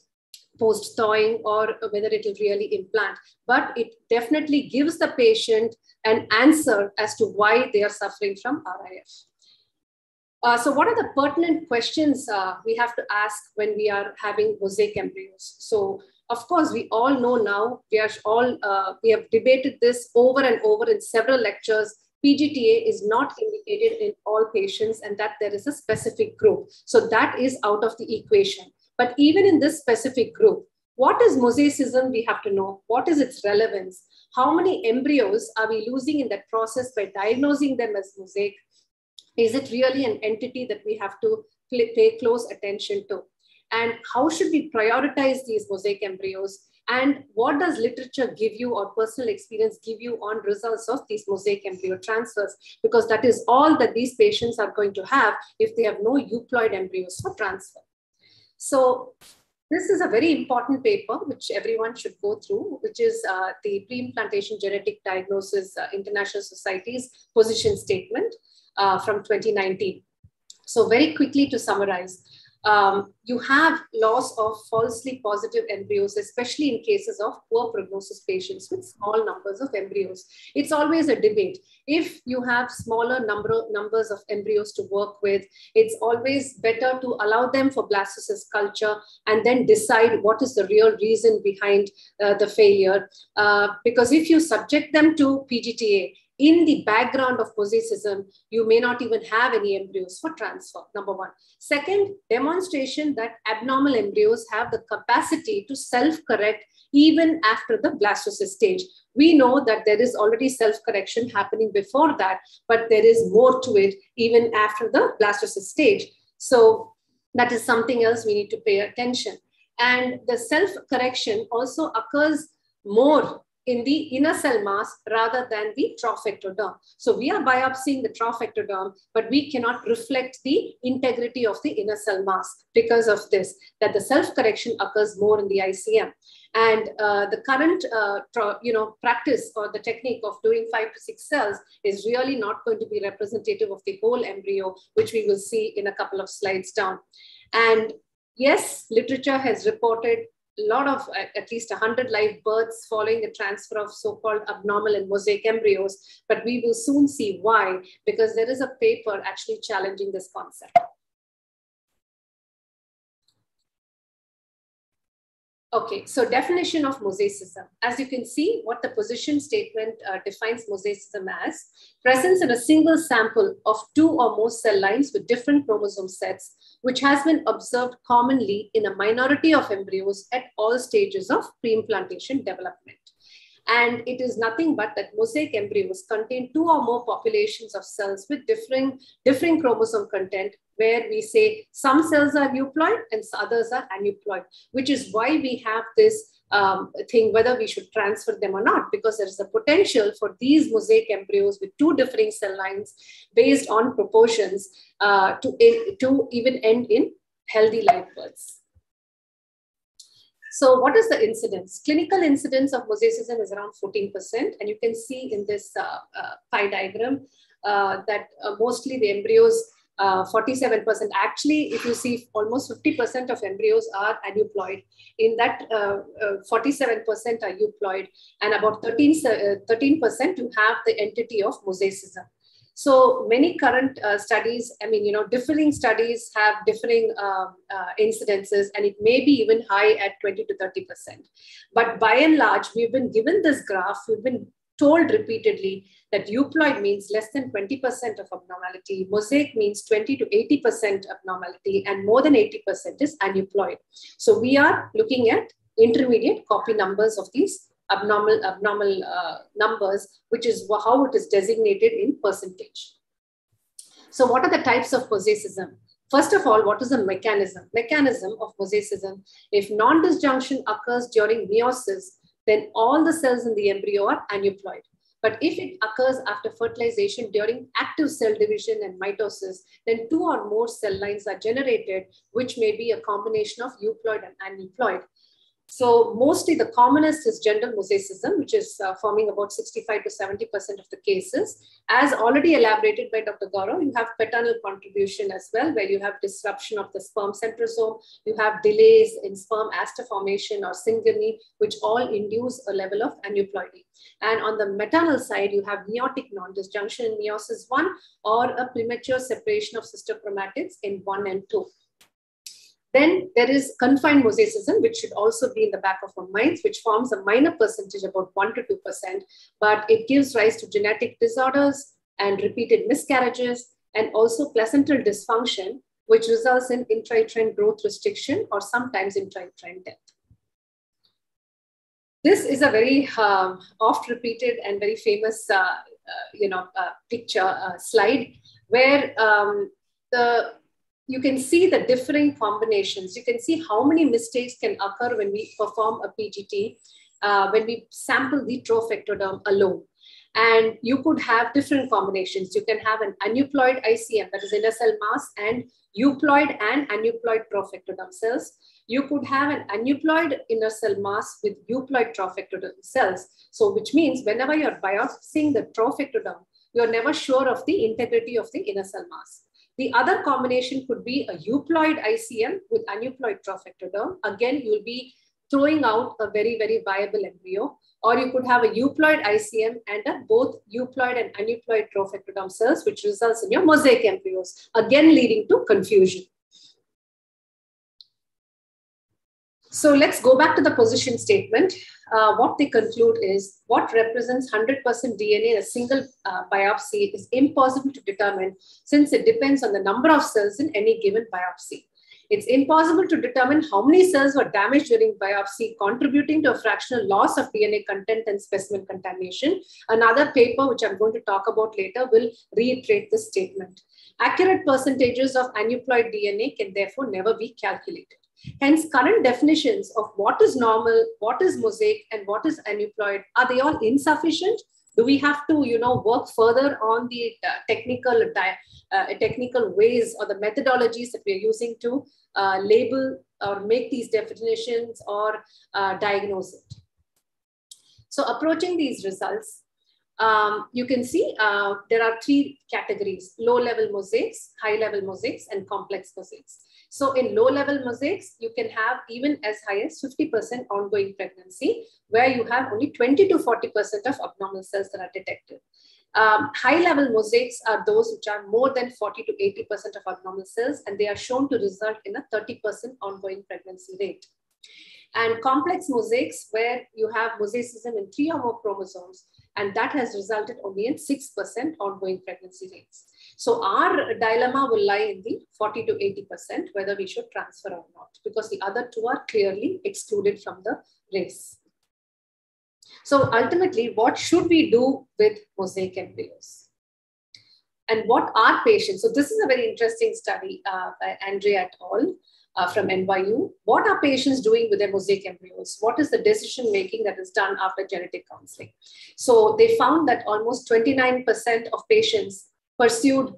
post-thawing or whether it will really implant. But it definitely gives the patient an answer as to why they are suffering from RIF. So what are the pertinent questions we have to ask when we are having mosaic embryos? So of course, we all know now, we have debated this over and over in several lectures. PGTA is not indicated in all patients and that there is a specific group. So that is out of the equation. But even in this specific group, what is mosaicism? We have to know. What is its relevance? How many embryos are we losing in that process by diagnosing them as mosaic? Is it really an entity that we have to pay close attention to? And how should we prioritize these mosaic embryos? And what does literature give you or personal experience give you on results of these mosaic embryo transfers? Because that is all that these patients are going to have if they have no euploid embryos for transfer. So this is a very important paper, which everyone should go through, which is the Pre-Implantation Genetic Diagnosis International Society's position statement from 2019. So very quickly to summarize, you have loss of falsely positive embryos, especially in cases of poor prognosis patients with small numbers of embryos. It's always a debate. If you have smaller numbers of embryos to work with, it's always better to allow them for blastocyst culture and then decide what is the real reason behind the failure. Because if you subject them to PGTA, in the background of mosaicism, you may not even have any embryos for transfer, number one. Second, demonstration that abnormal embryos have the capacity to self-correct even after the blastocyst stage. We know that there is already self-correction happening before that, but there is more to it even after the blastocyst stage. So that is something else we need to pay attention. And the self-correction also occurs more in the inner cell mass rather than the trophectoderm. So we are biopsying the trophectoderm, but we cannot reflect the integrity of the inner cell mass because of this, that the self-correction occurs more in the ICM. And the current practice or the technique of doing 5 to 6 cells is really not going to be representative of the whole embryo, which we will see in a couple of slides down. And yes, literature has reported a lot of at least 100 live births following the transfer of so-called abnormal and mosaic embryos, but we will soon see why, because there is a paper actually challenging this concept. Okay, so definition of mosaicism. As you can see, what the position statement defines mosaicism as: presence in a single sample of 2 or more cell lines with different chromosome sets, which has been observed commonly in a minority of embryos at all stages of pre-implantation development. And it is nothing but that mosaic embryos contain 2 or more populations of cells with differing chromosome content where we say some cells are euploid and others are aneuploid, which is why we have this thing whether we should transfer them or not, because there is a potential for these mosaic embryos with two differing cell lines based on proportions to even end in healthy live births. So what is the incidence? Clinical incidence of mosaicism is around 14%. And you can see in this pie diagram that mostly the embryos, 47%. Actually, if you see, almost 50% of embryos are aneuploid. In that, 47% are euploid, and about 13% to have the entity of mosaicism. So many current studies, I mean, differing studies have differing incidences, and it may be even high at 20 to 30%. But by and large, we've been given this graph, we've been told repeatedly that euploid means less than 20% of abnormality, mosaic means 20 to 80% abnormality, and more than 80% is aneuploid. So we are looking at intermediate copy numbers of these abnormal numbers, which is how it is designated in percentage. So what are the types of mosaicism? First of all, what is the mechanism? Mechanism of mosaicism. If non-disjunction occurs during meiosis, then all the cells in the embryo are aneuploid. But if it occurs after fertilization during active cell division and mitosis, then two or more cell lines are generated, which may be a combination of euploid and aneuploid. So mostly the commonest is gender mosaicism, which is forming about 65 to 70% of the cases. As already elaborated by Dr. Gaurav, you have paternal contribution as well, where you have disruption of the sperm centrosome, you have delays in sperm aster formation or syngamy, which all induce a level of aneuploidy. And on the maternal side, you have meiotic non-disjunction in meiosis 1 or a premature separation of sister chromatids in 1 and 2. Then there is confined mosaicism, which should also be in the back of our minds, which forms a minor percentage, about 1 to 2%, but it gives rise to genetic disorders and repeated miscarriages, and also placental dysfunction, which results in intrauterine growth restriction or sometimes intrauterine death. This is a very oft repeated and very famous picture slide where you can see the differing combinations. You can see how many mistakes can occur when we perform a PGT, when we sample the trophectoderm alone. And you could have different combinations. You can have an aneuploid ICM, that is inner cell mass, and euploid and aneuploid trophectoderm cells. You could have an aneuploid inner cell mass with euploid trophectoderm cells. So which means whenever you're biopsying the trophectoderm, you're never sure of the integrity of the inner cell mass. The other combination could be a euploid ICM with aneuploid trophectoderm. Again, you'll be throwing out a very, very viable embryo. Or you could have a euploid ICM and both euploid and aneuploid trophectoderm cells, which results in your mosaic embryos, again leading to confusion. So let's go back to the position statement. What they conclude is what represents 100% DNA in a single biopsy is impossible to determine since it depends on the number of cells in any given biopsy. It's impossible to determine how many cells were damaged during biopsy, contributing to a fractional loss of DNA content and specimen contamination. Another paper, which I'm going to talk about later, will reiterate this statement. Accurate percentages of aneuploid DNA can therefore never be calculated. Hence, current definitions of what is normal, what is mosaic, and what is aneuploid, are they all insufficient? Do we have to, work further on the technical ways or the methodologies that we're using to label or make these definitions or diagnose it? So approaching these results, you can see there are three categories: low-level mosaics, high-level mosaics, and complex mosaics. So in low-level mosaics, you can have even as high as 50% ongoing pregnancy, where you have only 20 to 40% of abnormal cells that are detected. High-level mosaics are those which are more than 40 to 80% of abnormal cells, and they are shown to result in a 30% ongoing pregnancy rate. And complex mosaics, where you have mosaicism in 3 or more chromosomes, and that has resulted only in 6% ongoing pregnancy rates. So our dilemma will lie in the 40 to 80%, whether we should transfer or not, because the other two are clearly excluded from the race. So ultimately, what should we do with mosaic embryos? And what are patients? So this is a very interesting study by Andrea et al. From NYU. What are patients doing with their mosaic embryos? What is the decision making that is done after genetic counseling? So they found that almost 29% of patients pursued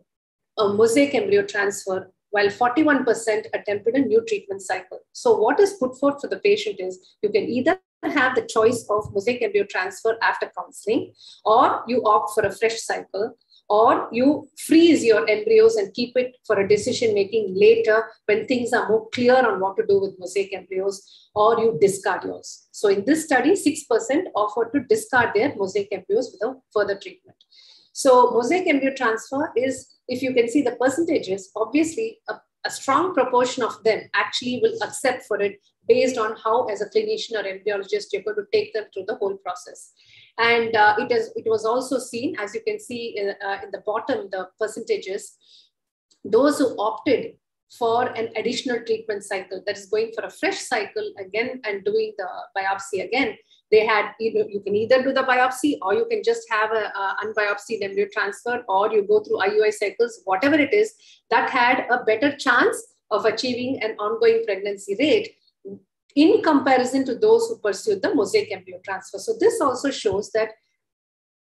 a mosaic embryo transfer, while 41% attempted a new treatment cycle. So what is put forth for the patient is you can either have the choice of mosaic embryo transfer after counseling, or you opt for a fresh cycle, or you freeze your embryos and keep it for a decision making later when things are more clear on what to do with mosaic embryos, or you discard yours. So in this study, 6% offered to discard their mosaic embryos without further treatment. So mosaic embryo transfer is, if you can see the percentages, obviously a strong proportion of them actually will accept for it based on how, as a clinician or embryologist, you're going to take them through the whole process. And it was also seen, as you can see in the bottom, the percentages, those who opted for an additional treatment cycle, that is going for a fresh cycle again and doing the biopsy again, they had, you can either do the biopsy, or you can just have a unbiopsied embryo transfer, or you go through IUI cycles, whatever it is, that had a better chance of achieving an ongoing pregnancy rate in comparison to those who pursued the mosaic embryo transfer. So this also shows that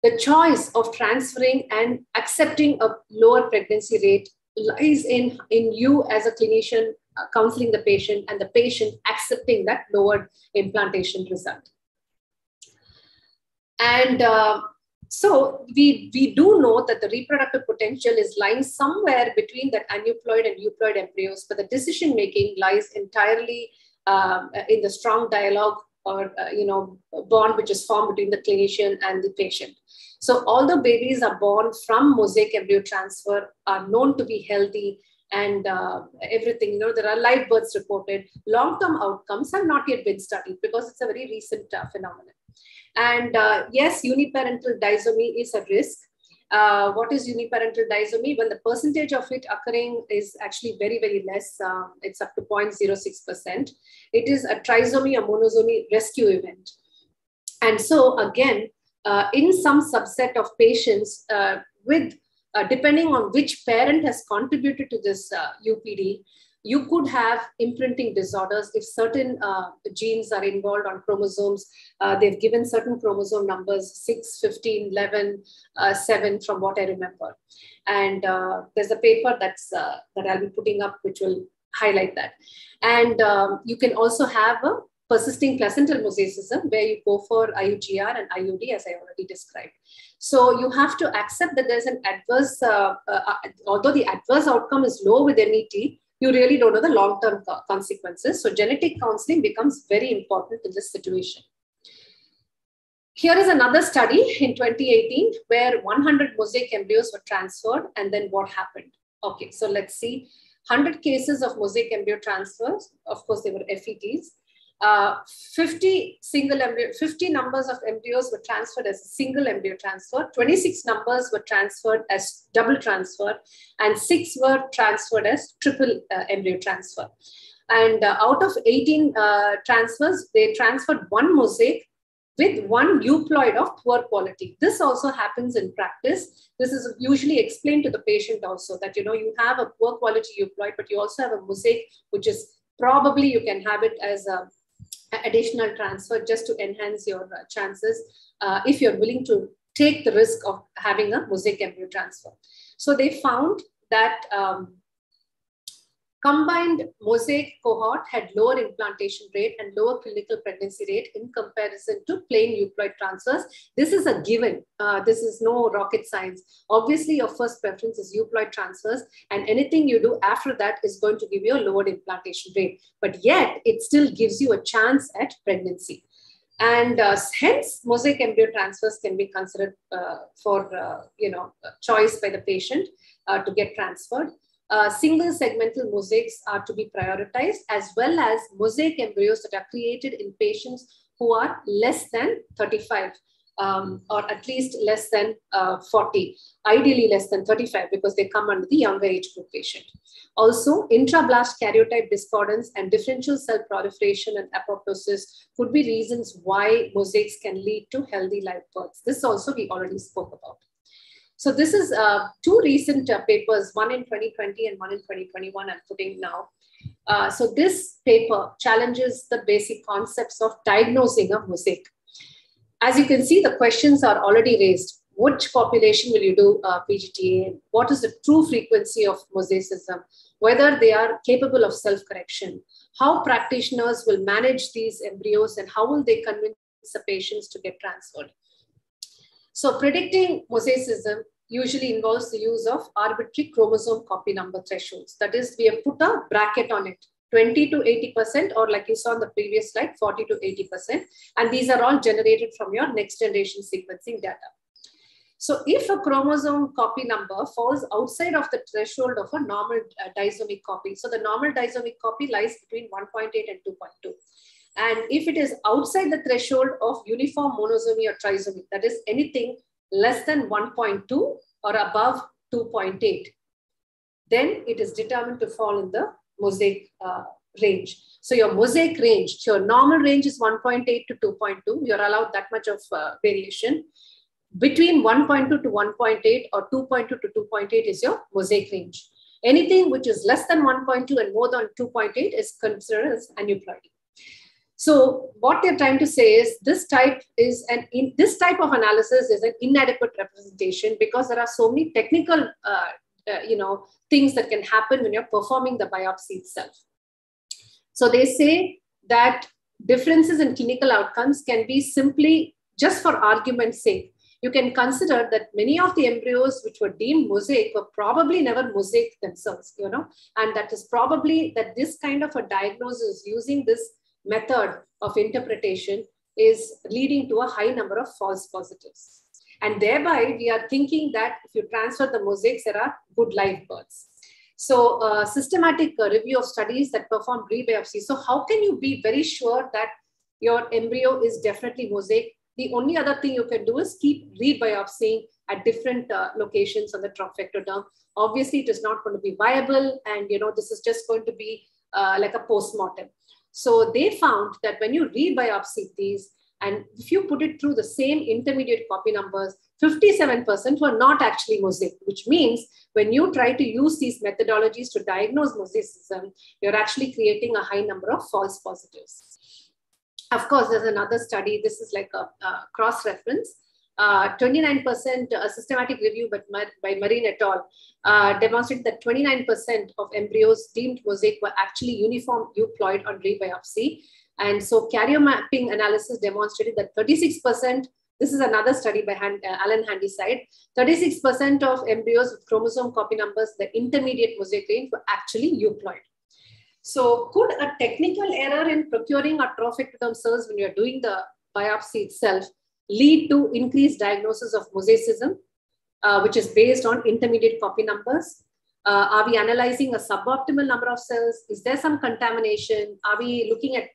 the choice of transferring and accepting a lower pregnancy rate lies in you as a clinician counseling the patient, and the patient accepting that lowered implantation result. And so we do know that the reproductive potential is lying somewhere between that aneuploid and euploid embryos, but the decision-making lies entirely in the strong dialogue or bond which is formed between the clinician and the patient. So all the babies are born from mosaic embryo transfer are known to be healthy, and everything, there are live births reported. Long-term outcomes have not yet been studied because it's a very recent phenomenon. And yes, uniparental disomy is a risk. What is uniparental disomy? When the percentage of it occurring is actually very, very less, it's up to 0.06%. It is a trisomy or monosomy rescue event. And so again, in some subset of patients depending on which parent has contributed to this UPD, you could have imprinting disorders if certain genes are involved on chromosomes. They've given certain chromosome numbers, 6, 15, 11, 7, from what I remember. And there's a paper that I'll be putting up, which will highlight that. And you can also have a persisting placental mosaicism, where you go for IUGR and IUD, as I already described. So you have to accept that there's an adverse, although the adverse outcome is low with MET, you really don't know the long-term consequences. So genetic counseling becomes very important in this situation. Here is another study in 2018 where 100 mosaic embryos were transferred, and then what happened? Okay, so let's see. 100 cases of mosaic embryo transfers. Of course, they were FETs. 50 numbers of embryos were transferred as a single embryo transfer, 26 numbers were transferred as double transfer, and 6 were transferred as triple embryo transfer. And out of 18 transfers, they transferred 1 mosaic with 1 euploid of poor quality. This also happens in practice. This is usually explained to the patient also, that you have a poor quality euploid, but you also have a mosaic, which is probably you can have it as a additional transfer just to enhance your chances if you're willing to take the risk of having a mosaic embryo transfer. So they found that combined mosaic cohort had lower implantation rate and lower clinical pregnancy rate in comparison to plain euploid transfers. This is a given. This is no rocket science. Obviously, your first preference is euploid transfers, and anything you do after that is going to give you a lowered implantation rate. But yet, it still gives you a chance at pregnancy. And hence, mosaic embryo transfers can be considered for choice by the patient to get transferred. Single segmental mosaics are to be prioritized, as well as mosaic embryos that are created in patients who are less than 35 or at least less than 40, ideally less than 35 because they come under the younger age group patient. Also, intrablast karyotype discordance and differential cell proliferation and apoptosis could be reasons why mosaics can lead to healthy live births. This also we already spoke about. So this is two recent papers, one in 2020 and one in 2021 I'm putting now. So this paper challenges the basic concepts of diagnosing a mosaic. As you can see, the questions are already raised. Which population will you do PGTA? What is the true frequency of mosaicism? Whether they are capable of self-correction? How practitioners will manage these embryos and how will they convince the patients to get transferred? So predicting mosaicism usually involves the use of arbitrary chromosome copy number thresholds. That is, we have put a bracket on it, 20 to 80%, or like you saw on the previous slide, 40 to 80%. And these are all generated from your next generation sequencing data. So if a chromosome copy number falls outside of the threshold of a normal disomic copy, so the normal disomic copy lies between 1.8 and 2.2. And if it is outside the threshold of uniform monosomy or trisomy, that is anything less than 1.2 or above 2.8, then it is determined to fall in the mosaic range. So your mosaic range, so your normal range is 1.8 to 2.2. You're allowed that much of variation. Between 1.2 to 1.8 or 2.2 to 2.8 is your mosaic range. Anything which is less than 1.2 and more than 2.8 is considered as aneuploidy. So what they're trying to say is this type of analysis is an inadequate representation because there are so many technical things that can happen when you're performing the biopsy itself. So they say that differences in clinical outcomes can be simply, just for argument's sake, you can consider that many of the embryos which were deemed mosaic were probably never mosaic themselves, and that is probably that this kind of a diagnosis using this method of interpretation is leading to a high number of false positives. And thereby we are thinking that if you transfer the mosaics, there are good live births. So systematic review of studies that perform rebiopsy. So how can you be very sure that your embryo is definitely mosaic? The only other thing you can do is keep rebiopsying at different locations on the trophectoderm. Obviously, it is not going to be viable, and this is just going to be like a post-mortem. So they found that when you rebiopsy these, and if you put it through the same intermediate copy numbers, 57% were not actually mosaic, which means when you try to use these methodologies to diagnose mosaicism, you're actually creating a high number of false positives. Of course, there's another study. This is like a cross-reference. 29% systematic review by Marine et al. Demonstrated that 29% of embryos deemed mosaic were actually uniform euploid on rebiopsy. And so karyomapping analysis demonstrated that 36%, this is another study by Alan Handyside, 36% of embryos with chromosome copy numbers, the intermediate mosaic range, were actually euploid. So could a technical error in procuring a trophectoderm cells when you're doing the biopsy itself lead to increased diagnosis of mosaicism, which is based on intermediate copy numbers? Are we analyzing a suboptimal number of cells? Is there some contamination? Are we looking at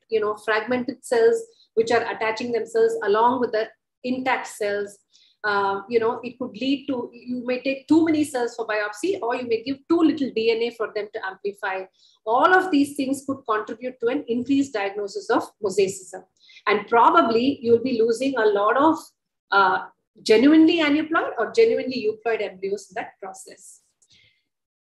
fragmented cells which are attaching themselves along with the intact cells? It could lead to, you may take too many cells for biopsy, or you may give too little DNA for them to amplify. All of these things could contribute to an increased diagnosis of mosaicism. And probably you'll be losing a lot of genuinely aneuploid or genuinely euploid embryos in that process.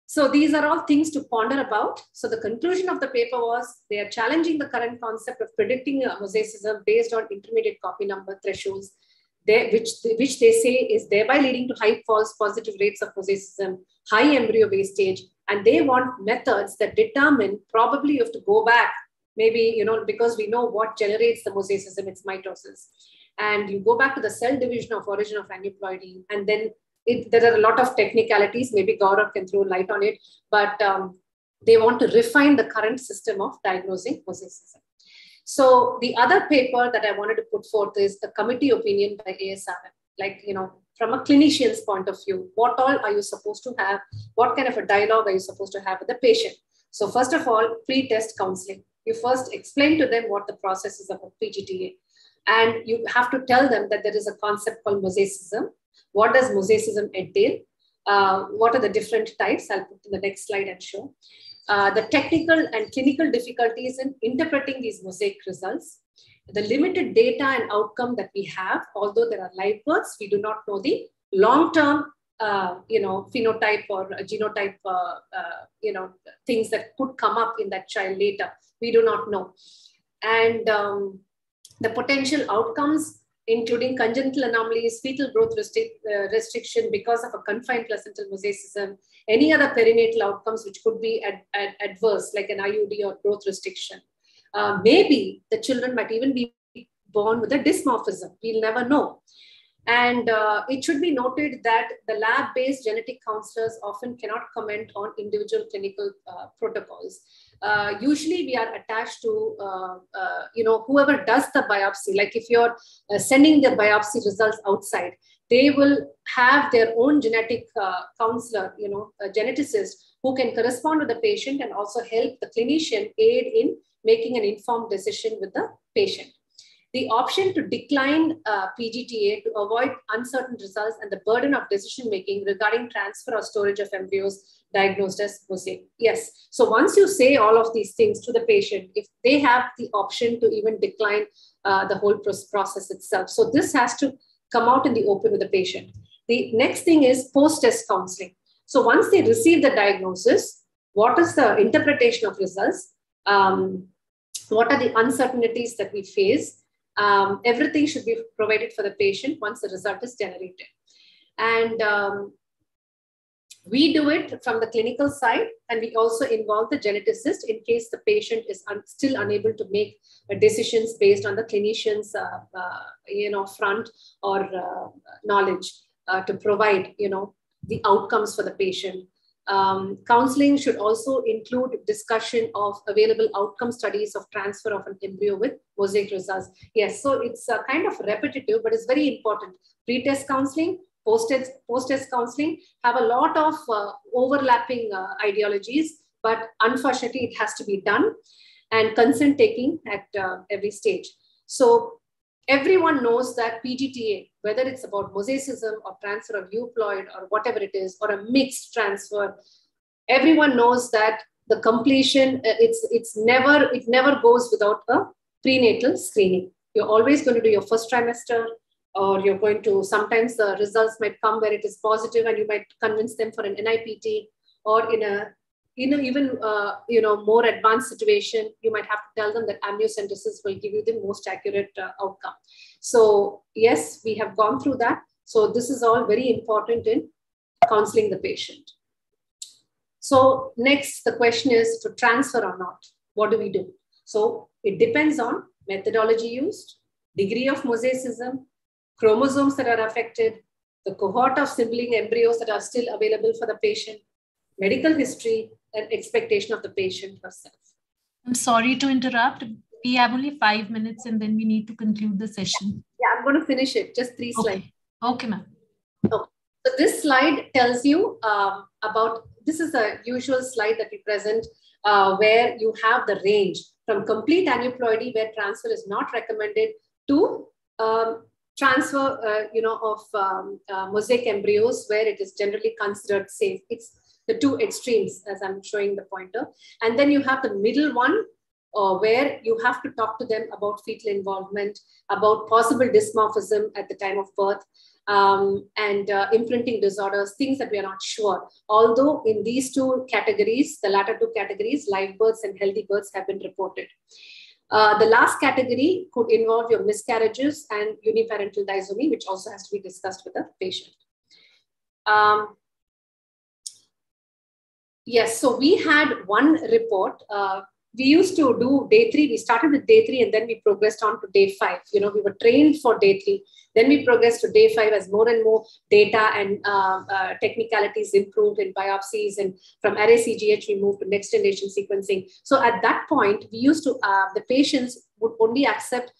So these are all things to ponder about. So the conclusion of the paper was they are challenging the current concept of predicting mosaicism based on intermediate copy number thresholds, which they say is thereby leading to high false positive rates of mosaicism, high embryo wastage, and they want methods that determine, probably you have to go back, maybe, because we know what generates the mosaicism, it's mitosis. And you go back to the cell division of origin of aneuploidy, and then there are a lot of technicalities, maybe Gaurav can throw light on it, but they want to refine the current system of diagnosing mosaicism. So the other paper that I wanted to put forth is the committee opinion by ASRM. Like, from a clinician's point of view, what all are you supposed to have? What kind of a dialogue are you supposed to have with the patient? So first of all, pre-test counseling. You first explain to them what the process is about PGTA. And you have to tell them that there is a concept called mosaicism. What does mosaicism entail? What are the different types? I'll put in the next slide and show. The technical and clinical difficulties in interpreting these mosaic results, the limited data and outcome that we have, although there are live births, we do not know the long-term phenotype or genotype, things that could come up in that child later. We do not know. And the potential outcomes, including congenital anomalies, fetal growth restriction because of a confined placental mosaicism, any other perinatal outcomes which could be adverse, like an IUD or growth restriction. Maybe the children might even be born with a dysmorphism. We'll never know. And it should be noted that the lab-based genetic counselors often cannot comment on individual clinical protocols. Usually we are attached to, whoever does the biopsy, like if you're sending the biopsy results outside, they will have their own genetic counselor, a geneticist who can correspond with the patient and also help the clinician aid in making an informed decision with the patient. The option to decline PGTA to avoid uncertain results and the burden of decision-making regarding transfer or storage of embryos diagnosed as mosaic. Yes. So once you say all of these things to the patient, if they have the option to even decline the whole process itself. So this has to come out in the open with the patient. The next thing is post-test counseling. So once they receive the diagnosis, what is the interpretation of results? What are the uncertainties that we face? Everything should be provided for the patient once the result is generated. And we do it from the clinical side, and we also involve the geneticist in case the patient is still unable to make decisions based on the clinician's front or knowledge to provide the outcomes for the patient. Counseling should also include discussion of available outcome studies of transfer of an embryo with mosaic results. Yes, so it's kind of repetitive, but it's very important. Pre-test counseling, post-test counseling have a lot of overlapping ideologies, but unfortunately it has to be done, and consent taking at every stage. So everyone knows that PGTA, whether it's about mosaicism or transfer of euploid or whatever it is, or a mixed transfer, everyone knows that the completion, it never goes without a prenatal screening. You're always going to do your first trimester, or you're going to, sometimes the results might come where it is positive and you might convince them for an NIPT, or in a more advanced situation, you might have to tell them that amniocentesis will give you the most accurate outcome. So yes, we have gone through that. So this is all very important in counseling the patient. So next, the question is to transfer or not. What do we do? So it depends on methodology used, degree of mosaicism, chromosomes that are affected, the cohort of sibling embryos that are still available for the patient, medical history, and expectation of the patient herself. I'm sorry to interrupt. We have only 5 minutes and then we need to conclude the session. Yeah, I'm going to finish it. Just 3 slides. Okay, ma'am. Okay. So this slide tells you about, this is a usual slide that we present where you have the range from complete aneuploidy where transfer is not recommended to transfer, of mosaic embryos where it is generally considered safe. It's the two extremes, as I'm showing the pointer. And then you have the middle one where you have to talk to them about fetal involvement, about possible dysmorphism at the time of birth, and imprinting disorders, things that we are not sure. Although in these two categories, the latter two categories, live births and healthy births have been reported. The last category could involve your miscarriages and uniparental disomy, which also has to be discussed with the patient. Yes, so we had one report. We used to do day 3. We started with day 3 and then we progressed on to day 5. We were trained for day 3. Then we progressed to day 5 as more and more data and technicalities improved in biopsies, and from array CGH, we moved to next generation sequencing. So at that point, we used to, the patients would only accept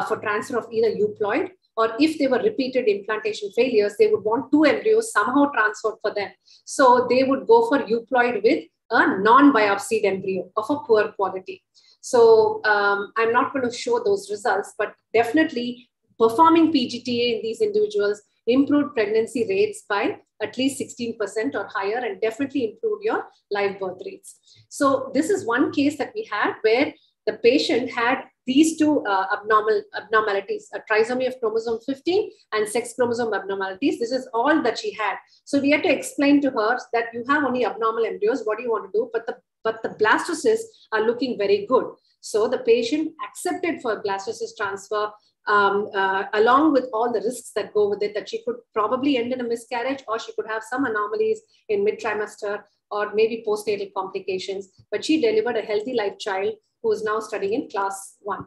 for transfer of either euploid, or if they were repeated implantation failures, they would want 2 embryos somehow transferred for them. So they would go for euploid with a non-biopsied embryo of a poor quality. So I'm not going to show those results, but definitely performing PGTA in these individuals improved pregnancy rates by at least 16% or higher, and definitely improved your live birth rates. So this is one case that we had where the patient had these two abnormalities, a trisomy of chromosome 15 and sex chromosome abnormalities. This is all that she had. So we had to explain to her that you have only abnormal embryos. What do you want to do? But the blastocysts are looking very good. So the patient accepted for blastocyst transfer along with all the risks that go with it, that she could probably end in a miscarriage, or she could have some anomalies in mid-trimester or maybe postnatal complications. But she delivered a healthy life child who is now studying in class 1.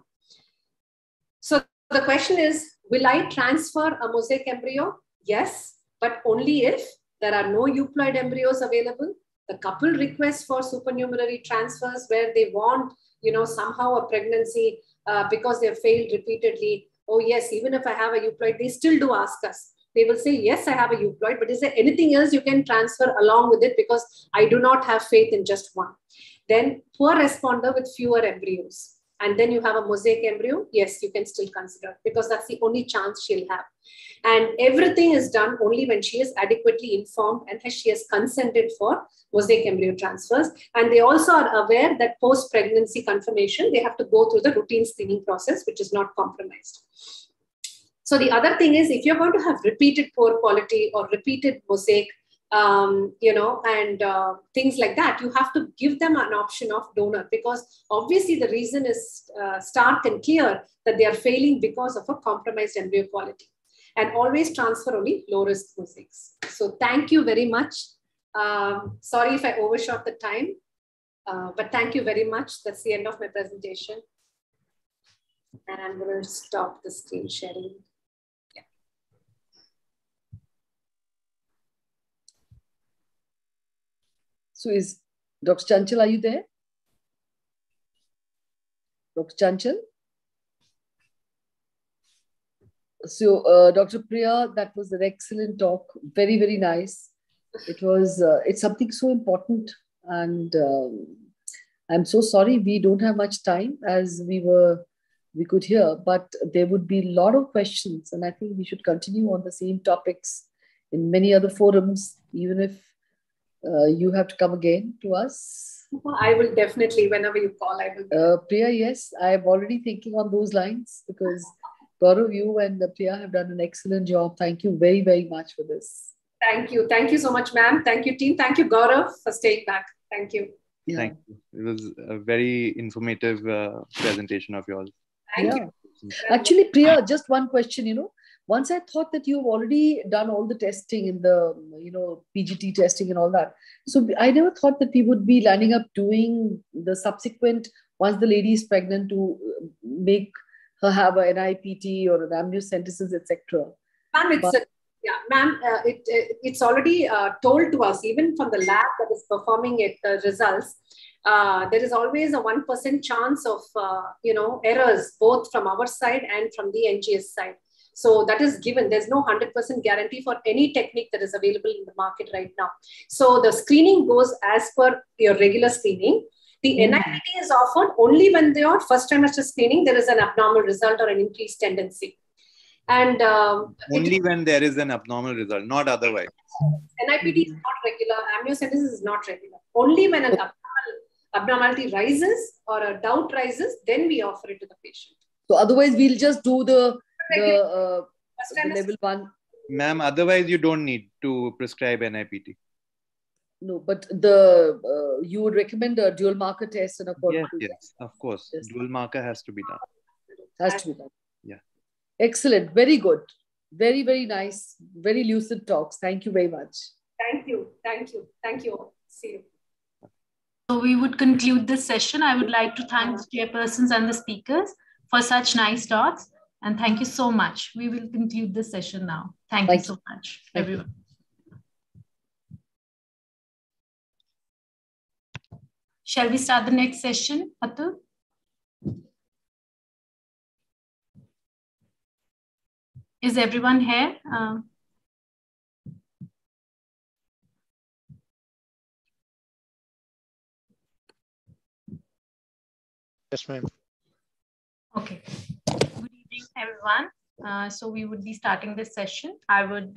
So the question is, will I transfer a mosaic embryo? Yes, but only if there are no euploid embryos available. The couple requests for supernumerary transfers where they want, somehow a pregnancy because they've failed repeatedly. Oh yes, even if I have a euploid, they still do ask us. They will say, yes, I have a euploid, but is there anything else you can transfer along with it? Because I do not have faith in just one. Then poor responder with fewer embryos. And then you have a mosaic embryo. Yes, you can still consider, because that's the only chance she'll have. And everything is done only when she is adequately informed and she has consented for mosaic embryo transfers. And they also are aware that post-pregnancy confirmation, they have to go through the routine screening process, which is not compromised. So the other thing is, if you're going to have repeated poor quality or repeated mosaic, things like that, you have to give them an option of donor, because obviously the reason is stark and clear that they are failing because of a compromised embryo quality. And always transfer only low-risk mosaics. So thank you very much. Sorry if I overshot the time, but thank you very much. That's the end of my presentation. And I'm going to stop the screen sharing. Yeah. So is Dr. Chanchal, are you there? Dr. Chanchal? So, Dr. Priya, that was an excellent talk. Very, very nice. It was, it's something so important. And I'm so sorry we don't have much time as we could hear, but there would be a lot of questions. And I think we should continue on the same topics in many other forums, even if you have to come again to us. I will definitely, whenever you call, I will. Priya, yes, I'm already thinking on those lines, because Gaurav, you and Priya have done an excellent job. Thank you very, very much for this. Thank you. Thank you so much, ma'am. Thank you, team. Thank you, Gaurav, for staying back. Thank you. Yeah. Thank you. It was a very informative presentation of yours. Thank you. Actually, Priya, just one question, once I thought that you've already done all the testing in the, PGT testing and all that. So I never thought that we would be lining up doing the subsequent, once the lady is pregnant, to make her have an NIPT or an amniocentesis, etc. Ma'am, it's already told to us, even from the lab that is performing it, the results. There is always a 1% chance of, errors, both from our side and from the NGS side. So that is given. There's no 100% guarantee for any technique that is available in the market right now. So the screening goes as per your regular screening. The NIPT is offered only when they are first trimester screening, there is an abnormal result or an increased tendency. And only when there is an abnormal result, not otherwise. NIPT is not regular, amniocentesis is not regular. Only when an abnormality rises or a doubt rises, then we offer it to the patient. So otherwise, we'll just do the level 1. Ma'am, otherwise you don't need to prescribe NIPT. No, but you would recommend a dual marker test and a yes, of course. Yes. Dual marker has to be done. Has to be done. Yeah. Excellent. Very good. Very, very nice. Very lucid talks. Thank you very much. Thank you. Thank you. Thank you. See you. So we would conclude this session. I would like to thank the chairpersons and the speakers for such nice talks. And thank you so much. We will conclude this session now. Thank you so much, everyone. Shall we start the next session, Atul? Is everyone here? Yes, ma'am. Okay. Good evening, everyone. So we would be starting this session. I would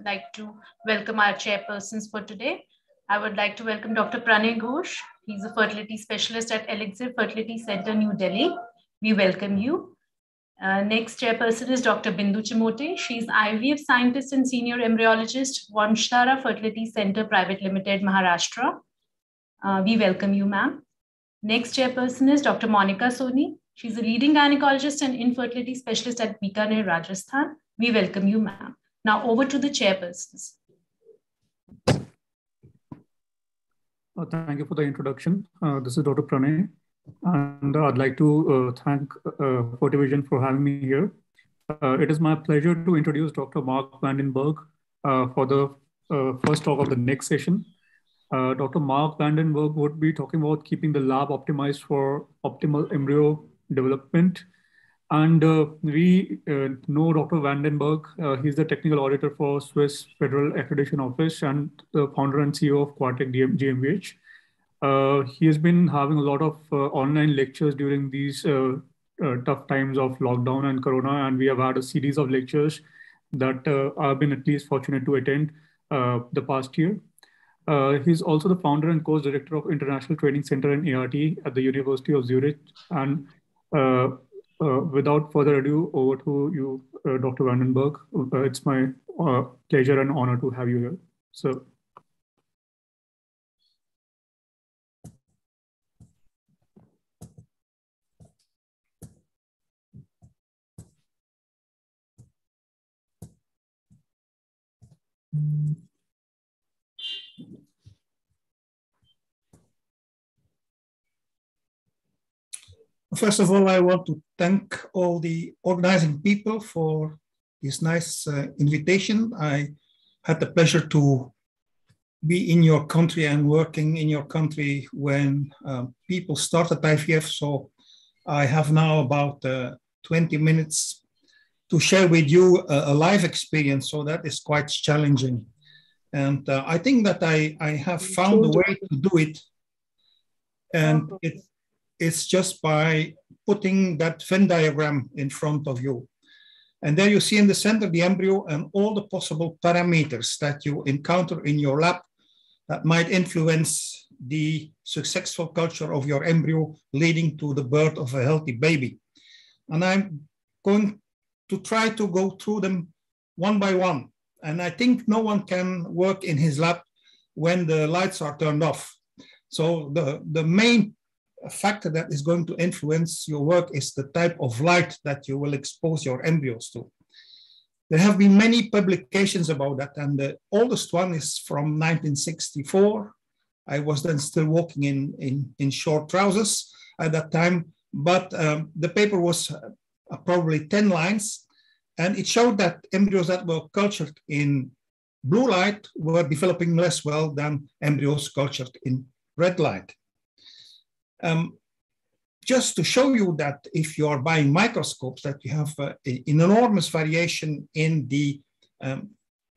like to welcome our chairpersons for today. I would like to welcome Dr. Pranay Ghosh. He's a fertility specialist at Elixir Fertility Center, New Delhi. We welcome you. Next chairperson is Dr. Bindu Chimote. She's IVF scientist and senior embryologist, Vamshtara Fertility Center Private Limited, Maharashtra. We welcome you, ma'am. Next chairperson is Dr. Monica Soni. She's a leading gynecologist and infertility specialist at Bikaner, Rajasthan. We welcome you, ma'am. Now over to the chairpersons. Thank you for the introduction. This is Dr. Pranay, and I'd like to thank Fertivision for having me here. It is my pleasure to introduce Dr. Mark Vandenberg for the first talk of the next session. Dr. Mark Vandenberg would be talking about keeping the lab optimized for optimal embryo development. And we know Dr. Vandenberg. He's the technical auditor for Swiss Federal Accreditation Office and the founder and CEO of Quartec GmbH. He has been having a lot of online lectures during these tough times of lockdown and Corona, and we have had a series of lectures that I've been at least fortunate to attend the past year. He's also the founder and course director of International Training Center in ART at the University of Zurich. And without further ado, over to you, Dr. Vandenberg. It's my pleasure and honor to have you here. So. First of all, I want to thank all the organizing people for this nice invitation. I had the pleasure to be in your country and working in your country when people started IVF. So I have now about 20 minutes to share with you a live experience. So that is quite challenging. And I think that I have found a way to do it. And it's just by putting that Venn diagram in front of you. And there you see in the center the embryo and all the possible parameters that you encounter in your lab that might influence the successful culture of your embryo, leading to the birth of a healthy baby. And I'm going to try to go through them one by one. And I think no one can work in his lab when the lights are turned off. So the main factor that is going to influence your work is the type of light that you will expose your embryos to. There have been many publications about that, and the oldest one is from 1964. I was then still walking in short trousers at that time, but the paper was probably 10 lines, and it showed that embryos that were cultured in blue light were developing less well than embryos cultured in red light. Just to show you that if you are buying microscopes, that you have an enormous variation in the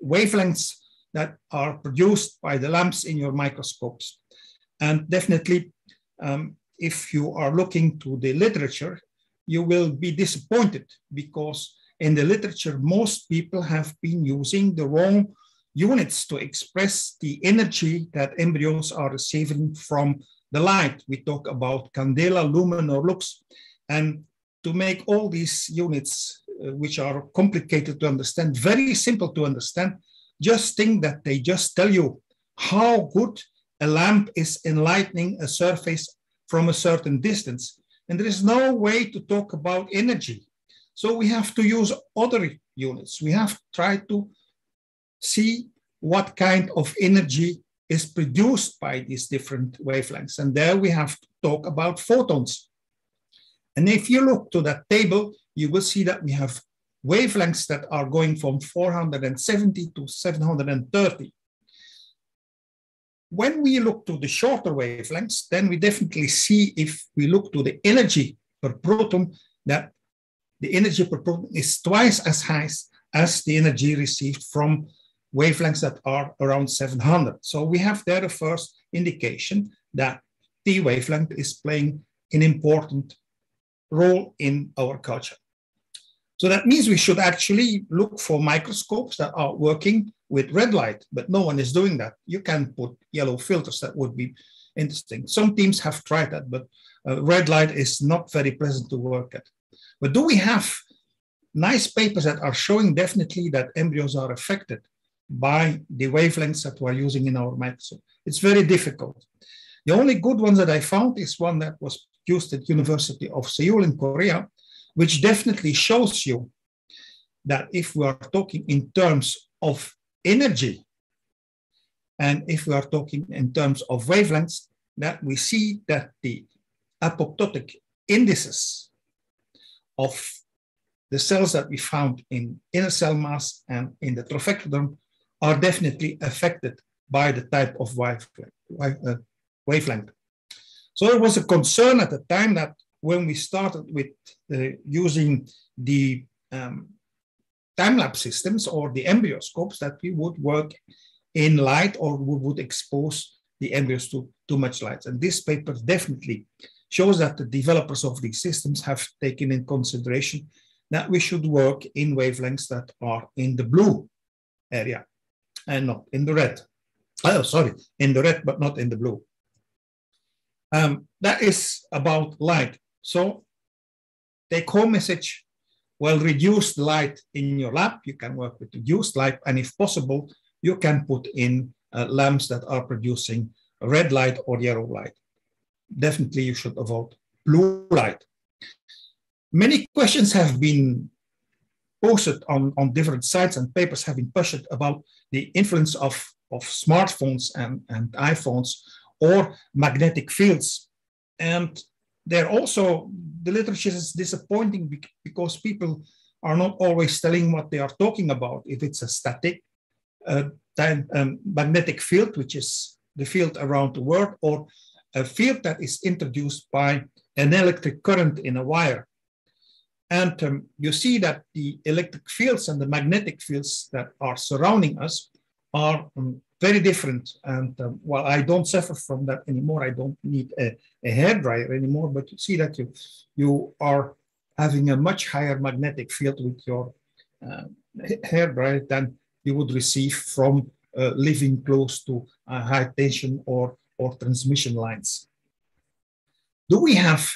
wavelengths that are produced by the lamps in your microscopes. And definitely, if you are looking to the literature, you will be disappointed because in the literature, most people have been using the wrong units to express the energy that embryos are receiving from the light. We talk about candela, lumen, or lux. And to make all these units, which are complicated to understand, very simple to understand, just think that they just tell you how good a lamp is enlightening a surface from a certain distance. And there is no way to talk about energy. So we have to use other units. We have to try to see what kind of energy is produced by these different wavelengths. And there we have to talk about photons. And if you look to that table, you will see that we have wavelengths that are going from 470 to 730. When we look to the shorter wavelengths, then we definitely see, if we look to the energy per proton, that the energy per proton is twice as high as the energy received from wavelengths that are around 700. So we have there the first indication that T wavelength is playing an important role in our culture. So that means we should actually look for microscopes that are working with red light, but no one is doing that. You can put yellow filters, that would be interesting. Some teams have tried that, but red light is not very pleasant to work at. But do we have nice papers that are showing definitely that embryos are affected by the wavelengths that we're using in our microscope? It's very difficult. The only good ones that I found is one that was used at University of Seoul in Korea, which definitely shows you that if we are talking in terms of energy, and if we are talking in terms of wavelengths, that we see that the apoptotic indices of the cells that we found in inner cell mass and in the trophectoderm are definitely affected by the type of wavelength. So there was a concern at the time that when we started with using the time-lapse systems or the embryoscopes, that we would work in light or we would expose the embryos to too much light. And this paper definitely shows that the developers of these systems have taken in consideration that we should work in wavelengths that are in the blue area and not in the red. Oh, sorry, in the red, but not in the blue. That is about light. So take home message, well, reduce the light in your lab. You can work with reduced light, and if possible, you can put in lamps that are producing red light or yellow light. Definitely you should avoid blue light. Many questions have been posted on different sites, and papers have been published about the influence of smartphones and iPhones or magnetic fields. And they're also, the literature is disappointing because people are not always telling what they are talking about. If it's a static magnetic field, which is the field around the world, or a field that is introduced by an electric current in a wire. And you see that the electric fields and the magnetic fields that are surrounding us are very different. And while I don't suffer from that anymore, I don't need a hairdryer anymore, but you see that you are having a much higher magnetic field with your hairdryer than you would receive from living close to high tension or transmission lines. Do we have,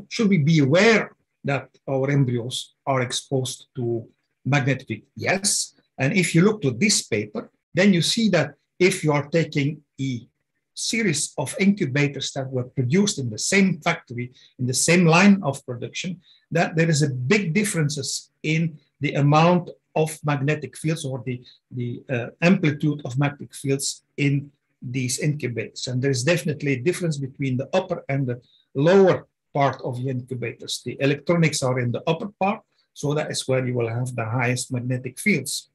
should we be aware that our embryos are exposed to magnetic field? Yes. And if you look to this paper, then you see that if you are taking a series of incubators that were produced in the same factory, in the same line of production, that there is a big differences in the amount of magnetic fields or the amplitude of magnetic fields in these incubators. And there's definitely a difference between the upper and the lower part of the incubators. The electronics are in the upper part, so that is where you will have the highest magnetic fields.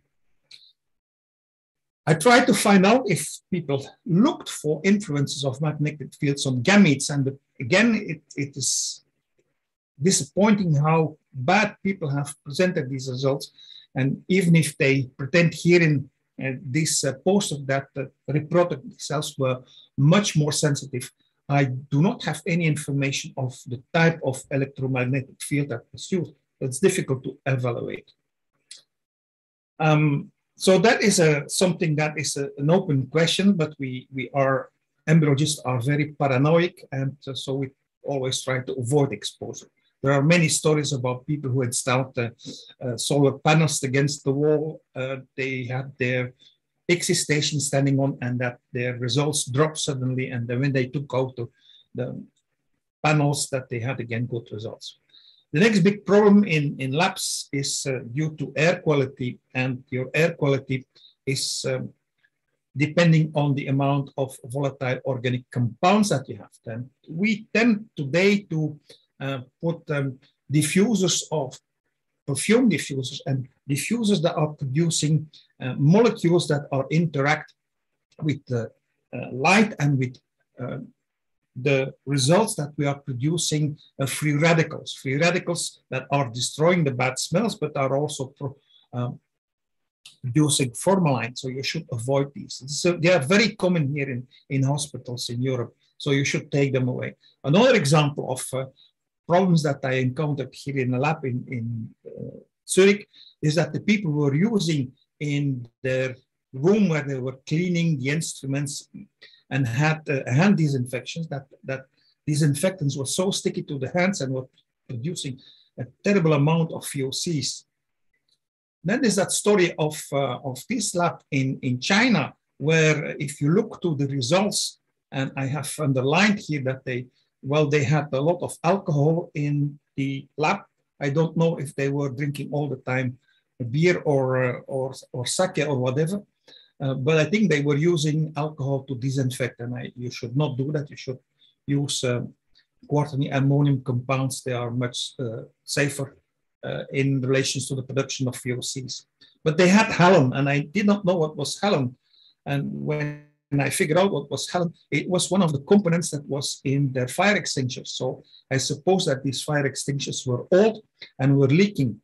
I tried to find out if people looked for influences of magnetic fields on gametes, and again, it is disappointing how bad people have presented these results. And even if they pretend here in this poster that the reproductive cells were much more sensitive, I do not have any information of the type of electromagnetic field that was used. It's difficult to evaluate. So that is something that is an open question, but we embryologists are very paranoid, and so we always try to avoid exposure. There are many stories about people who installed solar panels against the wall. They had their X station standing on, and that their results dropped suddenly. And then when they took out the panels, that they had again good results. The next big problem in labs is due to air quality, and your air quality is depending on the amount of volatile organic compounds that you have. And we tend today to put diffusers of perfume diffusers and diffusers that are producing molecules that are interact with light and with the results that we are producing free radicals that are destroying the bad smells, but are also producing formalin. So you should avoid these. So they are very common here in hospitals in Europe. So you should take them away. Another example of problems that I encountered here in the lab in Zurich is that the people were using in their room where they were cleaning the instruments and had hand disinfections, that disinfectants were so sticky to the hands and were producing a terrible amount of VOCs. Then there's that story of this lab in China, where if you look to the results, and I have underlined here that they had a lot of alcohol in the lab. I don't know if they were drinking all the time beer or sake or whatever, but I think they were using alcohol to disinfect, and you should not do that. You should use quaternary ammonium compounds. They are much safer in relation to the production of VOCs. But they had halon, and I did not know what was halon. And when I figured out what was halon, it was one of the components that was in their fire extinguishers. So I suppose that these fire extinguishers were old and were leaking.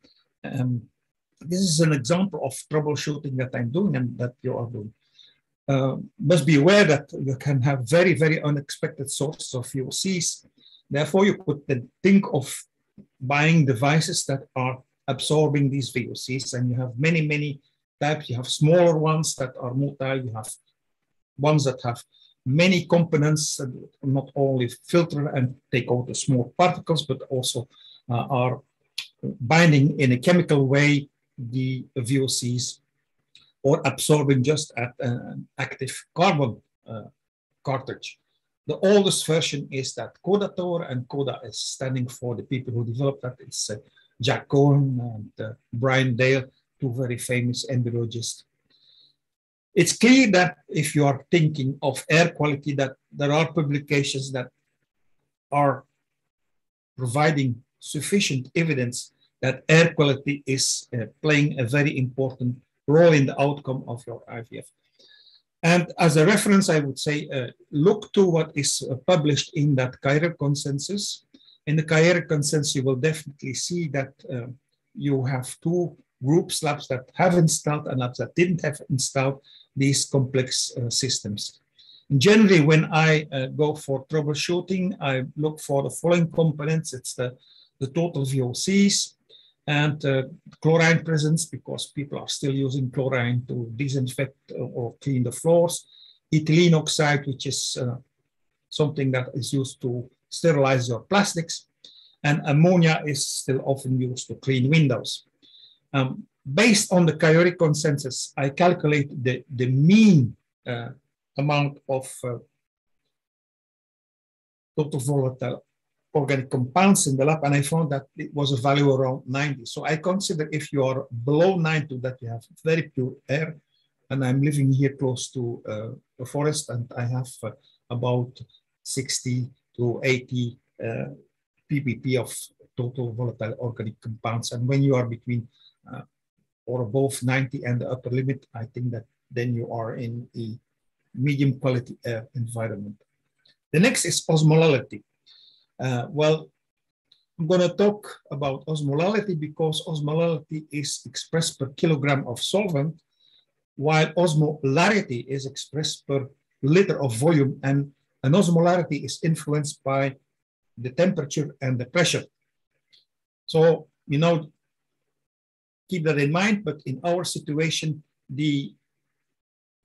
This is an example of troubleshooting that I'm doing and that you are doing. Must be aware that you can have very, very unexpected sources of VOCs. Therefore, you could then think of buying devices that are absorbing these VOCs, and you have many, many types. You have smaller ones that are motile. You have ones that have many components that not only filter and take out the small particles, but also are binding in a chemical way the VOCs, or absorbing just at an active carbon cartridge. The oldest version is that CODA-TOR, and CODA is standing for the people who developed that. It's Jack Cohen and Brian Dale, two very famous embryologists. It's clear that if you are thinking of air quality, that there are publications that are providing sufficient evidence that air quality is playing a very important role in the outcome of your IVF. And as a reference, I would say, look to what is published in that Cairo consensus. In the Cairo consensus, you will definitely see that you have two groups, labs that have installed and labs that didn't have installed these complex systems. Generally, when I go for troubleshooting, I look for the following components. It's the total VOCs, and chlorine presence, because people are still using chlorine to disinfect or clean the floors. Ethylene oxide, which is something that is used to sterilize your plastics. And ammonia is still often used to clean windows. Based on the Cairo consensus, I calculate the mean amount of total volatile organic compounds in the lab, and I found that it was a value around 90. So I consider if you are below 90, that you have very pure air. And I'm living here close to a forest, and I have about 60 to 80 ppb of total volatile organic compounds. And when you are between or above 90 and the upper limit, I think that then you are in a medium quality air environment. The next is osmolality. Well, I'm going to talk about osmolality because osmolality is expressed per kilogram of solvent, while osmolarity is expressed per liter of volume, and an osmolarity is influenced by the temperature and the pressure. So, you know, keep that in mind, but in our situation, the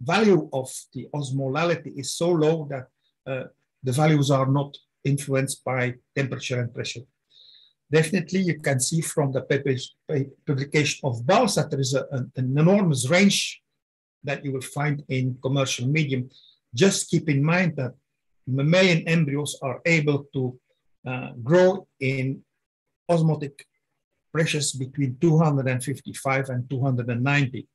value of the osmolality is so low that the values are not influenced by temperature and pressure. Definitely, you can see from the publication of Bals that there is an enormous range that you will find in commercial medium. Just keep in mind that mammalian embryos are able to grow in osmotic pressures between 255 and 290.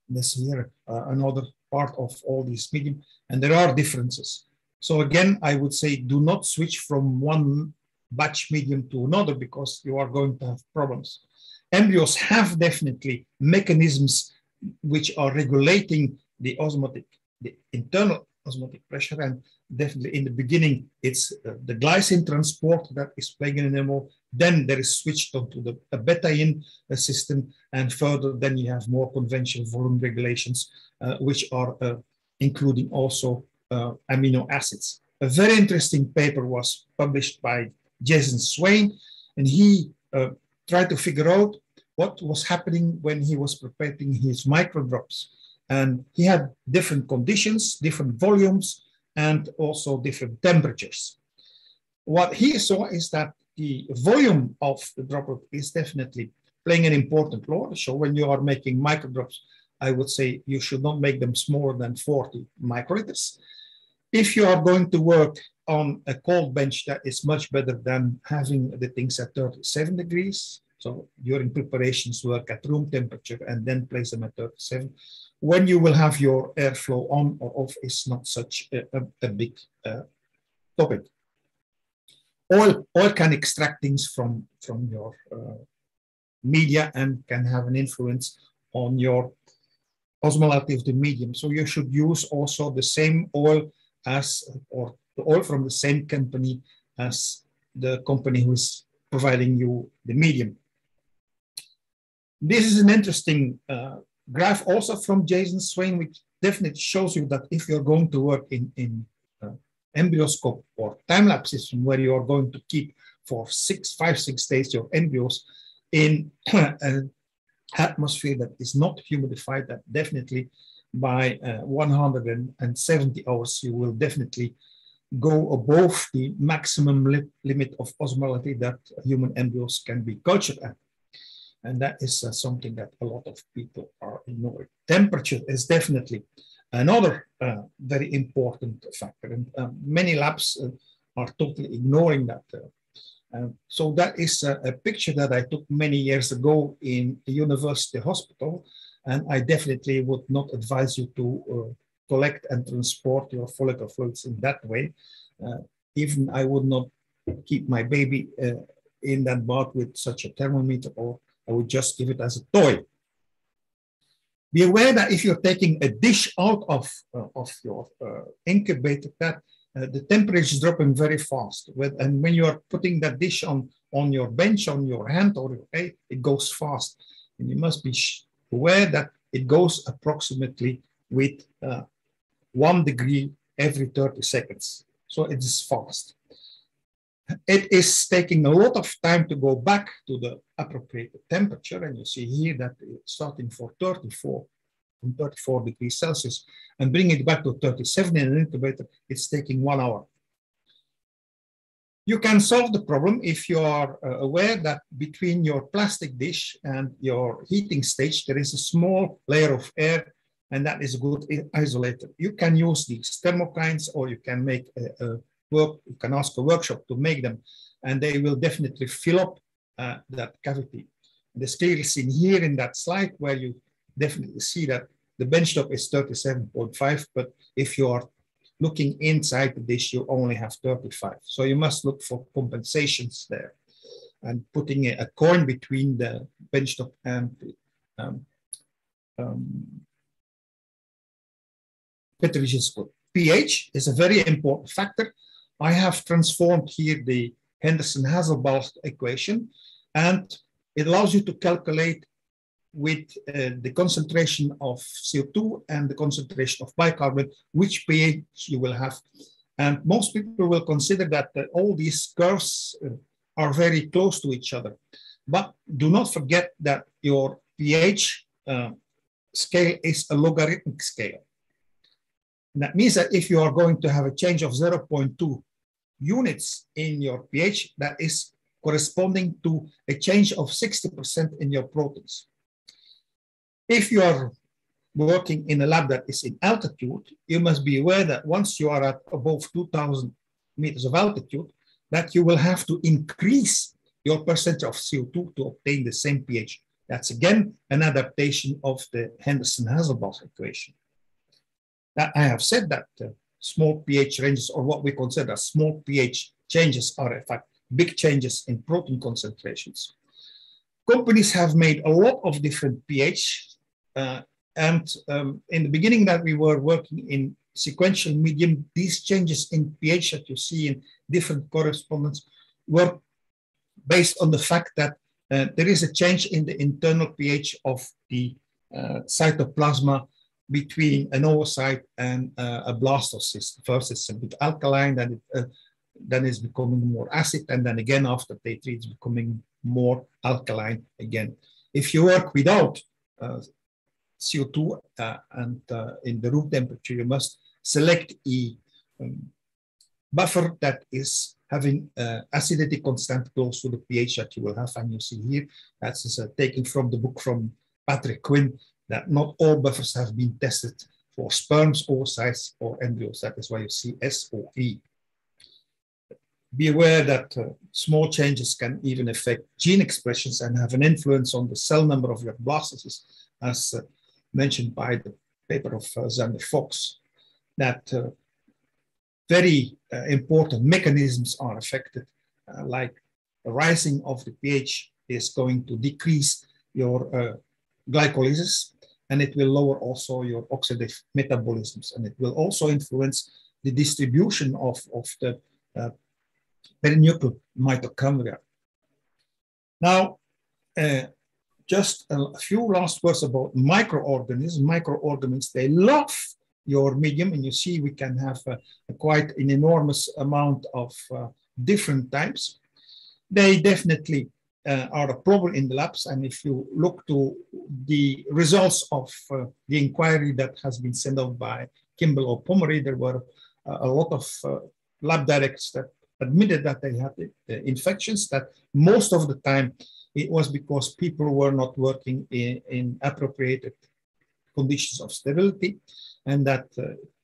This here, another part of all these medium, and there are differences. So again, I would say do not switch from one batch medium to another because you are going to have problems. Embryos have definitely mechanisms which are regulating the internal osmotic pressure, and definitely in the beginning, it's the glycine transport that is playing an role. Then there is switched onto the beta-in system, and further, then you have more conventional volume regulations, which are including also amino acids. A very interesting paper was published by Jason Swain, and he tried to figure out what was happening when he was preparing his microdrops. And he had different conditions, different volumes, and also different temperatures. What he saw is that the volume of the droplet is definitely playing an important role. So when you are making microdrops, I would say you should not make them smaller than 40 microliters. If you are going to work on a cold bench, that is much better than having the things at 37 degrees. So during preparations, work at room temperature and then place them at 37. When you will have your airflow on or off is not such a big topic. Oil can extract things from your media and can have an influence on your osmolality of the medium. So you should use also the same oil or the oil from the same company as the company who is providing you the medium. This is an interesting graph also from Jason Swain, which definitely shows you that if you're going to work in embryoscope or time-lapse system where you are going to keep for 5-6 days your embryos in an atmosphere that is not humidified, that definitely by 170 hours you will definitely go above the maximum limit of osmolality that human embryos can be cultured at. And that is something that a lot of people are ignoring. Temperature is definitely another very important factor, and many labs are totally ignoring that. So that is a picture that I took many years ago in a university hospital, and I definitely would not advise you to collect and transport your follicle fluids in that way. Even I would not keep my baby in that bath with such a thermometer, or I would just give it as a toy. Be aware that if you're taking a dish out of your incubator, that the temperature is dropping very fast. And when you are putting that dish on your bench, on your hand, or it goes fast. And you must be aware that it goes approximately with 1 degree every 30 seconds. So it is fast. It is taking a lot of time to go back to the appropriate temperature. And you see here that it's starting for 34 degrees Celsius and bring it back to 37 in an incubator, it's taking 1 hour. You can solve the problem if you are aware that between your plastic dish and your heating stage, there is a small layer of air, and that is good isolator. You can use these thermokines, or you can make you can ask a workshop to make them, and they will definitely fill up that cavity. The scale is seen here in that slide, where you definitely see that the benchtop is 37.5, but if you are looking inside the dish, you only have 35. So you must look for compensations there, and putting a coin between the benchtop and the Fertivision split. pH is a very important factor. I have transformed here the Henderson-Hasselbalch equation, and it allows you to calculate with the concentration of CO2 and the concentration of bicarbonate, which pH you will have. And most people will consider that all these curves are very close to each other. But do not forget that your pH scale is a logarithmic scale. And that means that if you are going to have a change of 0.2 units in your pH, that is corresponding to a change of 60% in your proteins. If you are working in a lab that is in altitude, you must be aware that once you are at above 2,000 meters of altitude, that you will have to increase your percentage of CO2 to obtain the same pH. That's again an adaptation of the Henderson-Hasselbalch equation. Now, I have said that small pH ranges, or what we consider small pH changes, are in fact big changes in protein concentrations. Companies have made a lot of different pH, and in the beginning that we were working in sequential medium, these changes in pH that you see in different correspondence were based on the fact that there is a change in the internal pH of the cytoplasma between an oocyte and a blastocyst. First it's a bit alkaline, then it's becoming more acid, and then again after DAY-3 it's becoming more alkaline again. If you work without CO2 and in the room temperature, you must select a buffer that is having acidity constant close to the pH that you will have. And you see here, that's taken from the book from Patrick Quinn, that not all buffers have been tested for sperms, oocytes, or embryos. That is why you see SOE. Be aware that small changes can even affect gene expressions and have an influence on the cell number of your blastocysts, as mentioned by the paper of Xander Fox, that very important mechanisms are affected, like the rising of the pH is going to decrease your glycolysis, and it will lower also your oxidative metabolisms, and it will also influence the distribution of the perinuclear mitochondria. Now, just a few last words about microorganisms. Microorganisms, they love your medium, and you see we can have quite an enormous amount of different types. They definitely are a problem in the labs, and if you look to the results of the inquiry that has been sent out by Kimball or Pomeroy, there were a lot of lab directors that admitted that they had infections, that most of the time it was because people were not working in appropriate conditions of sterility, and that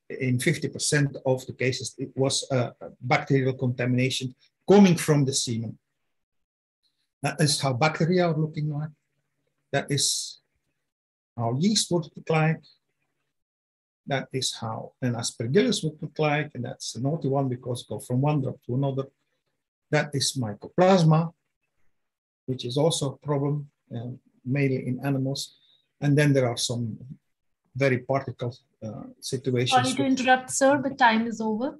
in 50% of the cases it was bacterial contamination coming from the semen. That is how bacteria are looking like. That is how yeast would look like. That is how an aspergillus would look like, and that's a naughty one because go from one drop to another. That is mycoplasma, which is also a problem, mainly in animals. And then there are some very particle situations. Sorry to interrupt, sir, but time is over.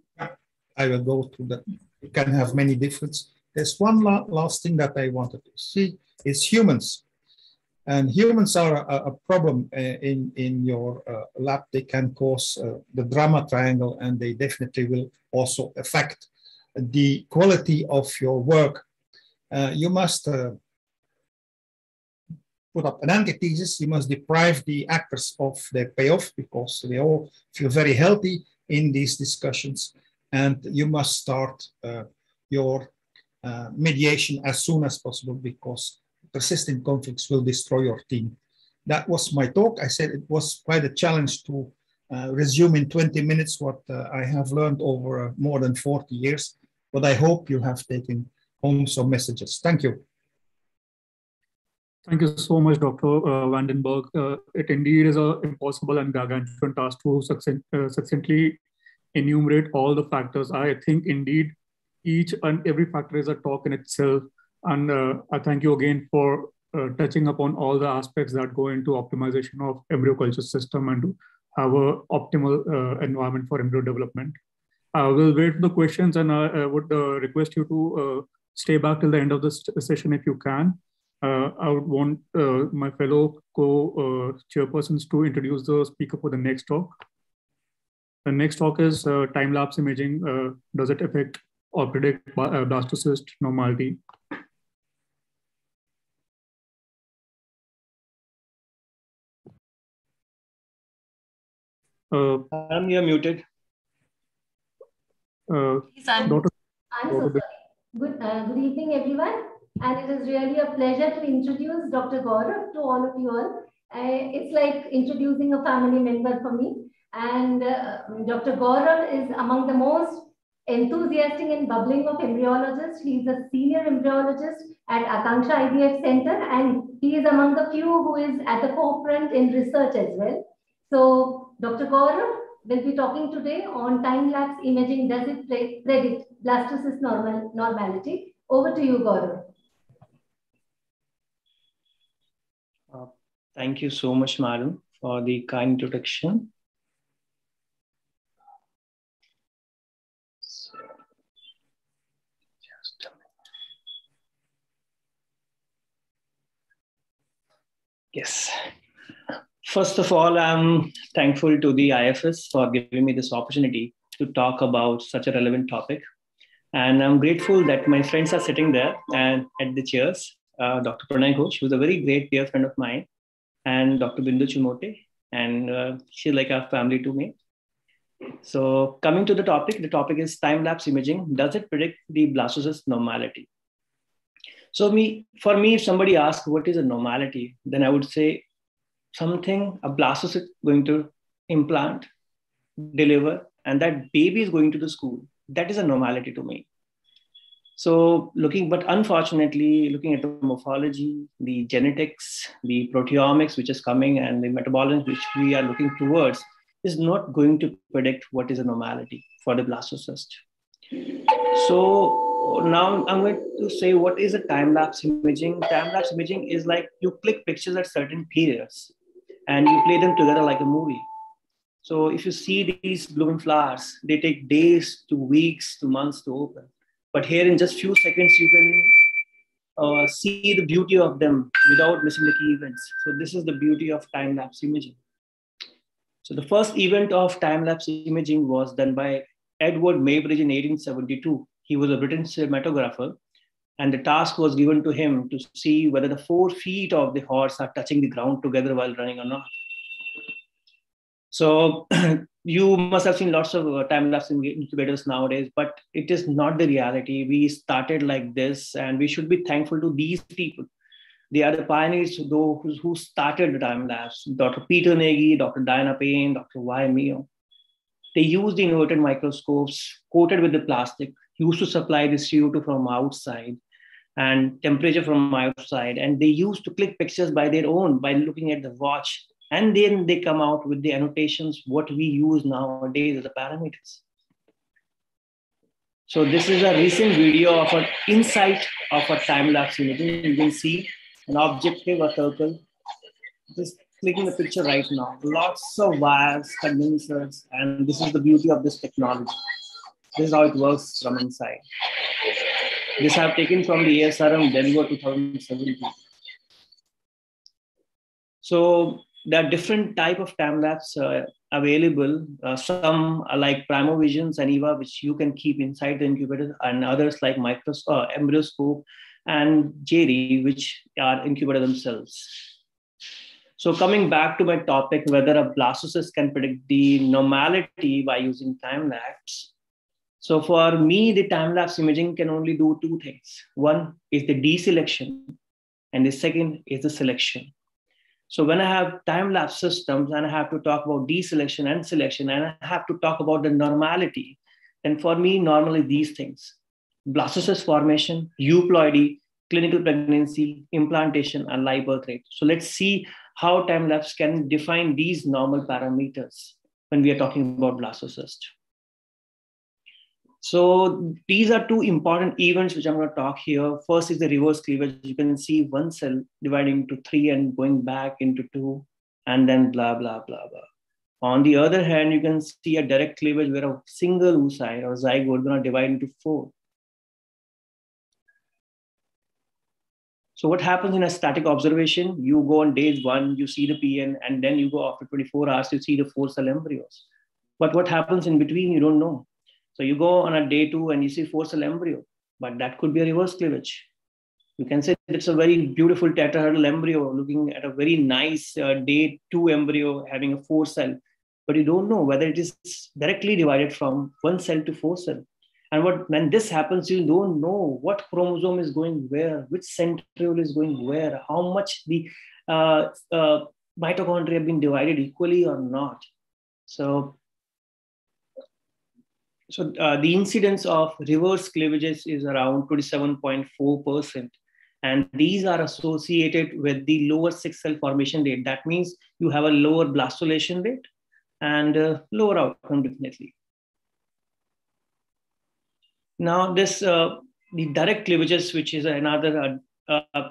I will go through that. You can have many differences. There's one last thing that I wanted to see is humans. And humans are a problem in your lab. They can cause the drama triangle, and they definitely will also affect the quality of your work. You must put up an antithesis. You must deprive the actors of their payoff because they all feel very healthy in these discussions. And you must start your mediation as soon as possible because persistent conflicts will destroy your team. That was my talk. I said it was quite a challenge to resume in 20 minutes what I have learned over more than 40 years, but I hope you have taken home some messages. Thank you. Thank you so much, Dr. Vandenberg. It indeed is an impossible and gargantuan task to succinctly enumerate all the factors. I think indeed each and every factor is a talk in itself. And I thank you again for touching upon all the aspects that go into optimization of embryo culture system and to have an optimal environment for embryo development. We'll wait for the questions, and I would request you to stay back till the end of the session if you can. I would want my fellow co-chairpersons to introduce the speaker for the next talk. The next talk is time-lapse imaging. Does it affect or predict blastocyst normality? You're muted. I'm so sorry. Good evening, everyone. And it is really a pleasure to introduce Dr. Gaurav to all of you all. It's like introducing a family member for me. And Dr. Gaurav is among the most enthusiastic and bubbling of embryologists. He is a senior embryologist at Akanksha IVF Center, and he is among the few who is at the forefront in research as well. So Dr. Gaurav will be talking today on time-lapse imaging. Does it predict blastocyst normality? Over to you, Gaurav. Thank you so much, Madam, for the kind introduction. Yes. First of all, I'm thankful to the IFS for giving me this opportunity to talk about such a relevant topic. And I'm grateful that my friends are sitting there and at the chairs. Dr. Pranay Ghosh, who's a very great dear friend of mine. and Dr. Bindu Chimote, and she's like a family to me. So coming to the topic is time-lapse imaging. Does it predict the blastocyst normality? So for me, if somebody asks what is a normality, then I would say something a blastocyst going to implant, deliver, and that baby is going to the school. That is a normality to me. So but unfortunately, looking at the morphology, the genetics, the proteomics, which is coming, and the metabolism, which we are looking towards, is not going to predict what is a normality for the blastocyst. So now I'm going to say what is a time-lapse imaging. Time-lapse imaging is like you click pictures at certain periods and you play them together like a movie. So if you see these blooming flowers, they take days to weeks to months to open. But here in just few seconds, you can see the beauty of them without missing the key events. So this is the beauty of time-lapse imaging. So the first event of time-lapse imaging was done by Edward Maybridge in 1872. He was a British cinematographer, and the task was given to him to see whether the 4 feet of the horse are touching the ground together while running or not. So you must have seen lots of time-lapse incubators nowadays, but it is not the reality. We started like this, and we should be thankful to these people. They are the pioneers who started the time-lapse. Dr. Peter Nagy, Dr. Diana Payne, Dr. Y. Mayo. They used the inverted microscopes coated with the plastic, used to supply the CO2 from outside and temperature from outside. And they used to click pictures by their own, by looking at the watch. And then they come out with the annotations, what we use nowadays as the parameters. So this is a recent video of an insight of a time-lapse imaging. You can see an objective, a circle. Just clicking the picture right now. Lots of wires, condensers, and this is the beauty of this technology. This is how it works from inside. This I have taken from the ASRM Denver 2017. So there are different type of time-lapse available. Some are like Primovisions and EVA, which you can keep inside the incubator, and others like Embryoscope and JD, which are incubator themselves. So coming back to my topic, whether a blastocyst can predict the normality by using time-lapse. So for me, the time-lapse imaging can only do 2 things. One is the deselection, and the second is the selection. So when I have time-lapse systems and I have to talk about deselection and selection, and I have to talk about the normality, then for me, normally these things: blastocyst formation, euploidy, clinical pregnancy, implantation, and live birth rate. So let's see how time-lapse can define these normal parameters when we are talking about blastocyst. So these are 2 important events which I'm going to talk here. First is the reverse cleavage. You can see one cell dividing into 3 and going back into 2, and then blah, blah, blah, blah. On the other hand, you can see a direct cleavage where a single oocyte or zygote is going to divide into 4. So what happens in a static observation? You go on day 1, you see the PN, and then you go after 24 hours to see the 4-cell embryos. But what happens in between, you don't know. So you go on a day 2 and you see 4-cell embryo, but that could be a reverse cleavage. You can say it's a very beautiful tetrahedral embryo looking at a very nice day 2 embryo having a 4-cell, but you don't know whether it is directly divided from 1 cell to 4-cell. And when this happens, you don't know what chromosome is going where, which centriole is going where, how much the mitochondria have been divided equally or not. So the incidence of reverse cleavages is around 27.4%. And these are associated with the lower 6-cell formation rate. That means you have a lower blastulation rate and lower outcome definitely. Now this, the direct cleavages, which is another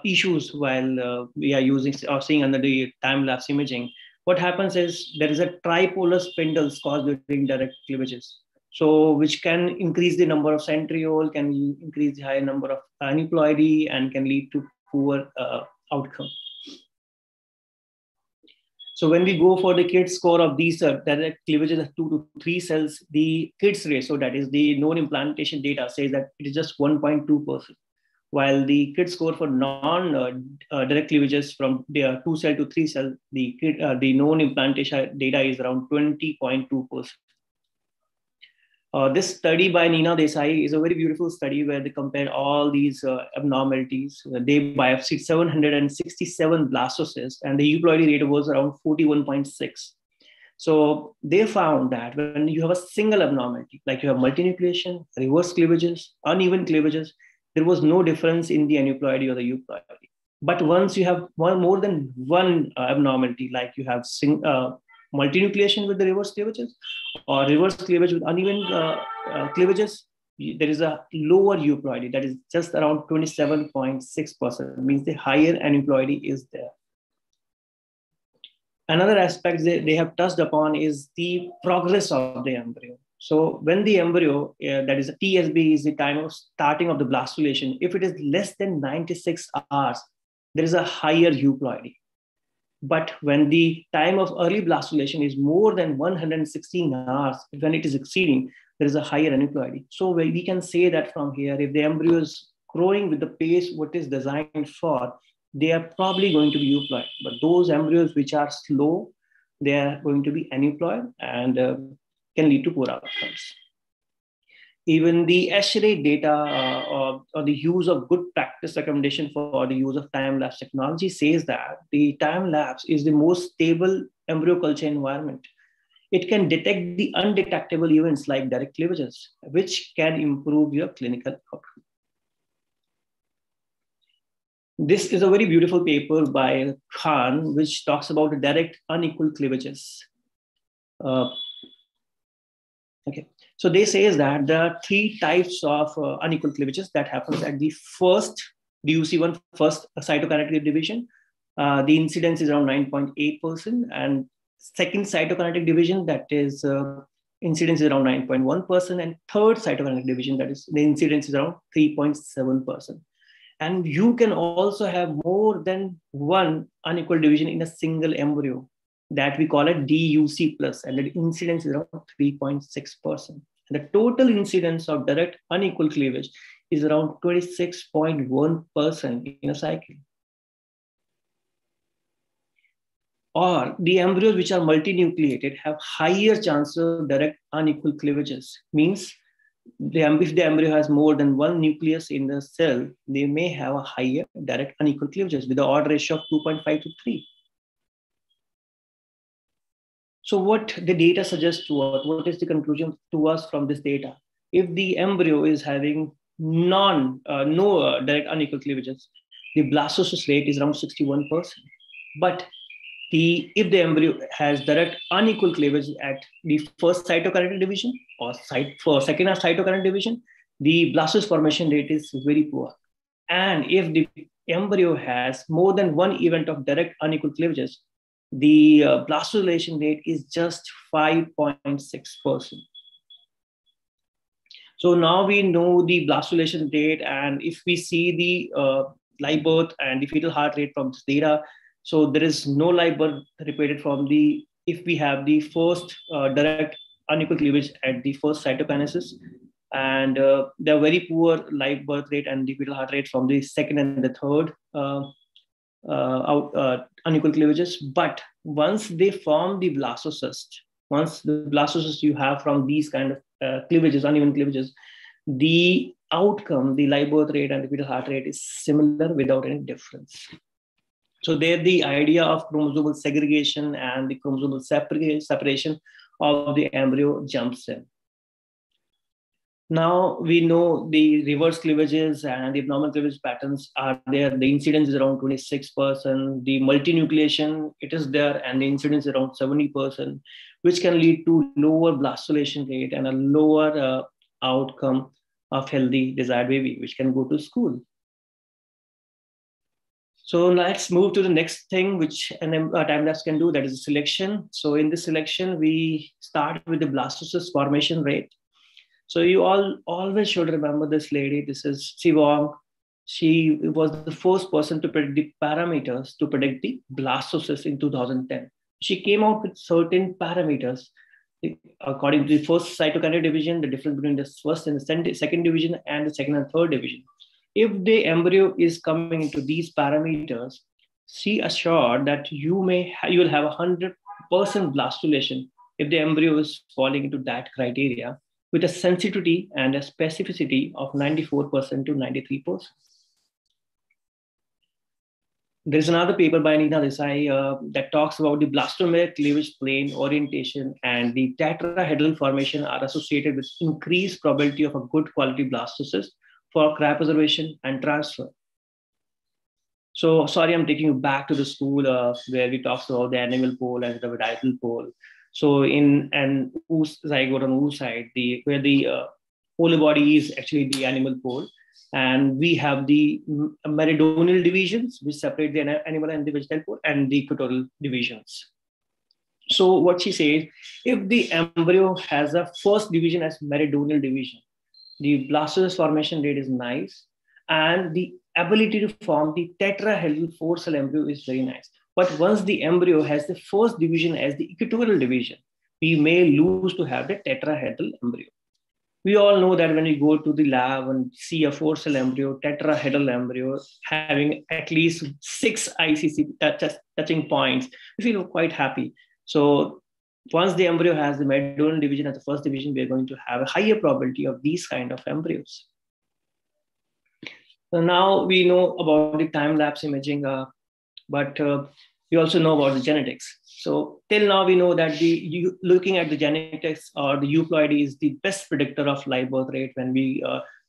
issues while we are using or seeing under the time-lapse imaging. What happens is there is a tripolar spindles caused during direct cleavages. So which can increase the number of centriole, can increase the higher number of aneuploidy, and can lead to poor outcome. So when we go for the KIDS score of these direct cleavages of 2 to 3 cells, the KIDS ratio, that is the known implantation data, says that it is just 1.2%. while the KIT score for non-direct cleavages from 2 cell to 3 cell, the known implantation data is around 20.2%. This study by Nina Desai is a very beautiful study where they compare all these abnormalities. They biopsied 767 blastocysts, and the euploidy rate was around 41.6. So they found that when you have a single abnormality, like you have multinucleation, reverse cleavages, uneven cleavages, there was no difference in the aneuploidy or the euploidy. But once you have more than one abnormality, like you have multinucleation with the reverse cleavages or reverse cleavage with uneven cleavages, there is a lower euploidy, that is just around 27.6%, means the higher aneuploidy is there. Another aspect they have touched upon is the progress of the embryo. So when the embryo, that is a TSB, is the time of starting of the blastulation, if it is less than 96 hours, there is a higher euploidy. But when the time of early blastulation is more than 116 hours, when it is exceeding, there is a higher aneuploidy. So we can say that from here, if the embryo is growing with the pace what is designed for, they are probably going to be euploid. But those embryos which are slow, they are going to be aneuploid and can lead to poor outcomes. Even the ASHRAE data or the use of good practice recommendation for the use of time-lapse technology says that the time-lapse is the most stable embryo culture environment. It can detect the undetectable events like direct cleavages, which can improve your clinical outcome. This is a very beautiful paper by Khan, which talks about direct unequal cleavages. Okay. So they say that there are 3 types of unequal cleavages that happens at the first DUC1 first cytokinetic division. The incidence is around 9.8%, and second cytokinetic division, that is incidence is around 9.1%, and third cytokinetic division, that is the incidence is around 3.7%. And you can also have more than one unequal division in a single embryo, that we call it DUC plus, and the incidence is around 3.6%. The total incidence of direct unequal cleavage is around 26.1% in a cycle. Or the embryos which are multinucleated have higher chances of direct unequal cleavages. Means if the embryo has more than one nucleus in the cell, they may have a higher direct unequal cleavages with the odd ratio of 2.5 to 3. So what the data suggests to us, what is the conclusion to us from this data? If the embryo is having no direct unequal cleavages, the blastocyst rate is around 61%. But if the embryo has direct unequal cleavage at the first cytokinetic division or second cytokinetic division, the blastocyst formation rate is very poor. And if the embryo has more than one event of direct unequal cleavages, the blastulation rate is just 5.6%. So now we know the blastulation rate, and if we see the live birth and the fetal heart rate from this data, so there is no live birth reported from if we have the first direct unequal cleavage at the first cytokinesis, and the very poor live birth rate and the fetal heart rate from the second and the third unequal cleavages. But once they form the blastocyst, once the blastocyst you have from these kind of cleavages, uneven cleavages, the outcome, the live birth rate and the fetal heart rate is similar without any difference. So there the idea of chromosomal segregation and the chromosomal separation of the embryo jumps in. Now we know the reverse cleavages and the abnormal cleavage patterns are there. The incidence is around 26%. The multinucleation, it is there, and the incidence is around 70%, which can lead to lower blastulation rate and a lower outcome of healthy desired baby, which can go to school. So let's move to the next thing, which a time-lapse can do, that is selection. So in this selection, we start with the blastocyst formation rate. So you all always should remember this lady. This is Wong. She was the first person to predict the parameters to predict the blastocyst in 2010. She came out with certain parameters according to the first cytokinetic division, the difference between the first and the second division, and the second and third division. If the embryo is coming into these parameters, see assured that you will have 100% blastulation if the embryo is falling into that criteria, with a sensitivity and a specificity of 94% to 93%. There's another paper by Nina Desai that talks about the blastomeric cleavage plane orientation and the tetrahedral formation are associated with increased probability of a good quality blastocyst for cryopreservation and transfer. So sorry, I'm taking you back to the school where we talked about the animal pole and the varietal pole. So in an zygote on oocyte, where the polar body is actually the animal pole, and we have the meridional divisions which separate the animal and the vegetal pole, and the equatorial divisions. So what she says, if the embryo has a first division as meridional division, the blastocyst formation rate is nice, and the ability to form the tetrahedral 4-cell embryo is very nice. But once the embryo has the first division as the equatorial division, we may lose to have the tetrahedral embryo. We all know that when we go to the lab and see a 4-cell embryo, tetrahedral embryo, having at least 6 ICC touching points, we feel quite happy. So once the embryo has the meridional division as the first division, we're going to have a higher probability of these kind of embryos. So now we know about the time-lapse imaging, but we also know about the genetics. So till now we know that looking at the genetics or the euploidy is the best predictor of live birth rate when we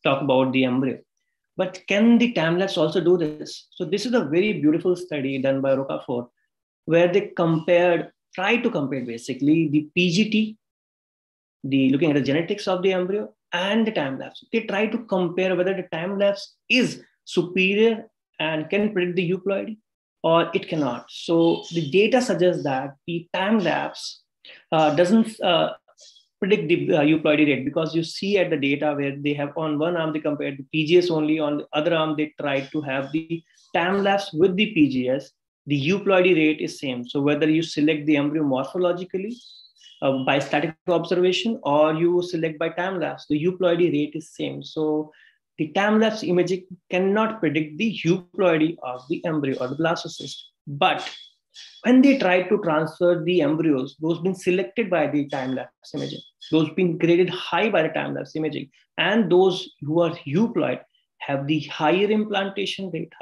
talk about the embryo. But can the time-lapse also do this? So this is a very beautiful study done by Rocafort, where they tried to compare basically the PGT, looking at the genetics of the embryo, and the time-lapse. They try to compare whether the time-lapse is superior and can predict the euploidy, or it cannot. So the data suggests that the time-lapse doesn't predict the euploidy rate, because you see at the data where they have on one arm they compared the PGS only, on the other arm they tried to have the time-lapse with the PGS, the euploidy rate is same. So whether you select the embryo morphologically by static observation or you select by time-lapse, the euploidy rate is same. So the time-lapse imaging cannot predict the euploidy of the embryo or the blastocyst. But when they try to transfer the embryos, those being selected by the time-lapse imaging, those being graded high by the time-lapse imaging, and those who are euploid have the higher implantation rate,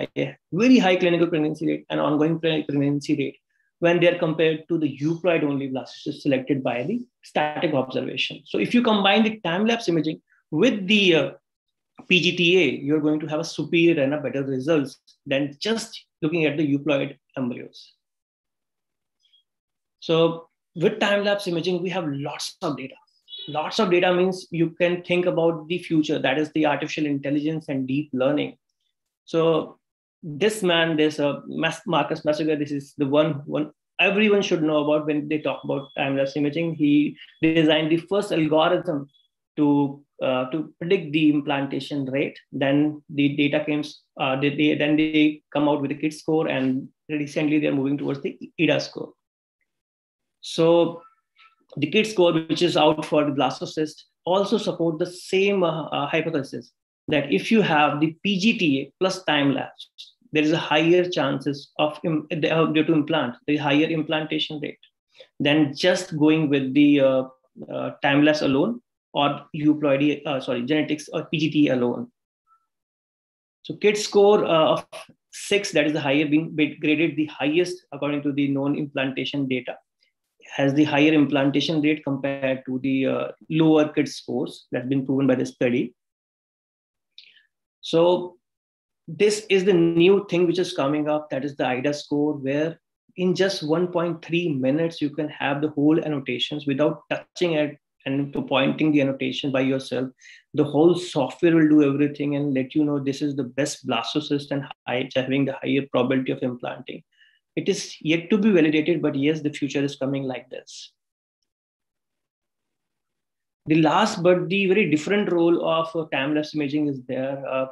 very high clinical pregnancy rate and ongoing pregnancy rate when they're compared to the euploid-only blastocyst selected by the static observation. So if you combine the time-lapse imaging with the PGTA, you're going to have a superior and a better results than just looking at the euploid embryos. So with time-lapse imaging, we have lots of data. Lots of data means you can think about the future, that is the artificial intelligence and deep learning. So this man, Marcus Masuga, this is the one everyone should know about when they talk about time-lapse imaging. He designed the first algorithm to predict the implantation rate. Then the data comes, then they come out with the KIT score, and recently they're moving towards the EDA score. So the KIT score, which is out for the blastocyst, also support the same hypothesis that if you have the PGTA plus time-lapse, there is a higher chances of to implant, the higher implantation rate than just going with the time-lapse alone or euploidy, genetics or PGT alone. So KIT score of 6, that is the higher, being graded the highest according to the known implantation data, has the higher implantation rate compared to the lower KIT scores that's been proven by the study. So this is the new thing which is coming up, that is the IDA score, where in just 1.3 minutes, you can have the whole annotations without touching it and pointing the annotation by yourself. The whole software will do everything and let you know this is the best blastocyst and having the higher probability of implanting. It is yet to be validated, but yes, the future is coming like this. The last but the very different role of time-lapse imaging is there.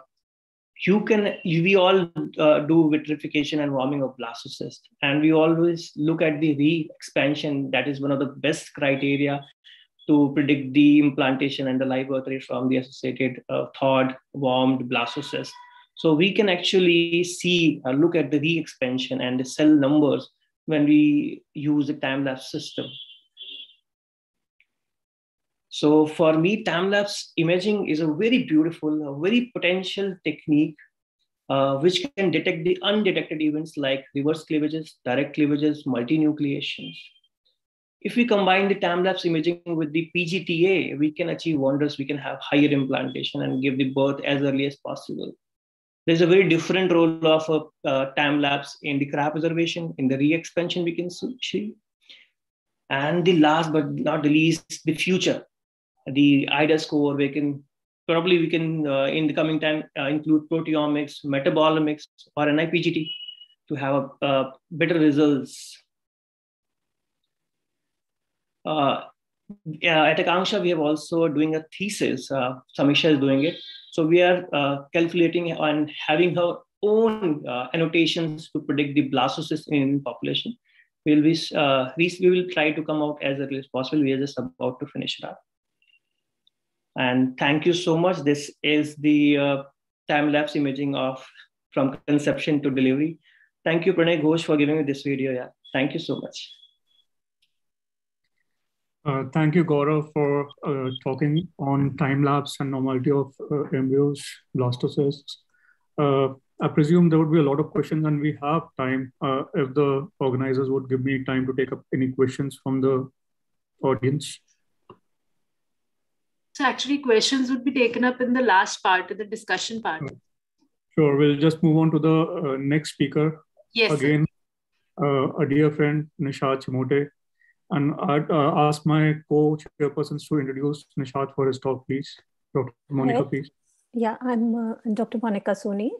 We all do vitrification and warming of blastocyst, and we always look at the re-expansion. That is one of the best criteria to predict the implantation and the live birth rate from the associated thawed, warmed blastocyst. So we can actually see, look at the re-expansion and the cell numbers when we use the time-lapse system. So for me, time-lapse imaging is a very beautiful, a very potential technique which can detect the undetected events like reverse cleavages, direct cleavages, multinucleations. If we combine the time-lapse imaging with the PGTA, we can achieve wonders. We can have higher implantation and give the birth as early as possible. There's a very different role of a time-lapse in the cryopreservation, in the re-expansion we can see. And the last but not the least, the future. The IDA score, we can in the coming time include proteomics, metabolomics, or NIPGT to have better results. At Akanksha, we have also doing a thesis. Samisha is doing it. So we are calculating and having her own annotations to predict the blastocysts in population. We will try to come out as early as possible. We are just about to finish it up. And thank you so much. This is the time-lapse imaging from conception to delivery. Thank you, Pranay Ghosh, for giving me this video. Yeah, thank you so much. Thank you, Gaurav, for talking on time-lapse and normality of embryos, blastocysts. I presume there would be a lot of questions, and we have time if the organizers would give me time to take up any questions from the audience. So actually, questions would be taken up in the last part, in the discussion part. Sure, we'll just move on to the next speaker. Yes. Again, a dear friend, Nishad Chimote. And I'd ask my co-chairpersons to introduce Nishad for his talk, please. Dr. Monica, please. Yeah, I'm Dr. Monica Soni.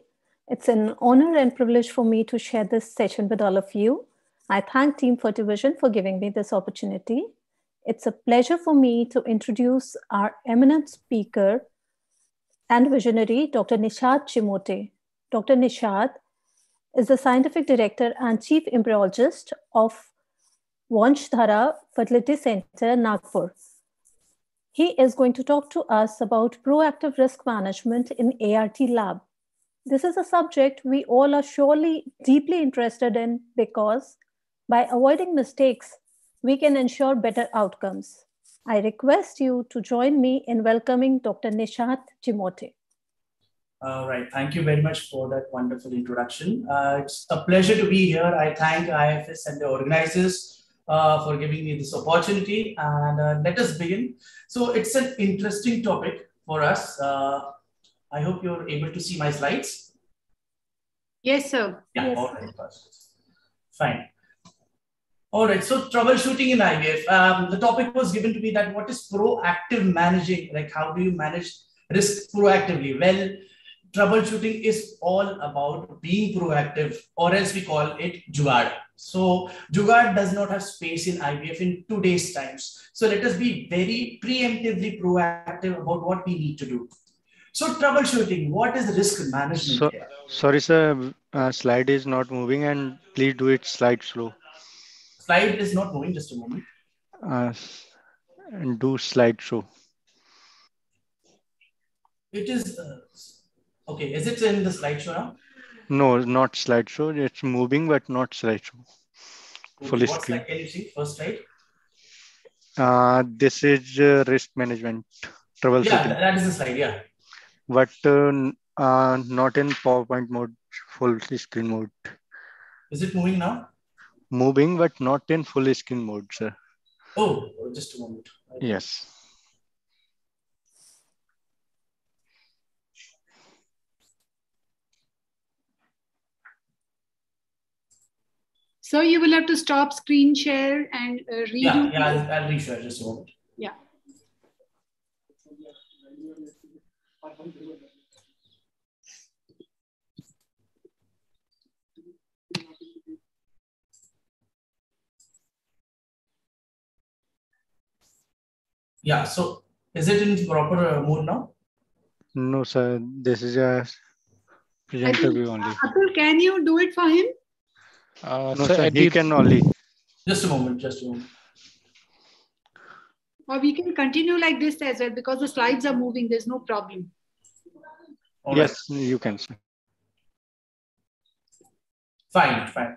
It's an honor and privilege for me to share this session with all of you. I thank Team Fertivision for giving me this opportunity. It's a pleasure for me to introduce our eminent speaker and visionary, Dr. Nishad Chimote. Dr. Nishad is the scientific director and chief embryologist of Vanshadhara Fertility Center, Nagpur. He is going to talk to us about proactive risk management in ART lab. This is a subject we all are surely deeply interested in because by avoiding mistakes, we can ensure better outcomes. I request you to join me in welcoming Dr. Nishad Chimote. Right. Thank you very much for that wonderful introduction. It's a pleasure to be here. I thank IFS and the organizers for giving me this opportunity, and let us begin. So it's an interesting topic for us. I hope you're able to see my slides. Yes, sir. Yeah, yes. All right. Fine. All right, so troubleshooting in IVF. The topic was given to me that what is proactive managing, like how do you manage risk proactively? Well, troubleshooting is all about being proactive, or else we call it jugaad. So jugaad does not have space in IVF in today's times. So let us be very preemptively proactive about what we need to do. So troubleshooting, what is risk management here? Sorry, sir, slide is not moving, and please do it slide slow. Slide is not moving, just a moment. And do slide show. It is, okay, is it in the slideshow now? No, not slideshow. It's moving, but not slideshow. Okay, Full what screen. slide can you see? First slide. This is risk management, troubleshooting. Yeah, that is the slide, yeah. But not in PowerPoint mode, full screen mode. Is it moving now? Moving, but not in full screen mode, sir. Oh, just a moment. Yes. So you will have to stop screen share and redo. Yeah, I'll reshare just a moment. Yeah. Yeah, so is it in proper mode now? No, sir. This is a presenter view only. Atul, can you do it for him? No, sir. He can only. Just a moment. Just a moment. Or we can continue like this as well because the slides are moving. There's no problem. Yes, you can, sir. Fine.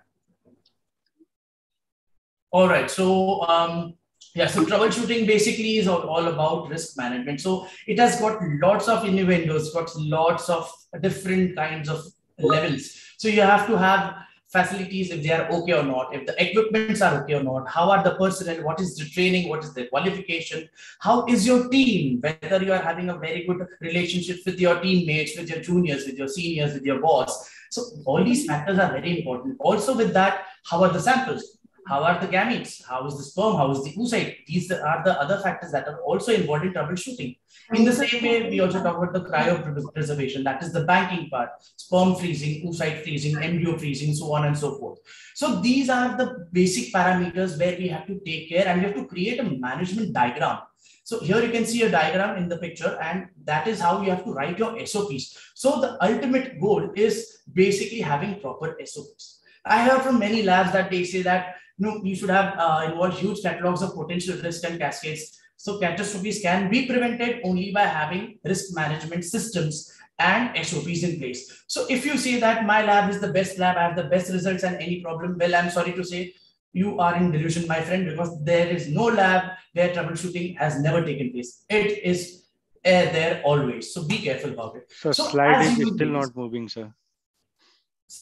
All right. So, yeah, so troubleshooting basically is all about risk management. So it has got lots of innuendos, got lots of different kinds of levels. So you have to have facilities if they are okay or not, if the equipments are okay or not, how are the personnel, what is the training, what is the qualification, how is your team, whether you are having a very good relationship with your teammates, with your juniors, with your seniors, with your boss. So all these factors are very important. Also with that, how are the samples? How are the gametes? How is the sperm? How is the oocyte? These are the other factors that are also involved in troubleshooting. In the same way, we also talk about the cryopreservation, that is the banking part, sperm freezing, oocyte freezing, embryo freezing, so on and so forth. So these are the basic parameters where we have to take care, and we have to create a management diagram. So here you can see a diagram in the picture, and that is how you have to write your SOPs. So the ultimate goal is basically having proper SOPs. I heard from many labs that they say that you should have involved huge catalogs of potential risks and cascades. So catastrophes can be prevented only by having risk management systems and SOPs in place. So if you say that my lab is the best lab, I have the best results and any problem, well, I'm sorry to say you are in delusion, my friend, because there is no lab where troubleshooting has never taken place. It is there always. So be careful about it. So slide is still not moving, sir.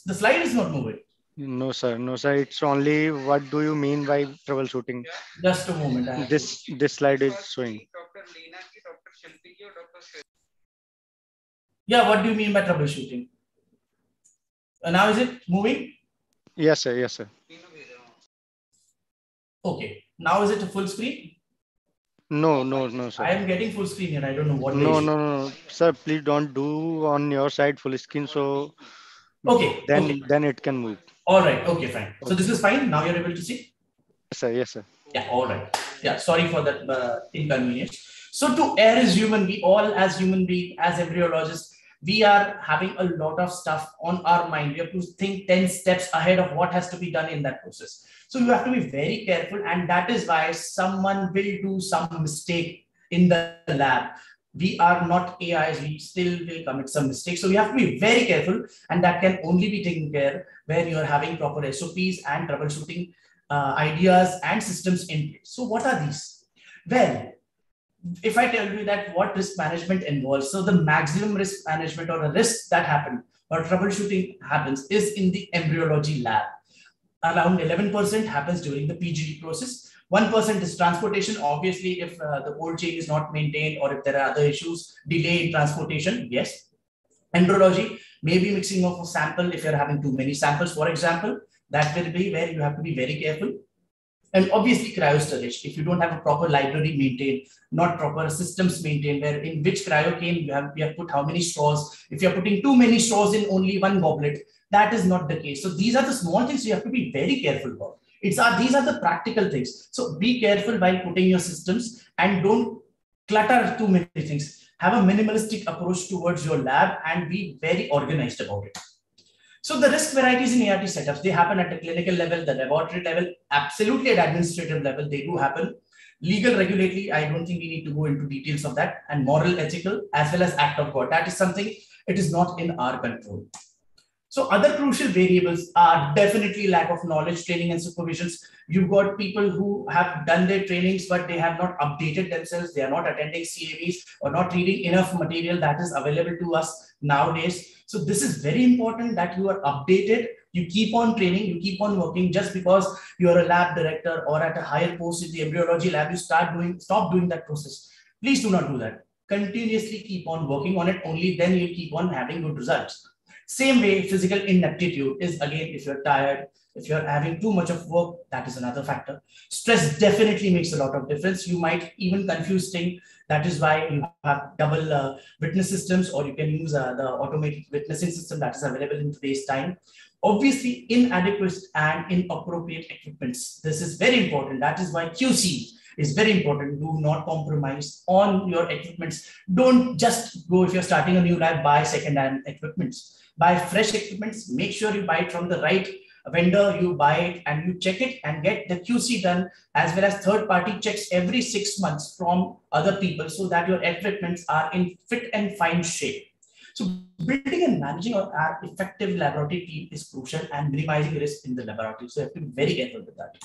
The slide is not moving. No, sir. No, sir. It's only what do you mean by troubleshooting? Just a moment. This slide is showing. Yeah, what do you mean by troubleshooting? Now is it moving? Yes, sir. Yes, sir. Okay. Now is it a full screen? No, sir. I am getting full screen here. I don't know what. No, sir. Please don't do on your side full screen. So okay. Then it can move. All right. Okay, fine. So this is fine. Now you're able to see. Yes, sir. Yes, sir. Yeah. All right. Yeah. Sorry for that inconvenience. So to err as human, we all as human beings, as embryologists, we are having a lot of stuff on our mind. We have to think 10 steps ahead of what has to be done in that process. So you have to be very careful, and that is why someone will do some mistake in the lab. We are not AIs, we still will commit some mistakes. So we have to be very careful, and that can only be taken care where you are having proper SOPs and troubleshooting ideas and systems in place. So what are these? Well, if I tell you that what risk management involves, so the maximum risk management or the risks that happen or troubleshooting happens is in the embryology lab. Around 11% happens during the PGD process. 1% is transportation. Obviously, if the cold chain is not maintained or if there are other issues, delay in transportation, yes. Embryology, maybe mixing of a sample if you're having too many samples, for example, that will be where you have to be very careful. And obviously cryostorage, if you don't have a proper library maintained, not proper systems maintained, where in which cryo cane we have put how many straws. If you're putting too many straws in only one goblet, that is not the case. So these are the small things you have to be very careful about. These are the practical things. So be careful while putting your systems and don't clutter too many things. Have a minimalistic approach towards your lab and be very organized about it. So the risk varieties in ART setups, they happen at the clinical level, the laboratory level, absolutely at administrative level, they do happen. Legal, regulatory, I don't think we need to go into details of that, and moral, ethical, as well as act of God. That is something, it is not in our control. So other crucial variables are definitely lack of knowledge, training, and supervisions. You've got people who have done their trainings, but they have not updated themselves. They are not attending CAVs or not reading enough material that is available to us nowadays. So this is very important that you are updated. You keep on training, you keep on working. Just because you are a lab director or at a higher post in the embryology lab, you stop doing that process. Please do not do that. Continuously keep on working on it. Only then you'll keep on having good results. Same way, physical inaptitude is, again, if you're tired, if you're having too much of work, that is another factor. Stress definitely makes a lot of difference. You might even confuse things. That is why you have double witness systems, or you can use the automated witnessing system that is available in today's time. Obviously, inadequate and inappropriate equipments. This is very important. That is why QC is very important. Do not compromise on your equipments. Don't just go, if you're starting a new lab, buy second-hand equipments. Buy fresh equipments. Make sure you buy it from the right vendor. You buy it and you check it and get the QC done, as well as third-party checks every 6 months from other people, so that your equipments are in fit and fine shape. So building and managing our effective laboratory team is crucial and minimizing risk in the laboratory. So you have to be very careful with that.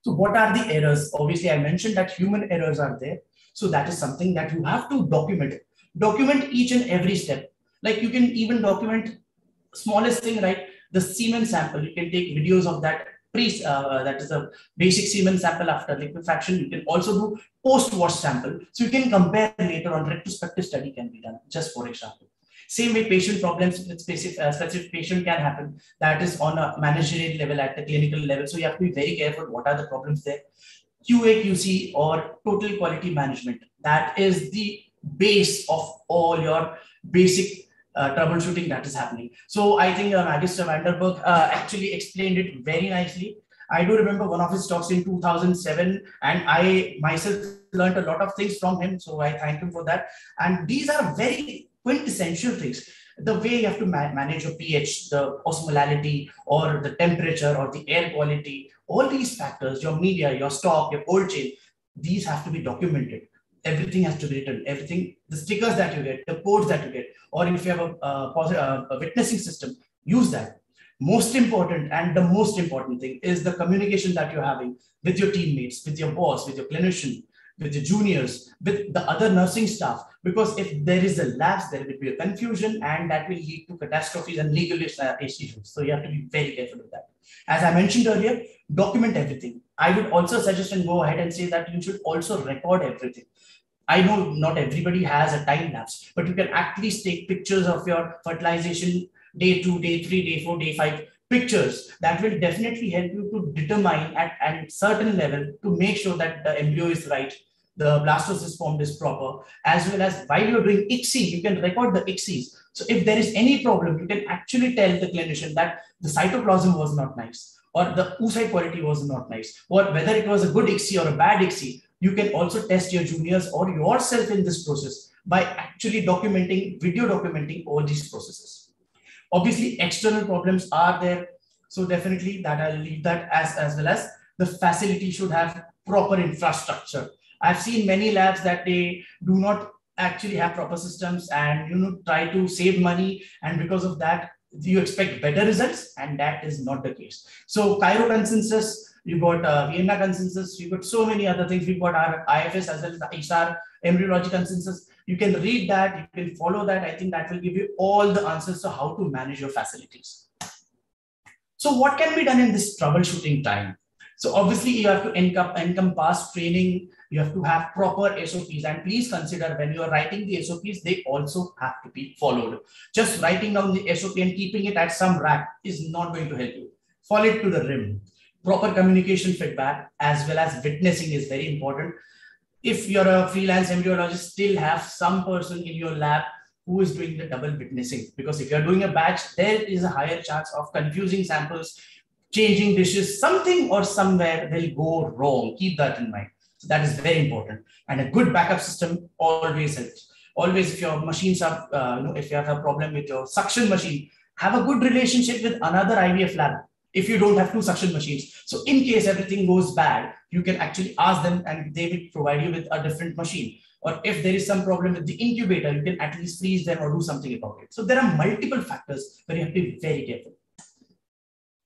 So what are the errors? Obviously, I mentioned that human errors are there. So that is something that you have to document. Document each and every step. Like you can even document smallest thing, right? The semen sample. You can take videos of that that is a basic semen sample after liquefaction. You can also do post-wash sample. So you can compare later on. Retrospective study can be done, just for example. Same way, patient problems with specific patient can happen. That is on a managerial level, at the clinical level. So you have to be very careful. What are the problems there? QA, QC, or total quality management. That is the base of all your basic troubleshooting that is happening. So I think Magister Vanderberg actually explained it very nicely. I do remember one of his talks in 2007, and I myself learned a lot of things from him. So I thank him for that. And these are very quintessential things. The way you have to manage your pH, the osmolality, or the temperature, or the air quality, all these factors, your media, your stock, your cold chain, these have to be documented. Everything has to be written. Everything, the stickers that you get, the codes that you get, or if you have a witnessing system, use that. Most important, and the most important thing, is the communication that you're having with your teammates, with your boss, with your clinician, with the juniors, with the other nursing staff. Because if there is a lapse, there will be a confusion, and that will lead to catastrophes and legal issues. So you have to be very careful with that. As I mentioned earlier, document everything. I would also suggest and go ahead and say that you should also record everything. I know not everybody has a time lapse, but you can at least take pictures of your fertilization day 2, day 3, day 4, day 5 pictures. That will definitely help you to determine at a certain level to make sure that the embryo is right, the blastocyst formed is proper, as well as while you're doing ICSI, you can record the ICSIs. So if there is any problem, you can actually tell the clinician that the cytoplasm was not nice, or the oocyte quality was not nice, or whether it was a good ICSI or a bad ICSI. You can also test your juniors or yourself in this process by actually documenting, video documenting all these processes. Obviously, external problems are there. So definitely that I'll leave that, as well as the facility should have proper infrastructure. I've seen many labs that they do not actually have proper systems, and try to save money, and because of that you expect better results, and that is not the case. So Cairo consensus, you got Vienna consensus, you got so many other things. We've got our IFS as well as the HR embryology consensus. You can read that, you can follow that. I think that will give you all the answers to how to manage your facilities. So what can be done in this troubleshooting time? So obviously you have to encompass training, you have to have proper SOPs, and please consider when you are writing the SOPs, they also have to be followed. Just writing down the SOP and keeping it at some rack is not going to help you. Follow it to the rim. Proper communication feedback as well as witnessing is very important. If you're a freelance embryologist, still have some person in your lab who is doing the double witnessing, because if you're doing a batch, there is a higher chance of confusing samples, changing dishes, something or somewhere will go wrong. Keep that in mind. So that is very important. And a good backup system always helps. Always, if your machines are, if you have a problem with your suction machine, have a good relationship with another IVF lab. If you don't have 2 suction machines. So in case everything goes bad, you can actually ask them and they will provide you with a different machine. Or if there is some problem with the incubator, you can at least freeze them or do something about it. So there are multiple factors where you have to be very careful.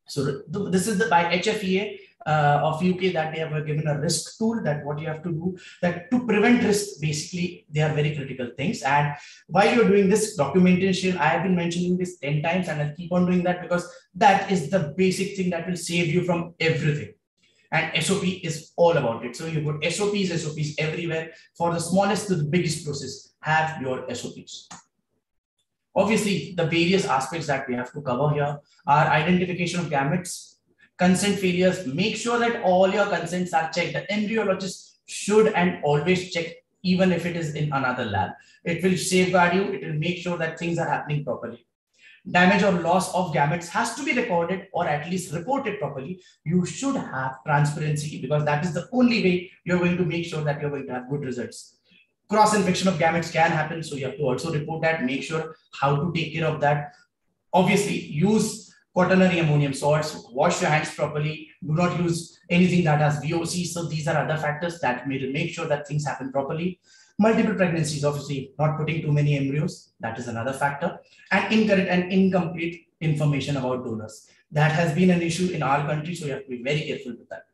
So this is by HFEA of UK, that they have given a risk tool, that what you have to do, that to prevent risk, basically they are very critical things. And while you're doing this documentation, I have been mentioning this 10 times and I'll keep on doing that, because that is the basic thing that will save you from everything. And SOP is all about it. So you put SOPs everywhere. For the smallest to the biggest process, have your SOPs. Obviously, the various aspects that we have to cover here are identification of gametes, consent failures. Make sure that all your consents are checked. The embryologist should and always check, even if it is in another lab. It will safeguard you. It will make sure that things are happening properly. Damage or loss of gametes has to be recorded or at least reported properly. You should have transparency, because that is the only way you're going to make sure that you're going to have good results. Cross-infection of gametes can happen, so you have to also report that, make sure how to take care of that. Obviously, use quaternary ammonium salts, wash your hands properly, do not use anything that has VOC. So these are other factors that may make sure that things happen properly. Multiple pregnancies, obviously, not putting too many embryos, that is another factor. And incorrect and incomplete information about donors. That has been an issue in our country, so you have to be very careful with that.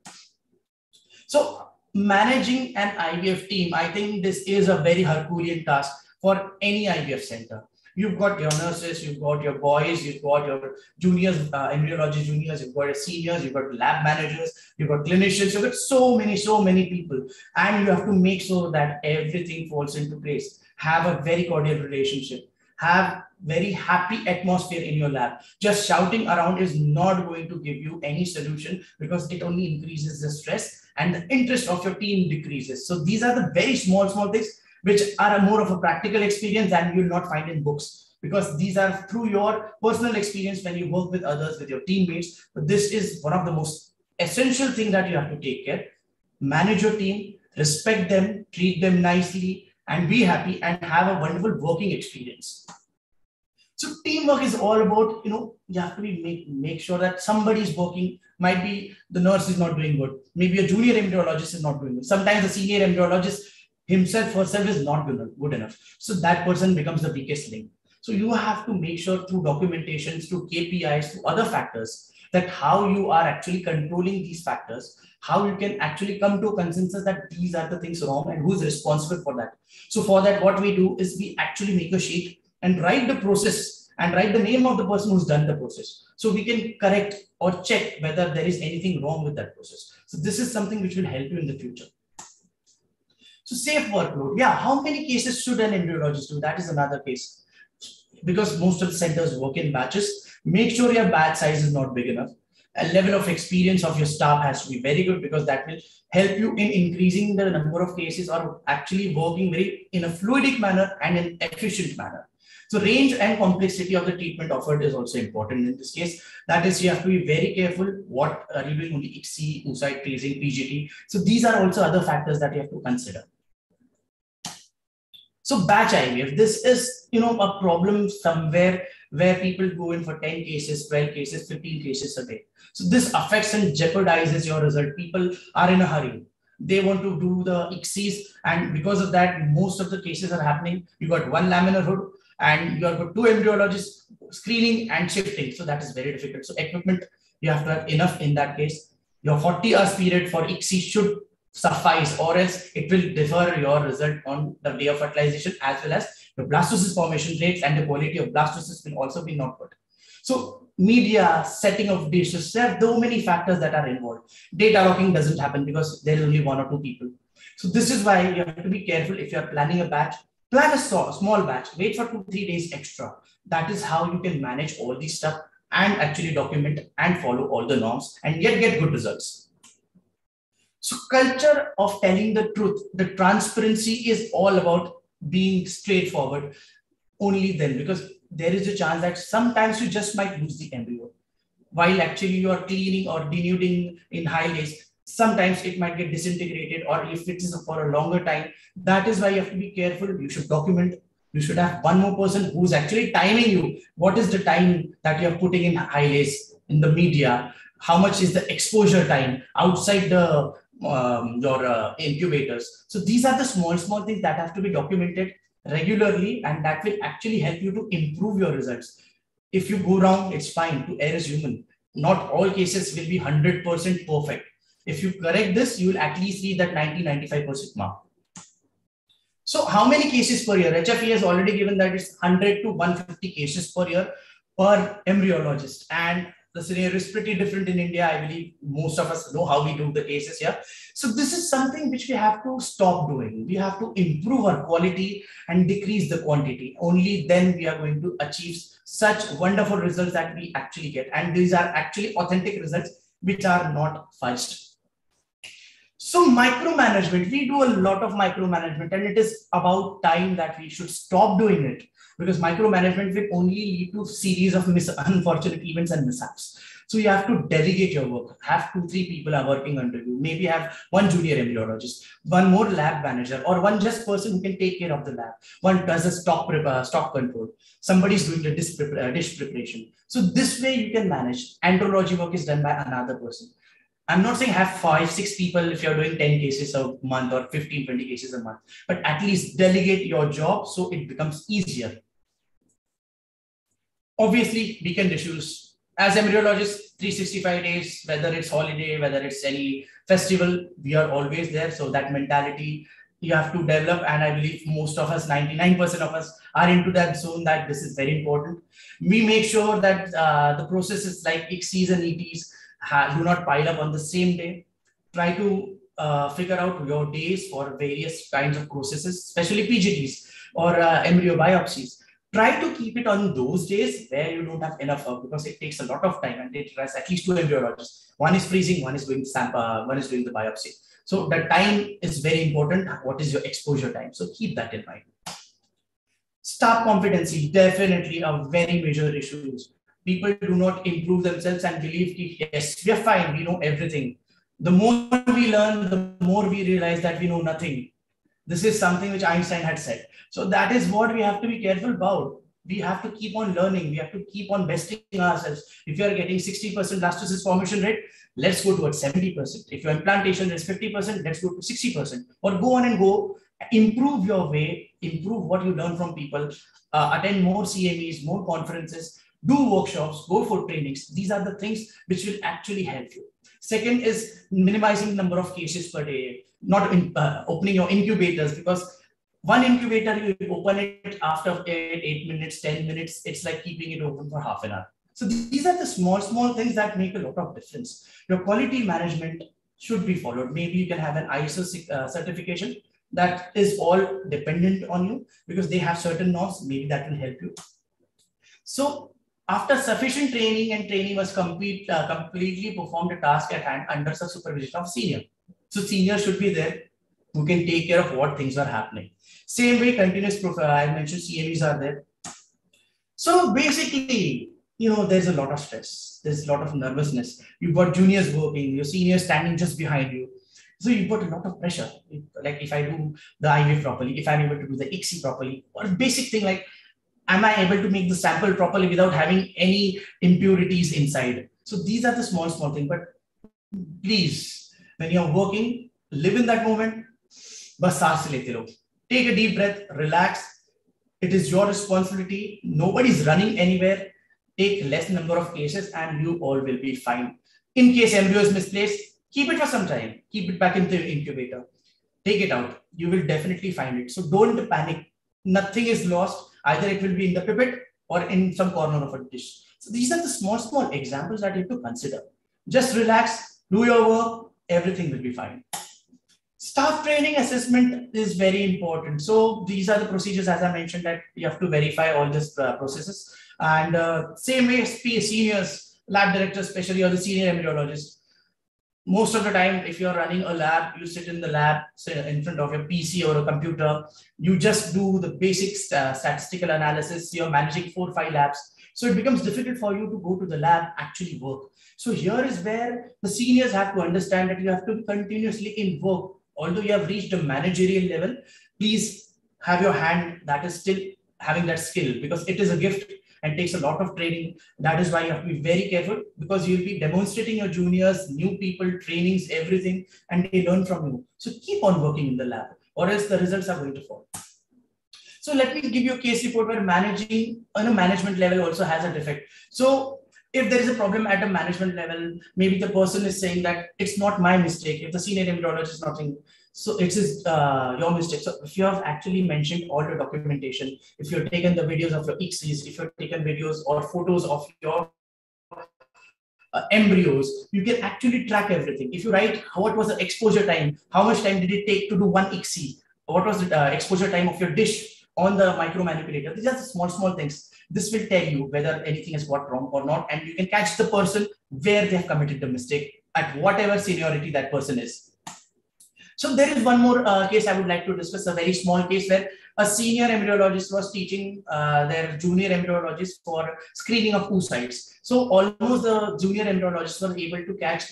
So managing an IVF team, I think this is a very Herculean task for any IVF center. You've got your nurses, you've got your boys, you've got your juniors, embryology juniors, you've got your seniors, you've got lab managers, you've got clinicians, you've got so many people. And you have to make sure that everything falls into place. Have a very cordial relationship. Have very happy atmosphere in your lab. Just shouting around is not going to give you any solution, because it only increases the stress and the interest of your team decreases. So these are the very small things which are more of a practical experience than you'll not find in books, because these are through your personal experience when you work with others, with your teammates. But this is one of the most essential things that you have to take care. Manage your team, respect them, treat them nicely, and be happy and have a wonderful working experience. So teamwork is all about, you have to make sure that somebody is working. Might be the nurse is not doing good. Maybe a junior embryologist is not doing good. Sometimes the senior embryologist himself herself is not good enough. So that person becomes the weakest link. So you have to make sure through documentations, through KPIs, through other factors, that how you are actually controlling these factors, how you can actually come to a consensus that these are the things wrong and who's responsible for that. So for that, what we do is we actually make a sheet and write the process and write the name of the person who's done the process. So we can correct or check whether there is anything wrong with that process. So this is something which will help you in the future. So safe workload. Yeah, how many cases should an embryologist do? That is another case. Because most of the centers work in batches, make sure your batch size is not big enough. A level of experience of your staff has to be very good, because that will help you in increasing the number of cases or actually working in a fluidic manner and an efficient manner. So range and complexity of the treatment offered is also important in this case. That is, you have to be very careful. What are you doing? Only ICSI, oocyte tracing, PGT. So these are also other factors that you have to consider. So batch IVF, this is, a problem somewhere where people go in for 10 cases, 12 cases, 15 cases a day. So this affects and jeopardizes your result. People are in a hurry. They want to do the ICSIs, and because of that, most of the cases are happening. You got one laminar hood and you have got two embryologists screening and shifting. So that is very difficult. So equipment, you have to have enough in that case. Your 40 hours period for ICSI should suffice, or else it will defer your result on the day of fertilization, as well as the blastocyst formation rates and the quality of blastocyst will also be not good. So media, setting of dishes, there are so many factors that are involved. Data locking doesn't happen because there is only one or two people. So this is why you have to be careful. If you are planning a batch, plan a small batch, wait for 2-3 days extra. That is how you can manage all these stuff and actually document and follow all the norms and yet get good results. So culture of telling the truth, the transparency is all about being straightforward only then, because there is a chance that sometimes you just might lose the embryo while actually you are cleaning or denuding in high days. Sometimes it might get disintegrated, or if it is for a longer time. That is why you have to be careful. You should document. You should have one more person who's actually timing you. What is the time that you're putting in high days in the media? How much is the exposure time outside the your incubators? So these are the small things that have to be documented regularly, and that will actually help you to improve your results. If you go wrong, it's fine. To err is human. Not all cases will be 100% perfect. If you correct this, you will at least reach that 90-95% mark. So how many cases per year? HFE has already given that it's 100 to 150 cases per year per embryologist. And the scenario is pretty different in India. I believe most of us know how we do the cases here. So this is something which we have to stop doing. We have to improve our quality and decrease the quantity. Only then we are going to achieve such wonderful results that we actually get. And these are actually authentic results which are not fudged. So micromanagement, we do a lot of micromanagement, and it is about time that we should stop doing it, because micromanagement will only lead to a series of unfortunate events and mishaps. So you have to delegate your work. Have 2-3 people are working under you. Maybe have one junior embryologist, one more lab manager, or one just person who can take care of the lab. One does the stock control. Somebody's doing the dish preparation. So this way you can manage. Andrology work is done by another person. I'm not saying have 5-6 people if you're doing 10 cases a month or 15-20 cases a month, but at least delegate your job so it becomes easier. Obviously, weekend issues. As embryologists, 365 days, whether it's holiday, whether it's any festival, we are always there. So that mentality you have to develop. And I believe most of us, 99% of us, are into that zone that this is very important. We make sure that the processes like ICSIs and EPs do not pile up on the same day. Try to figure out your days for various kinds of processes, especially PGTs or embryo biopsies. Try to keep it on those days where you don't have enough work, because it takes a lot of time and it requires at least 2 embryologists. One is freezing, one is doing sample, one is doing the biopsy. So the time is very important. What is your exposure time? So keep that in mind. Staff competency, definitely a very major issue. People do not improve themselves and believe, yes, we are fine, we know everything. The more we learn, the more we realize that we know nothing. This is something which Einstein had said. So that is what we have to be careful about. We have to keep on learning. We have to keep on besting ourselves. If you are getting 60% blastocyst formation rate, let's go towards 70%. If your implantation is 50%, let's go to 60%. Or go on and go, improve your way, improve what you learn from people, attend more CMEs, more conferences, do workshops, go for trainings. These are the things which will actually help you. Second is minimizing the number of cases per day, not opening your incubators, because one incubator, you open it after 8 minutes, 10 minutes, it's like keeping it open for half an hour. So these are the small things that make a lot of difference. Your quality management should be followed. Maybe you can have an ISO certification that is all dependent on you, because they have certain norms. Maybe that will help you. So after sufficient training, and training must completely perform the task at hand under the supervision of senior. So senior should be there who can take care of what things are happening. Same way, continuous I mentioned CMEs are there. So basically, there's a lot of stress. There's a lot of nervousness. You've got juniors working, your seniors standing just behind you. So you've got a lot of pressure. Like if I do the IVF properly, if I'm able to do the ICSI properly, or a basic thing like, am I able to make the sample properly without having any impurities inside? So these are the small things. But please, when you're working, live in that moment. Take a deep breath, relax. It is your responsibility. Nobody's running anywhere. Take less number of cases and you all will be fine. In case embryo is misplaced, keep it for some time. Keep it back in the incubator. Take it out. You will definitely find it. So don't panic. Nothing is lost. Either it will be in the pipette or in some corner of a dish. So these are the small examples that you have to consider. Just relax, do your work, everything will be fine. Staff training assessment is very important. So these are the procedures, as I mentioned, that you have to verify all these processes. And same way, seniors, lab directors, especially, or the senior embryologist. Most of the time, if you're running a lab, you sit in the lab, say in front of your PC or a computer, you just do the basic statistical analysis. You're managing 4 or 5 labs. So it becomes difficult for you to go to the lab, actually work. So here is where the seniors have to understand that you have to be continuously in work. Although you have reached a managerial level, please have your hand that is still having that skill, because it is a gift and takes a lot of training. That is why you have to be very careful, because you'll be demonstrating your juniors, new people, trainings, everything, and they learn from you. So keep on working in the lab, or else the results are going to fall. So let me give you a case report where managing on a management level also has a defect. So if there is a problem at a management level, maybe the person is saying that it's not my mistake. If the senior embryologist is not saying, so it is your mistake. So if you have actually mentioned all your documentation, if you've taken the videos of your ICSIs, if you've taken videos or photos of your embryos, you can actually track everything. If you write what was the exposure time, how much time did it take to do one ICSI, what was the exposure time of your dish on the micro manipulator. These are the small things. This will tell you whether anything has got wrong or not, and you can catch the person where they have committed the mistake at whatever seniority that person is. So there is one more case I would like to discuss, a very small case where a senior embryologist was teaching their junior embryologists for screening of oocytes. So almost the junior embryologists were able to catch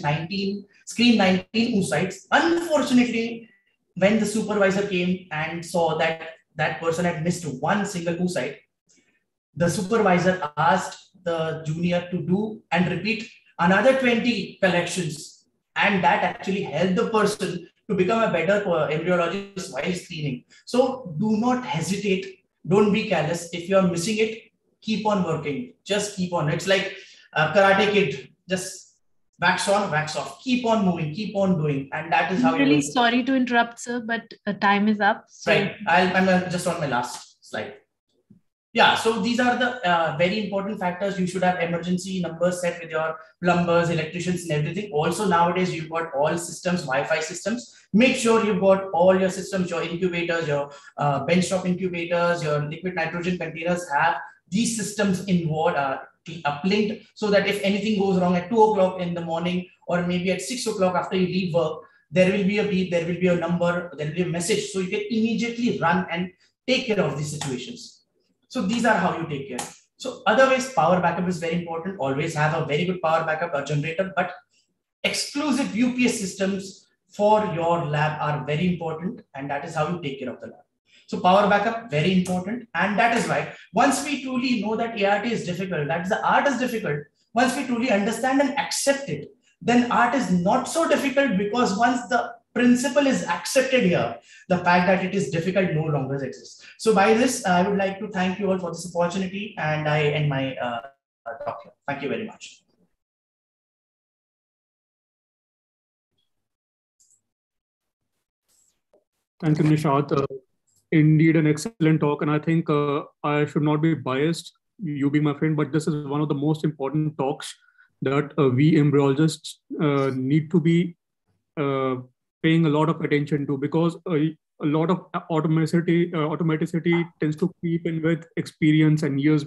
screen 19 oocytes. Unfortunately, when the supervisor came and saw that that person had missed one single oocyte, the supervisor asked the junior to do and repeat another 20 collections and that actually help the person to become a better embryologist while screening. So do not hesitate. Don't be careless. If you are missing it, keep on working. Just keep on. It's like a Karate Kid. Just wax on, wax off. Keep on moving. Keep on doing, and that is how. I'm really sorry to interrupt, sir, but time is up. So. Right. I'm just on my last slide. Yeah, so these are the very important factors. You should have emergency numbers set with your plumbers, electricians, and everything. Also, nowadays, you've got all systems, Wi-Fi systems. Make sure you've got all your systems, your incubators, your benchtop incubators, your liquid nitrogen containers have these systems involved, uplinked, so that if anything goes wrong at 2 o'clock in the morning, or maybe at 6 o'clock after you leave work, there will be a beep, there will be a number, there will be a message. So you can immediately run and take care of these situations. So these are how you take care. So otherwise, power backup is very important. Always have a very good power backup, a generator, but exclusive UPS systems for your lab are very important. And that is how you take care of the lab. So power backup, very important. And that is why once we truly know that ART is difficult, that is the art is difficult, once we truly understand and accept it, then art is not so difficult, because once the principle is accepted here, the fact that it is difficult no longer exists. So by this, I would like to thank you all for this opportunity, and I end my talk here. Thank you very much. Thank you, Nishad. Indeed, an excellent talk. And I think I should not be biased, you being my friend, but this is one of the most important talks that we embryologists need to be paying a lot of attention to, because a lot of automaticity tends to creep in with experience and years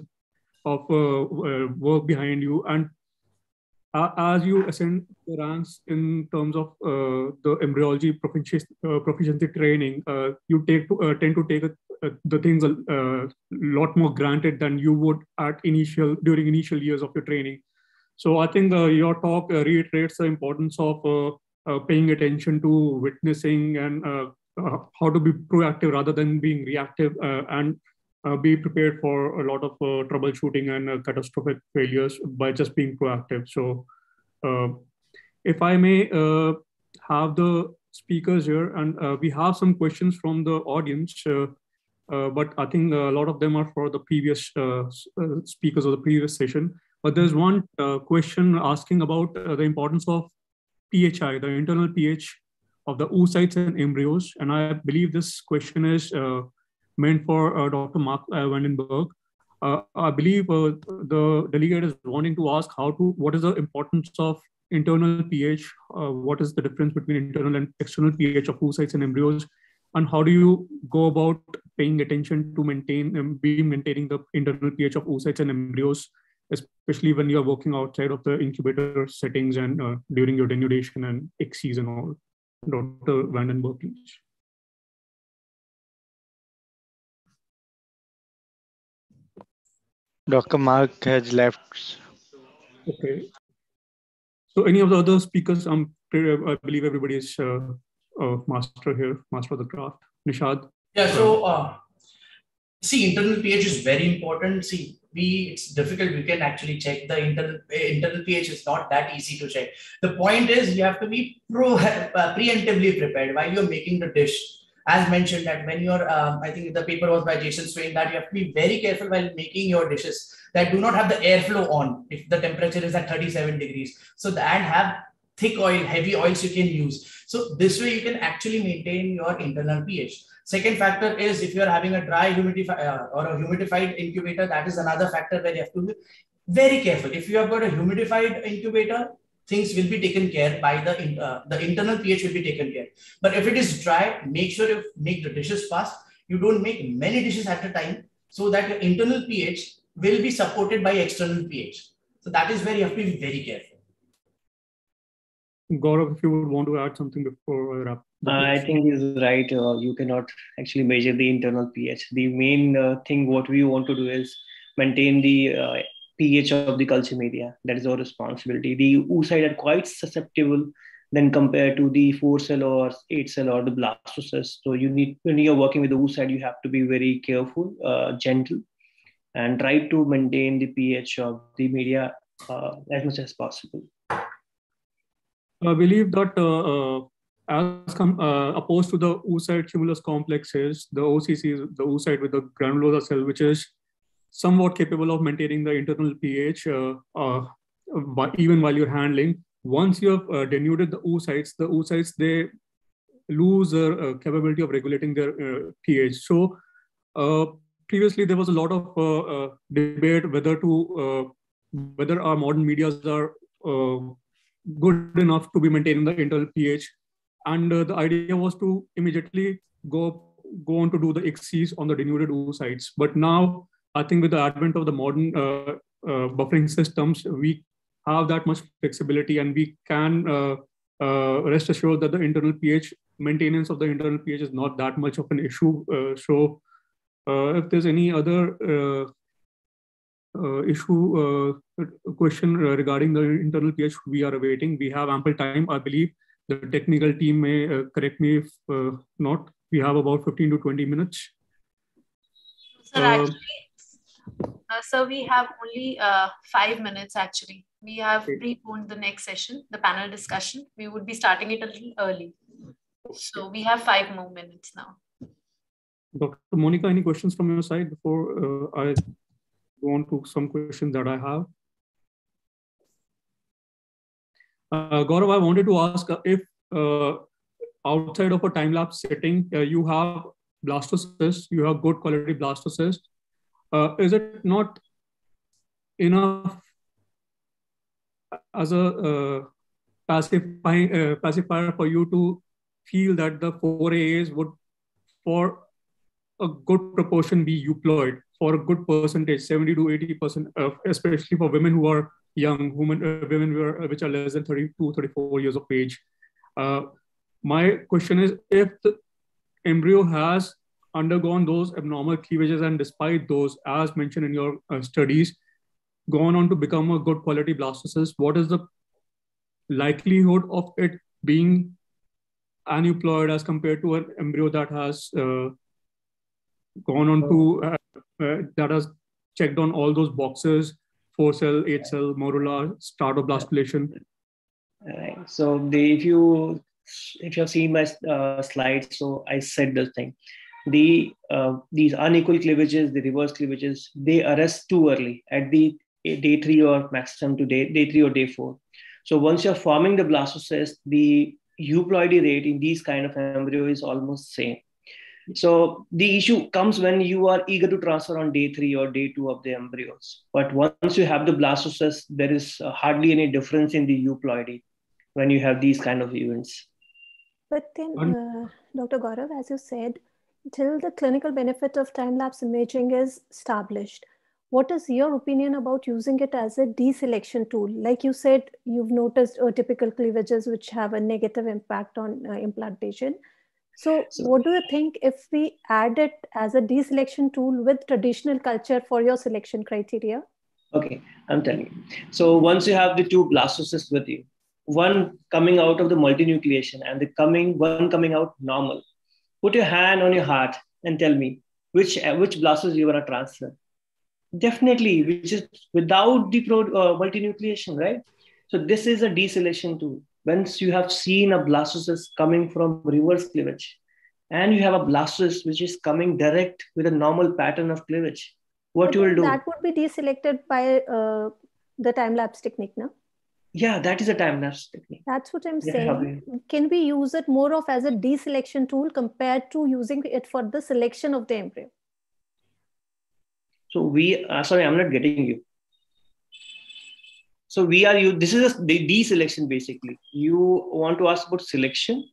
of work behind you. And as you ascend the ranks in terms of the embryology proficiency training, you tend to take the things a lot more granted than you would during initial years of your training. So I think your talk reiterates the importance of paying attention to witnessing and how to be proactive rather than being reactive, and be prepared for a lot of troubleshooting and catastrophic failures by just being proactive. So if I may have the speakers here, and we have some questions from the audience, but I think a lot of them are for the previous speakers of the previous session. But there's one question asking about the importance of PHI, the internal pH of the oocytes and embryos. And I believe this question is meant for Dr. Mark Vandenberg. I believe the delegate is wanting to ask what is the importance of internal pH, what is the difference between internal and external pH of oocytes and embryos, and how do you go about paying attention to maintaining the internal pH of oocytes and embryos, especially when you're working outside of the incubator settings and during your denudation and ICSIs and all. Dr. Vandenberg, please. Dr. Mark has left. Okay. So any of the other speakers, I believe everybody is master here, master of the craft. Nishad? Yeah, so see, internal pH is very important. See, it's difficult. We can actually check the internal pH. It's not that easy to check. The point is you have to be preemptively prepared while you're making the dish. As mentioned that when you're, I think the paper was by Jason Swain, that you have to be very careful while making your dishes that do not have the airflow on if the temperature is at 37 degrees. So and have thick oil, heavy oils you can use. So this way you can actually maintain your internal pH. Second factor is if you're having a dry humidifier or a humidified incubator, that is another factor where you have to be very careful. If you have got a humidified incubator, things will be taken care by the internal pH will be taken care. But if it is dry, make sure you make the dishes fast. You don't make many dishes at a time so that your internal pH will be supported by external pH. So that is where you have to be very careful. Gaurav, if you would want to add something before I wrap. I think he's right. You cannot actually measure the internal pH. The main thing what we want to do is maintain the pH of the culture media. That is our responsibility. The oocyte are quite susceptible than compared to the 4-cell or 8-cell or the blastocyst. So you need, when you're working with the oocyte, you have to be very careful, gentle, and try to maintain the pH of the media as much as possible. I believe that opposed to the oocyte cumulus complexes, the OCC is the oocyte with the granulosa cell, which is somewhat capable of maintaining the internal pH even while you're handling. Once you have denuded the oocytes, they lose their capability of regulating their pH. So previously there was a lot of debate whether our modern medias are good enough to be maintaining the internal pH. And the idea was to immediately go on to do the ICSIs on the denuded oocytes. But now, I think with the advent of the modern buffering systems, we have that much flexibility, and we can rest assured that the internal pH, maintenance of the internal pH is not that much of an issue. So if there's any other question regarding the internal pH, we are awaiting. We have ample time. I believe the technical team may correct me if not. We have about 15 to 20 minutes. Sir, sir, we have only 5 minutes actually. We have preponed the next session, the panel discussion. We would be starting it a little early. So we have 5 more minutes now. Dr. Monica, any questions from your side before I go on to some questions that I have? Gaurav, I wanted to ask if outside of a time-lapse setting, you have blastocysts, you have good quality blastocysts. Is it not enough as a pacifier for you to feel that the 4AAs would, for a good proportion, be euploid for a good percentage, 70 to 80%, especially for women who are young, women which are less than 32, 34 years of age. My question is, if the embryo has undergone those abnormal cleavages and despite those, as mentioned in your studies, gone on to become a good quality blastocyst, what is the likelihood of it being aneuploid as compared to an embryo that has gone on to, that has checked on all those boxes, 4-cell, 8-cell, morula, startoblastulation? Right. So if you have seen my slides, so I said this thing. These unequal cleavages, the reverse cleavages, they arrest too early at the day 3 or maximum to day 3 or day 4. So once you're forming the blastocyst, the euploidy rate in these kind of embryo is almost same. So the issue comes when you are eager to transfer on day 3 or day 2 of the embryos. But once you have the blastocyst, there is hardly any difference in the euploidy when you have these kind of events. But then, Dr. Gaurav, as you said, till the clinical benefit of time-lapse imaging is established, what is your opinion about using it as a deselection tool? Like you said, you've noticed atypical cleavages which have a negative impact on implantation. So what do you think if we add it as a deselection tool with traditional culture for your selection criteria? Okay, I'm telling you. So once you have the 2 blastocysts with you, one coming out of the multinucleation and one coming out normal, put your hand on your heart and tell me which blastocyst you want to transfer. Definitely, which is without the multinucleation, right? So this is a deselection tool. Once you have seen a blastocyst coming from reverse cleavage, and you have a blastocyst which is coming direct with a normal pattern of cleavage, what you will do? That would be deselected by the time-lapse technique, no? Yeah, that is a time-lapse technique. That's what I'm saying. Can we use it more of as a deselection tool compared to using it for the selection of the embryo? So sorry, I'm not getting you. So this is the deselection basically. You want to ask about selection?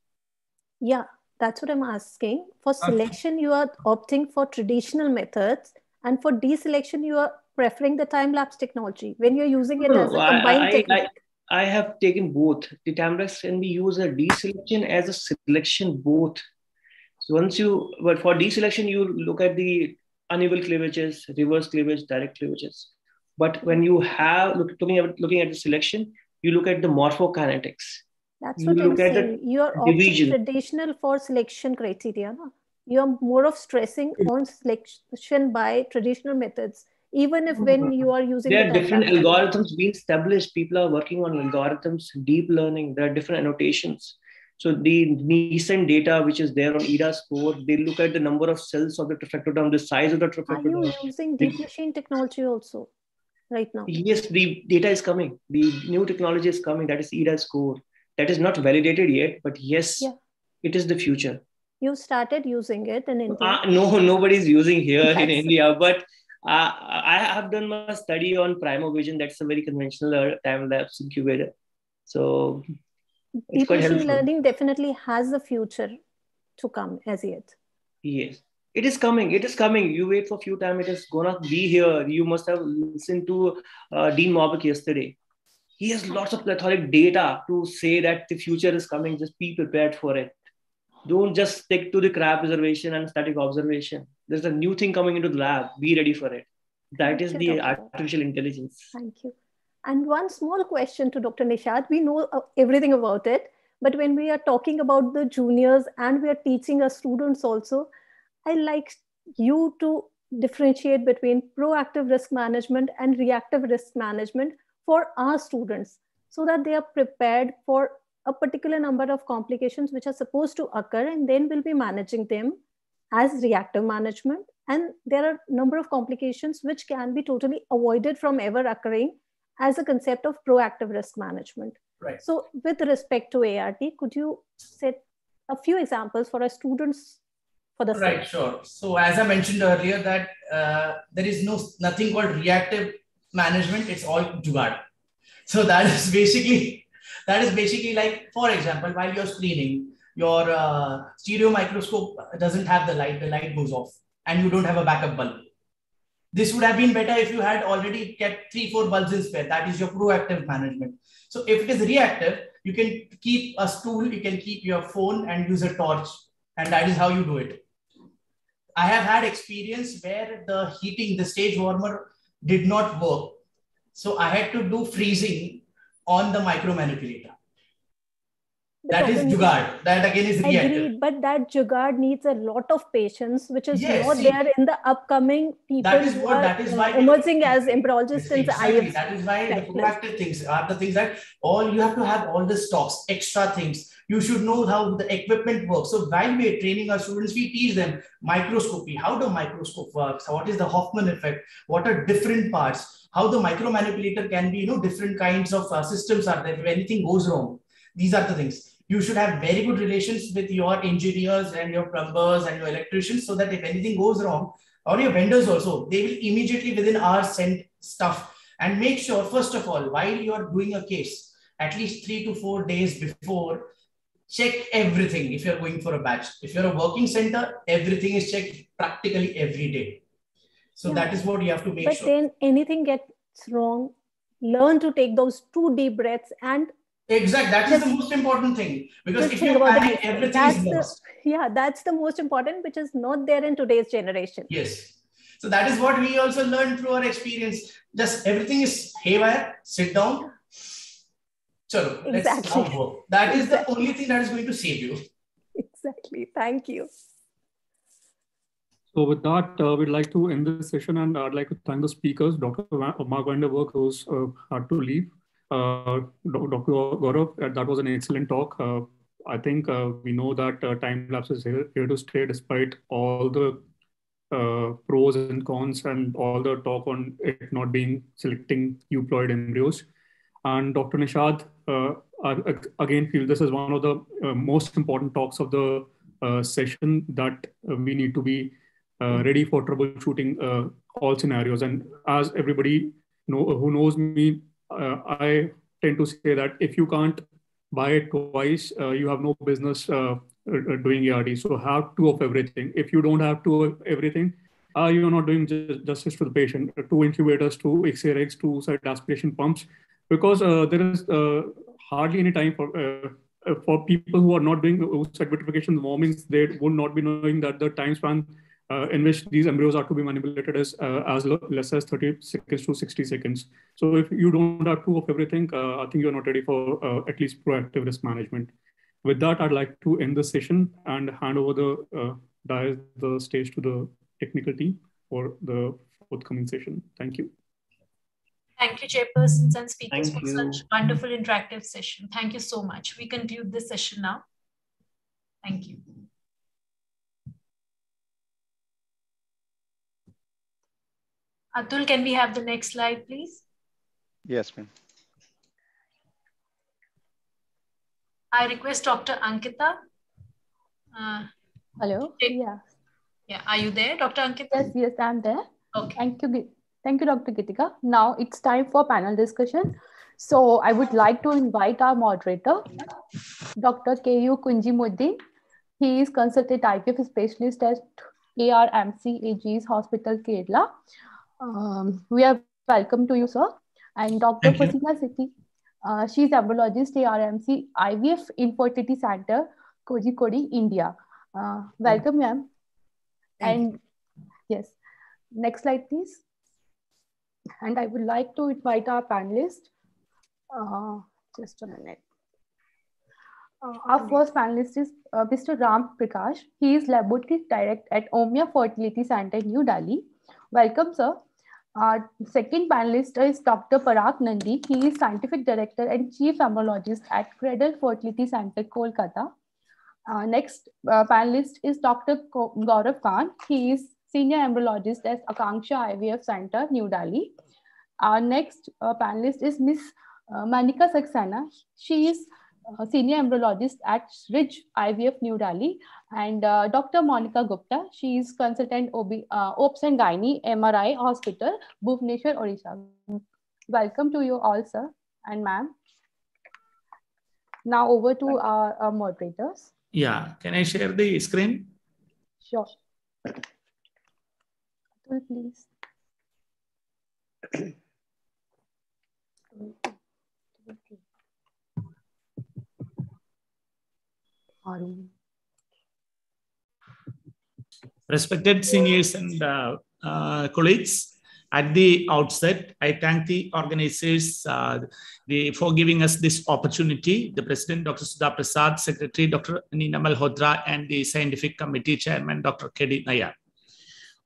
Yeah, that's what I'm asking. For selection, you are opting for traditional methods, and for deselection, you are preferring the time-lapse technology when you're using it as a combined technique. I have taken both. The time-lapse can be used as deselection as a selection both. So but for deselection, you look at the unequal cleavages, reverse cleavage, direct cleavages. But when you have looking at the selection, you look at the morphokinetics. That's what I'm saying. You are opting traditional for selection criteria. No? You are more of stressing on selection by traditional methods even if when you are using There the are time different lapse annotation. algorithms being established. People are working on algorithms, deep learning. There are different annotations. So the recent data which is there on EDA score, they look at the number of cells of the reflectodome, the size of the Are you reflectodome. using deep machine technology also right now? Yes, the data is coming. The new technology is coming. That is EDA score. That is not validated yet, but yes, Yeah. it is the future. You started using it in India? No, nobody's using here in That's India, but I have done my study on Primovision. That's a very conventional time lapse incubator. So it's deep quite machine helpful. learning definitely has the future to come as yet. Yes, it is coming. It is coming. You wait for a few time. It is gonna be here. You must have listened to Dean Maubach yesterday. He has lots of plethoric data to say that the future is coming. Just be prepared for it. Don't just stick to the crab observation and static observation. There's a new thing coming into the lab. Be ready for it. That is the artificial intelligence. Thank you. And one small question to Dr. Nishad. We know everything about it, but when we are talking about the juniors and we are teaching our students also, I like you to differentiate between proactive risk management and reactive risk management for our students so that they are prepared for a particular number of complications which are supposed to occur, and then we'll be managing them as reactive management. And there are a number of complications which can be totally avoided from ever occurring as a concept of proactive risk management. Right. So with respect to ART, could you set a few examples for our students for the Right, sure. So as I mentioned earlier that there is nothing called reactive management. It's all jugaad. So that is basically like, for example, while you're screening, your stereo microscope doesn't have the light goes off and you don't have a backup bulb. This would have been better if you had already kept 3-4 bulbs in spare. That is your proactive management. So if it is reactive, you can keep a stool, you can keep your phone and use a torch, and that is how you do it. I have had experience where the stage warmer did not work. So I had to do freezing on the micro manipulator. That is jugaad. That again is reactive. Agreed, but that jugaad needs a lot of patience, which is Yes, not there in the upcoming people who are emerging as embryologists and exactly. That is why the proactive things are the things that you have to have all the stocks, extra things. You should know how the equipment works. So while we are training our students, we teach them microscopy, how the microscope works, what is the Hoffman effect, what are different parts, how the micro manipulator can be, different kinds of systems are there. If anything goes wrong, these are the things. You should have very good relations with your engineers and your plumbers and your electricians so that if anything goes wrong, or your vendors also, they will immediately within hours send stuff. And make sure, first of all, while you are doing a case, at least 3 to 4 days before, check everything if you're going for a batch. If you're a working center, everything is checked practically every day. So that is what you have to make sure. But then anything gets wrong, learn to take those 2 deep breaths and exactly. That is the most important thing, because if you panic, everything is lost. That's the most important, which is not there in today's generation. Yes. So that is what we also learned through our experience. Just everything is haywire, sit down. Chalo, let's now work. That is the only thing that is going to save you. Exactly. Thank you. So with that, we'd like to end this session, and I'd like to thank the speakers, Dr. Mark Vanderberg, who's had to leave. Dr. Gaurav, that was an excellent talk. I think we know that time lapse is here to stay despite all the pros and cons and all the talk on it not being selecting euploid embryos. And Dr. Nishad, I again feel this is one of the most important talks of the session, that we need to be ready for troubleshooting all scenarios. And as everybody who knows me, I tend to say that if you can't buy it twice, you have no business doing ART. So have 2 of everything. If you don't have 2 of everything, you're not doing justice to the patient. 2 incubators, 2 X-ray rigs, 2 site aspiration pumps, because there is hardly any time for people who are not doing site vitrification warmings. They would not be knowing that the time span in which these embryos are to be manipulated is as less as 30 seconds to 60 seconds. So if you don't have 2 of everything, I think you're not ready for at least proactive risk management. With that, I'd like to end the session and hand over the stage to the technical team. for the forthcoming session. Thank you. Thank you, chairpersons and speakers, for such wonderful interactive session. Thank you so much. We conclude this session now. Thank you. Atul, can we have the next slide, please? Yes, ma'am. I request Dr. Ankita. Hello. Yeah. Yeah. Are you there, Dr. Ankita? Yes, yes, I'm there. Okay. Thank you, Dr. Gitika. Now it's time for panel discussion. So I would like to invite our moderator, Dr. K.U. Kunjimuddin. He is consultant IVF specialist at ARMC AG's Hospital, Kerala. We are welcome to you, sir. And Dr. Fasina Sethi, she is embryologist ARMC IVF Infertility Center, Kozhikode, India. Welcome, ma'am. And yes, next slide, please. And I would like to invite our panelist. Just a minute. Our first panelist is Mr. Ram Prakash. He is laboratory director at Omnia Fertility Center, New Delhi. Welcome, sir. Our second panelist is Dr. Parag Nandi. He is scientific director and chief embryologist at Cradle Fertility Center, Kolkata. Next panelist is Dr. Gaurav Khan. He is senior embryologist at Akanksha IVF Center, New Delhi. Our next panelist is Ms. Manika Saxena. She is senior embryologist at Ridge IVF, New Delhi. And Dr. Monica Gupta. She is consultant OBS and Gynae MRI Hospital, Bhubaneswar, Odisha. Welcome to you all, sir and ma'am. Now over to our moderators. Yeah, can I share the screen? Sure. Please. Respected seniors and colleagues, at the outset, I thank the organizers for giving us this opportunity. The President, Dr. Sudha Prasad, Secretary, Dr. Nina Malhotra, and the Scientific Committee Chairman, Dr. K.D. Nair.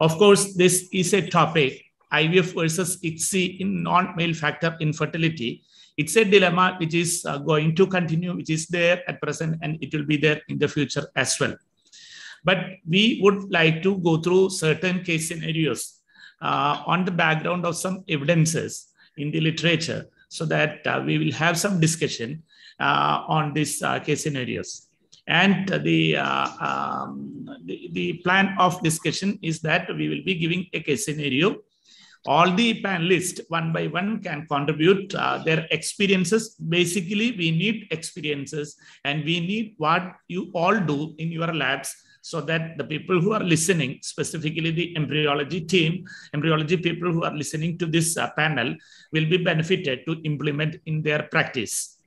Of course, this is a topic, IVF versus ICSI in non-male factor infertility. It's a dilemma which is going to continue, which is there at present, and it will be there in the future as well. But we would like to go through certain case scenarios on the background of some evidences in the literature, so that we will have some discussion on these case scenarios. And the plan of discussion is that we will be giving a case scenario. All the panelists, one by one, can contribute their experiences. Basically, we need experiences, and we need what you all do in your labs, so that the people who are listening, specifically the embryology team, embryology people who are listening to this panel, will be benefited to implement in their practice.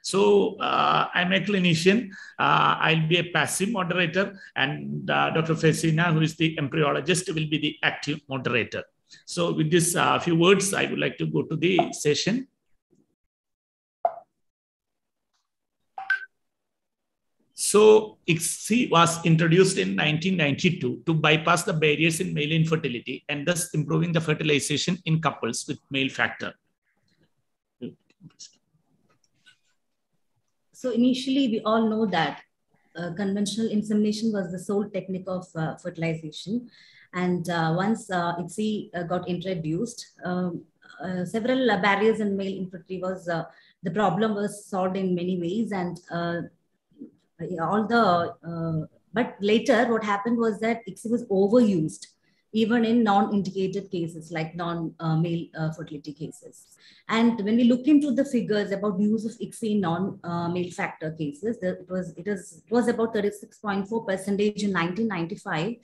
So I'm a clinician. I'll be a passive moderator, and Dr. Fasina, who is the embryologist, will be the active moderator. So with this few words, I would like to go to the session. So ICSI was introduced in 1992 to bypass the barriers in male infertility and thus improving the fertilization in couples with male factor. So initially, we all know that conventional insemination was the sole technique of fertilization. And once ICSI got introduced, several barriers in male infertility was, the problem was solved in many ways. And but later what happened was that ICSI was overused, even in non-indicated cases like non-male fertility cases. And when we look into the figures about use of ICSI in non-male factor cases, it was about 36.4% in 1995.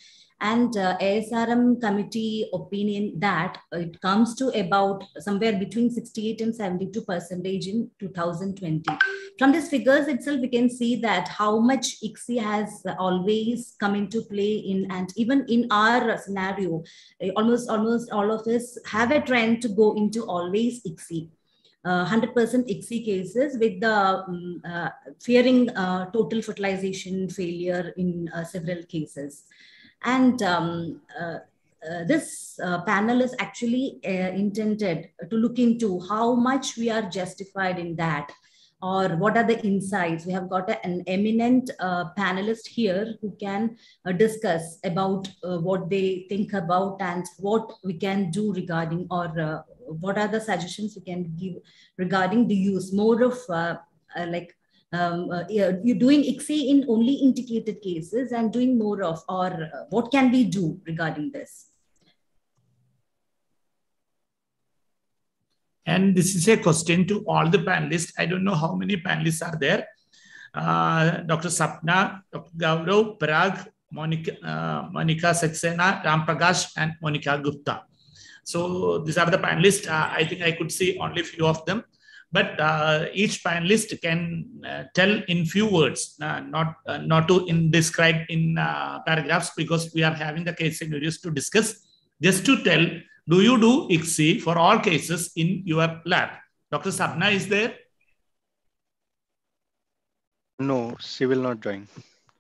And ASRM committee opinion that it comes to about somewhere between 68 and 72% in 2020. From these figures itself, we can see that how much ICSI has always come into play in, and even in our scenario, almost all of us have a trend to go into always ICSI. 100% ICSI cases, with the fearing total fertilization failure in several cases. And this panel is actually intended to look into how much we are justified in that, or what are the insights. We have got an eminent panelist here who can discuss about what they think about and what we can do regarding, or what are the suggestions we can give regarding the use more of you're doing ICSI in only indicated cases and doing more of, or what can we do regarding this? And this is a question to all the panelists. I don't know how many panelists are there. Dr. Sapna, Dr. Gaurav, Parag, Monica Saxena, Ram Prakash, and Monica Gupta. So these are the panelists. I think I could see only a few of them. But each panelist can tell in few words, not to describe in paragraphs, because we are having the case scenarios to discuss. Just to tell, do you do ICSI for all cases in your lab? Dr. Sabna is there? No, she will not join.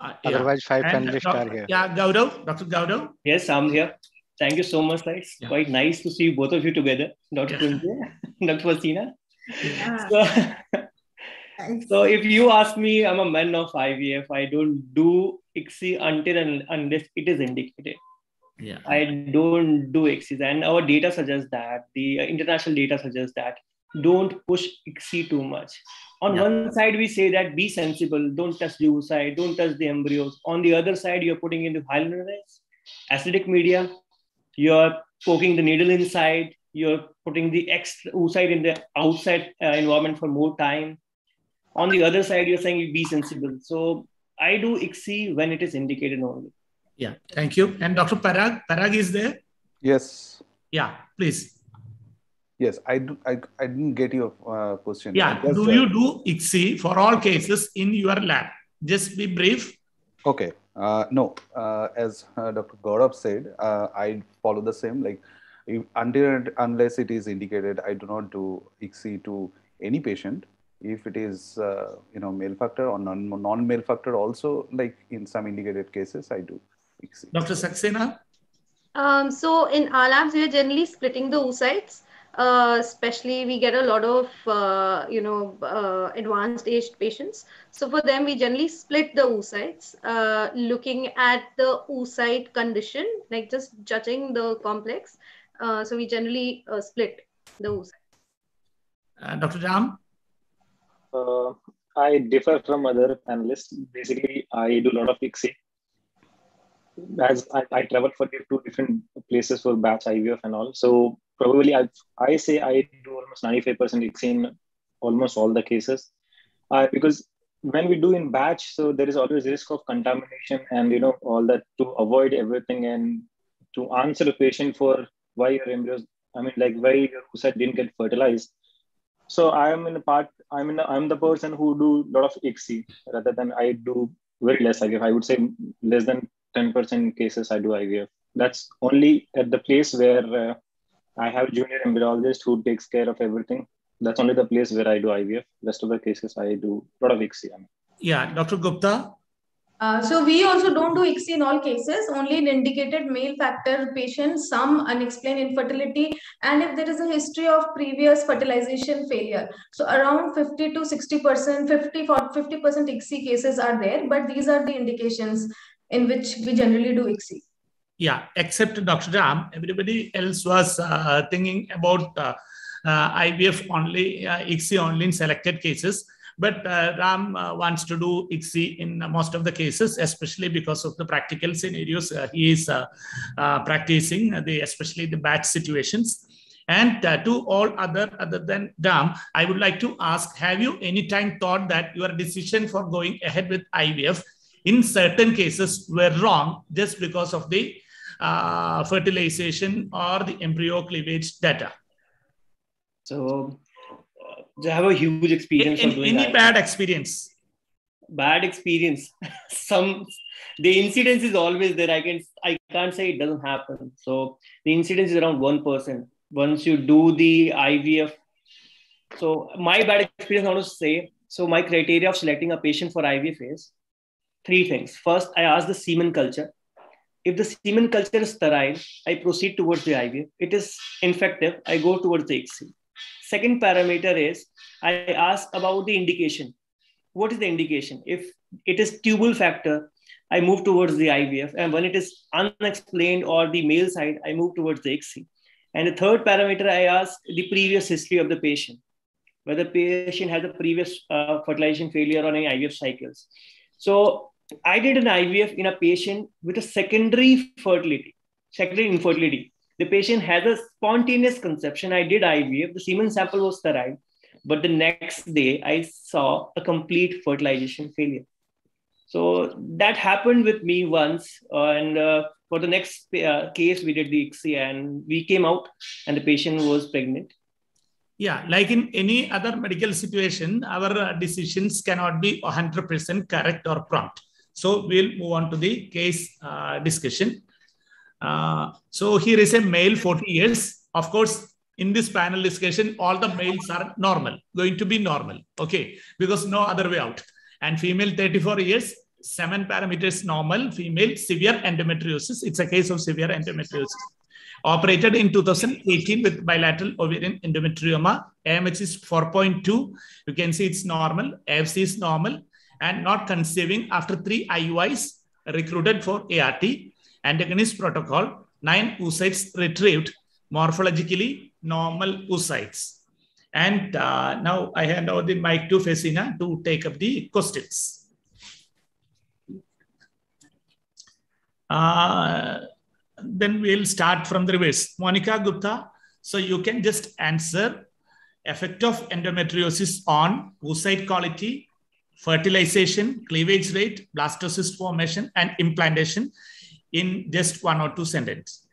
Otherwise, 5 panelists are here. Yeah, Gaurav, Dr. Gaurav. Yes, I'm here. Thank you so much. It's quite nice to see both of you together, Dr. Kunje, Dr. Vasina. So if you ask me, I'm a man of IVF. I don't do ICSI until and unless it is indicated. Yeah. I don't do ICSI, and our data suggests that, the international data suggests that, don't push ICSI too much. On one side, we say that be sensible, don't touch the oocyte, don't touch the embryos. On the other side, you're putting into hyaluronics, acidic media, you're poking the needle inside, you're putting the extra oocyte in the outside environment for more time. On the other side, you're saying be sensible. So I do ICSI when it is indicated only. Yeah, thank you. And Dr. Parag, Parag is there? Yes. Yeah, please. Yes, I didn't get your question. Yeah, do you do ICSI for all cases in your lab? Just be brief. Okay. No, as Dr. Gaurav said, I follow the same. Like, unless it is indicated, I do not do ICSI to any patient. If it is male factor or non-male factor, also, like in some indicated cases, I do ICSI. Dr. Saxena? So in our labs, we are generally splitting the oocytes. Especially we get a lot of advanced aged patients. So for them, we generally split the oocytes, looking at the oocyte condition, like just judging the complex. So we generally split the oocytes. Dr. Ram? I differ from other panelists. Basically, I do a lot of ICSI. As I travel for 2 different places for batch IVF and all. So probably I say I do almost 95% ICSI in almost all the cases. Because when we do in batch, so there is always risk of contamination and all that, to avoid everything and to answer the patient for why your embryos, why your oocyte didn't get fertilized. So I'm the person who do a lot of ICSI rather than I do very less IVF. I would say less than 10% cases I do IVF. That's only at the place where I have junior embryologist who takes care of everything. That's only the place where I do IVF. Rest of the cases I do a lot of ICSI. Yeah, Dr. Gupta? So we also don't do ICSI in all cases, only in indicated male factor patients, some unexplained infertility, and if there is a history of previous fertilization failure. So around 50 to 60%, 50% ICSI cases are there, but these are the indications in which we generally do ICSI. Yeah, except Dr. Ram, everybody else was thinking about IVF only, ICSI only in selected cases. But Ram wants to do ICSI in most of the cases, especially because of the practical scenarios he is practicing, especially the batch situations. And to all other than Ram, I would like to ask, have you any time thought that your decision for going ahead with IVF in certain cases were wrong just because of the fertilization or the embryo cleavage data? So I have a huge experience of doing any bad experience. Bad experience. The incidence is always there. I can't say it doesn't happen. So the incidence is around 1% once you do the IVF. So my bad experience, I want to say, so my criteria of selecting a patient for IVF is 3 things. First, I ask the semen culture. If the semen culture is sterile, I proceed towards the IVF. It is infective, I go towards the ICSI. Second parameter is I ask about the indication. What is the indication? If it is tubal factor, I move towards the IVF. And when it is unexplained or the male side, I move towards the ICSI. And the third parameter, I ask the previous history of the patient, whether the patient has a previous fertilization failure or any IVF cycles. So I did an IVF in a patient with a secondary infertility. The patient has a spontaneous conception. I did IVF. The semen sample was sterile. But the next day, I saw a complete fertilization failure. So that happened with me once. And for the next case, we did the ICSI and we came out and the patient was pregnant. Yeah, like in any other medical situation, our decisions cannot be 100% correct or prompt. So we'll move on to the case discussion. So here is a male, 40 years. Of course, in this panel discussion, all the males are going to be normal, okay, because no other way out. And female, 34 years, semen parameters normal, female, severe endometriosis. It's a case of severe endometriosis. Operated in 2018 with bilateral ovarian endometrioma. AMH is 4.2. You can see it's normal. AFC is normal and not conceiving after 3 IUIs, recruited for ART. Antagonist protocol, 9 oocytes retrieved, morphologically normal oocytes. And now I hand over the mic to Fesina to take up the questions. Then we'll start from the reverse. Monica Gupta, so you can just answer effect of endometriosis on oocyte quality, fertilization, cleavage rate, blastocyst formation, and implantation in just 1 or 2 sentences.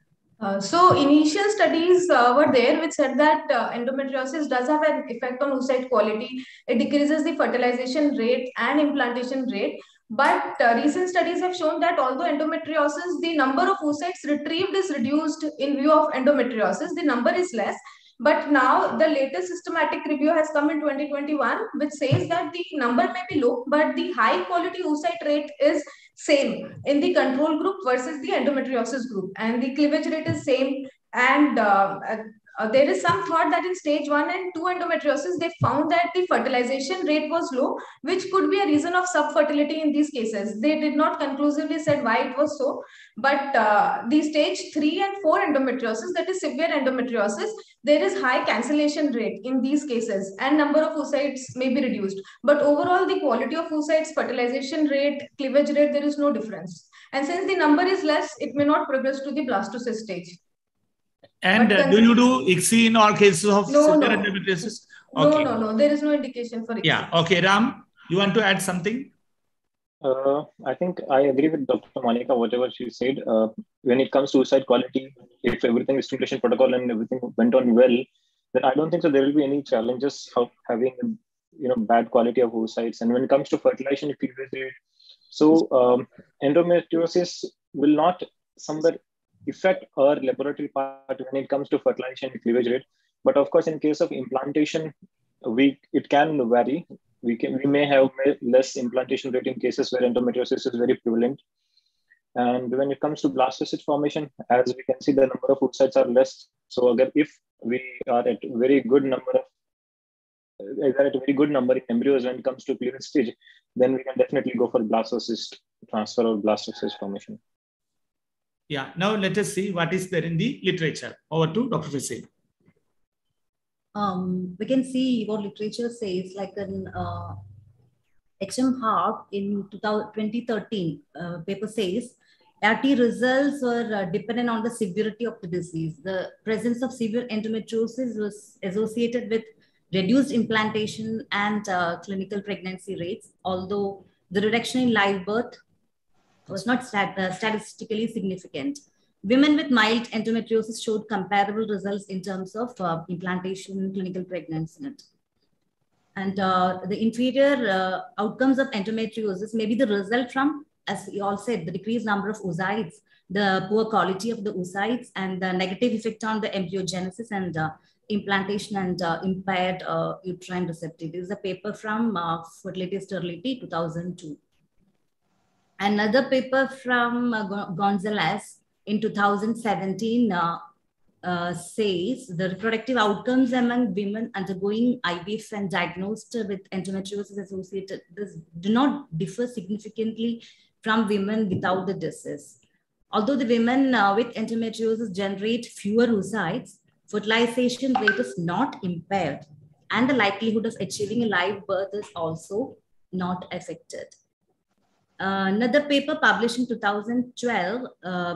So initial studies were there which said that endometriosis does have an effect on oocyte quality. It decreases the fertilization rate and implantation rate. But recent studies have shown that although endometriosis, the number of oocytes retrieved is reduced in view of endometriosis, the number is less. But now the latest systematic review has come in 2021, which says that the number may be low, but the high quality oocyte rate is same in the control group versus the endometriosis group, and the cleavage rate is same. And there is some thought that in stage 1 and 2 endometriosis, they found that the fertilization rate was low, which could be a reason of subfertility in these cases. They did not conclusively said why it was so, but the stage 3 and 4 endometriosis, that is severe endometriosis, there is high cancellation rate in these cases and number of oocytes may be reduced. But overall, the quality of oocytes, fertilization rate, cleavage rate, there is no difference. And since the number is less, it may not progress to the blastocyst stage. And do you do ICSI in all cases of severe endometriosis? Okay. No, there is no indication for ICSI. Yeah, okay. Ram, you want to add something? I think I agree with Dr. Monica, whatever she said. When it comes to oocyte quality, if everything is stimulation protocol and everything went on well, then I don't think so there will be any challenges of having bad quality of oocytes. And when it comes to fertilization, if you visit, so endometriosis will not somewhere affect our laboratory part when it comes to fertilization and cleavage rate. But of course, in case of implantation, it can vary. We may have less implantation rate in cases where endometriosis is very prevalent. And when it comes to blastocyst formation, as we can see, the number of oocytes are less. So again, if we are at a very good number in embryos when it comes to cleavage stage, then we can definitely go for blastocyst transfer or blastocyst formation. Yeah, now let us see what is there in the literature. Over to Dr. Fassi. We can see what literature says, like an HM Harp in 2013 paper says, RT results were dependent on the severity of the disease. The presence of severe endometriosis was associated with reduced implantation and clinical pregnancy rates, although the reduction in live birth was not statistically significant. Women with mild endometriosis showed comparable results in terms of implantation and clinical pregnancy. And the inferior outcomes of endometriosis may be the result from, as we all said, the decreased number of oocytes, the poor quality of the oocytes, and the negative effect on the embryogenesis and implantation and impaired uterine receptivity. This is a paper from Fertility Sterility 2002. Another paper from Gonzalez in 2017 says the reproductive outcomes among women undergoing IVF and diagnosed with endometriosis associated do not differ significantly from women without the disease. Although the women with endometriosis generate fewer oocytes, fertilization rate is not impaired, and the likelihood of achieving a live birth is also not affected. Another paper published in 2012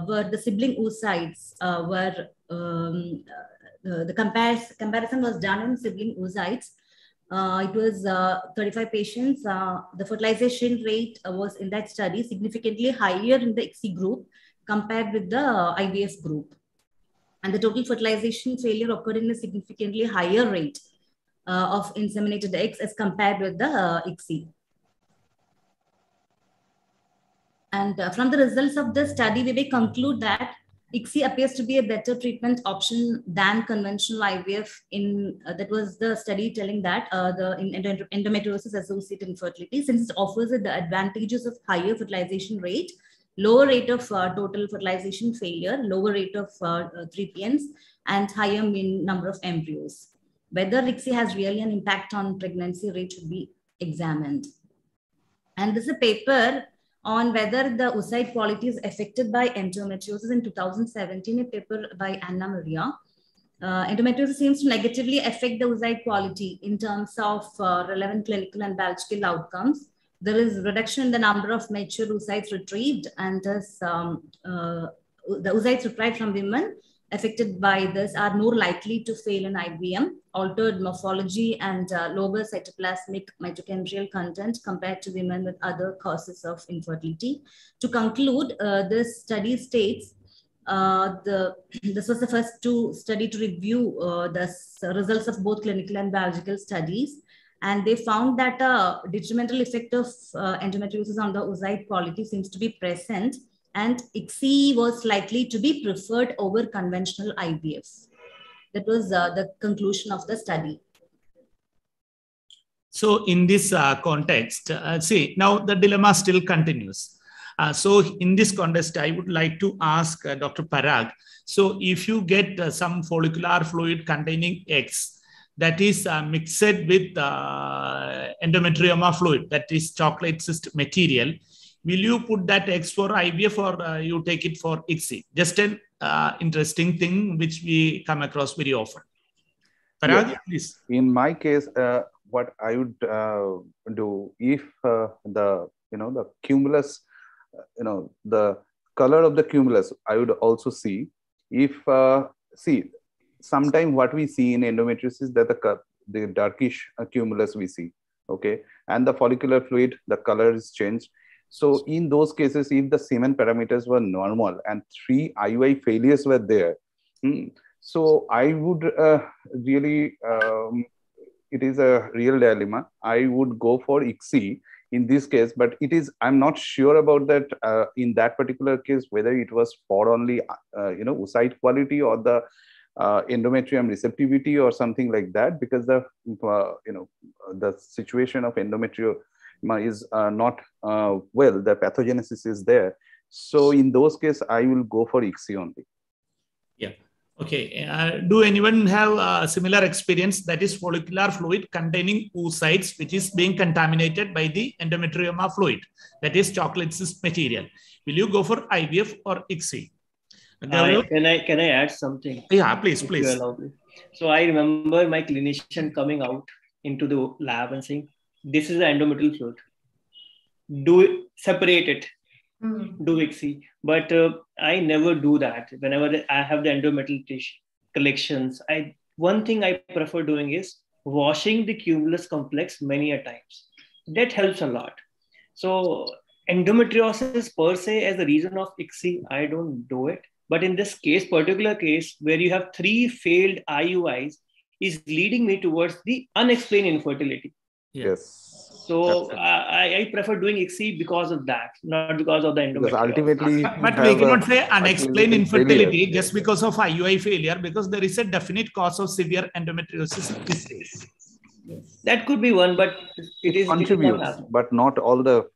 where the sibling oocytes were the comparison was done in sibling oocytes. It was 35 patients. The fertilization rate was in that study significantly higher in the ICSI group compared with the IVF group. And the total fertilization failure occurred in a significantly higher rate of inseminated eggs as compared with the ICSI. And from the results of the study, we may conclude that ICSI appears to be a better treatment option than conventional IVF. That was the study telling that in endometriosis associated infertility, since it offers the advantages of higher fertilization rate, lower rate of total fertilization failure, lower rate of 3PNs, and higher mean number of embryos. Whether ICSI has really an impact on pregnancy rate should be examined. And this is a paper on whether the oocyte quality is affected by endometriosis in 2017, a paper by Anna Maria. Endometriosis seems to negatively affect the oocyte quality in terms of relevant clinical and biological outcomes. There is reduction in the number of mature oocytes retrieved, and thus the oocytes retrieved from women affected by this are more likely to fail in IVM, altered morphology, and lower cytoplasmic mitochondrial content compared to women with other causes of infertility. To conclude, this study states this was the first study to review the results of both clinical and biological studies. And they found that a detrimental effect of endometriosis on the oocyte quality seems to be present, and ICSI was likely to be preferred over conventional IVF. That was the conclusion of the study. So in this context, see, now the dilemma still continues. So in this context, I would like to ask Dr. Parag. So if you get some follicular fluid containing eggs that is mixed with endometrioma fluid, that is chocolate cyst material, will you put that eggs for IVF or you take it for ICSI? Just an interesting thing which we come across very often. Parag, please. In my case, what I would do if the cumulus, the color of the cumulus, I would also see if sometimes what we see in endometriosis is that the darkish cumulus we see, okay, and the follicular fluid, the color is changed. So in those cases, if the semen parameters were normal and 3 IUI failures were there, so I would really, it is a real dilemma. I would go for ICSI in this case, but I'm not sure about that in that particular case, whether it was for only, oocyte quality or the endometrium receptivity or something like that, because the, the situation of endometrioma is not well, the pathogenesis is there. So in those cases, I will go for ICSI only. Yeah. Okay. Do anyone have a similar experience, that is follicular fluid containing oocytes, which is being contaminated by the endometrioma fluid, that is chocolate cyst material? Will you go for IVF or ICSI? Can I add something? Yeah, please. So I remember my clinician coming out into the lab and saying, "This is the endometrial fluid. Do it, separate it, do ICSI." But I never do that. Whenever I have the endometrial tissue collections, one thing I prefer doing is washing the cumulus complex many a times. That helps a lot. So endometriosis per se as a reason of ICSI, I don't do it. But in this particular case, where you have 3 failed IUIs, is leading me towards the unexplained infertility. Yes. So I prefer doing ICSI because of that, not because of the endometriosis. Because ultimately, but we cannot say unexplained infertility just because of IUI failure, because there is a definite cause of severe endometriosis in this case. That could be one, but it contributes, but not all the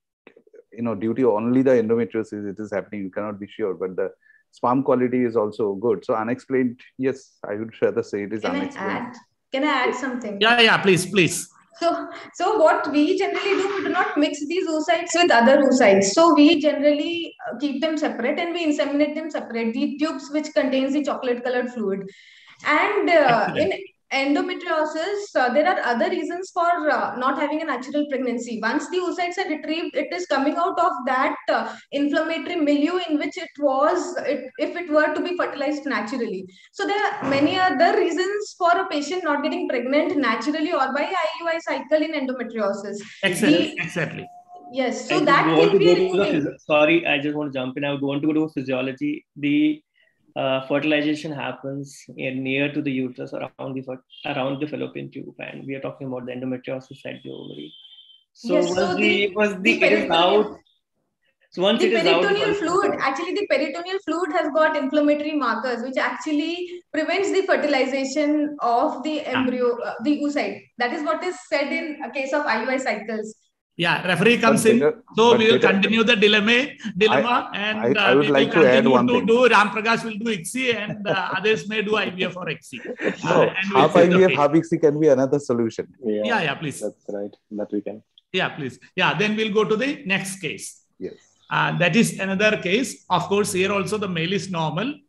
due to only the endometriosis it is happening, you cannot be sure, but the sperm quality is also good. So unexplained, yes, I would rather say it is unexplained. Can I add something? Yeah, please. So what we generally do, we do not mix these oocytes with other oocytes. So we generally keep them separate and we inseminate them separate. The tubes which contains the chocolate colored fluid. And in endometriosis, there are other reasons for not having a natural pregnancy. Once the oocytes are retrieved, it is coming out of that inflammatory milieu in which it was, if it were to be fertilized naturally. So there are many other reasons for a patient not getting pregnant naturally or by IUI cycle in endometriosis. Exactly. Yes, so I that want can to be go to the sorry, I just want to jump in. I would want to go to physiology. The fertilization happens near to the uterus, around the fallopian tube, and we are talking about the endometriosis at the ovary. So yes, so it is out. So once the it is out, peritoneal fluid, actually the peritoneal fluid has got inflammatory markers which actually prevents the fertilization of the embryo, the oocyte. That is what is said in a case of IUI cycles. Yeah, referee comes in. So we will continue the dilemma, and I would like to add one thing. Ram Prakash will do ICSI, and others may do IVF or ICSI. No, half IVF, half ICSI can be another solution. Yeah, please. That's right. That we can. Yeah, please. Yeah, then we'll go to the next case. Yes. That is another case. Of course, here also the male is normal.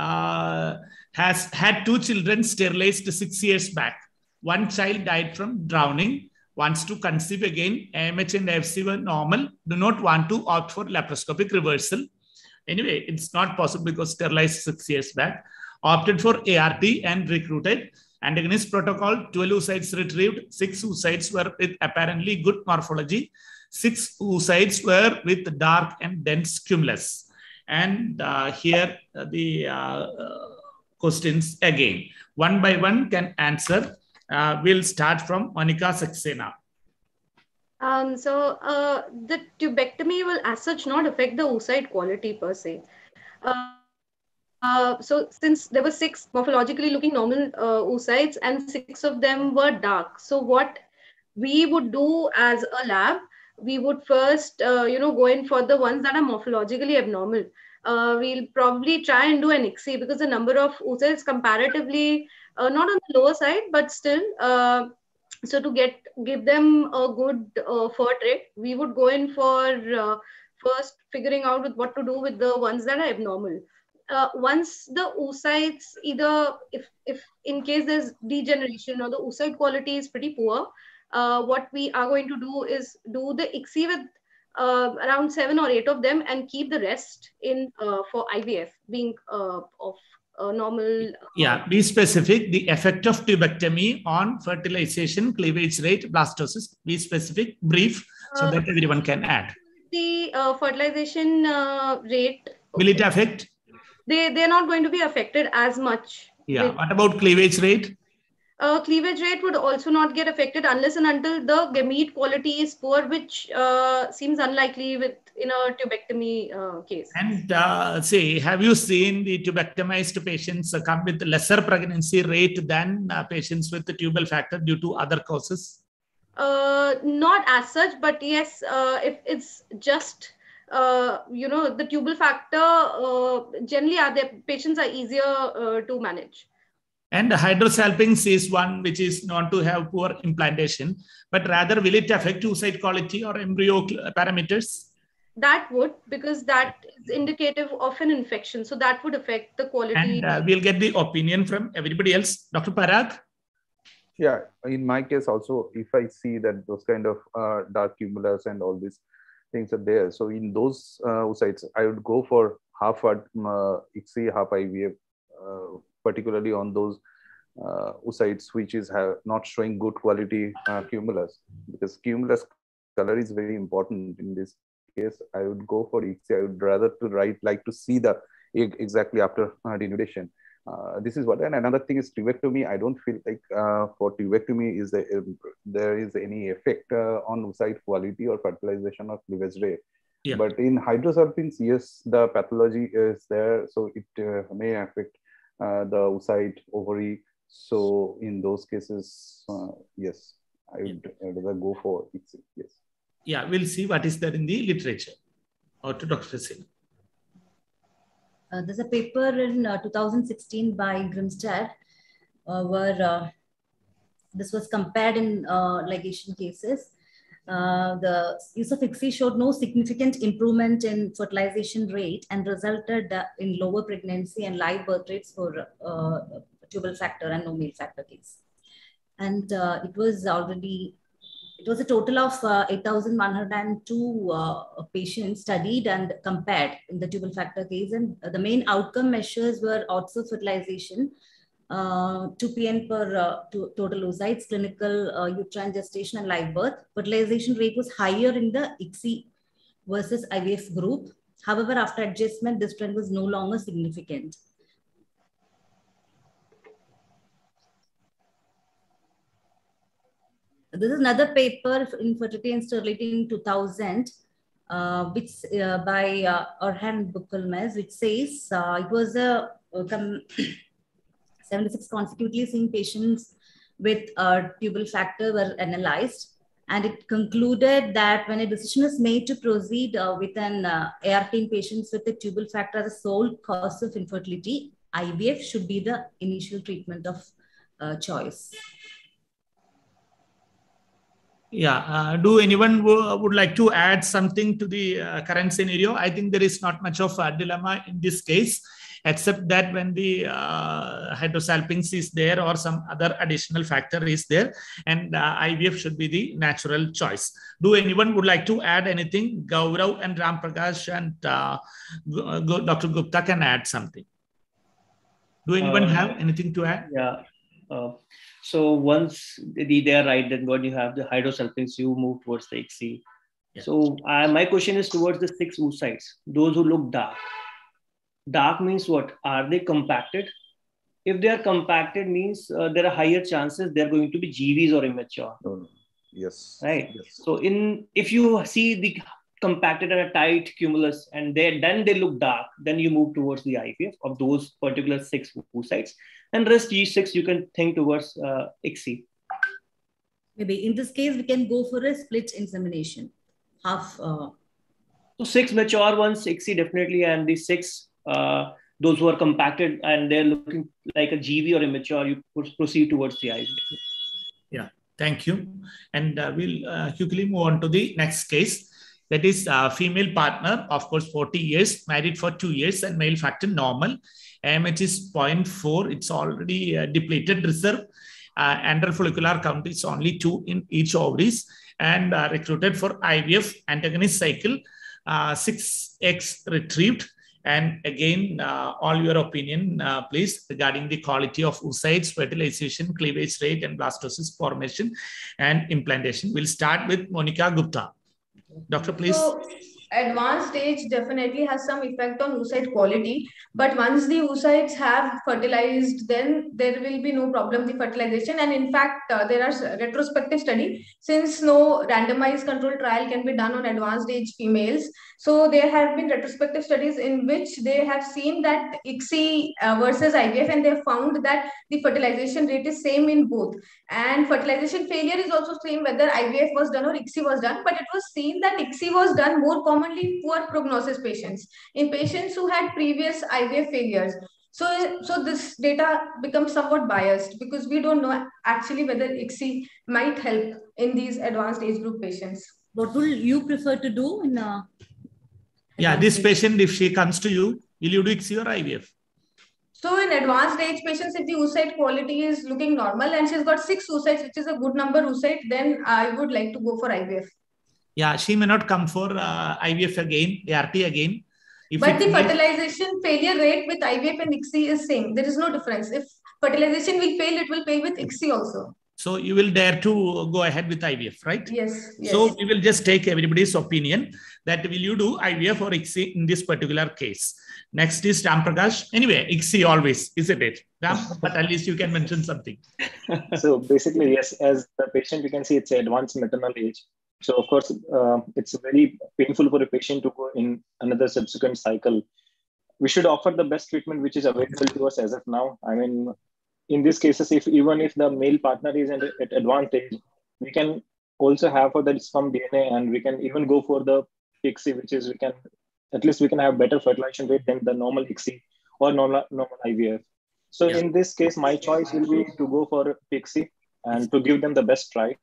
Has had 2 children sterilized 6 years back. One child died from drowning. Wants to conceive again. AMH and FC were normal. Do not want to opt for laparoscopic reversal. Anyway, it's not possible because sterilized 6 years back. Opted for ART and recruited. Antagonist protocol, 12 oocytes retrieved. 6 oocytes were with apparently good morphology. 6 oocytes were with dark and dense cumulus. And here the questions again. One by one can answer. We'll start from Monica Saxena. The tubectomy will as such not affect the oocyte quality per se. So since there were 6 morphologically looking normal oocytes and 6 of them were dark. So what we would do as a lab, we would first, go in for the ones that are morphologically abnormal. We'll probably try and do an ICSI because the number of oocytes comparatively not on the lower side, but still, so to give them a good FERT rate, we would go in for first figuring out with what to do with the ones that are abnormal. Once the oocytes, either if in case there's degeneration or the oocyte quality is pretty poor, what we are going to do is do the ICSI with around 7 or 8 of them and keep the rest in for IVF being of normal. Yeah, be specific. The effect of tubectomy on fertilization, cleavage rate, blastocyst. Be specific, brief, so that everyone can add. The fertilization rate. Will it affect? They're not going to be affected as much. Yeah. What about cleavage rate? Cleavage rate would also not get affected unless and until the gamete quality is poor, which seems unlikely in a tubectomy case. And say, have you seen the tubectomized patients come with lesser pregnancy rate than patients with the tubal factor due to other causes? Not as such, but yes, if it's just the tubal factor, generally patients are easier to manage. And hydrosalpinx is one which is known to have poor implantation, but rather will it affect oocyte quality or embryo parameters? That would, because that is indicative of an infection. So that would affect the quality. And we'll get the opinion from everybody else. Dr. Parag? Yeah, in my case also, if I see that those kind of dark cumulus and all these things are there, so in those oocytes, I would go for half ICSI, half IVF, particularly on those oocytes which is not showing good quality cumulus, because cumulus color is very important in this case. I would go for ICSI. I would rather like to see the egg exactly after denudation. This is what. And another thing is tubectomy. I don't feel like for tubectomy there is any effect on oocyte quality or fertilization or cleavage rate. Yeah. But in hydrosalpinx, yes, the pathology is there, so it may affect the oocyte, ovary. So in those cases, yes, I would rather go for ICSI. Yes. Yeah, we'll see what is there in the literature. Or to Dr. Sin. There's a paper in 2016 by Grimstad where this was compared in ligation cases. The use of ICSI showed no significant improvement in fertilization rate and resulted in lower pregnancy and live birth rates for tubal factor and no male factor case. And it was a total of 8,102 patients studied and compared in the tubal factor case. And the main outcome measures were odds of fertilization, 2 PN per total oocytes, clinical uterine gestation and live birth. Fertilization rate was higher in the ICSI versus IVF group. However, after adjustment, this trend was no longer significant. This is another paper in Fertility and Sterility in 2000, which by Orhan Bukulmez, which says it was a 76 consecutively seen patients with tubal factor were analyzed, and it concluded that when a decision is made to proceed with an ART in patients with a tubal factor as a sole cause of infertility, IVF should be the initial treatment of choice. Yeah, do anyone would like to add something to the current scenario? I think there is not much of a dilemma in this case, except that when the hydrosalpinx is there or some other additional factor is there, and IVF should be the natural choice. Do anyone would like to add anything? Gaurav and Ram Prakash and Dr. Gupta can add something. Do anyone have anything to add? Yeah. So once they are right, then when you have the hydrosalpinx, you move towards the ICSI. Yeah. So my question is towards the 6 oocytes, those who look dark. Dark means what? Are they compacted? If they are compacted, means there are higher chances they're going to be GVs or immature. No. Yes. Right. Yes. So if you see the compacted and a tight cumulus and then they look dark, then you move towards the IVF of those particular 6 oocytes, and rest G6 you can think towards ICSI. Maybe in this case we can go for a split insemination, half. So 6 mature ones ICSI definitely, and the 6 those who are compacted and they're looking like a GV or immature, you proceed towards the IVF. Yeah, thank you. And we'll quickly move on to the next case. That is female partner, of course, 40 years, married for 2 years, and male factor normal. AMH is 0.4. It's already depleted reserve. Androfollicular follicular count is only 2 in each ovaries, and recruited for IVF antagonist cycle, 6 eggs retrieved. And again, all your opinion, please, regarding the quality of oocytes, fertilization, cleavage rate, and blastocyst formation and implantation. We'll start with Monica Gupta. Doctor, please. So, advanced stage definitely has some effect on oocyte quality, but once the oocytes have fertilized, then there will be no problem with fertilization. And in fact, there are retrospective study, since no randomized control trial can be done on advanced age females. So there have been retrospective studies in which they have seen that ICSI versus IVF, and they have found that the fertilization rate is same in both. And fertilization failure is also same whether IVF was done or ICSI was done, but it was seen that ICSI was done more commonly in poor prognosis patients, in patients who had previous IVF failures. So this data becomes somewhat biased because we don't know actually whether ICSI might help in these advanced age group patients. What will you prefer to do in yeah, this patient, if she comes to you, will you do ICSI or IVF? So in advanced age patients, if the oocyte quality is looking normal and she's got 6 oocytes, which is a good number oocyte, then I would like to go for IVF. Yeah, she may not come for IVF again, ART again. But the fertilization failure rate with IVF and ICSI is same. There is no difference. If fertilization will fail, it will fail with ICSI also. So you will dare to go ahead with IVF, right? Yes. So we will just take everybody's opinion that will you do IVF or ICSI in this particular case. Next is Ram Prakash. Anyway, ICSI always, isn't it? Ram, but at least you can mention something. So basically, yes, as the patient, you can see it's advanced maternal age. So of course, it's very painful for a patient to go in another subsequent cycle. We should offer the best treatment which is available to us as of now. I mean, in these cases, even if the male partner is at advanced age, we can also have for the sperm DNA, and we can even go for the ICSI, which is at least we can have better fertilization rate than the normal ICSI or normal IVF. So in this case, my choice will be to go for ICSI and to give them the best try.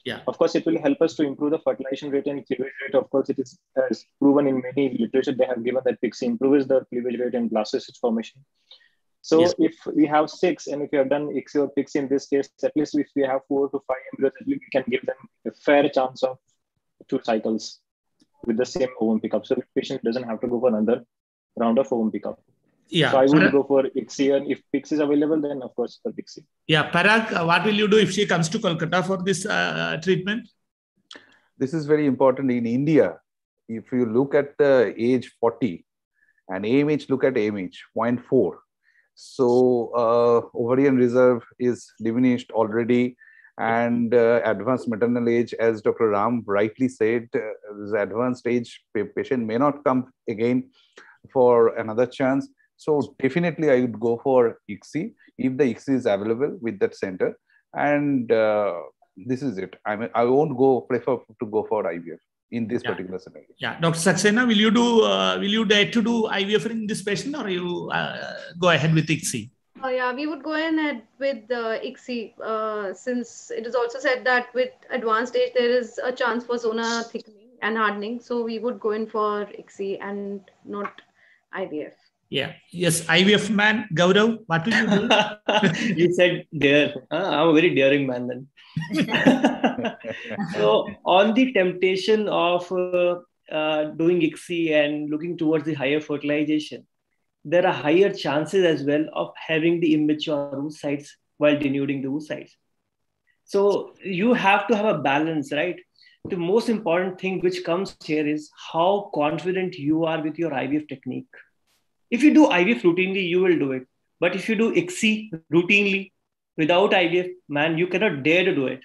Yeah. Of course, it will help us to improve the fertilization rate and cleavage rate. Of course, it is as proven in many literature. They have given that ICSI improves the cleavage rate and blastocyst formation. So if we have 6, and if we have done ICSI or PICSI in this case, at least if we have 4 to 5 embryos, at least we can give them a fair chance of 2 cycles with the same ovum pickup. So the patient doesn't have to go for another round of ovum pickup. Yeah. So I would go for ICSI, and if PICSI is available, then of course for PICSI. Yeah, Parag, what will you do if she comes to Kolkata for this treatment? This is very important in India. If you look at the age 40 and AMH, look at AMH 0.4. So ovarian reserve is diminished already, and advanced maternal age, as Dr. Ram rightly said, the advanced age patient may not come again for another chance. So definitely I would go for ICSI if the ICSI is available with that center. And this is it. I mean, I won't prefer to go for IVF in this particular scenario. Yeah, Dr. Saxena, will you dare to do IVF in this patient, or you go ahead with ICSI? Yeah, we would go ahead with the ICSI, since it is also said that with advanced age there is a chance for zona thickening and hardening. So we would go in for ICSI and not IVF. Yeah. Yes, IVF man. Gaurav, what will you do? You said dare. I'm a very daring man then. So on the temptation of doing ICSI and looking towards the higher fertilization, there are higher chances as well of having the immature oocytes while denuding the oocytes. So you have to have a balance, right? The most important thing which comes here is how confident you are with your IVF technique. If you do IVF routinely, you will do it. But if you do ICSI routinely without IVF, man, you cannot dare to do it.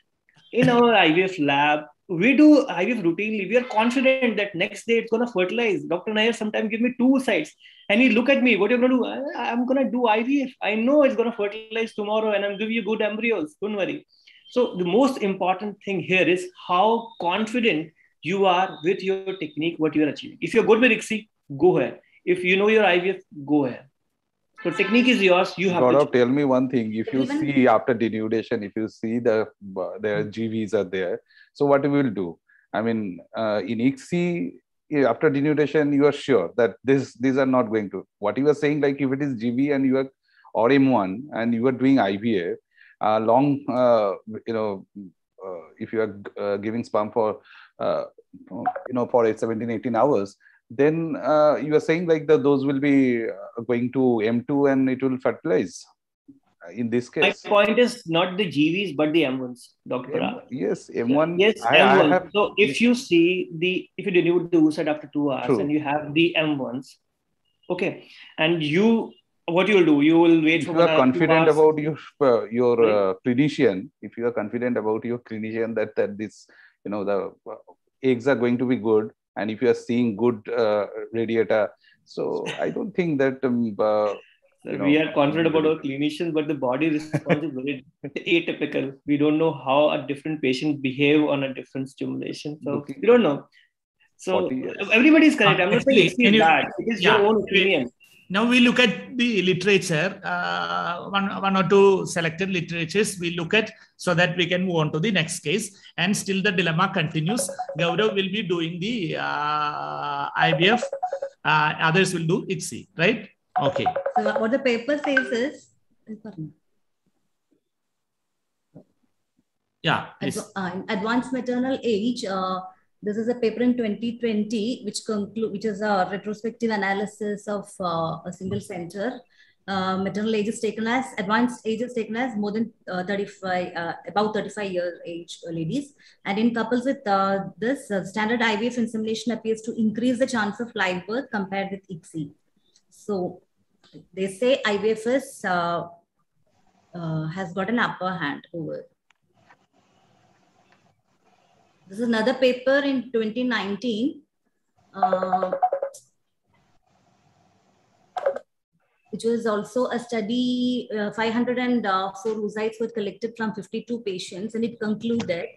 In our IVF lab, we do IVF routinely. We are confident that next day it's going to fertilize. Dr. Nair sometimes give me 2 sites and he look at me, what are you going to do? I'm going to do IVF. I know it's going to fertilize tomorrow and I'm giving you good embryos. Don't worry. So the most important thing here is how confident you are with your technique, what you are achieving. If you're good with ICSI, go ahead. If you know your IVF, go ahead. So technique is yours. You have to tell me one thing. If you see after denudation, if you see their GVs are there, so what you will do? I mean, in ICSI, after denudation, you are sure that these are not going to. What you are saying, like if it is GV and you are or M1 and you are doing IVF, if you are giving sperm for for 17, 18 hours. Then you are saying like those will be going to M2 and it will fertilize in this case. My point is not the GVs, but the M1s, Dr. Yes, M1. Yes, M1. So if you see if you denude the oocyte after 2 hours and you have the M1s, okay, and what you will do, you will wait for 2 hours. If you are confident about your clinician, if you are confident about your clinician that this, the eggs are going to be good, and if you are seeing good radiata, so I don't think that we are confident about our clinicians, but the body response is very atypical. We don't know how a different patient behave on a different stimulation. So we don't know. So everybody is correct. I'm not saying it's bad. It is your own opinion. Now we look at the literature, one or two selected literatures we look at so that we can move on to the next case. And still the dilemma continues. Gaurav will be doing the IVF, others will do ICSI, right? Okay. So what the paper says is, yeah, advanced maternal age. This is a paper in 2020, which is a retrospective analysis of a single center. Maternal age is taken as, advanced age is taken as more than 35, about 35 year age ladies. And in couples with this, standard IVF insemination appears to increase the chance of live birth compared with ICSI. So they say IVF is, has got an upper hand over. This is another paper in 2019, which was also a study, 504 oocytes were collected from 52 patients, and it concluded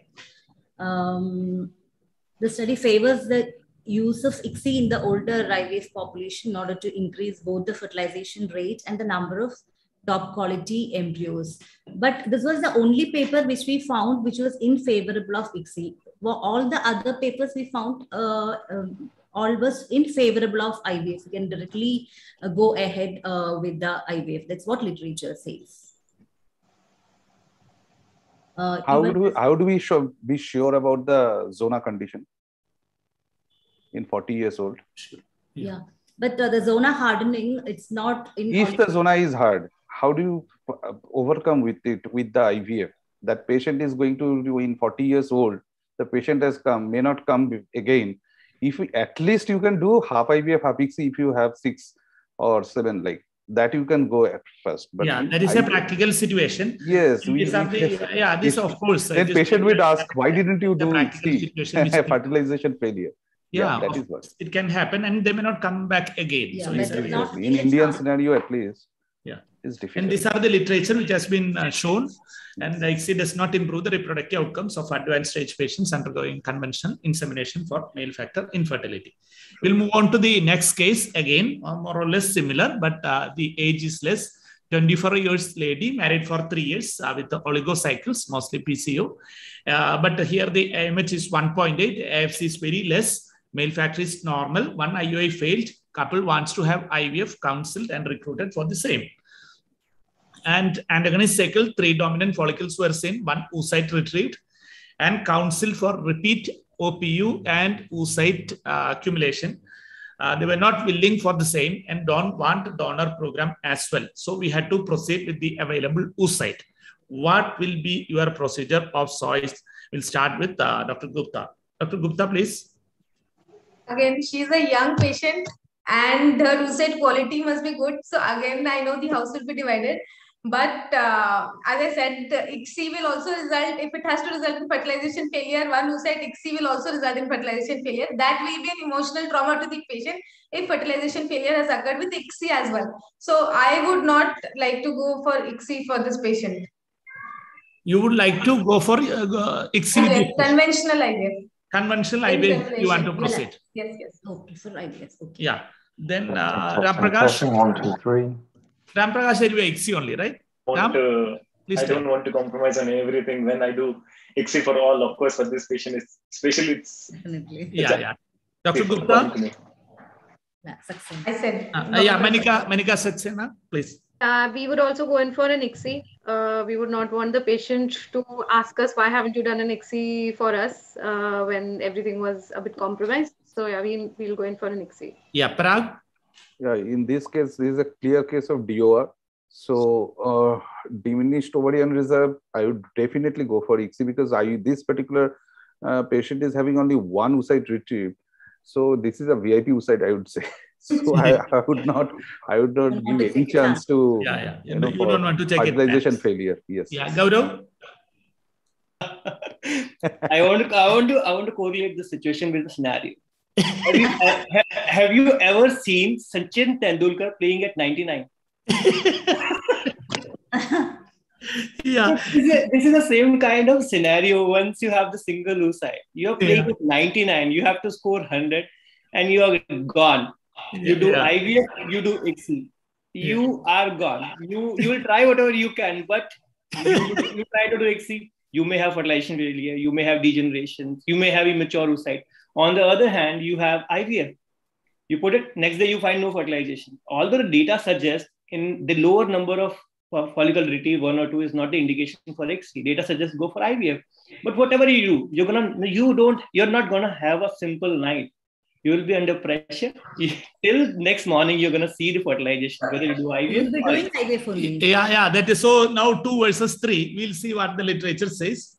The study favors the use of ICSI in the older IVF population in order to increase both the fertilization rate and the number of top quality embryos. But this was the only paper which we found which was in favorable of ICSI. Well, all the other papers we found all was in favorable of IVF. You can directly go ahead with the IVF. That's what literature says. How do we be sure about the zona condition in 40 years old? Yeah, but the zona hardening, it's not in. If the zona is hard, how do you overcome with it with the IVF? That patient is going to do in 40 years old. The patient has come, may not come again. If at least you can do half IVF, half ICSI if you have 6 or 7 like that, you can go at first. But yeah, that is a practical situation. Yes, this of course. Then patient will ask, why didn't you do ICSI? Fertilization failure. Yeah, that is what it can happen, and they may not come back again. Yeah, so in Indian scenario, at least. Yeah, it's difficult. And these are the literature which has been shown, and ICSI does not improve the reproductive outcomes of advanced stage patients undergoing conventional insemination for male factor infertility. We'll move on to the next case again, more or less similar, but the age is less. 24 years lady, married for 3 years with the oligocycles, mostly PCO. But here the AMH is 1.8, AFC is very less. Male factor is normal. One IUI failed. Couple wants to have IVF, counseled and recruited for the same. And antagonist cycle, 3 dominant follicles were seen, 1 oocyte retrieved, and counseled for repeat OPU and oocyte accumulation. They were not willing for the same and don't want donor program as well. So we had to proceed with the available oocyte. What will be your procedure of choice? We'll start with Dr. Gupta. Dr. Gupta, please. Again, she's a young patient and her oocyte quality must be good. So again, I know the house will be divided. But as I said, the ICSI will also result, if it has to result in fertilization failure, one oocyte ICSI will also result in fertilization failure. That will be an emotional trauma to the patient if fertilization failure has occurred with ICSI as well. So I would not like to go for ICSI for this patient. You would like to go for ICSI? Yes, conventional IVF. Conventional IVF, you want to proceed? Yes, yes. Okay, for IVF. Okay. Yeah. Then Ramprakash. 1, 2, 3. Ramprakash said you are ICSI only, right? I don't want to compromise on everything when I do ICSI for all. Of course, for this patient, especially it's definitely. Yeah. Dr. Gupta. Yeah, success. I said. Manika Saxena, please. We would also go in for an ICSI. We would not want the patient to ask us, why haven't you done an ICSI for us when everything was a bit compromised. So yeah, we'll go in for an ICSI. Yeah, Parag. Yeah, in this case, this is a clear case of DOR. So diminished ovarian reserve, I would definitely go for ICSI because this particular patient is having only 1 oocyte retrieved. So this is a VIP oocyte, I would say. So I would not give any chance to you don't want to take fertilization failure. Yes. Yeah, Gaurav. I want to correlate the situation with the scenario. Have you ever seen Sachin Tendulkar playing at 99? Yeah. This is the same kind of scenario. Once you have the single oocyte, you're playing with 99, you have to score 100 and you are gone. You do IVF, you do ICSI. You are gone. You will try whatever you can, but you try to do ICSI, you may have fertilization failure, you may have degeneration, you may have immature oocyte. On the other hand, you have IVF. You put it, next day you find no fertilization. Although the data suggests in the lower number of follicle retrieve 1 or 2 is not the indication for ICSI. Data suggests go for IVF. But whatever you do, you're not gonna have a simple night. You will be under pressure. Till next morning, you're gonna see the fertilization, whether you do IVF. You'll be doing IVF only. Yeah. That is so. Now 2 versus 3. We'll see what the literature says.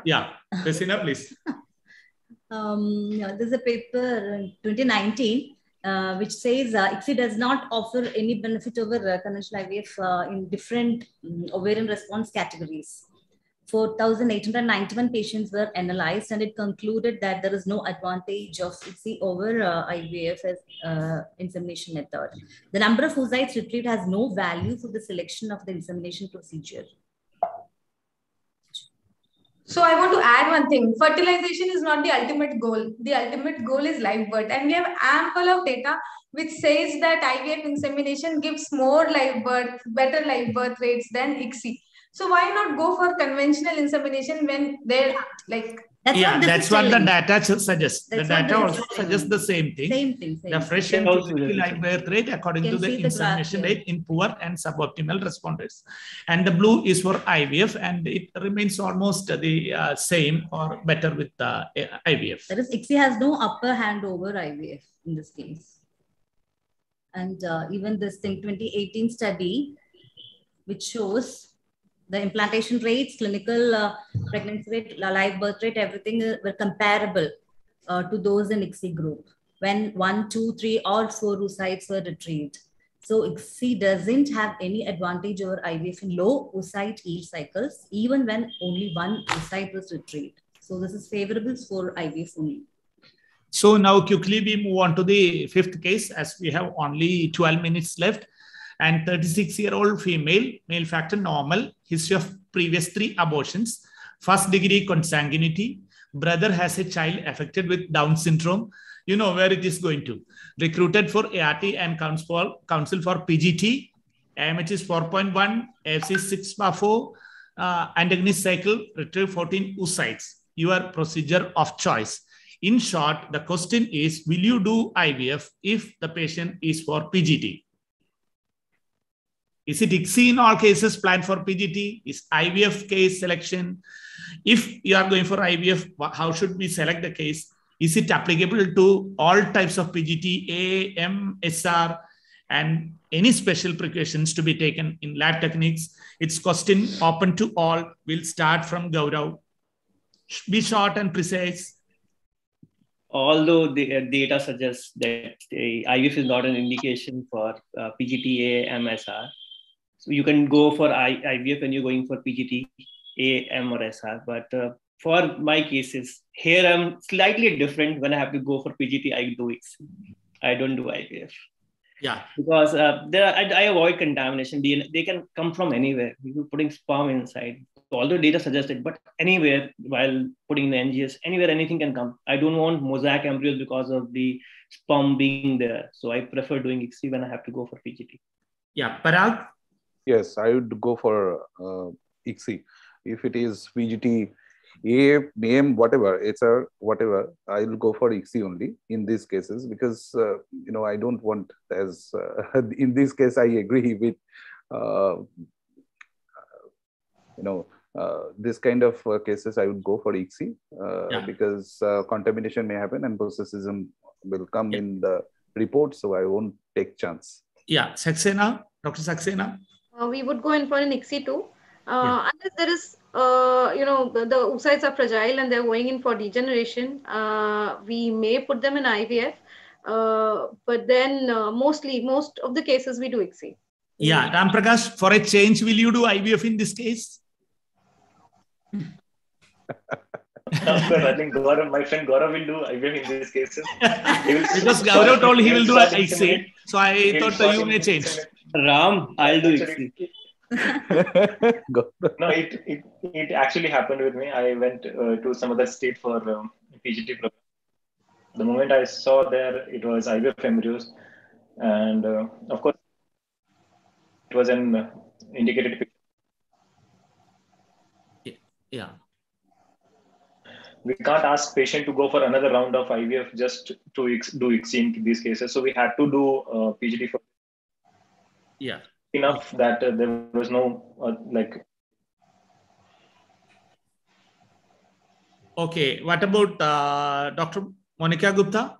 Yeah, Christina, please. There's a paper in 2019 which says ICSI does not offer any benefit over conventional IVF in different ovarian response categories. 4,891 patients were analyzed, and it concluded that there is no advantage of ICSI over IVF as insemination method. The number of oocytes retrieved has no value for the selection of the insemination procedure. So I want to add one thing. Fertilization is not the ultimate goal. The ultimate goal is live birth. And we have ample of data which says that IVF insemination gives more live birth, better live birth rates than ICSI. So why not go for conventional insemination when they're like... That's what the data suggests. The data also suggests the same thing. Same thing. The fresh and live birth rate according to the insemination rate in poor and suboptimal responders. And the blue is for IVF, and it remains almost the same or better with the IVF. That is, ICSI has no upper hand over IVF in this case. And even this thing, 2018 study, which shows the implantation rates, clinical pregnancy rate, live birth rate, everything were comparable to those in ICSI group when 1, 2, 3, or 4 oocytes were retrieved. So ICSI doesn't have any advantage over IVF in low oocyte yield cycles, even when only 1 oocyte was retrieved. So this is favorable for IVF only. So now quickly we move on to the 5th case, as we have only 12 minutes left. And 36-year-old female, male factor normal, history of previous 3 abortions, 1st degree consanguinity, brother has a child affected with Down syndrome. You know where it is going to. Recruited for ART and counsel for PGT, AMH is 4.1, AFC is 6/4, antagonist cycle, retrieve 14 oocytes. Your procedure of choice. In short, the question is, will you do IVF if the patient is for PGT? Is it ICSI in all cases planned for PGT? Is IVF case selection? If you are going for IVF, how should we select the case? Is it applicable to all types of PGT, A, M, SR, and any special precautions to be taken in lab techniques? It's question open to all. We'll start from Gaurav. Be short and precise. Although the data suggests that IVF is not an indication for PGT-A, MSR, so you can go for IVF when you're going for PGT, A, M, or SR. But for my cases, here I'm slightly different. When I have to go for PGT, I do ICSI. I don't do IVF. Yeah. Because I avoid contamination. They can come from anywhere. You're putting sperm inside. Although data suggested, but anywhere while putting the NGS, anywhere anything can come. I don't want mosaic embryos because of the sperm being there. So I prefer doing ICSI when I have to go for PGT. Yeah, Parag? Yes, I would go for ICSI. If it is PGT, A, AM, whatever, HR, whatever, I will go for ICSI only in these cases because, I don't want as, in this case, I agree with, this kind of cases, I would go for ICSI because contamination may happen and processism will come in the report, so I won't take chance. Yeah, Saxena, Dr. Saxena? We would go in for an ICSI too. Unless there is, the oocytes are fragile and they're going in for degeneration, we may put them in IVF. But then most of the cases we do ICSI. Yeah, Ram Prakash, for a change, will you do IVF in this case? Of course, I think Gaurav, my friend Gaurav will do IVF in these cases. Because Gaurav told he will do ICSI, so I thought you may change. Ram, I'll do ICSI. No, it actually happened with me. I went to some other state for PGT program. The moment I saw there, it was IVF embryos, and of course, it was an indicated picture. Yeah. We can't ask patient to go for another round of IVF just to do ICSI in these cases. So we had to do PGT for enough that there was no Okay, what about Dr. Monica Gupta?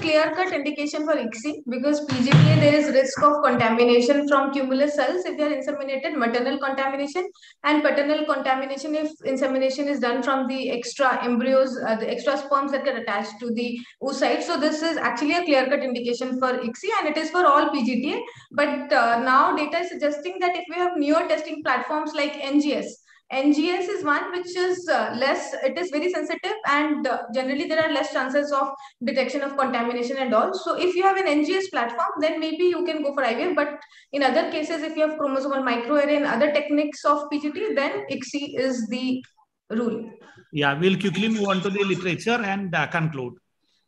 Clear-cut indication for ICSI because PGTA there is risk of contamination from cumulus cells if they are inseminated, maternal contamination and paternal contamination if insemination is done from the extra embryos, the extra sperms that get attached to the oocyte. So this is actually a clear-cut indication for ICSI and it is for all PGTA. But now data is suggesting that if we have newer testing platforms like NGS is one which is it is very sensitive and generally there are less chances of detection of contamination and all. So if you have an NGS platform, then maybe you can go for IVF. But in other cases, if you have chromosomal microarray and other techniques of PGT, then ICSI is the rule. Yeah, we'll quickly move on to the literature and conclude.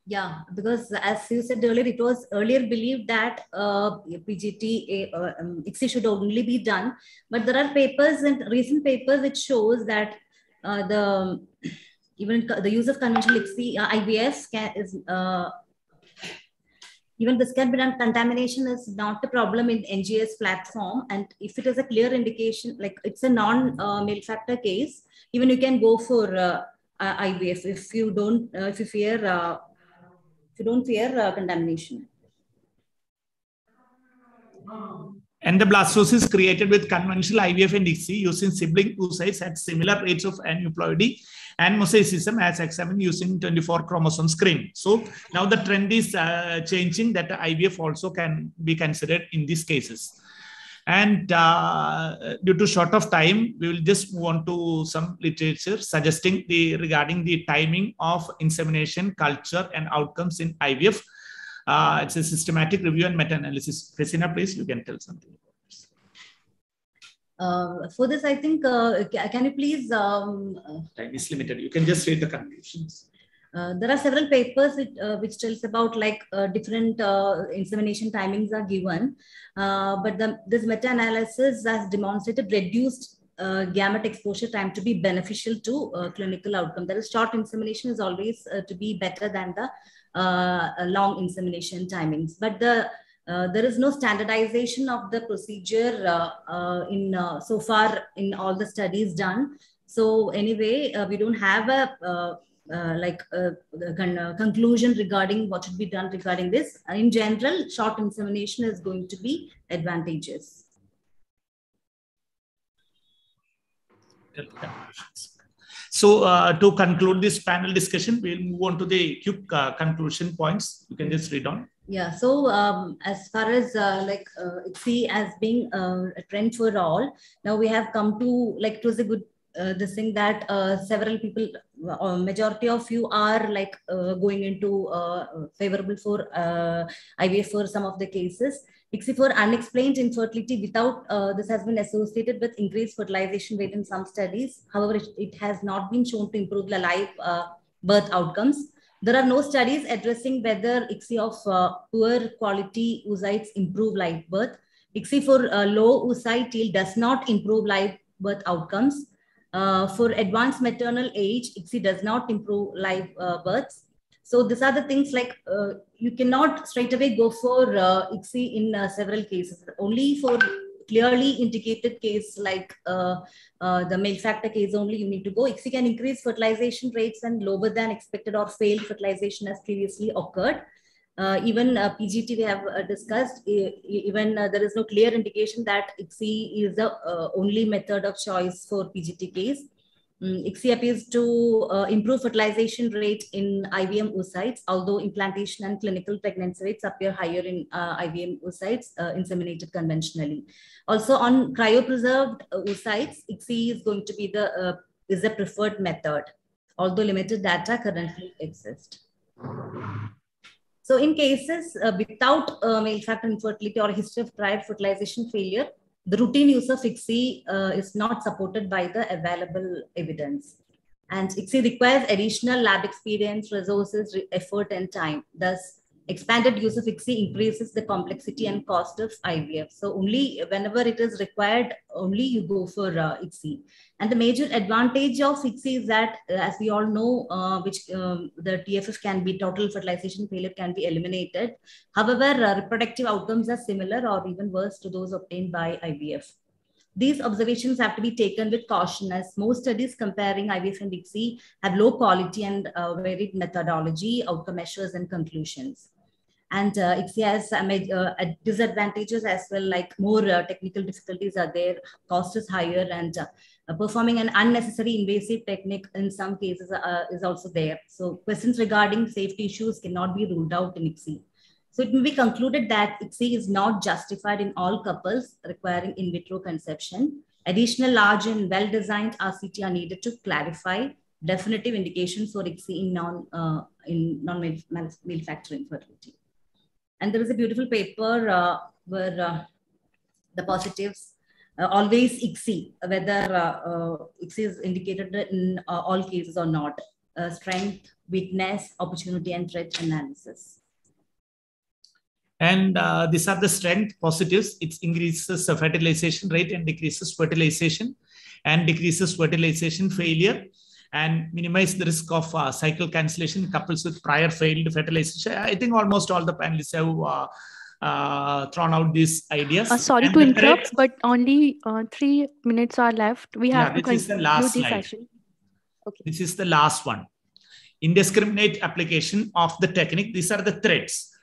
Yeah, because as you said earlier, it was earlier believed that PGT, ICSI should only be done, but there are papers and recent papers which shows that even the use of conventional ICSI, IVF even this can be done. Contamination is not a problem in NGS platform, and if it is a clear indication, like it's a non-male factor case, even you can go for IVF if you don't, if you don't fear contamination. Endoblastosis created with conventional IVF and ICSI using sibling oocytes at similar rates of aneuploidy and mosaicism as examined using 24 chromosome screen. So now the trend is changing that IVF also can be considered in these cases. And due to short of time, we will just move on to some literature suggesting regarding the timing of insemination, culture, and outcomes in IVF. It's a systematic review and meta-analysis. Fesina, please, you can tell something about this. For this, I think, can you please... Time is limited. You can just read the conclusions. There are several papers which tells about like different insemination timings are given, but this meta-analysis has demonstrated reduced gamete exposure time to be beneficial to clinical outcome. That is, short insemination is always to be better than the long insemination timings. But there is no standardization of the procedure so far in all the studies done. So anyway, we don't have a conclusion regarding what should be done regarding this. In general, short insemination is going to be advantageous. So to conclude this panel discussion, we'll move on to the quick conclusion points. You can just read on. Yeah, so as far as ICSI as being a trend for all, now we have come to, like, it was a good this thing that several people, majority of you are like going into favorable for IVF for some of the cases. ICSI for unexplained infertility without this has been associated with increased fertilization rate in some studies. However, it has not been shown to improve the live birth outcomes. There are no studies addressing whether ICSI of poor quality oocytes improve live birth. ICSI for low oocyte yield does not improve live birth outcomes. For advanced maternal age, ICSI does not improve live births. So these are the things like you cannot straight away go for ICSI in several cases. Only for clearly indicated case like the male factor case only you need to go. ICSI can increase fertilization rates and lower than expected or failed fertilization as previously occurred. Even PGT we have discussed, even there is no clear indication that ICSI is the only method of choice for PGT case. ICSI appears to improve fertilization rate in IVM oocytes, although implantation and clinical pregnancy rates appear higher in IVM oocytes inseminated conventionally. Also on cryopreserved oocytes, ICSI is going to be the preferred method, although limited data currently exist. So in cases without male factor infertility or a history of prior fertilization failure, the routine use of ICSI is not supported by the available evidence. And ICSI requires additional lab experience, resources, effort, and time. Thus, expanded use of ICSI increases the complexity and cost of IVF. So only whenever it is required, only you go for ICSI. And the major advantage of ICSI is that, as we all know, the TFF can be, total fertilization failure can be eliminated. However, reproductive outcomes are similar or even worse to those obtained by IVF. These observations have to be taken with caution, as most studies comparing IVF and ICSI have low quality and varied methodology, outcome measures, and conclusions. And ICSI has disadvantages as well, like more technical difficulties are there, cost is higher, and performing an unnecessary invasive technique in some cases is also there. So questions regarding safety issues cannot be ruled out in ICSI. So it may be concluded that ICSI is not justified in all couples requiring in vitro conception. Additional large and well-designed RCT are needed to clarify definitive indications for ICSI in non-male factor infertility. And there is a beautiful paper where the positives always ICSI, whether ICSI is indicated in all cases or not. Strength, weakness, opportunity, and threat analysis. And these are the strength positives. It increases the fertilization rate and decreases fertilization failure, and minimize the risk of cycle cancellation couples with prior failed fertilization. I think almost all the panelists have thrown out these ideas. Sorry to interrupt, but only 3 minutes are left. We have to this is the conclude last this slide. session. Okay. This is the last one. Indiscriminate application of the technique. These are the threats.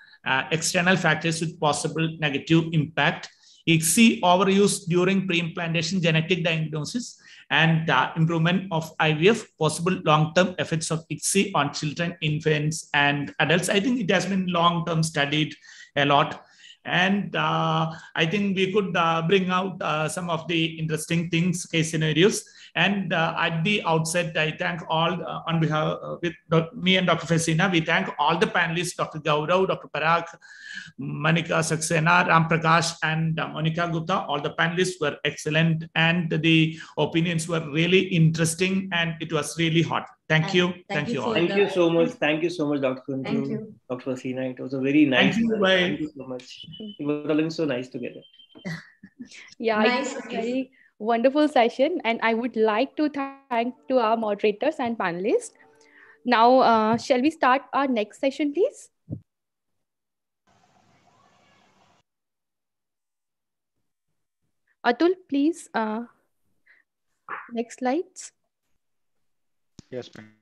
External factors with possible negative impact. ICSI overuse during pre-implantation genetic diagnosis, and improvement of IVF, possible long-term effects of ICSI on children, infants, and adults. I think it has been long-term studied a lot. And I think we could bring out some of the interesting things, case scenarios. And at the outset, I thank all on behalf with me and Dr. Fesina, we thank all the panelists, Dr. Gaurav, Dr. Parag, Manika Saxena, Ram Prakash, and Monica Gupta. All the panelists were excellent, and the opinions were really interesting, and it was really hot. Thank you. Thank you all. Thank you so much. Thank you so much, Dr. Kunju, Thank you. Dr. Fasina. It was a very nice. Thank you. Bye. Thank you so much. It was all so nice together. Yeah, Nice. it was a very wonderful session, and I would like to thank to our moderators and panelists. Now, shall we start our next session, please? Atul, please. Next slides. Yes, ma'am.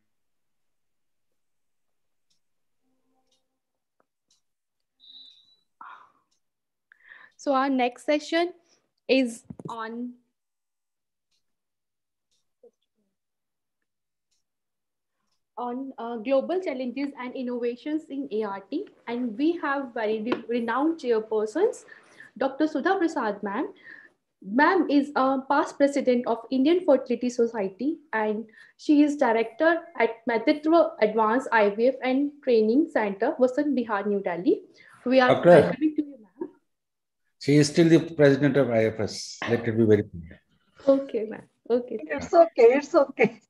So our next session is on global challenges and innovations in ART, and we have very renowned chairpersons, Dr. Sudha Prasad ma'am. Ma'am is a past president of Indian Fertility Society, and she is director at Matitwa Advanced IVF and Training Center, Vasant Bihar, New Delhi. We are welcoming to you, ma'am. She is still the president of IFS. Let it be very clear. Okay, ma'am. Okay. It's okay. It's okay.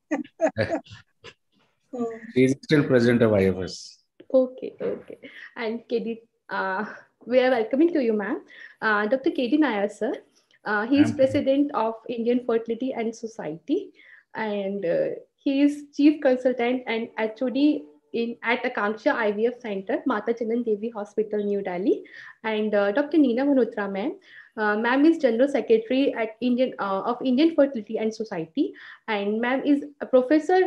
She is still president of IFS. Okay, okay. And KD, we are welcoming to you, ma'am. Dr. KD Nair, sir. He is president of Indian Fertility and Society, and he is chief consultant and HOD at Akanksha IVF Center, Mata Chanan Devi Hospital, New Delhi. And Dr. Neena Manotra, ma'am. Ma'am is General Secretary at Indian Fertility and Society, and ma'am is a professor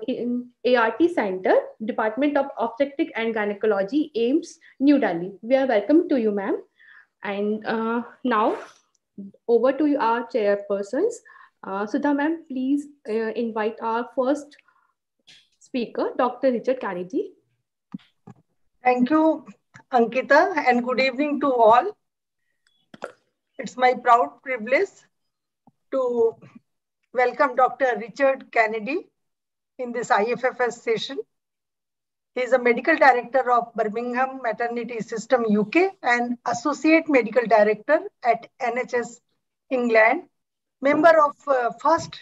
in ART Center, Department of Obstetric and Gynecology, AIMS, New Delhi. We are welcome to you, ma'am. And now, over to our chairpersons. Sudha ma'am, please invite our first speaker, Dr. Richard Kennedy. Thank you, Ankita, and good evening to all. It's my proud privilege to welcome Dr. Richard Kennedy in this IFFS session. He is a medical director of Birmingham Maternity System, UK, and associate medical director at NHS England, member of first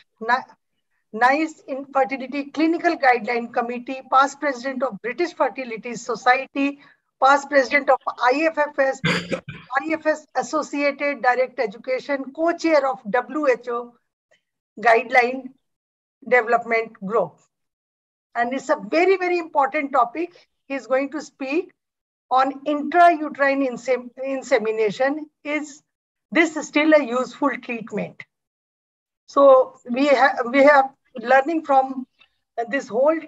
NICE Infertility Clinical Guideline Committee, past president of British Fertility Society, past president of IFFS, IFS Associated Direct Education, co-chair of WHO Guideline Development Group. And it's a very, very important topic. He's going to speak on intrauterine insemination. Is this still a useful treatment? So we have learning from this whole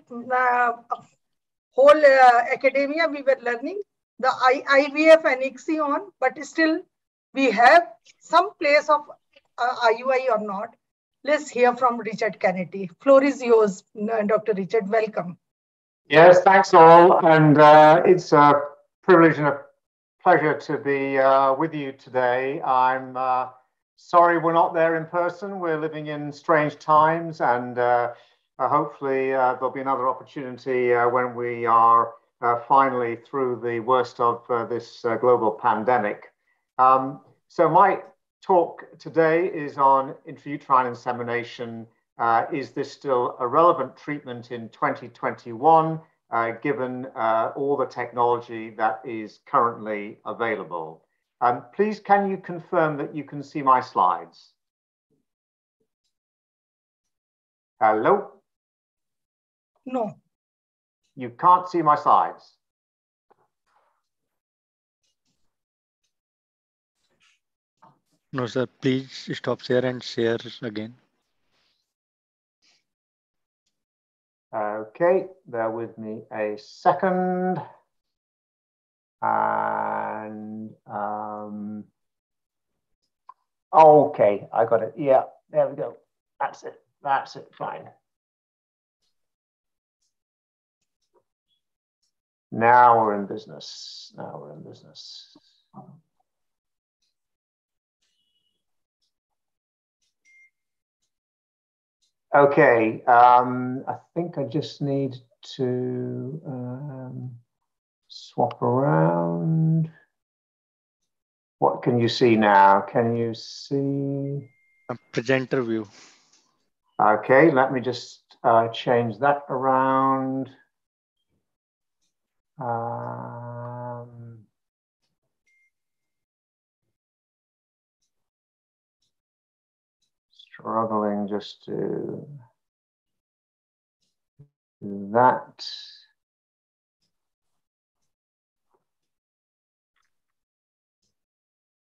academia. We were learning the IVF and ICSI on, but still we have some place of IUI or not. Let's hear from Richard Kennedy. Floor is yours, Dr. Richard. Welcome. Yes, thanks all. And it's a privilege and a pleasure to be with you today. I'm sorry we're not there in person. We're living in strange times, and hopefully there'll be another opportunity when we are finally through the worst of this global pandemic. So my talk today is on intrauterine insemination. Is this still a relevant treatment in 2021, given all the technology that is currently available? Please, can you confirm that you can see my slides? Hello? No. You can't see my slides. No, sir. Please stop share and share again. Okay, bear with me a second. And okay, I got it. Yeah, there we go. That's it. That's it. Fine. Now we're in business. Now we're in business. Okay, I think I just need to swap around. What can you see now? Can you see? A presenter view. Okay, let me just change that around. Struggling just to do that.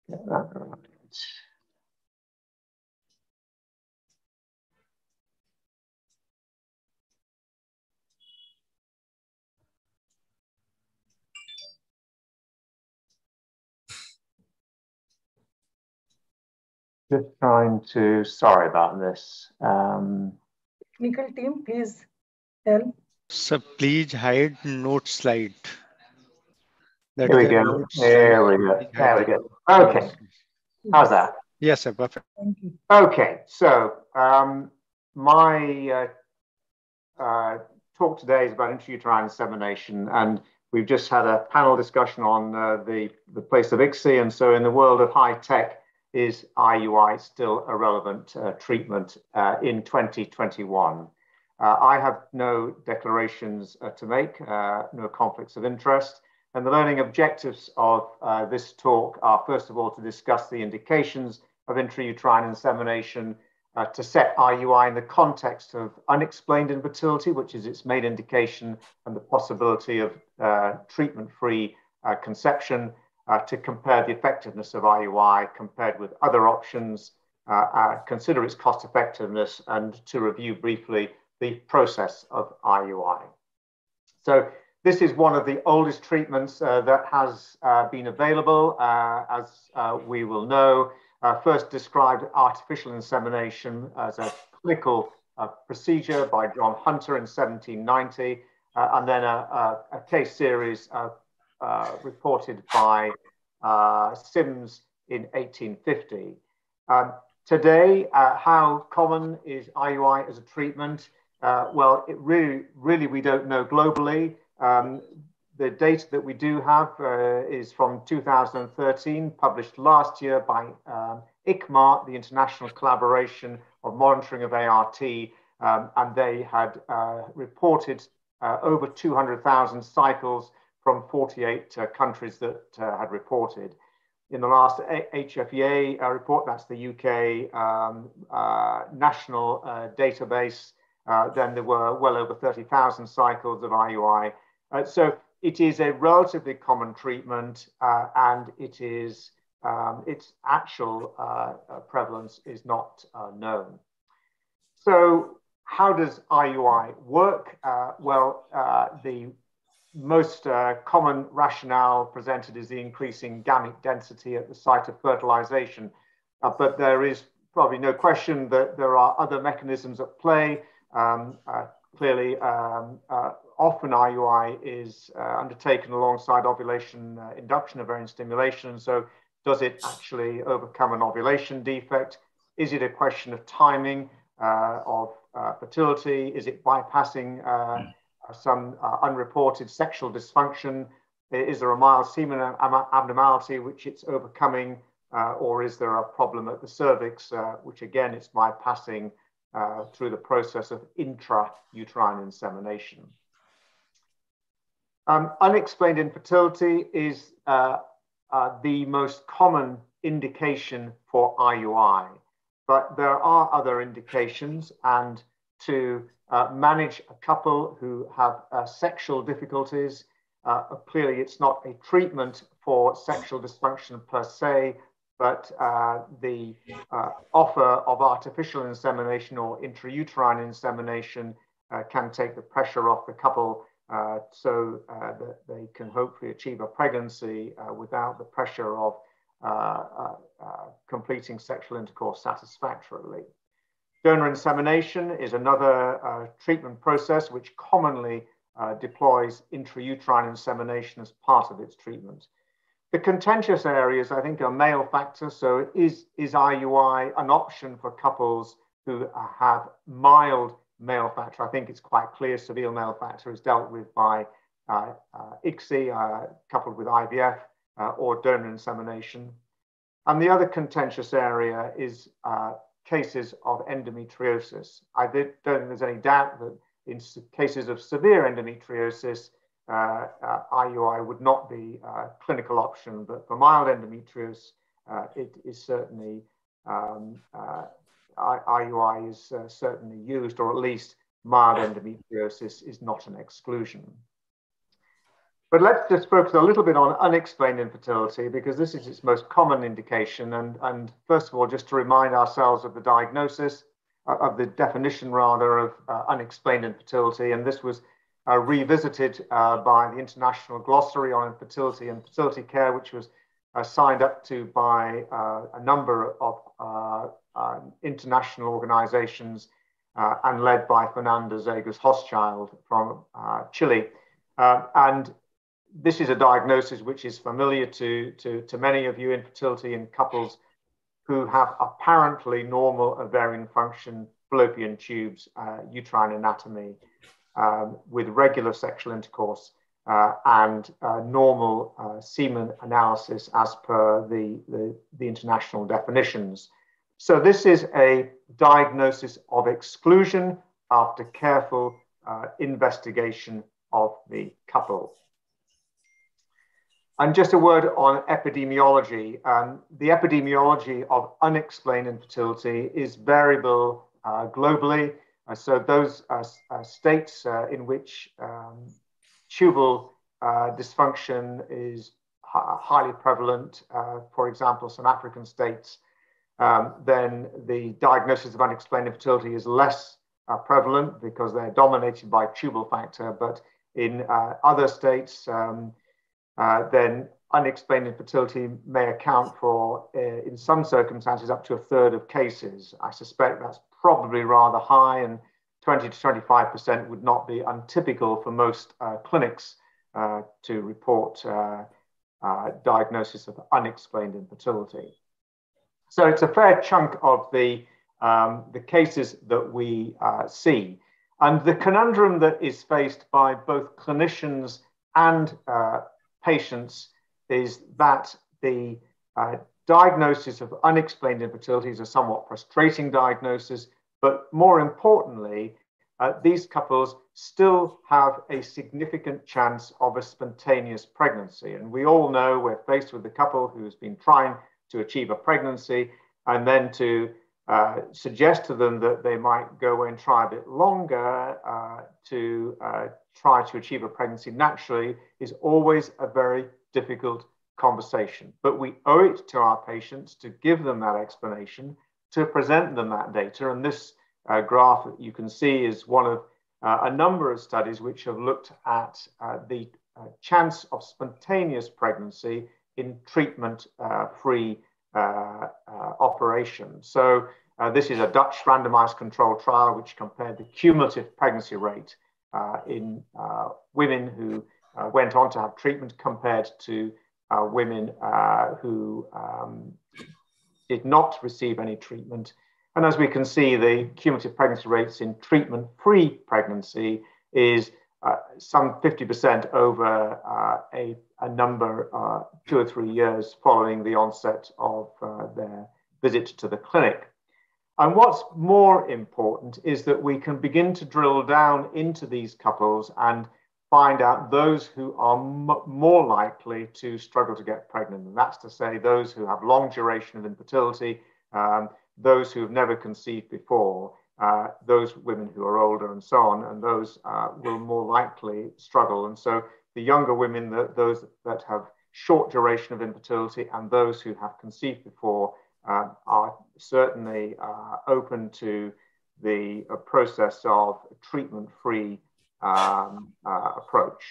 Get that right. Just trying to, sorry about this. Technical team, please help. So please hide note slide. That Here is we a go. note There slide. we go. Please There hide we that. go. Okay. How's that? Yes, sir. Perfect. Thank you. Okay, so my talk today is about intrauterine insemination, and we've just had a panel discussion on the place of ICSI, and so in the world of high tech, is IUI still a relevant treatment in 2021? I have no declarations to make, no conflicts of interest, and the learning objectives of this talk are, first of all, to discuss the indications of intrauterine insemination, to set IUI in the context of unexplained infertility, which is its main indication, and the possibility of treatment-free conception, to compare the effectiveness of IUI compared with other options, consider its cost effectiveness, and to review briefly the process of IUI. So this is one of the oldest treatments that has been available, as we will know. First described artificial insemination as a clinical procedure by John Hunter in 1790, and then a case series reported by Sims in 1850. Today, how common is IUI as a treatment? Well, it really we don't know globally. The data that we do have is from 2013, published last year by ICMAR, the International Collaboration of Monitoring of ART, and they had reported over 200,000 cycles from 48 countries that had reported. In the last HFEA report, that's the UK national database, then there were well over 30,000 cycles of IUI. So it is a relatively common treatment, and it is its actual prevalence is not known. So how does IUI work? Well, the most common rationale presented is the increasing gamete density at the site of fertilization. But there is probably no question that there are other mechanisms at play. Clearly, often IUI is undertaken alongside ovulation induction, ovarian stimulation. So does it actually overcome an ovulation defect? Is it a question of timing of fertility? Is it bypassing some unreported sexual dysfunction? Is there a mild semen abnormality which it's overcoming? or is there a problem at the cervix, which again is bypassing through the process of intrauterine insemination. Unexplained infertility is the most common indication for IUI, but there are other indications, and to manage a couple who have sexual difficulties, clearly it's not a treatment for sexual dysfunction per se, but the offer of artificial insemination or intrauterine insemination can take the pressure off the couple so that they can hopefully achieve a pregnancy without the pressure of completing sexual intercourse satisfactorily. Donor insemination is another treatment process which commonly deploys intrauterine insemination as part of its treatment. The contentious areas, I think, are male factors. So is IUI an option for couples who have mild male factor? I think it's quite clear severe male factor is dealt with by ICSI coupled with IVF or donor insemination. And the other contentious area is cases of endometriosis. I don't think there's any doubt that in cases of severe endometriosis, IUI would not be a clinical option, but for mild endometriosis, it is certainly, IUI is certainly used, or at least mild endometriosis is not an exclusion. But let's just focus a little bit on unexplained infertility, because this is its most common indication. And first of all, just to remind ourselves of the diagnosis, of the definition rather, of unexplained infertility. And this was revisited by the International Glossary on Infertility and Fertility Care, which was signed up to by a number of international organizations and led by Fernanda Zegas Hochschild from Chile. And this is a diagnosis which is familiar to many of you, infertility in couples who have apparently normal ovarian function, fallopian tubes, uterine anatomy, with regular sexual intercourse and normal semen analysis as per the international definitions. So this is a diagnosis of exclusion after careful investigation of the couple. And just a word on epidemiology. The epidemiology of unexplained infertility is variable globally. So those states in which tubal dysfunction is highly prevalent, for example, some African states, then the diagnosis of unexplained infertility is less prevalent because they're dominated by tubal factor. But in other states, then unexplained infertility may account for, in some circumstances, up to a third of cases. I suspect that's probably rather high, and 20 to 25% would not be untypical for most clinics to report diagnosis of unexplained infertility. So it's a fair chunk of the cases that we see. And the conundrum that is faced by both clinicians and patients is that the diagnosis of unexplained infertility is a somewhat frustrating diagnosis, but more importantly, these couples still have a significant chance of a spontaneous pregnancy. And we all know we're faced with a couple who's been trying to achieve a pregnancy, and then to suggest to them that they might go away and try a bit longer to try to achieve a pregnancy naturally is always a very difficult conversation. But we owe it to our patients to give them that explanation, to present them that data. And this graph that you can see is one of a number of studies which have looked at the chance of spontaneous pregnancy in treatment-free operation. So this is a Dutch randomized controlled trial which compared the cumulative pregnancy rate in women who went on to have treatment compared to women who did not receive any treatment. And as we can see, the cumulative pregnancy rates in treatment-free pregnancy is some 50% over a number, 2 or 3 years following the onset of their visit to the clinic. And what's more important is that we can begin to drill down into these couples and find out those who are more likely to struggle to get pregnant. And that's to say those who have long duration of infertility, those who have never conceived before, those women who are older and so on, and those will more likely struggle. And so the younger women, those that have short duration of infertility and those who have conceived before are certainly open to the process of treatment-free approach.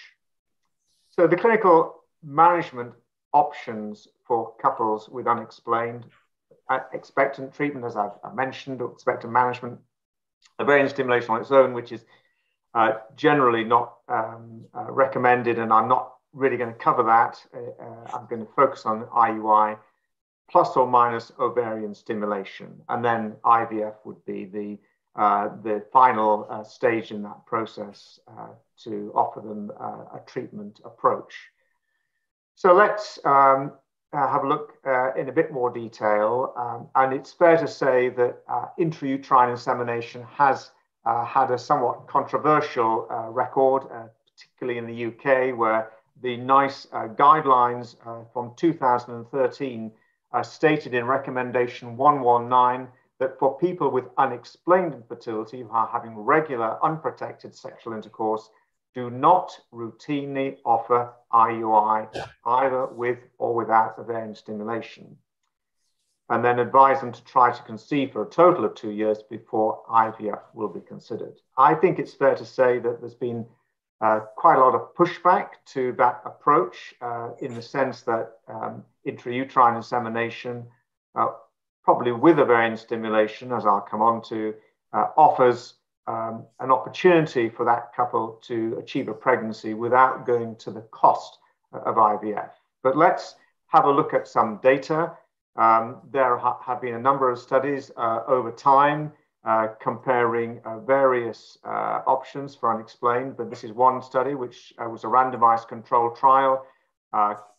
So the clinical management options for couples with unexplained expectant treatment, as I've mentioned, or expectant management, ovarian stimulation on its own, which is generally not recommended, and I'm not really going to cover that. I'm going to focus on IUI plus or minus ovarian stimulation, and then IVF would be the final stage in that process to offer them a treatment approach. So let's have a look in a bit more detail. And it's fair to say that intrauterine insemination has had a somewhat controversial record, particularly in the UK, where the NICE guidelines from 2013 stated in recommendation 119 that for people with unexplained infertility who are having regular unprotected sexual intercourse, do not routinely offer IUI either with or without ovarian stimulation, and then advise them to try to conceive for a total of 2 years before IVF will be considered. I think it's fair to say that there's been quite a lot of pushback to that approach in the sense that intrauterine insemination, probably with ovarian stimulation, as I'll come on to, offers an opportunity for that couple to achieve a pregnancy without going to the cost of IVF. But let's have a look at some data. There have been a number of studies over time comparing various options for unexplained, but this is one study which was a randomized controlled trial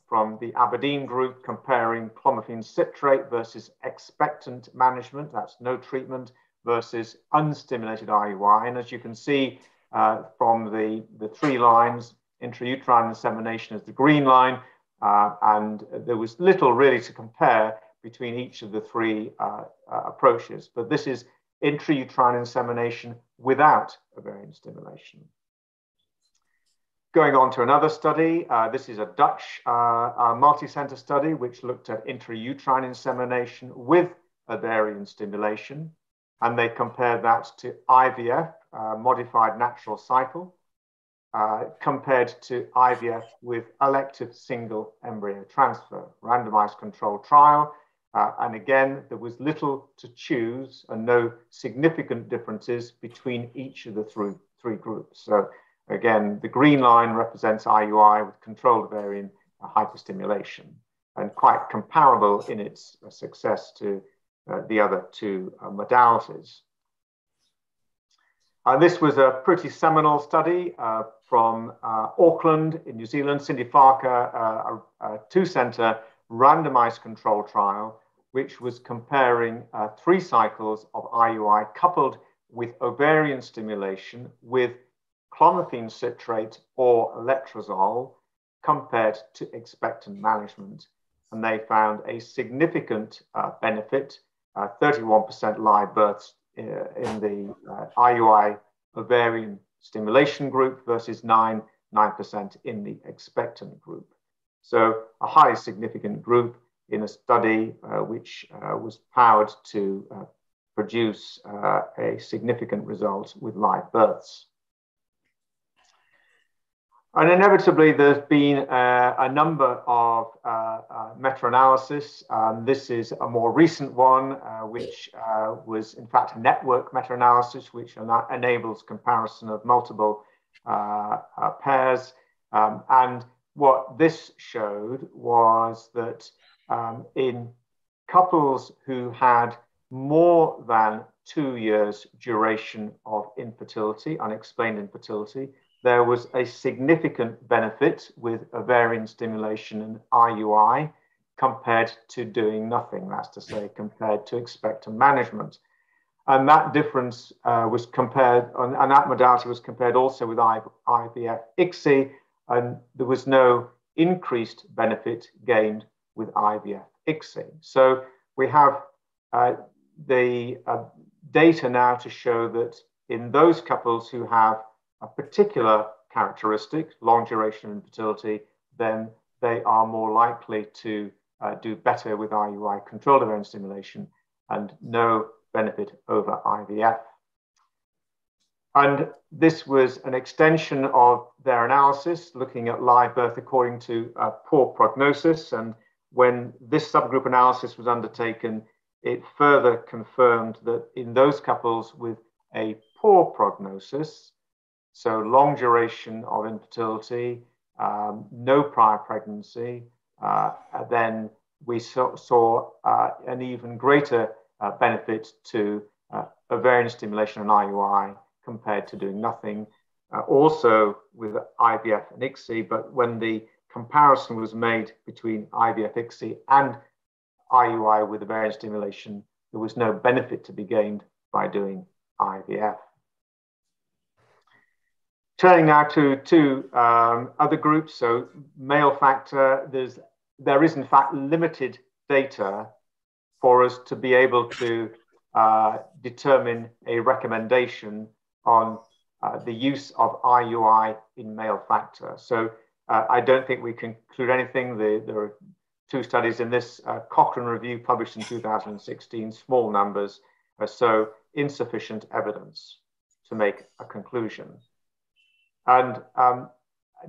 from the Aberdeen group comparing clomiphene citrate versus expectant management, that's no treatment, versus unstimulated IUI. And as you can see from the three lines, intrauterine insemination is the green line, and there was little really to compare between each of the three approaches. But this is intrauterine insemination without ovarian stimulation. Going on to another study, this is a Dutch multi-center study which looked at intrauterine insemination with ovarian stimulation, and they compared that to IVF, modified natural cycle, compared to IVF with elective single embryo transfer, randomized controlled trial. And again, there was little to choose and no significant differences between each of the three groups. So again, the green line represents IUI with controlled ovarian hyperstimulation, and quite comparable in its success to the other two modalities. This was a pretty seminal study from Auckland in New Zealand, Cindy Farker, a two-center randomized control trial, which was comparing 3 cycles of IUI coupled with ovarian stimulation with clomiphene citrate or letrozole compared to expectant management. And they found a significant benefit, 31% live births in the IUI ovarian stimulation group versus 9% in the expectant group. So a highly significant group in a study which was powered to produce a significant result with live births. And inevitably, there's been a number of meta-analysis. This is a more recent one, which was in fact a network meta-analysis, which enables comparison of multiple pairs. And what this showed was that in couples who had more than 2 years duration of infertility, unexplained infertility, there was a significant benefit with ovarian stimulation and IUI compared to doing nothing. That's to say, compared to expectant management. And that difference was compared, and that modality was compared also with IVF ICSI, and there was no increased benefit gained with IVF ICSI. So we have the data now to show that in those couples who have a particular characteristic, long duration infertility, then they are more likely to do better with IUI controlled ovarian stimulation and no benefit over IVF. And this was an extension of their analysis looking at live birth according to poor prognosis. And when this subgroup analysis was undertaken, it further confirmed that in those couples with a poor prognosis, so long duration of infertility, no prior pregnancy, then we saw an even greater benefit to ovarian stimulation and IUI compared to doing nothing. Also with IVF and ICSI, but when the comparison was made between IVF ICSI and IUI with ovarian stimulation, there was no benefit to be gained by doing IVF. Turning now to two other groups, so male factor, there is in fact limited data for us to be able to determine a recommendation on the use of IUI in male factor. So I don't think we can conclude anything. There are two studies in this Cochrane review published in 2016, small numbers, so insufficient evidence to make a conclusion. And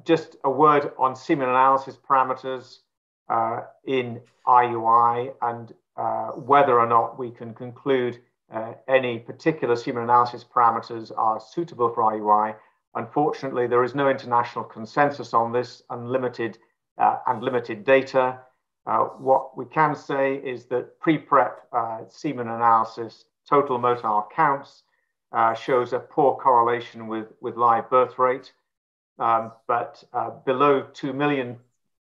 just a word on semen analysis parameters in IUI and whether or not we can conclude any particular semen analysis parameters are suitable for IUI. Unfortunately, there is no international consensus on this, unlimited and limited data. What we can say is that pre-prep semen analysis, total motile counts, shows a poor correlation with live birth rate, but below 2 million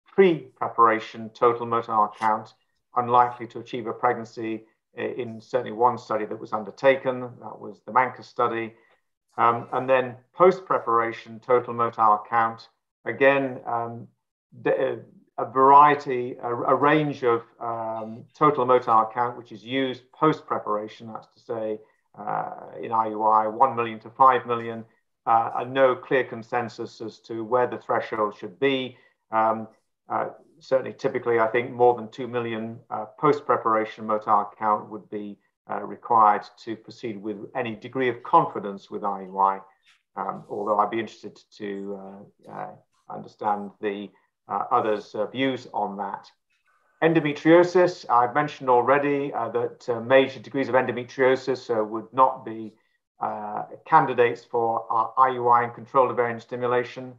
pre-preparation total motile count, unlikely to achieve a pregnancy in certainly one study that was undertaken. That was the Manka study. And then post-preparation total motile count, again, a variety, a range of total motile count, which is used post-preparation, that's to say, in IUI, 1 million to 5 million, and no clear consensus as to where the threshold should be. Certainly, typically, I think more than 2 million post-preparation motile count would be required to proceed with any degree of confidence with IUI, although I'd be interested to understand the others' views on that. Endometriosis, I've mentioned already that major degrees of endometriosis would not be candidates for IUI and controlled ovarian stimulation.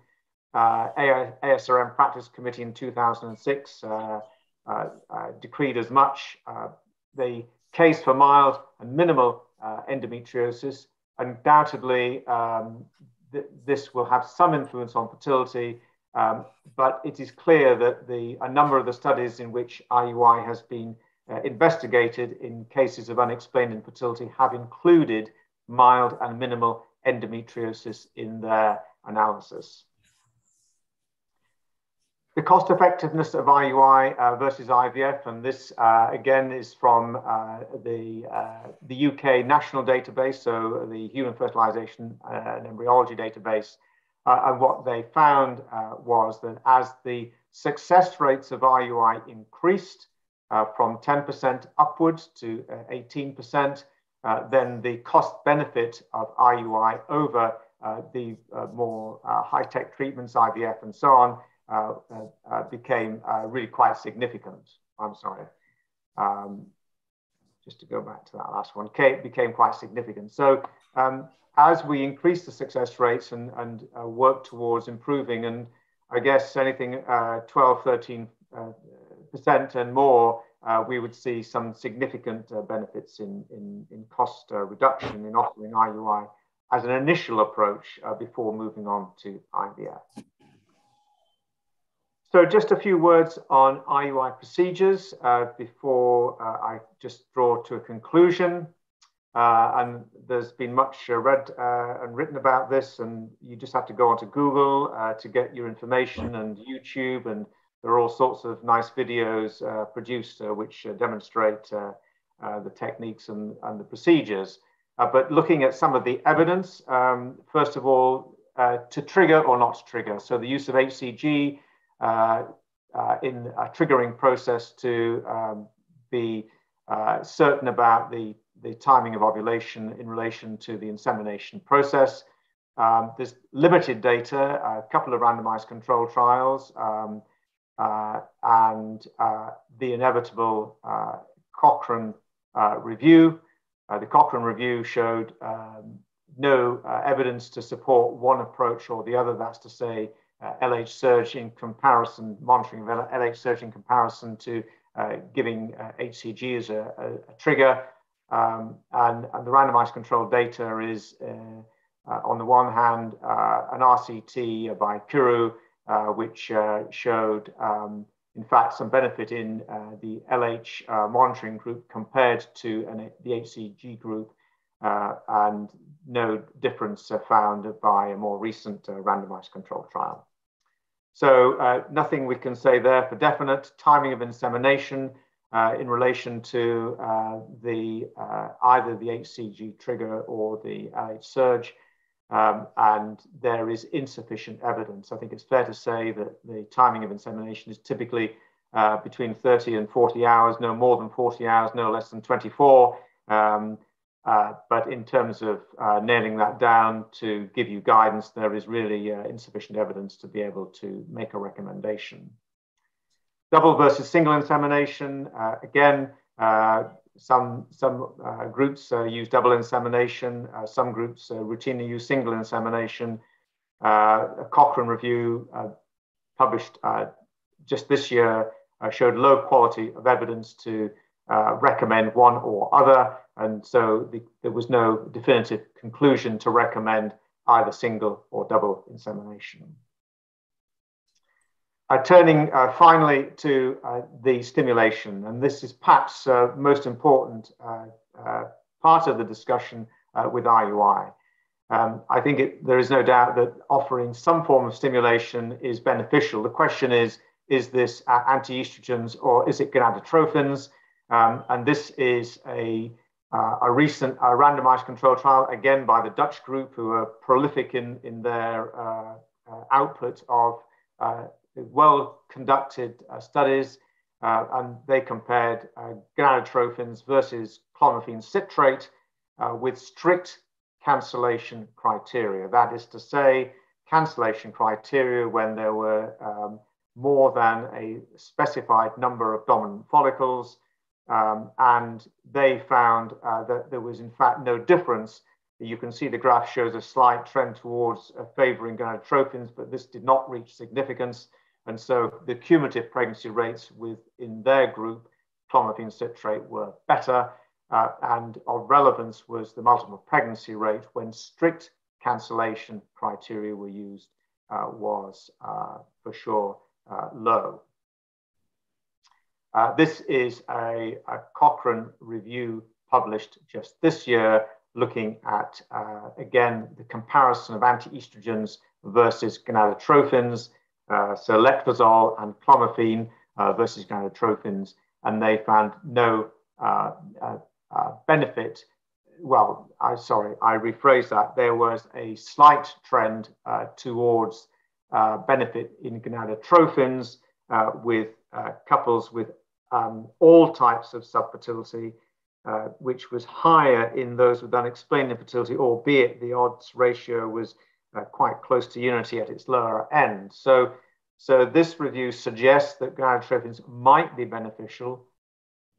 ASRM Practice Committee in 2006 decreed as much. The case for mild and minimal endometriosis, undoubtedly this will have some influence on fertility, but it is clear that a number of the studies in which IUI has been investigated in cases of unexplained infertility have included mild and minimal endometriosis in their analysis. The cost effectiveness of IUI versus IVF, and this again is from the UK national database, so the Human Fertilization and Embryology database. And what they found was that as the success rates of IUI increased from 10% upwards to 18%, then the cost benefit of IUI over the more high-tech treatments, IVF and so on, became really quite significant. I'm sorry. Just to go back to that last one, became quite significant. So as we increase the success rates and work towards improving, and I guess anything 12, 13% and more, we would see some significant benefits in cost reduction in offering IUI as an initial approach before moving on to IVF. So just a few words on IUI procedures before I just draw to a conclusion. And there's been much read and written about this, and you just have to go onto Google to get your information, and YouTube, and there are all sorts of nice videos produced which demonstrate the techniques and the procedures. But looking at some of the evidence, first of all, to trigger or not to trigger. So the use of HCG in a triggering process to be certain about the timing of ovulation in relation to the insemination process. There's limited data, a couple of randomized control trials, and the inevitable Cochrane review. The Cochrane review showed no evidence to support one approach or the other. That's to say, LH surge in comparison, monitoring of LH surge in comparison to giving HCG as a trigger. And the randomized control data is, on the one hand, an RCT by Kuru, which showed, in fact, some benefit in the LH monitoring group compared to the HCG group, and no difference found by a more recent randomized control trial. So nothing we can say there for definite. Timing of insemination in relation to either the HCG trigger or the LH surge, and there is insufficient evidence. I think it's fair to say that the timing of insemination is typically between 30 and 40 hours, no more than 40 hours, no less than 24. But in terms of nailing that down to give you guidance, there is really insufficient evidence to be able to make a recommendation. Double versus single insemination, again, some groups use double insemination, some groups routinely use single insemination. A Cochrane review published just this year showed low quality of evidence to recommend one or other, and so there was no definitive conclusion to recommend either single or double insemination. Turning finally to the stimulation, and this is perhaps most important part of the discussion with IUI. I think there is no doubt that offering some form of stimulation is beneficial. The question is this anti-estrogens or is it gonadotrophins? And this is a recent randomized control trial, again by the Dutch group, who are prolific in their output of well-conducted studies, and they compared gonadotrophins versus clomiphene citrate with strict cancellation criteria. That is to say, cancellation criteria when there were more than a specified number of dominant follicles, and they found that there was in fact no difference. You can see the graph shows a slight trend towards favoring gonadotrophins, but this did not reach significance. And so the cumulative pregnancy rates within their group, clomiphene citrate, were better. And of relevance was the multiple pregnancy rate when strict cancellation criteria were used, was for sure low. This is a Cochrane review published just this year, looking at, again, the comparison of anti-estrogens versus gonadotrophins, so letrozole and clomiphene versus gonadotrophins, and they found no benefit. Well, I rephrase that. There was a slight trend towards benefit in gonadotrophins with couples with all types of subfertility, which was higher in those with unexplained infertility, albeit the odds ratio was quite close to unity at its lower end. So this review suggests that gonadotrophins might be beneficial,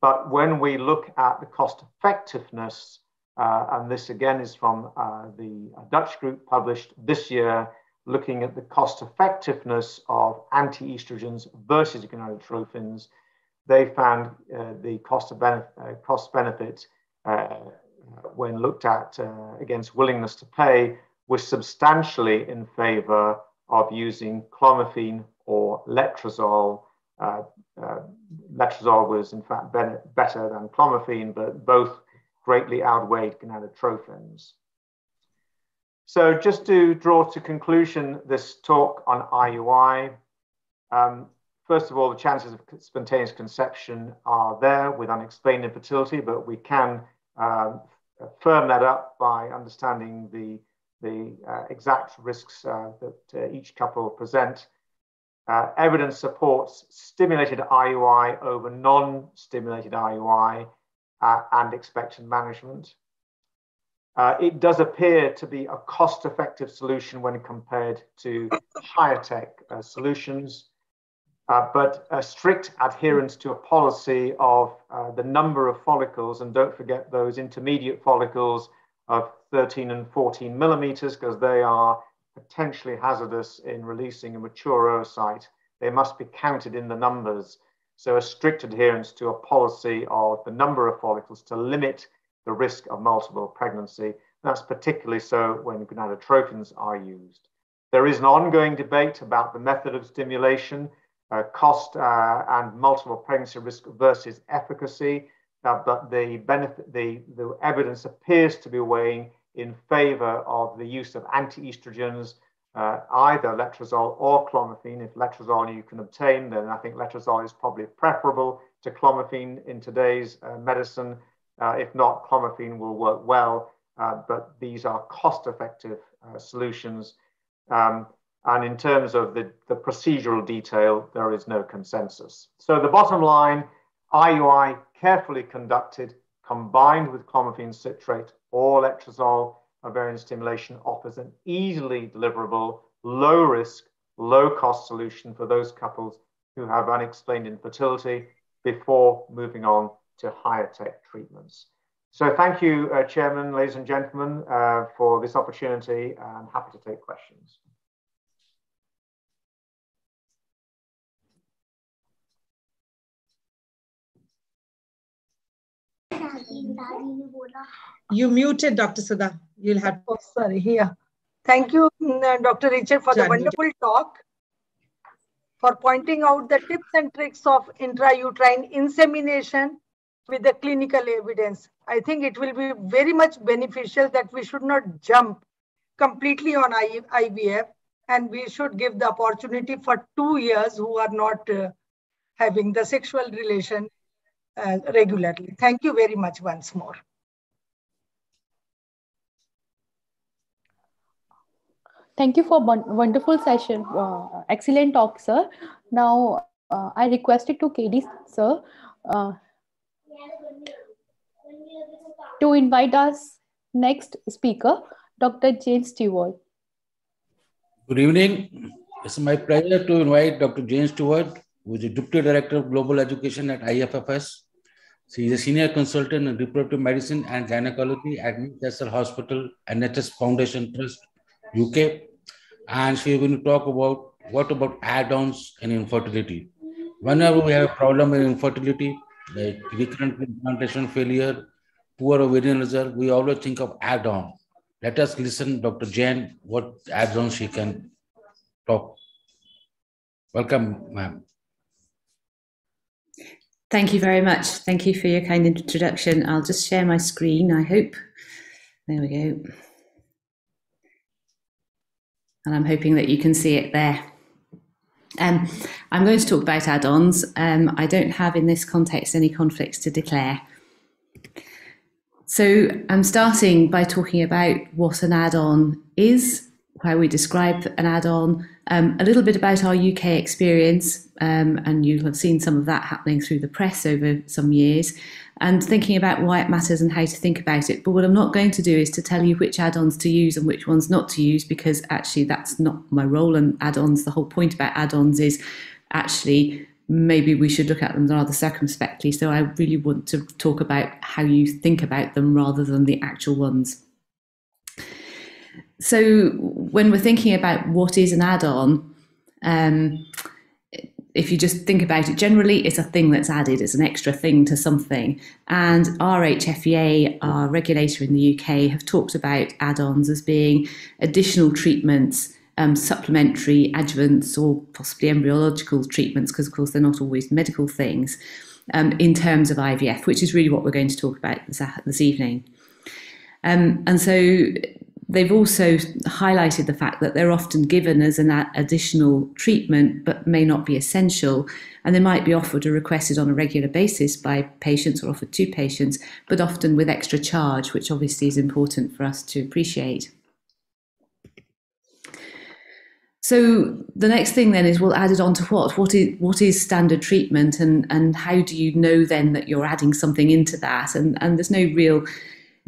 but when we look at the cost effectiveness, and this again is from the Dutch group published this year, looking at the cost effectiveness of anti-estrogens versus gonadotrophins, they found the cost benefit when looked at against willingness to pay was substantially in favor of using clomiphene or letrozole. Letrozole was in fact better than clomiphene, but both greatly outweighed gonadotrophins. So just to draw to conclusion this talk on IUI, first of all, the chances of spontaneous conception are there with unexplained infertility, but we can firm that up by understanding the exact risks that each couple present. Evidence supports stimulated IUI over non-stimulated IUI and expectant management. It does appear to be a cost-effective solution when compared to higher tech solutions, but a strict adherence to a policy of the number of follicles, and don't forget those intermediate follicles of 13 and 14 millimeters, because they are potentially hazardous in releasing a mature oocyte. They must be counted in the numbers. So a strict adherence to a policy of the number of follicles to limit the risk of multiple pregnancy. That's particularly so when gonadotrophins are used. There is an ongoing debate about the method of stimulation, cost and multiple pregnancy risk versus efficacy, but the evidence appears to be weighing in favor of the use of anti-estrogens, either letrozole or clomiphene. If letrozole you can obtain, then I think letrozole is probably preferable to clomiphene in today's medicine. If not, clomiphene will work well, but these are cost-effective solutions. And in terms of the procedural detail, there is no consensus. So the bottom line, IUI carefully conducted, combined with clomiphene citrate or letrozole ovarian stimulation, offers an easily deliverable, low risk, low cost solution for those couples who have unexplained infertility before moving on to higher tech treatments. So thank you, Chairman, ladies and gentlemen, for this opportunity. I'm happy to take questions. You muted, Dr. Sudha. You'll have. Oh, sorry. Here. Thank you, Dr. Richard, for the wonderful talk, for pointing out the tips and tricks of intrauterine insemination with the clinical evidence. I think it will be very much beneficial that we should not jump completely on IVF, and we should give the opportunity for 2 years who are not having the sexual relation regularly. Thank you very much once more. Thank you for wonderful session. Excellent talk, sir. Now, I requested to KD, sir, to invite us next speaker, Dr. Jane Stewart. Good evening. It's my pleasure to invite Dr. Jane Stewart, who is the Deputy Director of Global Education at IFFS. She is a Senior Consultant in Reproductive Medicine and Gynecology at Newcastle Hospital and NHS Foundation Trust, UK. And she is going to talk about what about add-ons in infertility. Whenever we have a problem in infertility, like recurrent implantation failure, poor ovarian result, we always think of add-on. Let us listen, Dr. Jain, what add-ons she can talk. Welcome, ma'am. Thank you very much. Thank you for your kind introduction. I'll just share my screen, I hope. There we go. And I'm hoping that you can see it there. I'm going to talk about add-ons. I don't have in this context any conflicts to declare. So I'm starting by talking about what an add-on is, how we describe an add-on, a little bit about our UK experience, and you'll have seen some of that happening through the press over some years, and thinking about why it matters and how to think about it. But what I'm not going to do is to tell you which add-ons to use and which ones not to use, because actually that's not my role. And add-ons, the whole point about add-ons is actually maybe we should look at them rather circumspectly. So I really want to talk about how you think about them rather than the actual ones. So when we're thinking about what is an add-on, if you just think about it generally, it's a thing that's added, it's an extra thing to something. And RHFEA, our regulator in the UK, have talked about add-ons as being additional treatments supplementary adjuvants or possibly embryological treatments, because of course they're not always medical things, in terms of IVF, which is really what we're going to talk about this evening. And so they've also highlighted the fact that they're often given as an additional treatment, but may not be essential. And they might be offered or requested on a regular basis by patients or offered to patients, but often with extra charge, which obviously is important for us to appreciate. So the next thing then is, well, added on to what? What is standard treatment, and how do you know then that you're adding something into that? And there's no real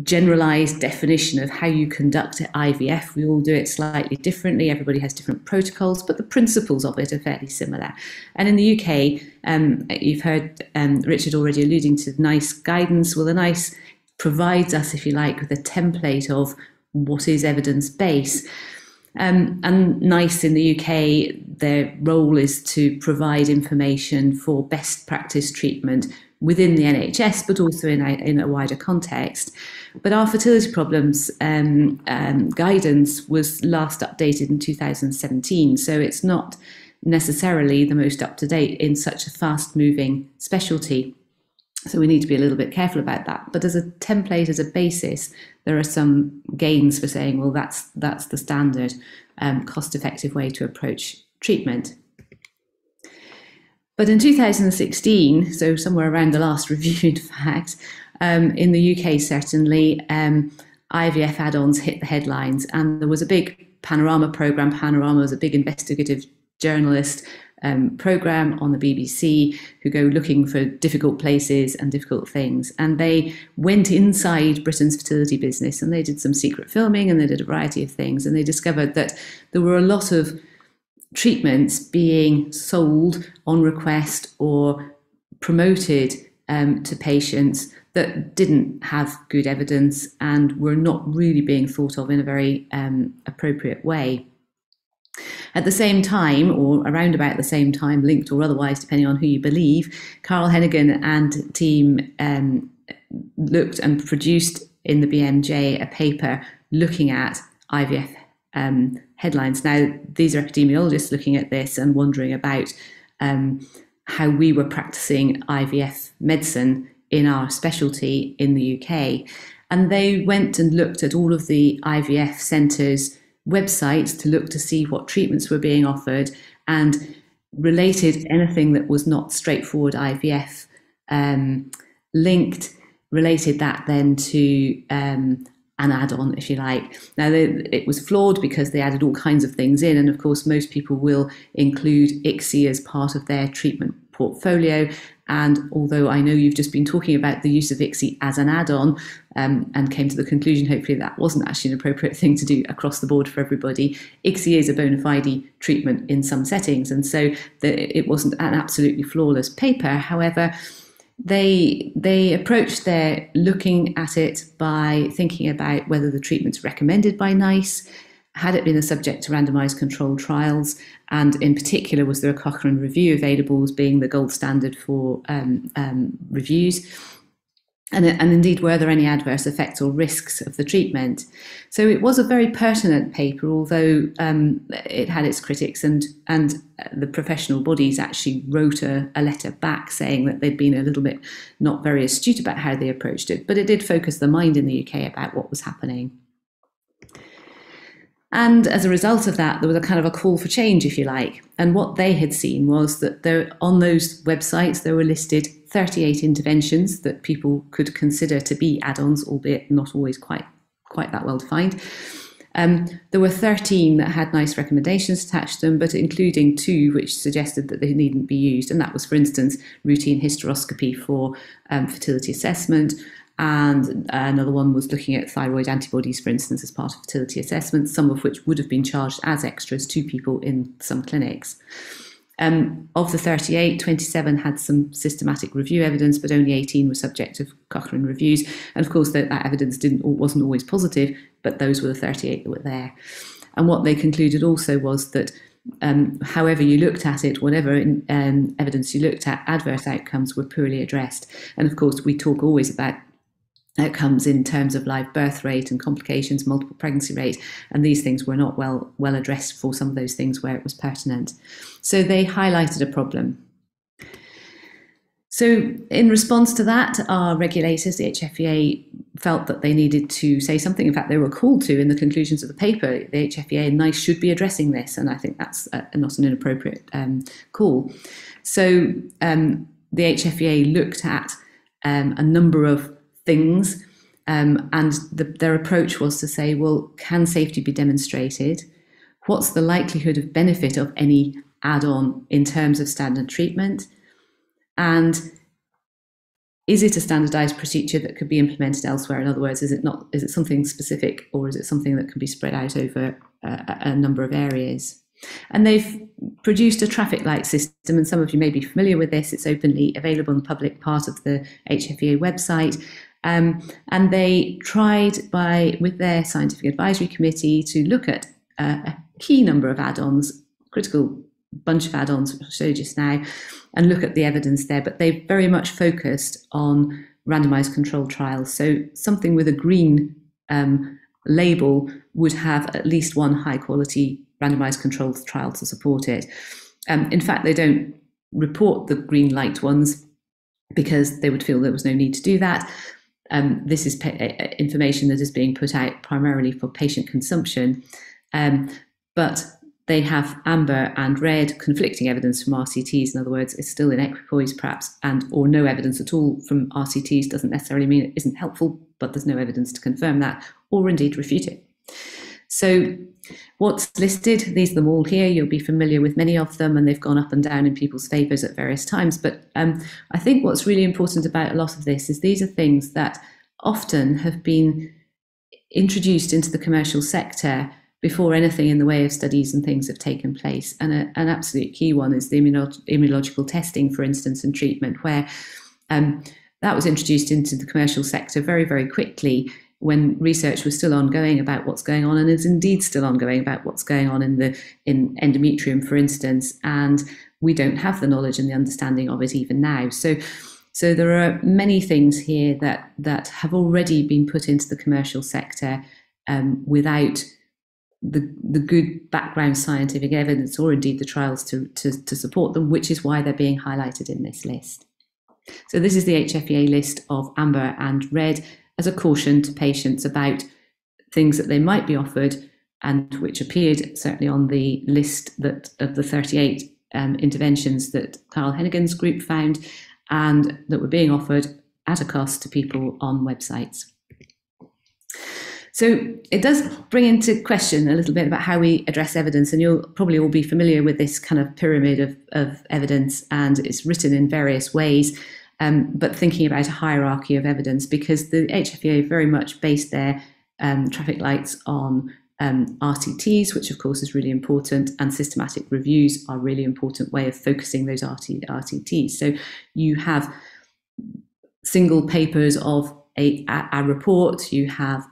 generalized definition of how you conduct IVF. We all do it slightly differently. Everybody has different protocols, but the principles of it are fairly similar. And in the UK, you've heard Richard already alluding to NICE guidance. Well, the NICE provides us, if you like, with a template of what is evidence-based. And NICE in the UK, their role is to provide information for best practice treatment within the NHS, but also in a wider context. But our fertility problems guidance was last updated in 2017, so it's not necessarily the most up-to-date in such a fast-moving specialty. So we need to be a little bit careful about that. But as a template, as a basis, there are some gains for saying, well, that's the standard cost-effective way to approach treatment. But in 2016, so somewhere around the last review, in fact, in the UK certainly, IVF add-ons hit the headlines, and there was a big Panorama programme. Panorama was a big investigative journalist programme on the BBC who go looking for difficult places and difficult things. And they went inside Britain's fertility business, and they did some secret filming, and they did a variety of things, and they discovered that there were a lot of treatments being sold on request or promoted to patients that didn't have good evidence and were not really being thought of in a very appropriate way. At the same time, or around about the same time, linked or otherwise, depending on who you believe, Carl Hennigan and team looked and produced in the BMJ a paper looking at IVF headlines. Now, these are epidemiologists looking at this and wondering about how we were practicing IVF medicine in our specialty in the UK. And they went and looked at all of the IVF centres' websites to look to see what treatments were being offered, and related anything that was not straightforward IVF linked, related that then to an add-on, if you like. Now, it was flawed because they added all kinds of things in, and of course most people will include ICSI as part of their treatment portfolio. And although I know you've just been talking about the use of ICSI as an add-on and came to the conclusion, hopefully, that wasn't actually an appropriate thing to do across the board for everybody, ICSI is a bona fide treatment in some settings. And so it wasn't an absolutely flawless paper. However, they approached their looking at it by thinking about whether the treatment's recommended by NICE, had it been the subject to randomised controlled trials, and in particular, was there a Cochrane review available as being the gold standard for reviews? And indeed, were there any adverse effects or risks of the treatment? So it was a very pertinent paper, although it had its critics, and the professional bodies actually wrote a letter back saying that they'd been a little bit not very astute about how they approached it. But it did focus the mind in the UK about what was happening. And as a result of that, there was a kind of a call for change, if you like. And what they had seen was that on those websites, there were listed 38 interventions that people could consider to be add-ons, albeit not always quite that well defined. There were 13 that had NICE recommendations attached to them, but including 2 which suggested that they needn't be used. And that was, for instance, routine hysteroscopy for fertility assessment. And another one was looking at thyroid antibodies, for instance, as part of fertility assessments, some of which would have been charged as extras to people in some clinics. Of the 38, 27 had some systematic review evidence, but only 18 were subject to Cochrane reviews. And of course, that evidence wasn't always positive, but those were the 38 that were there. And what they concluded also was that however you looked at it, whatever evidence you looked at, adverse outcomes were poorly addressed. And of course, we talk always about outcomes in terms of live birth rate and complications, multiple pregnancy rate, and these things were not well addressed for some of those things where it was pertinent. So they highlighted a problem. So in response to that, our regulators, the HFEA, felt that they needed to say something. In fact, they were called to in the conclusions of the paper. The HFEA and NICE should be addressing this, and I think that's not an inappropriate call. So the HFEA looked at a number of things, and their approach was to say, well, can safety be demonstrated? What's the likelihood of benefit of any add-on in terms of standard treatment? And is it a standardized procedure that could be implemented elsewhere? In other words, is it something specific, or is it something that can be spread out over a number of areas? And they've produced a traffic light system, and some of you may be familiar with this. It's openly available in the public part of the HFEA website. And they tried with their scientific advisory committee to look at a key number of add-ons, critical bunch of add-ons, which I'll show you just now, and look at the evidence there. But they very much focused on randomized controlled trials. So something with a green label would have at least one high-quality randomized controlled trial to support it. In fact, they don't report the green light ones because they would feel there was no need to do that. This is information that is being put out primarily for patient consumption, but they have amber and red conflicting evidence from RCTs. In other words, it's still in equipoise perhaps, or no evidence at all from RCTs doesn't necessarily mean it isn't helpful, but there's no evidence to confirm that or indeed refute it. So what's listed, these are them all here. You'll be familiar with many of them, and they've gone up and down in people's favours at various times. But I think what's really important about a lot of this is these are things that often have been introduced into the commercial sector before anything in the way of studies and things have taken place. And an absolute key one is the immunological testing, for instance, and treatment, where that was introduced into the commercial sector very, very quickly when research was still ongoing about what's going on, and is indeed still ongoing about what's going on in endometrium, for instance, and we don't have the knowledge and the understanding of it even now. So there are many things here that have already been put into the commercial sector without the good background scientific evidence or indeed the trials to support them, which is why they're being highlighted in this list. So this is the HFEA list of amber and red as a caution to patients about things that they might be offered, and which appeared certainly on the list of the 38 interventions that Carl Hennigan's group found, and that were being offered at a cost to people on websites. So it does bring into question a little bit about how we address evidence, and you'll probably all be familiar with this kind of pyramid of evidence, and it's written in various ways, but thinking about a hierarchy of evidence, because the HFEA very much based their traffic lights on RCTs, which of course is really important, and systematic reviews are a really important way of focusing those RCTs. So you have single papers of a report, you have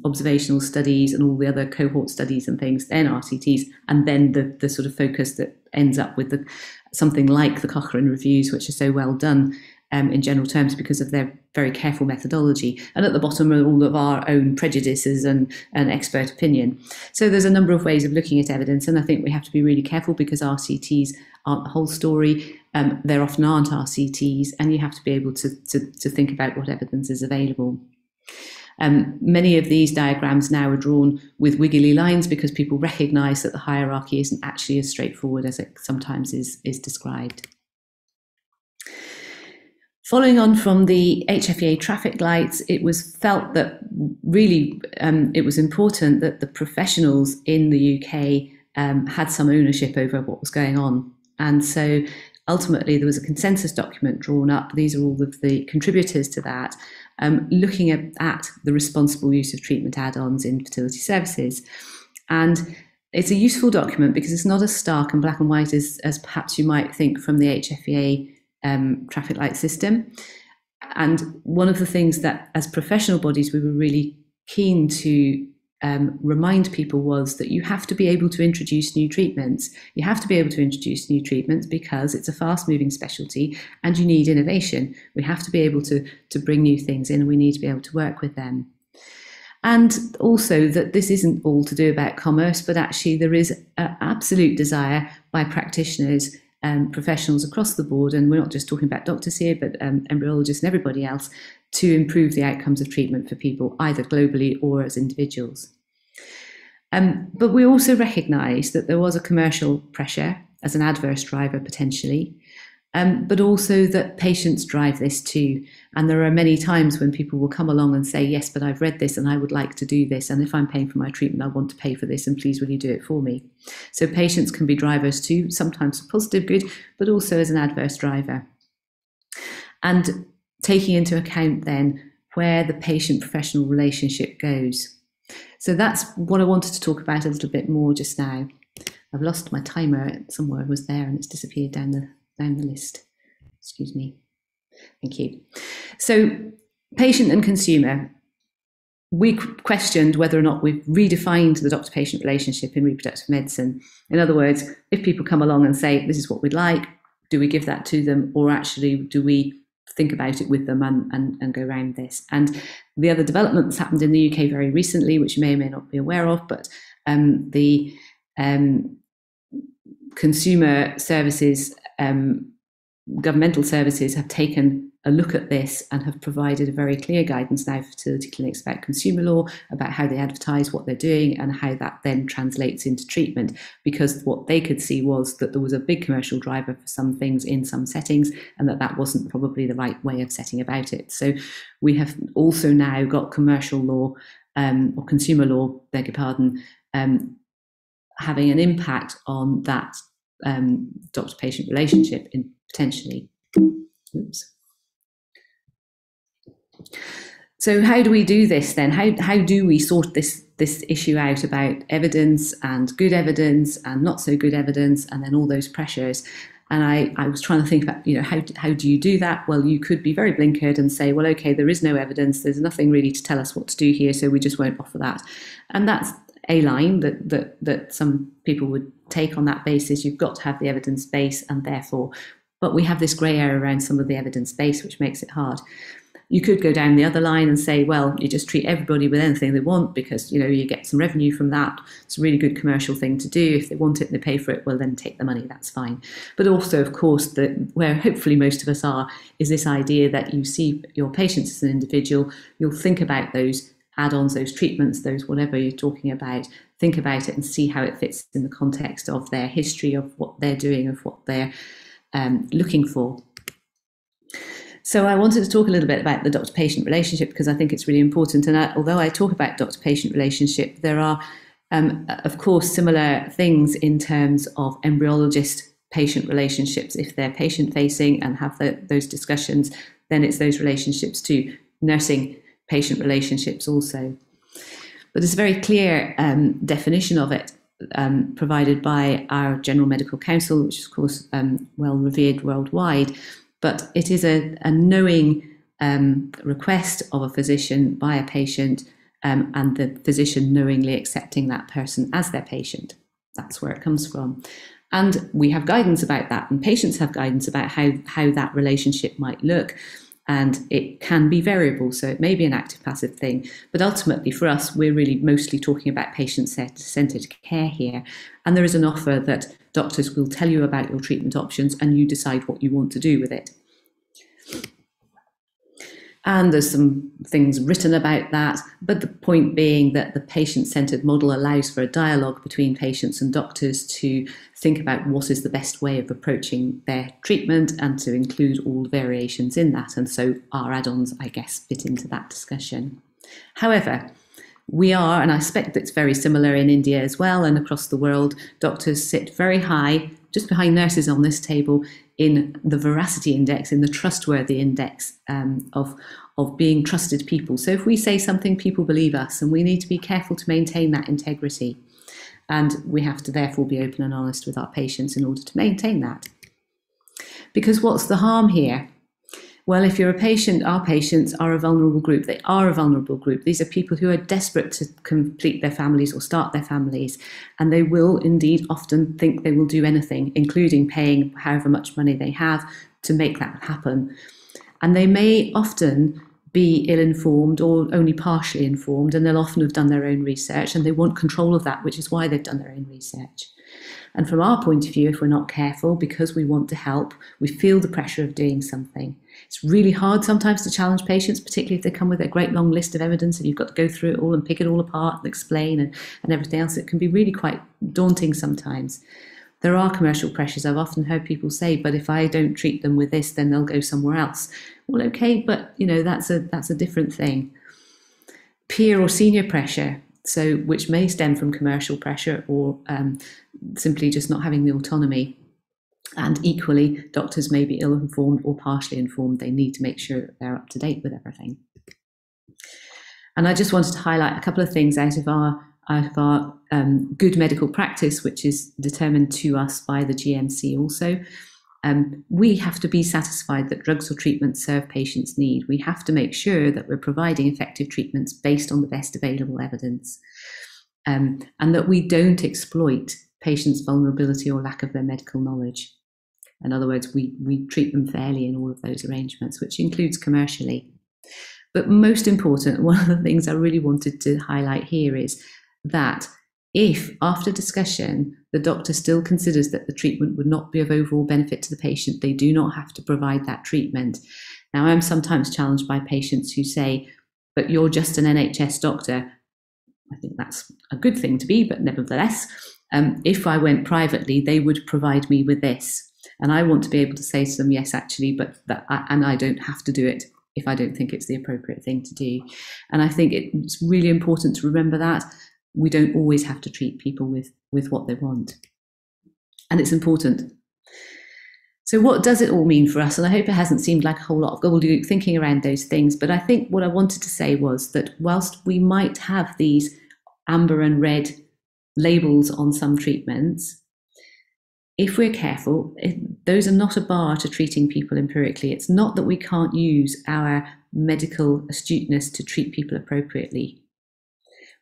observational studies and all the other cohort studies and things, then RCTs, and then the sort of focus that ends up with something like the Cochrane reviews, which are so well done in general terms because of their very careful methodology. And at the bottom are all of our own prejudices and expert opinion. So there's a number of ways of looking at evidence, and I think we have to be really careful because RCTs aren't the whole story. There often aren't RCTs, and you have to be able to think about what evidence is available. Many of these diagrams now are drawn with wiggly lines because people recognise that the hierarchy isn't actually as straightforward as it sometimes is described. Following on from the HFEA traffic lights, it was felt that really it was important that the professionals in the UK had some ownership over what was going on. And so ultimately there was a consensus document drawn up. These are all of the contributors to that, looking at the responsible use of treatment add-ons in fertility services. And it's a useful document because it's not as stark and black and white as perhaps you might think from the HFEA traffic light system. And one of the things that as professional bodies we were really keen to remind people was that you have to be able to introduce new treatments. You have to be able to introduce new treatments because it's a fast-moving specialty and you need innovation. We have to be able to bring new things in, and we need to be able to work with them. And also that this isn't all to do about commerce, but actually there is an absolute desire by practitioners and professionals across the board, and we're not just talking about doctors here, but embryologists and everybody else, to improve the outcomes of treatment for people, either globally or as individuals. But we also recognise that there was a commercial pressure as an adverse driver potentially, but also that patients drive this too. And there are many times when people will come along and say, yes, but I've read this and I would like to do this. And if I'm paying for my treatment, I want to pay for this, and please will you do it for me? So patients can be drivers too, sometimes for positive good, but also as an adverse driver. And taking into account then where the patient-professional relationship goes. So that's what I wanted to talk about a little bit more just now. I've lost my timer somewhere, it was there and it's disappeared down the list. Excuse me. Thank you. So patient and consumer. We questioned whether or not we've redefined the doctor-patient relationship in reproductive medicine. In other words, if people come along and say, this is what we'd like, do we give that to them, or actually do we think about it with them and go around this? And the other development that's happened in the UK very recently, which you may or may not be aware of, but the consumer services, governmental services have taken a look at this and have provided a very clear guidance now for fertility clinics about consumer law, about how they advertise, what they're doing, and how that then translates into treatment. Because what they could see was that there was a big commercial driver for some things in some settings, and that wasn't probably the right way of setting about it. So we have also now got commercial law, or consumer law, beg your pardon, having an impact on that doctor-patient relationship in potentially. Oops. So how do we do this then? How do we sort this issue out about evidence and good evidence and not so good evidence, and then all those pressures? And I was trying to think about, how do you do that? Well, you could be very blinkered and say, well, okay, there is no evidence, there's nothing really to tell us what to do here, so we just won't offer that. And that's a line that some people would take on that basis. You've got to have the evidence base, and therefore, but we have this grey area around some of the evidence base, which makes it hard. You could go down the other line and say, well, you just treat everybody with anything they want because, you get some revenue from that. It's a really good commercial thing to do. If they want it and they pay for it, well, then take the money, that's fine. But also, of course, where hopefully most of us are, is this idea that you see your patients as an individual, you'll think about those add-ons, those treatments, those whatever you're talking about, think about it and see how it fits in the context of their history, of what they're doing, of what they're looking for. So I wanted to talk a little bit about the doctor-patient relationship because I think it's really important. And although I talk about doctor-patient relationship, there are, of course, similar things in terms of embryologist-patient relationships. If they're patient-facing and have those discussions, then it's those relationships too. Nursing-patient relationships also. But there's a very clear definition of it provided by our General Medical Council, which is, of course, well revered worldwide. But it is a knowing request of a physician by a patient, and the physician knowingly accepting that person as their patient. That's where it comes from. And we have guidance about that, and patients have guidance about how that relationship might look. And it can be variable, so it may be an active-passive thing. But ultimately, for us, we're really mostly talking about patient-centered care here. And there is an offer that doctors will tell you about your treatment options, and you decide what you want to do with it. And there's some things written about that, but the point being that the patient-centered model allows for a dialogue between patients and doctors to think about what is the best way of approaching their treatment and to include all the variations in that. And so our add-ons, I guess, fit into that discussion. However, we are, and I expect it's very similar in India as well and across the world, doctors sit very high, just behind nurses on this table, in the veracity index, in the trustworthy index of being trusted people. So if we say something, people believe us, and we need to be careful to maintain that integrity. And we have to therefore be open and honest with our patients in order to maintain that. Because what's the harm here? Well, if you're a patient, our patients are a vulnerable group. They are a vulnerable group. These are people who are desperate to complete their families or start their families, and they will indeed often think they will do anything, including paying however much money they have to make that happen. And they may often be ill-informed or only partially informed, and they'll often have done their own research, and they want control of that, which is why they've done their own research. And from our point of view, if we're not careful, because we want to help, we feel the pressure of doing something. It's really hard sometimes to challenge patients, particularly if they come with a great long list of evidence and you've got to go through it all and pick it all apart and explain and everything else. It can be really quite daunting sometimes. There are commercial pressures. I've often heard people say, but if I don't treat them with this, then they'll go somewhere else. Well, okay, but that's a different thing. Peer or senior pressure, so which may stem from commercial pressure or simply just not having the autonomy. And equally, doctors may be ill-informed or partially informed. They need to make sure that they're up to date with everything. And I just wanted to highlight a couple of things out of our good medical practice, which is determined to us by the GMC also. We have to be satisfied that drugs or treatments serve patients' need. We have to make sure that we're providing effective treatments based on the best available evidence, and that we don't exploit patients' vulnerability or lack of their medical knowledge. In other words, we treat them fairly in all of those arrangements, which includes commercially. But most important, one of the things I really wanted to highlight here is that if, after discussion, the doctor still considers that the treatment would not be of overall benefit to the patient, they do not have to provide that treatment. Now, I'm sometimes challenged by patients who say, but you're just an NHS doctor. I think that's a good thing to be, but nevertheless, if I went privately, they would provide me with this. And I want to be able to say to them, yes, actually, but and I don't have to do it if I don't think it's the appropriate thing to do. And I think it's really important to remember that we don't always have to treat people with what they want. And it's important. So what does it all mean for us? And I hope it hasn't seemed like a whole lot of gobbledygook thinking around those things. But I think what I wanted to say was that whilst we might have these amber and red labels on some treatments, if we're careful, those are not a bar to treating people empirically. It's not that we can't use our medical astuteness to treat people appropriately.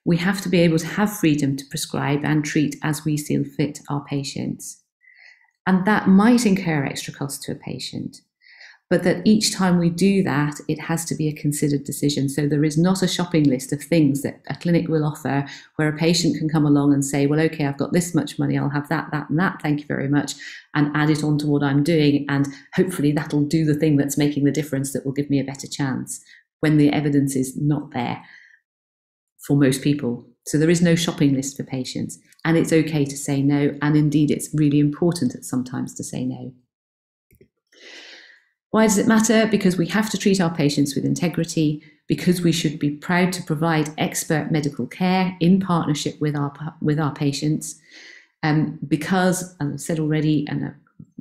We have to be able to have freedom to prescribe and treat as we see fit our patients. And that might incur extra costs to a patient, but that each time we do that, it has to be a considered decision. So there is not a shopping list of things that a clinic will offer where a patient can come along and say, well, okay, I've got this much money, I'll have that, that, and that, thank you very much, and add it on to what I'm doing, and hopefully that'll do the thing that's making the difference that will give me a better chance, when the evidence is not there for most people. So there is no shopping list for patients, and it's okay to say no, and indeed it's really important at sometimes to say no. Why does it matter? Because we have to treat our patients with integrity, because we should be proud to provide expert medical care in partnership with our patients, because, as I've said already, and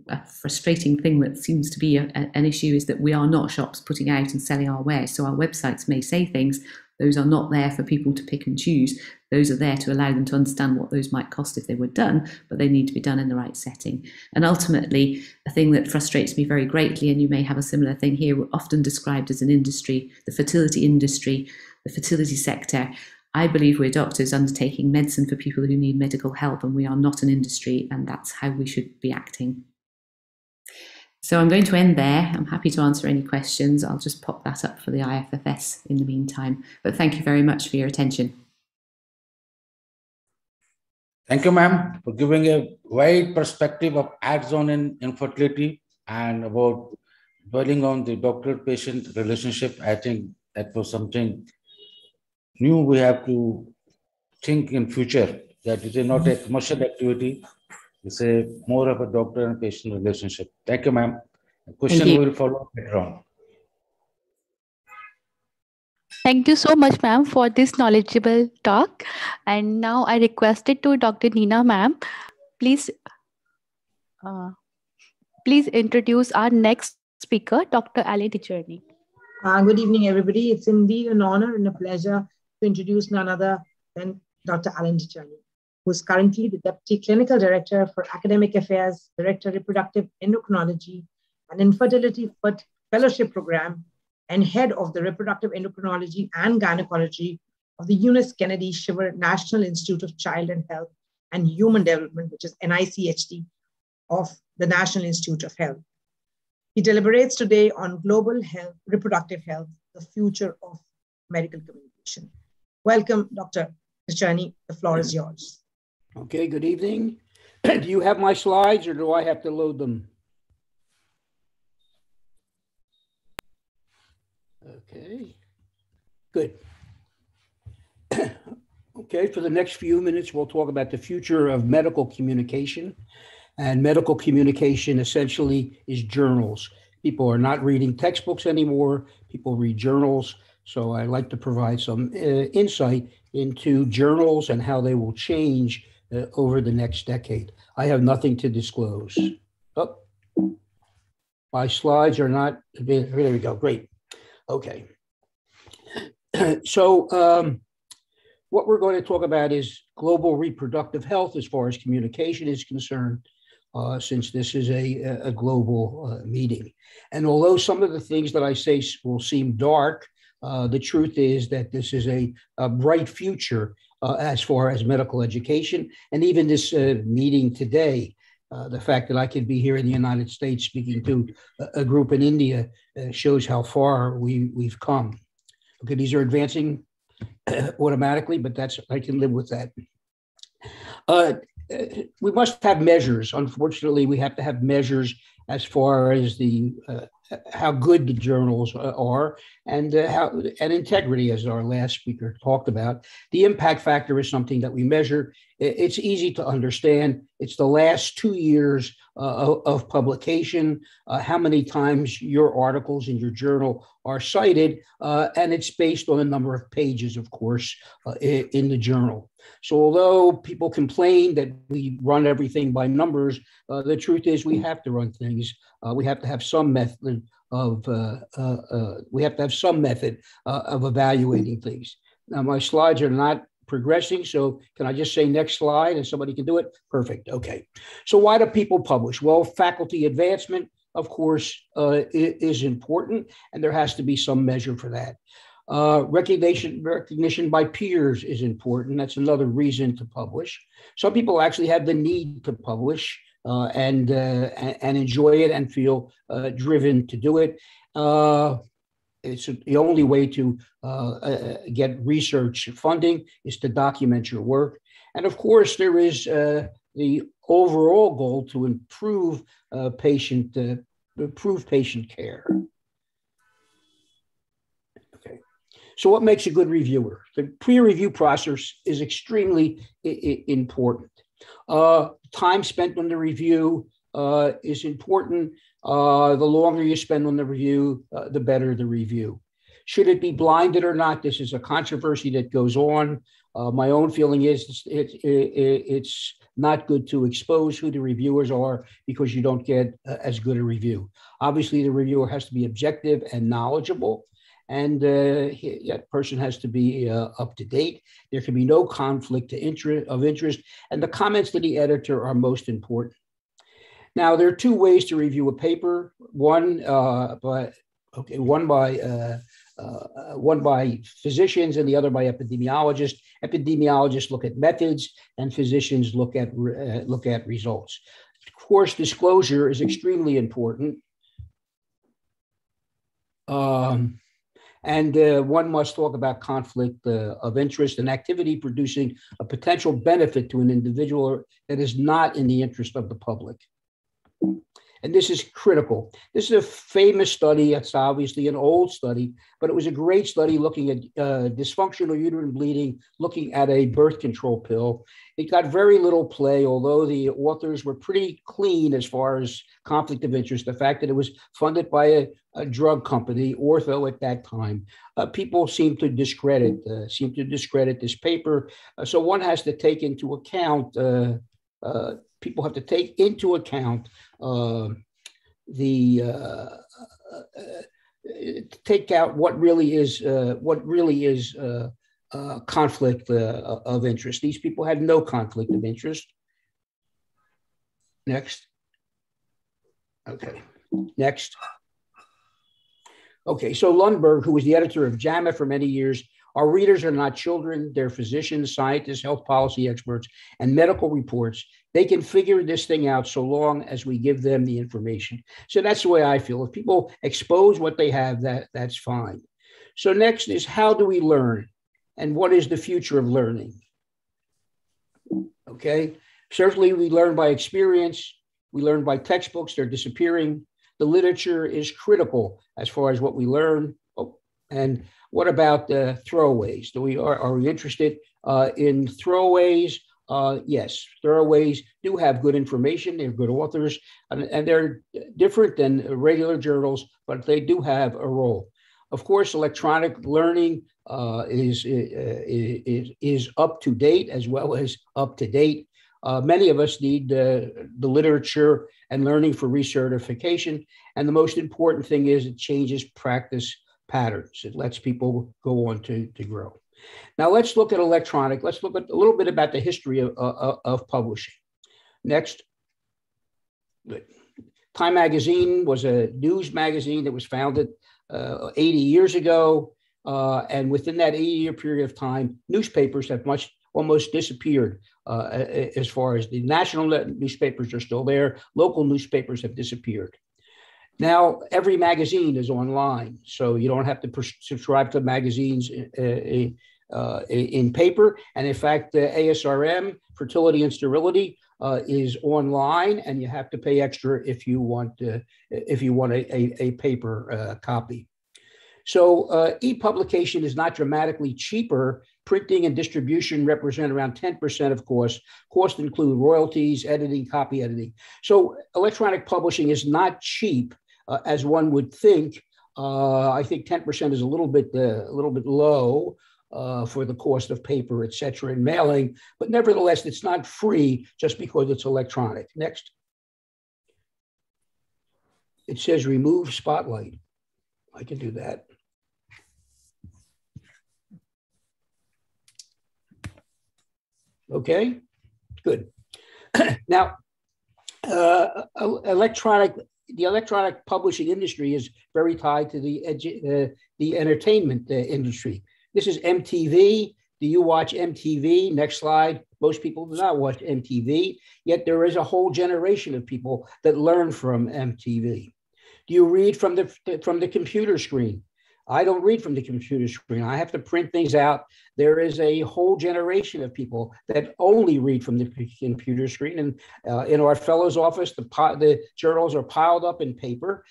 a frustrating thing that seems to be an issue is that we are not shops putting out and selling our wares. So our websites may say things, those are not there for people to pick and choose. Those are there to allow them to understand what those might cost if they were done, but they need to be done in the right setting. And ultimately, a thing that frustrates me very greatly, and you may have a similar thing here, we're often described as an industry, the fertility industry, the fertility sector. I believe we're doctors undertaking medicine for people who need medical help, and we are not an industry, and that's how we should be acting. So I'm going to end there. I'm happy to answer any questions. I'll just pop that up for the IFFS in the meantime. But thank you very much for your attention. Thank you, ma'am, for giving a wide perspective of ads-on in infertility and about dwelling on the doctor-patient relationship. I think that was something new we have to think in future, that it is not a commercial activity. It's a more of a doctor and patient relationship. Thank you, ma'am. The question will follow later on. Thank you so much, ma'am, for this knowledgeable talk. And now I requested to Dr. Neena, ma'am, please introduce our next speaker, Dr. Alan Ticherney. Good evening, everybody. It's indeed an honor and a pleasure to introduce none other than Dr. Alan Ticherney, who is currently the Deputy Clinical Director for Academic Affairs, Director Reproductive Endocrinology and Infertility Fellowship Program and head of the Reproductive Endocrinology and Gynecology of the Eunice Kennedy Shiver National Institute of Child and Health and Human Development, which is NICHD of the National Institute of Health. He deliberates today on global health, reproductive health, the future of medical communication. Welcome, Dr. Tichani. The floor is yours. Okay, good evening. Do you have my slides or do I have to load them? Okay, good. Okay, for the next few minutes, we'll talk about the future of medical communication. And medical communication essentially is journals. People are not reading textbooks anymore. People read journals. So I'd like to provide some insight into journals and how they will change over the next decade. I have nothing to disclose. Oh, my slides are not, there we go, great. Okay. So what we're going to talk about is global reproductive health as far as communication is concerned, since this is a global meeting. And although some of the things that I say will seem dark, the truth is that this is a bright future as far as medical education. And even this meeting today, the fact that I could be here in the United States speaking to a group in India shows how far we've come. Okay, these are advancing automatically, but that's, I can live with that. We must have measures. Unfortunately, we have to have measures as far as the how good the journals are and integrity, as our last speaker talked about. The impact factor is something that we measure. It's easy to understand. It's the last 2 years of publication, how many times your articles in your journal are cited, and it's based on a number of pages, of course, in the journal. So although people complain that we run everything by numbers, the truth is we have to run things. We have to have some method of evaluating things. Now my slides are not progressing, so can I just say next slide and somebody can do it? Perfect. Okay. So why do people publish? Well, faculty advancement, of course, is important, and there has to be some measure for that. Recognition by peers is important. That's another reason to publish. Some people actually have the need to publish and enjoy it and feel driven to do it. It's the only way to get research funding is to document your work. And of course, there is the overall goal to improve patient care. Okay. So what makes a good reviewer? The peer review process is extremely important. Time spent on the review is important. The longer you spend on the review, the better the review. Should it be blinded or not? This is a controversy that goes on. My own feeling is it's not good to expose who the reviewers are because you don't get as good a review. Obviously, the reviewer has to be objective and knowledgeable, and that person has to be up to date. There can be no conflict of interest, and the comments to the editor are most important. Now, there are two ways to review a paper. One by physicians and the other by epidemiologists. Epidemiologists look at methods, and physicians look at results. Of course, disclosure is extremely important. And one must talk about conflict of interest and activity producing a potential benefit to an individual that is not in the interest of the public. And this is critical. This is a famous study. It's obviously an old study, but it was a great study looking at dysfunctional uterine bleeding, looking at a birth control pill. It got very little play, although the authors were pretty clean as far as conflict of interest. The fact that it was funded by a drug company, Ortho at that time, people seem to discredit this paper. So one has to take into account people have to take into account take out what really is conflict of interest. These people had no conflict of interest. Next. Okay. Next. Okay, so Lundberg, who was the editor of JAMA for many years, our readers are not children, they're physicians, scientists, health policy experts, and medical reports. They can figure this thing out so long as we give them the information. So that's the way I feel. If people expose what they have, that's fine. So next is, how do we learn? And what is the future of learning? Okay, certainly we learn by experience. We learn by textbooks, they're disappearing. The literature is critical as far as what we learn. Oh, and what about throwaways? Are we interested in throwaways? Yes, throwaways do have good information. They're good authors, and they're different than regular journals, but they do have a role. Of course, electronic learning is up to date as well as up to date. Many of us need the literature and learning for recertification. And the most important thing is it changes practice patterns. It lets people go on to grow. Now let's look at electronic. Let's look at a little bit about the history of publishing. Next. Good. Time Magazine was a news magazine that was founded 80 years ago. And within that 80-year period of time, newspapers have almost disappeared as far as the national newspapers are still there. Local newspapers have disappeared. Now, every magazine is online, so you don't have to subscribe to magazines in paper. And in fact, ASRM, Fertility and Sterility, is online, and you have to pay extra if you want a paper copy. So e-publication is not dramatically cheaper. Printing and distribution represent around 10% of cost. Costs include royalties, editing, copy editing. So electronic publishing is not cheap, as one would think. I think 10% is a little bit low for the cost of paper, et cetera, and mailing. But nevertheless, it's not free just because it's electronic. Next. It says remove spotlight. I can do that. Okay, good. Now, the electronic publishing industry is very tied to the entertainment industry. This is MTV. Do you watch MTV? Next slide. Most people do not watch MTV, yet there is a whole generation of people that learn from MTV. Do you read from the computer screen? I don't read from the computer screen. I have to print things out. There is a whole generation of people that only read from the computer screen. And in our fellows' office, the journals are piled up in paper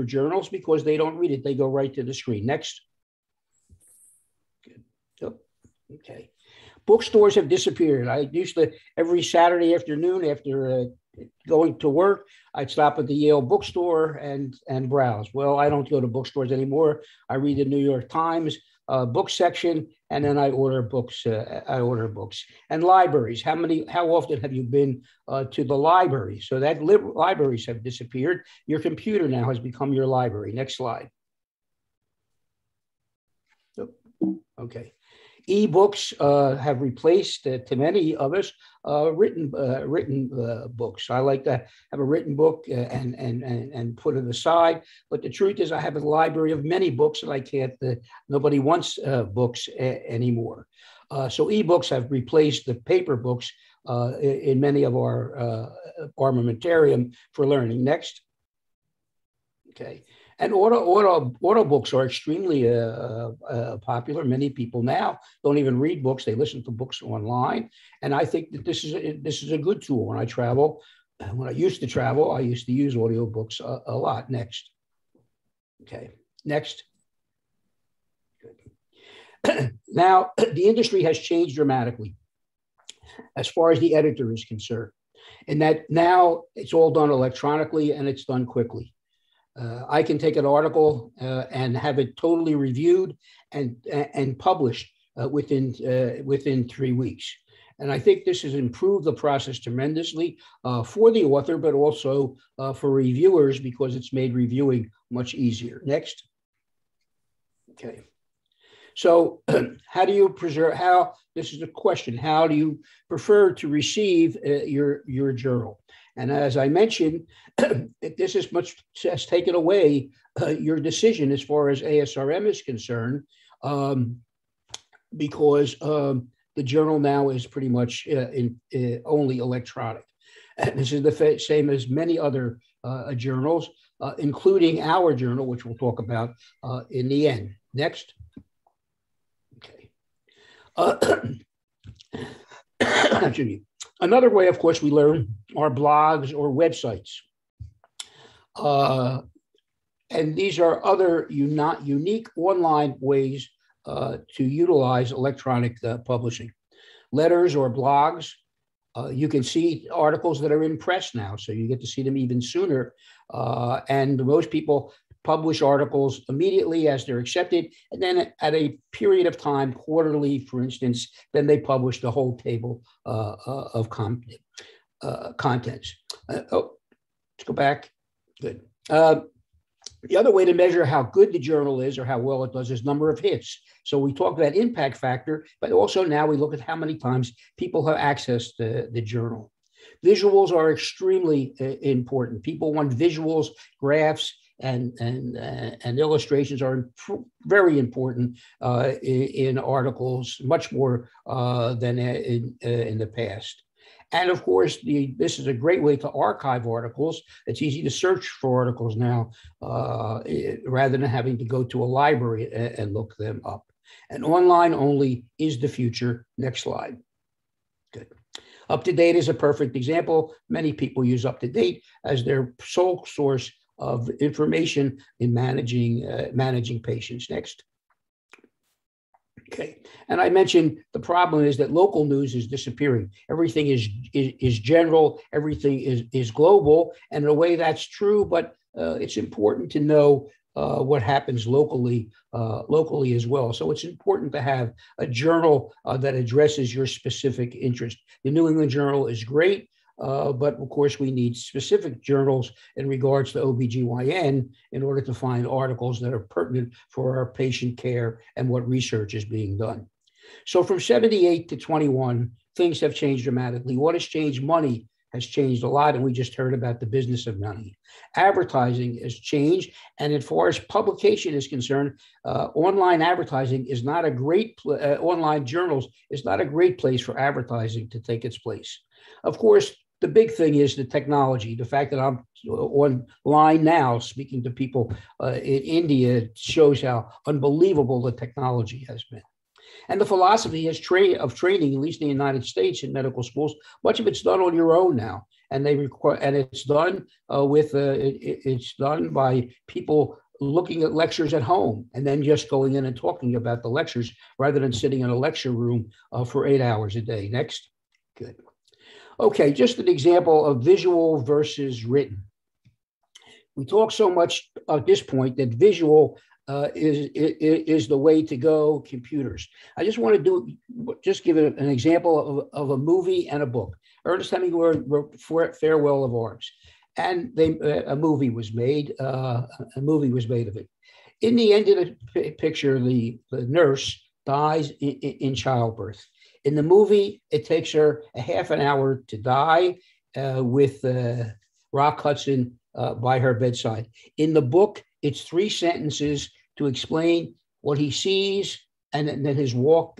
journals because they don't read it. They go right to the screen. Next. Good. Oh, okay. Bookstores have disappeared. I used to, every Saturday afternoon after going to work, I'd stop at the Yale bookstore and browse. Well, I don't go to bookstores anymore. I read the New York Times book section, and then I order books. And libraries. How often have you been to the library? So that libraries have disappeared. Your computer now has become your library. Next slide. Okay. E-books have replaced, to many of us, written books. I like to have a written book and put it aside. But the truth is, I have a library of many books, and I can't. Nobody wants books anymore. So e-books have replaced the paper books in many of our armamentarium for learning. Next. Okay. And auto books are extremely popular. Many people now don't even read books; they listen to books online. And I think that this is a good tool. When I travel, when I used to travel, I used to use audiobooks a lot. Next, okay, next. Good. Now the industry has changed dramatically as far as the editor is concerned, in that now it's all done electronically and it's done quickly. I can take an article and have it totally reviewed and published within 3 weeks. And I think this has improved the process tremendously for the author, but also for reviewers, because it's made reviewing much easier. Next. Okay. So how do you preserve, this is a question, how do you prefer to receive your journal? And as I mentioned, this is much has taken away your decision as far as ASRM is concerned, because the journal now is pretty much only electronic. And this is the same as many other journals, including our journal, which we'll talk about in the end. Next. Okay. Excuse me. Another way, of course, we learn are blogs or websites. And these are other unique online ways to utilize electronic publishing. Letters or blogs, you can see articles that are in press now, so you get to see them even sooner. And most people publish articles immediately as they're accepted, and then at a period of time, quarterly, for instance, then they publish the whole table of contents. Let's go back. Good. The other way to measure how good the journal is or how well it does is number of hits. So we talked about impact factor, but also now we look at how many times people have accessed the journal. Visuals are extremely important. People want visuals, graphs, and illustrations are very important in articles, much more than in the past. And of course, this is a great way to archive articles. It's easy to search for articles now rather than having to go to a library and look them up. And online only is the future. Next slide. Good. UpToDate is a perfect example. Many people use UpToDate as their sole source of information in managing patients. Next. Okay, and I mentioned the problem is that local news is disappearing. Everything is general, everything is global, and in a way that's true, but it's important to know what happens locally as well. So it's important to have a journal that addresses your specific interest. The New England Journal is great. But of course, we need specific journals in regards to OBGYN in order to find articles that are pertinent for our patient care and what research is being done. So from 78 to 21, things have changed dramatically. What has changed? Money has changed a lot, and we just heard about the business of money. Advertising has changed, and as far as publication is concerned, online advertising is not a great, online journals is not a great place for advertising to take its place. Of course, the big thing is the technology. The fact that I'm online now speaking to people in India shows how unbelievable the technology has been. And the philosophy of training, at least in the United States in medical schools, much of it's done on your own now. And it's done it's done by people looking at lectures at home and then just going in and talking about the lectures rather than sitting in a lecture room for 8 hours a day. Next. Good. Okay, just an example of visual versus written. We talk so much at this point that visual is the way to go, computers. I just want to give an example of a movie and a book. Ernest Hemingway wrote Farewell of Arms, and a movie was made. A movie was made of it. In the end of the picture, the nurse dies in childbirth. In the movie, it takes her a half an hour to die with Rock Hudson by her bedside. In the book, it's 3 sentences to explain what he sees and then his walk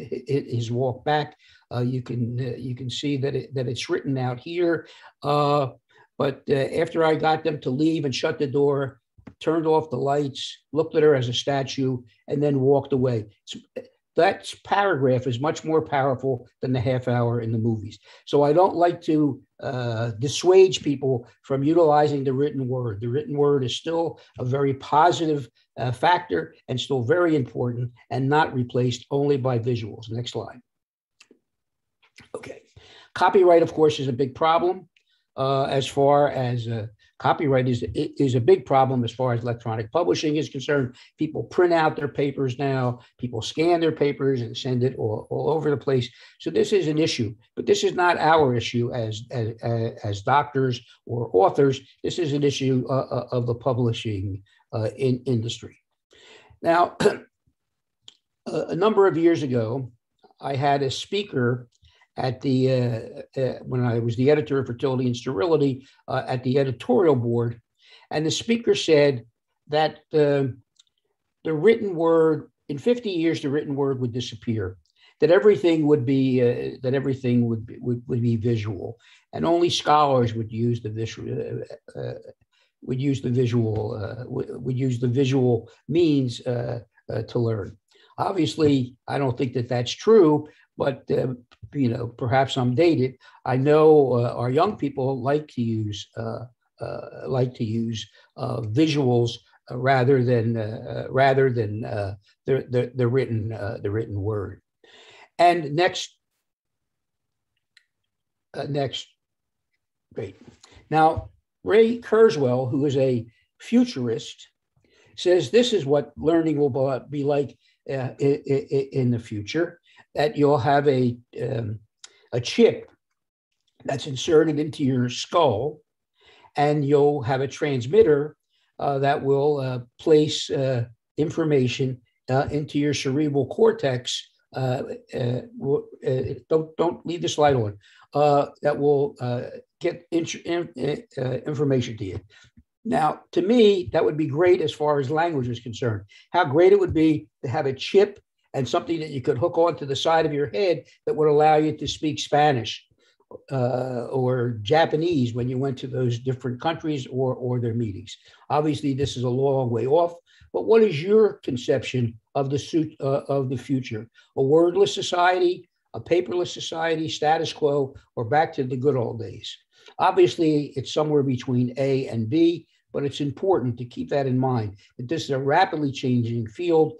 back. You can see that it's written out here. But after I got them to leave and shut the door, turned off the lights, looked at her as a statue, and then walked away. That paragraph is much more powerful than the half hour in the movies. So I don't like to dissuade people from utilizing the written word. The written word is still a very positive factor and still very important and not replaced only by visuals. Next slide. Okay. Copyright, of course, is a big problem as far as copyright is a big problem as far as electronic publishing is concerned. People print out their papers now. People scan their papers and send it all over the place. So this is an issue, but this is not our issue as doctors or authors. This is an issue of the publishing industry. Now, a number of years ago, I had a speaker at the when I was the editor of Fertility and Sterility at the editorial board, and the speaker said that the written word, in 50 years, the written word would disappear, that everything would be would be visual, and only scholars would use the visual means to learn. Obviously, I don't think that that's true, but perhaps I'm dated. I know our young people like to use visuals rather than the written word. And next, great. Now, Ray Kurzweil, who is a futurist, says this is what learning will be like in the future, that you'll have a chip that's inserted into your skull, and you'll have a transmitter that will place information into your cerebral cortex. Don't leave the slide on. That will get information to you. Now, to me, that would be great as far as language is concerned. How great it would be to have a chip and something that you could hook onto the side of your head that would allow you to speak Spanish or Japanese when you went to those different countries or their meetings. Obviously, this is a long way off, but what is your conception of the future? A wordless society, a paperless society, status quo, or back to the good old days? Obviously, it's somewhere between A and B, but it's important to keep that in mind, that this is a rapidly changing field,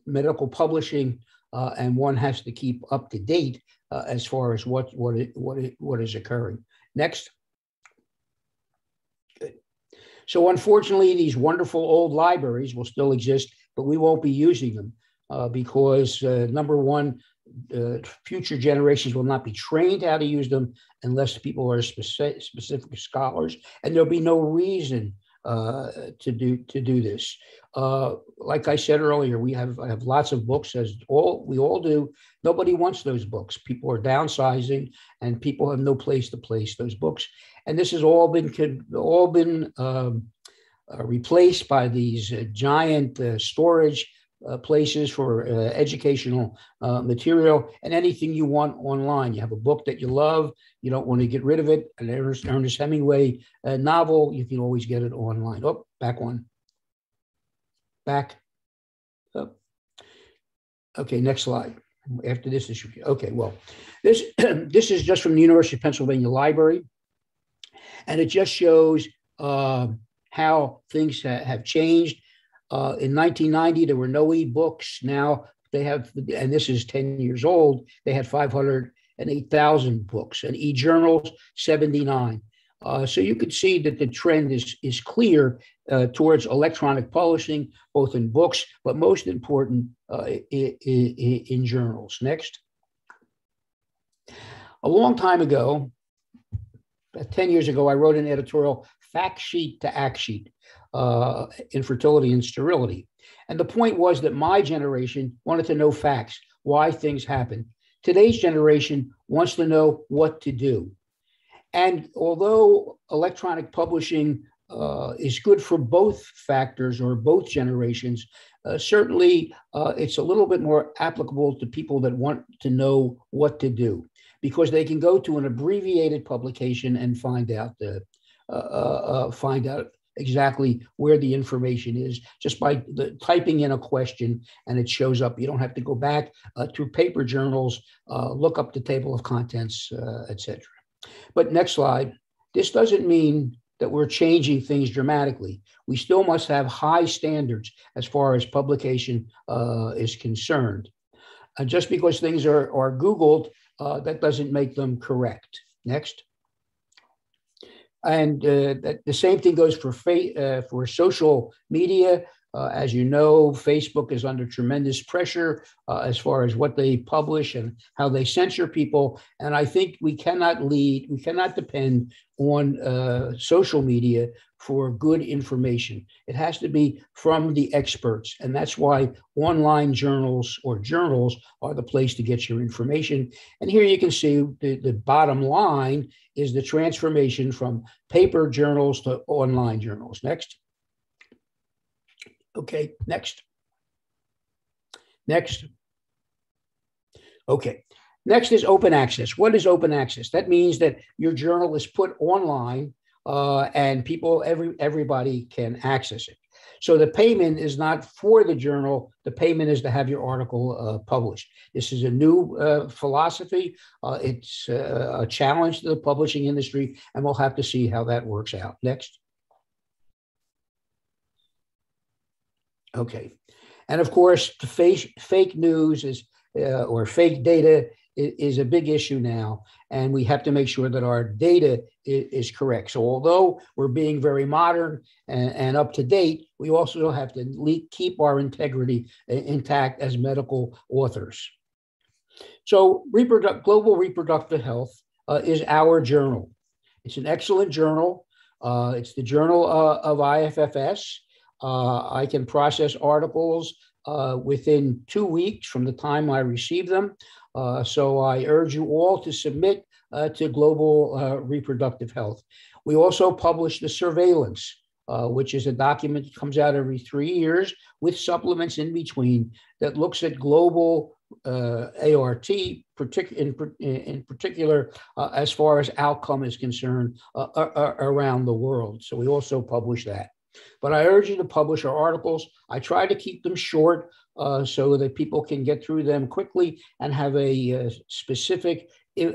medical publishing, and one has to keep up to date as far as what is occurring. Next. Good. So unfortunately, these wonderful old libraries will still exist, but we won't be using them because number one, future generations will not be trained how to use them unless people are specific scholars, and there'll be no reason to do this. Like I said earlier, I have lots of books, as we all do. Nobody wants those books. People are downsizing, and people have no place to place those books. And this has all been replaced by these giant storage places for educational material and anything you want online. You have a book that you love, you don't want to get rid of it, an Ernest Hemingway novel, you can always get it online. Oh, back one. Back up. Okay, next slide. After this issue. Okay, well, this is just from the University of Pennsylvania Library, and it just shows how things have changed. In 1990, there were no e-books. Now they have, and this is 10 years old, they had 508,000 books, and e-journals, 79. So you can see that the trend is clear towards electronic publishing, both in books, but most important in journals. Next. A long time ago, about 10 years ago, I wrote an editorial, Fact Sheet to Act Sheet, in Fertility and Sterility. And the point was that my generation wanted to know facts, why things happen. Today's generation wants to know what to do. And although electronic publishing is good for both factors or both generations, certainly it's a little bit more applicable to people that want to know what to do, because they can go to an abbreviated publication and find out exactly where the information is just by typing in a question, and it shows up. You don't have to go back to paper journals, look up the table of contents, etc. But next slide. This doesn't mean that we're changing things dramatically. We still must have high standards as far as publication is concerned. Just because things are Googled, that doesn't make them correct. Next. And the same thing goes for social media. As you know, Facebook is under tremendous pressure as far as what they publish and how they censor people. And I think we cannot depend on social media for good information. It has to be from the experts. And that's why online journals or journals are the place to get your information. And here you can see the bottom line is the transformation from paper journals to online journals. Next. Okay, next. Next. Okay, next is open access. What is open access? That means that your journal is put online and everybody can access it. So the payment is not for the journal. The payment is to have your article published. This is a new philosophy. It's a challenge to the publishing industry, and we'll have to see how that works out. Next. Okay. And of course, the fake news is or fake data is a big issue now, and we have to make sure that our data is correct. So although we're being very modern and up to date, we also have to keep our integrity intact as medical authors. So Global Reproductive Health is our journal. It's an excellent journal. It's the journal of IFFS. I can process articles within 2 weeks from the time I receive them. So I urge you all to submit to Global Reproductive Health. We also publish the Surveillance, which is a document that comes out every 3 years with supplements in between that looks at global ART, in particular, as far as outcome is concerned around the world. So we also publish that. But I urge you to publish our articles. I try to keep them short so that people can get through them quickly and have a specific,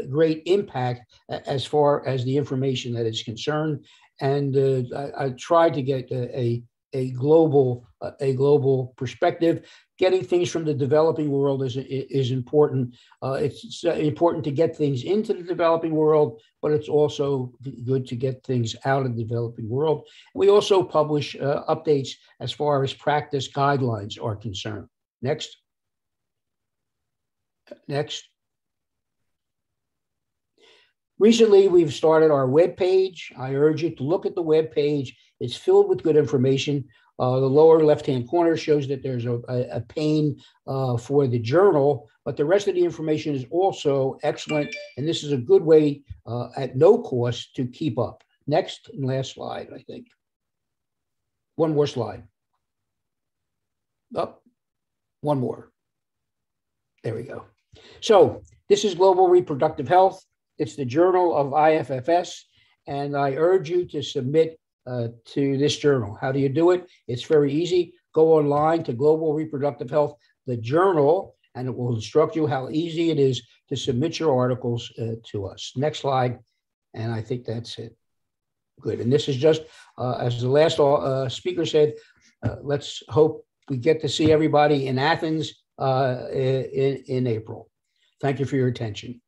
great impact as far as the information that is concerned. And I try to get a global perspective. Getting things from the developing world is important. It's important to get things into the developing world, but it's also good to get things out of the developing world. We also publish updates as far as practice guidelines are concerned. Next. Next. Recently, we've started our webpage. I urge you to look at the webpage. It's filled with good information. The lower left-hand corner shows that there's a pane for the journal, but the rest of the information is also excellent. And this is a good way at no cost to keep up. Next and last slide, I think. One more slide. Up. One more. There we go. So this is Global Reproductive Health. It's the journal of IFFS, and I urge you to submit to this journal. How do you do it? It's very easy. Go online to Global Reproductive Health, the journal, and it will instruct you how easy it is to submit your articles to us. Next slide, and I think that's it. Good. And this is just, as the last speaker said, let's hope we get to see everybody in Athens in April. Thank you for your attention.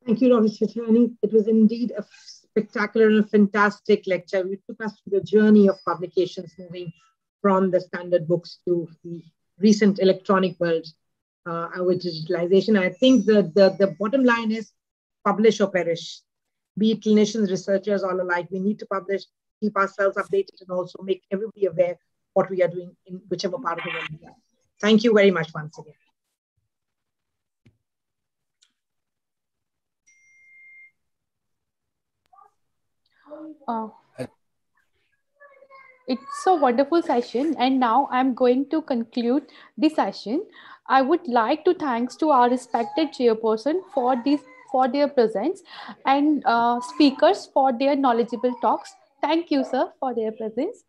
Thank you, Dr. Chittani. It was indeed a spectacular and a fantastic lecture. You took us through the journey of publications moving from the standard books to the recent electronic world, with digitalization. I think the bottom line is publish or perish. Be it clinicians, researchers, all alike, we need to publish, keep ourselves updated, and also make everybody aware what we are doing in whichever part of the world we are. Thank you very much once again. It's a wonderful session, and now I'm going to conclude the session. I would like to thanks to our respected chairperson for their presence and speakers for their knowledgeable talks. Thank you, sir, for their presence.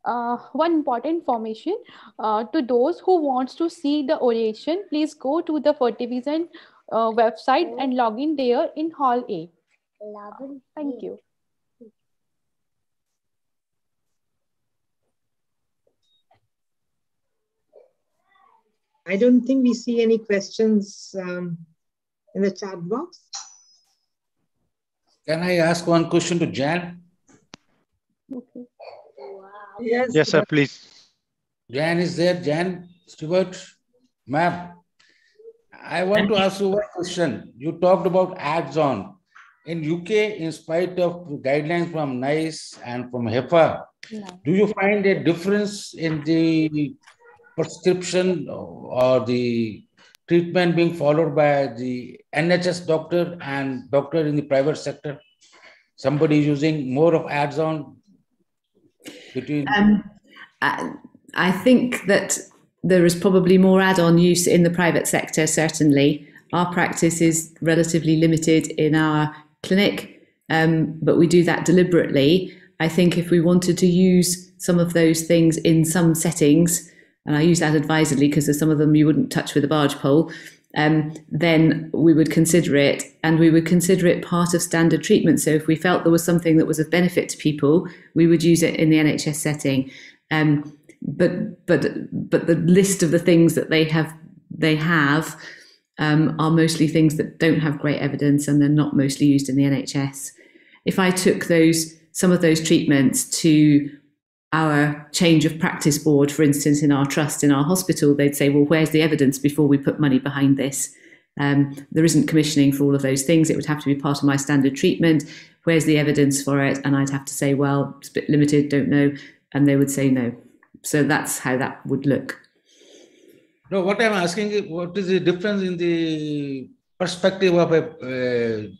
One important information to those who wants to see the oration, please go to the Fertivision website and log in there in Hall A. Thank you. I don't think we see any questions in the chat box. Can I ask one question to Jan? Okay. Yes. Yes, sir, please. Jan is there. Jan Stewart, ma'am. I want to ask you one question. You talked about ads on. In UK, in spite of guidelines from NICE and from HEPA, do you find a difference in the prescription or the treatment being followed by the NHS doctor and doctor in the private sector? Somebody using more of ads on between? I think that there is probably more add-on use in the private sector, certainly. Our practice is relatively limited in our clinic, but we do that deliberately. I think if we wanted to use some of those things in some settings, and I use that advisedly because there's some of them you wouldn't touch with a barge pole, then we would consider it, and we would consider it part of standard treatment. So if we felt there was something that was of benefit to people, we would use it in the NHS setting. But the list of the things that they have are mostly things that don't have great evidence, and they're not mostly used in the NHS. If I took some of those treatments to our change of practice board, for instance, in our trust, in our hospital, they'd say, well, where's the evidence before we put money behind this? There isn't commissioning for all of those things. It would have to be part of my standard treatment. Where's the evidence for it? And I'd have to say, well, it's a bit limited, don't know. And they would say no. So that's how that would look. No, what I'm asking is, what is the difference in the perspective of a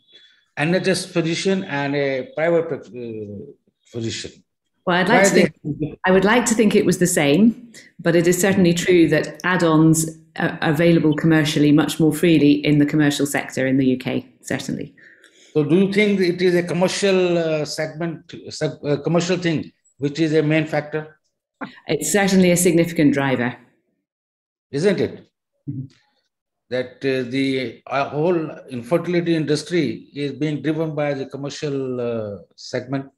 NHS physician and a private physician? Well, I would like to think it was the same, but it is certainly true that add-ons are available commercially much more freely in the commercial sector in the UK, certainly. So do you think it is a commercial commercial thing, which is a main factor? It's certainly a significant driver. Isn't it? That the whole infertility industry is being driven by the commercial segment?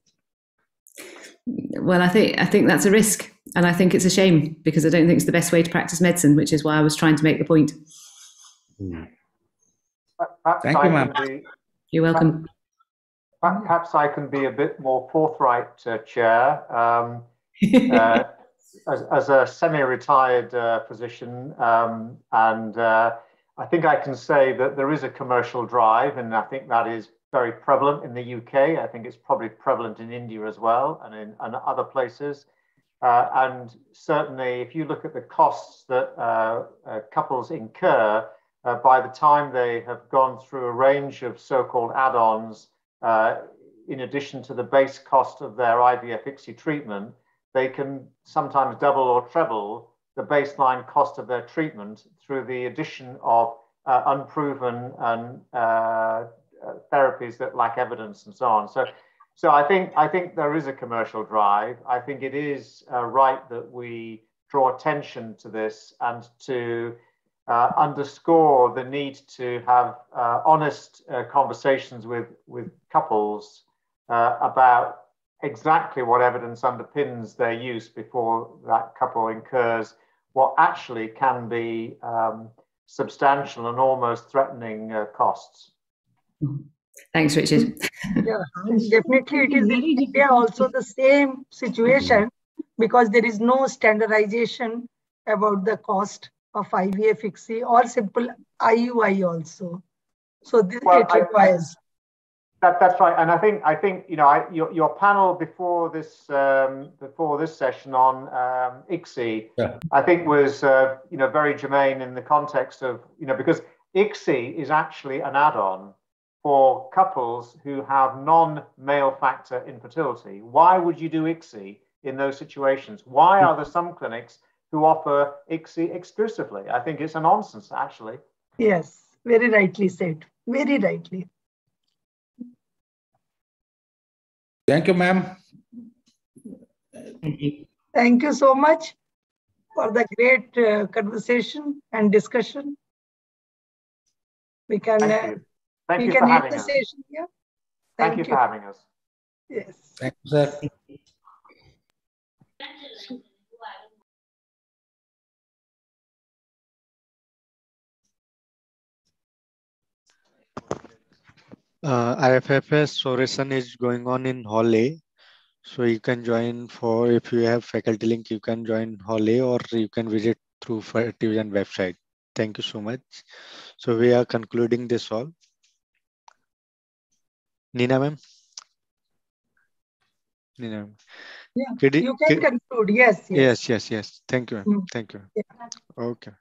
Well, I think that's a risk, and I think it's a shame, because I don't think it's the best way to practice medicine, which is why I was trying to make the point. Thank you, ma'am. You're welcome. Perhaps I can be a bit more forthright, Chair. As a semi-retired physician, and I think I can say that there is a commercial drive, and I think that is very prevalent in the UK. I think it's probably prevalent in India as well, and in other places. And certainly, if you look at the costs that couples incur, by the time they have gone through a range of so-called add-ons, in addition to the base cost of their IVF ICSI treatment, they can sometimes double or treble the baseline cost of their treatment through the addition of unproven and therapies that lack evidence and so on. So I think there is a commercial drive. I think it is right that we draw attention to this and to underscore the need to have honest conversations with couples about exactly what evidence underpins their use before that couple incurs what actually can be substantial and almost threatening costs. Thanks, Richard. Yeah, definitely it is in India also the same situation, because there is no standardization about the cost of IVF ICSI or simple IUI also. So this, it requires. That's right, and I think your panel before this session on ICSI, I think was very germane in the context of because ICSI is actually an add-on for couples who have non-male factor infertility. Why would you do ICSI in those situations? Why are there some clinics who offer ICSI exclusively? I think it's a nonsense, actually. Yes, very rightly said. Very rightly. Thank you, ma'am. Thank you so much for the great conversation and discussion. We can end the session here. Thank you for having us. Yes. Thank you, sir. IFFS Soresan is going on in Hall A. So you can join for, if you have faculty link, you can join Hall A or you can visit through Fertivision website. Thank you so much. So we are concluding this all. Nina ma'am? Nina ma'am. Yeah, you can conclude. Yes, yes. Yes. Thank you, ma'am. Mm. Thank you. Yeah. Okay.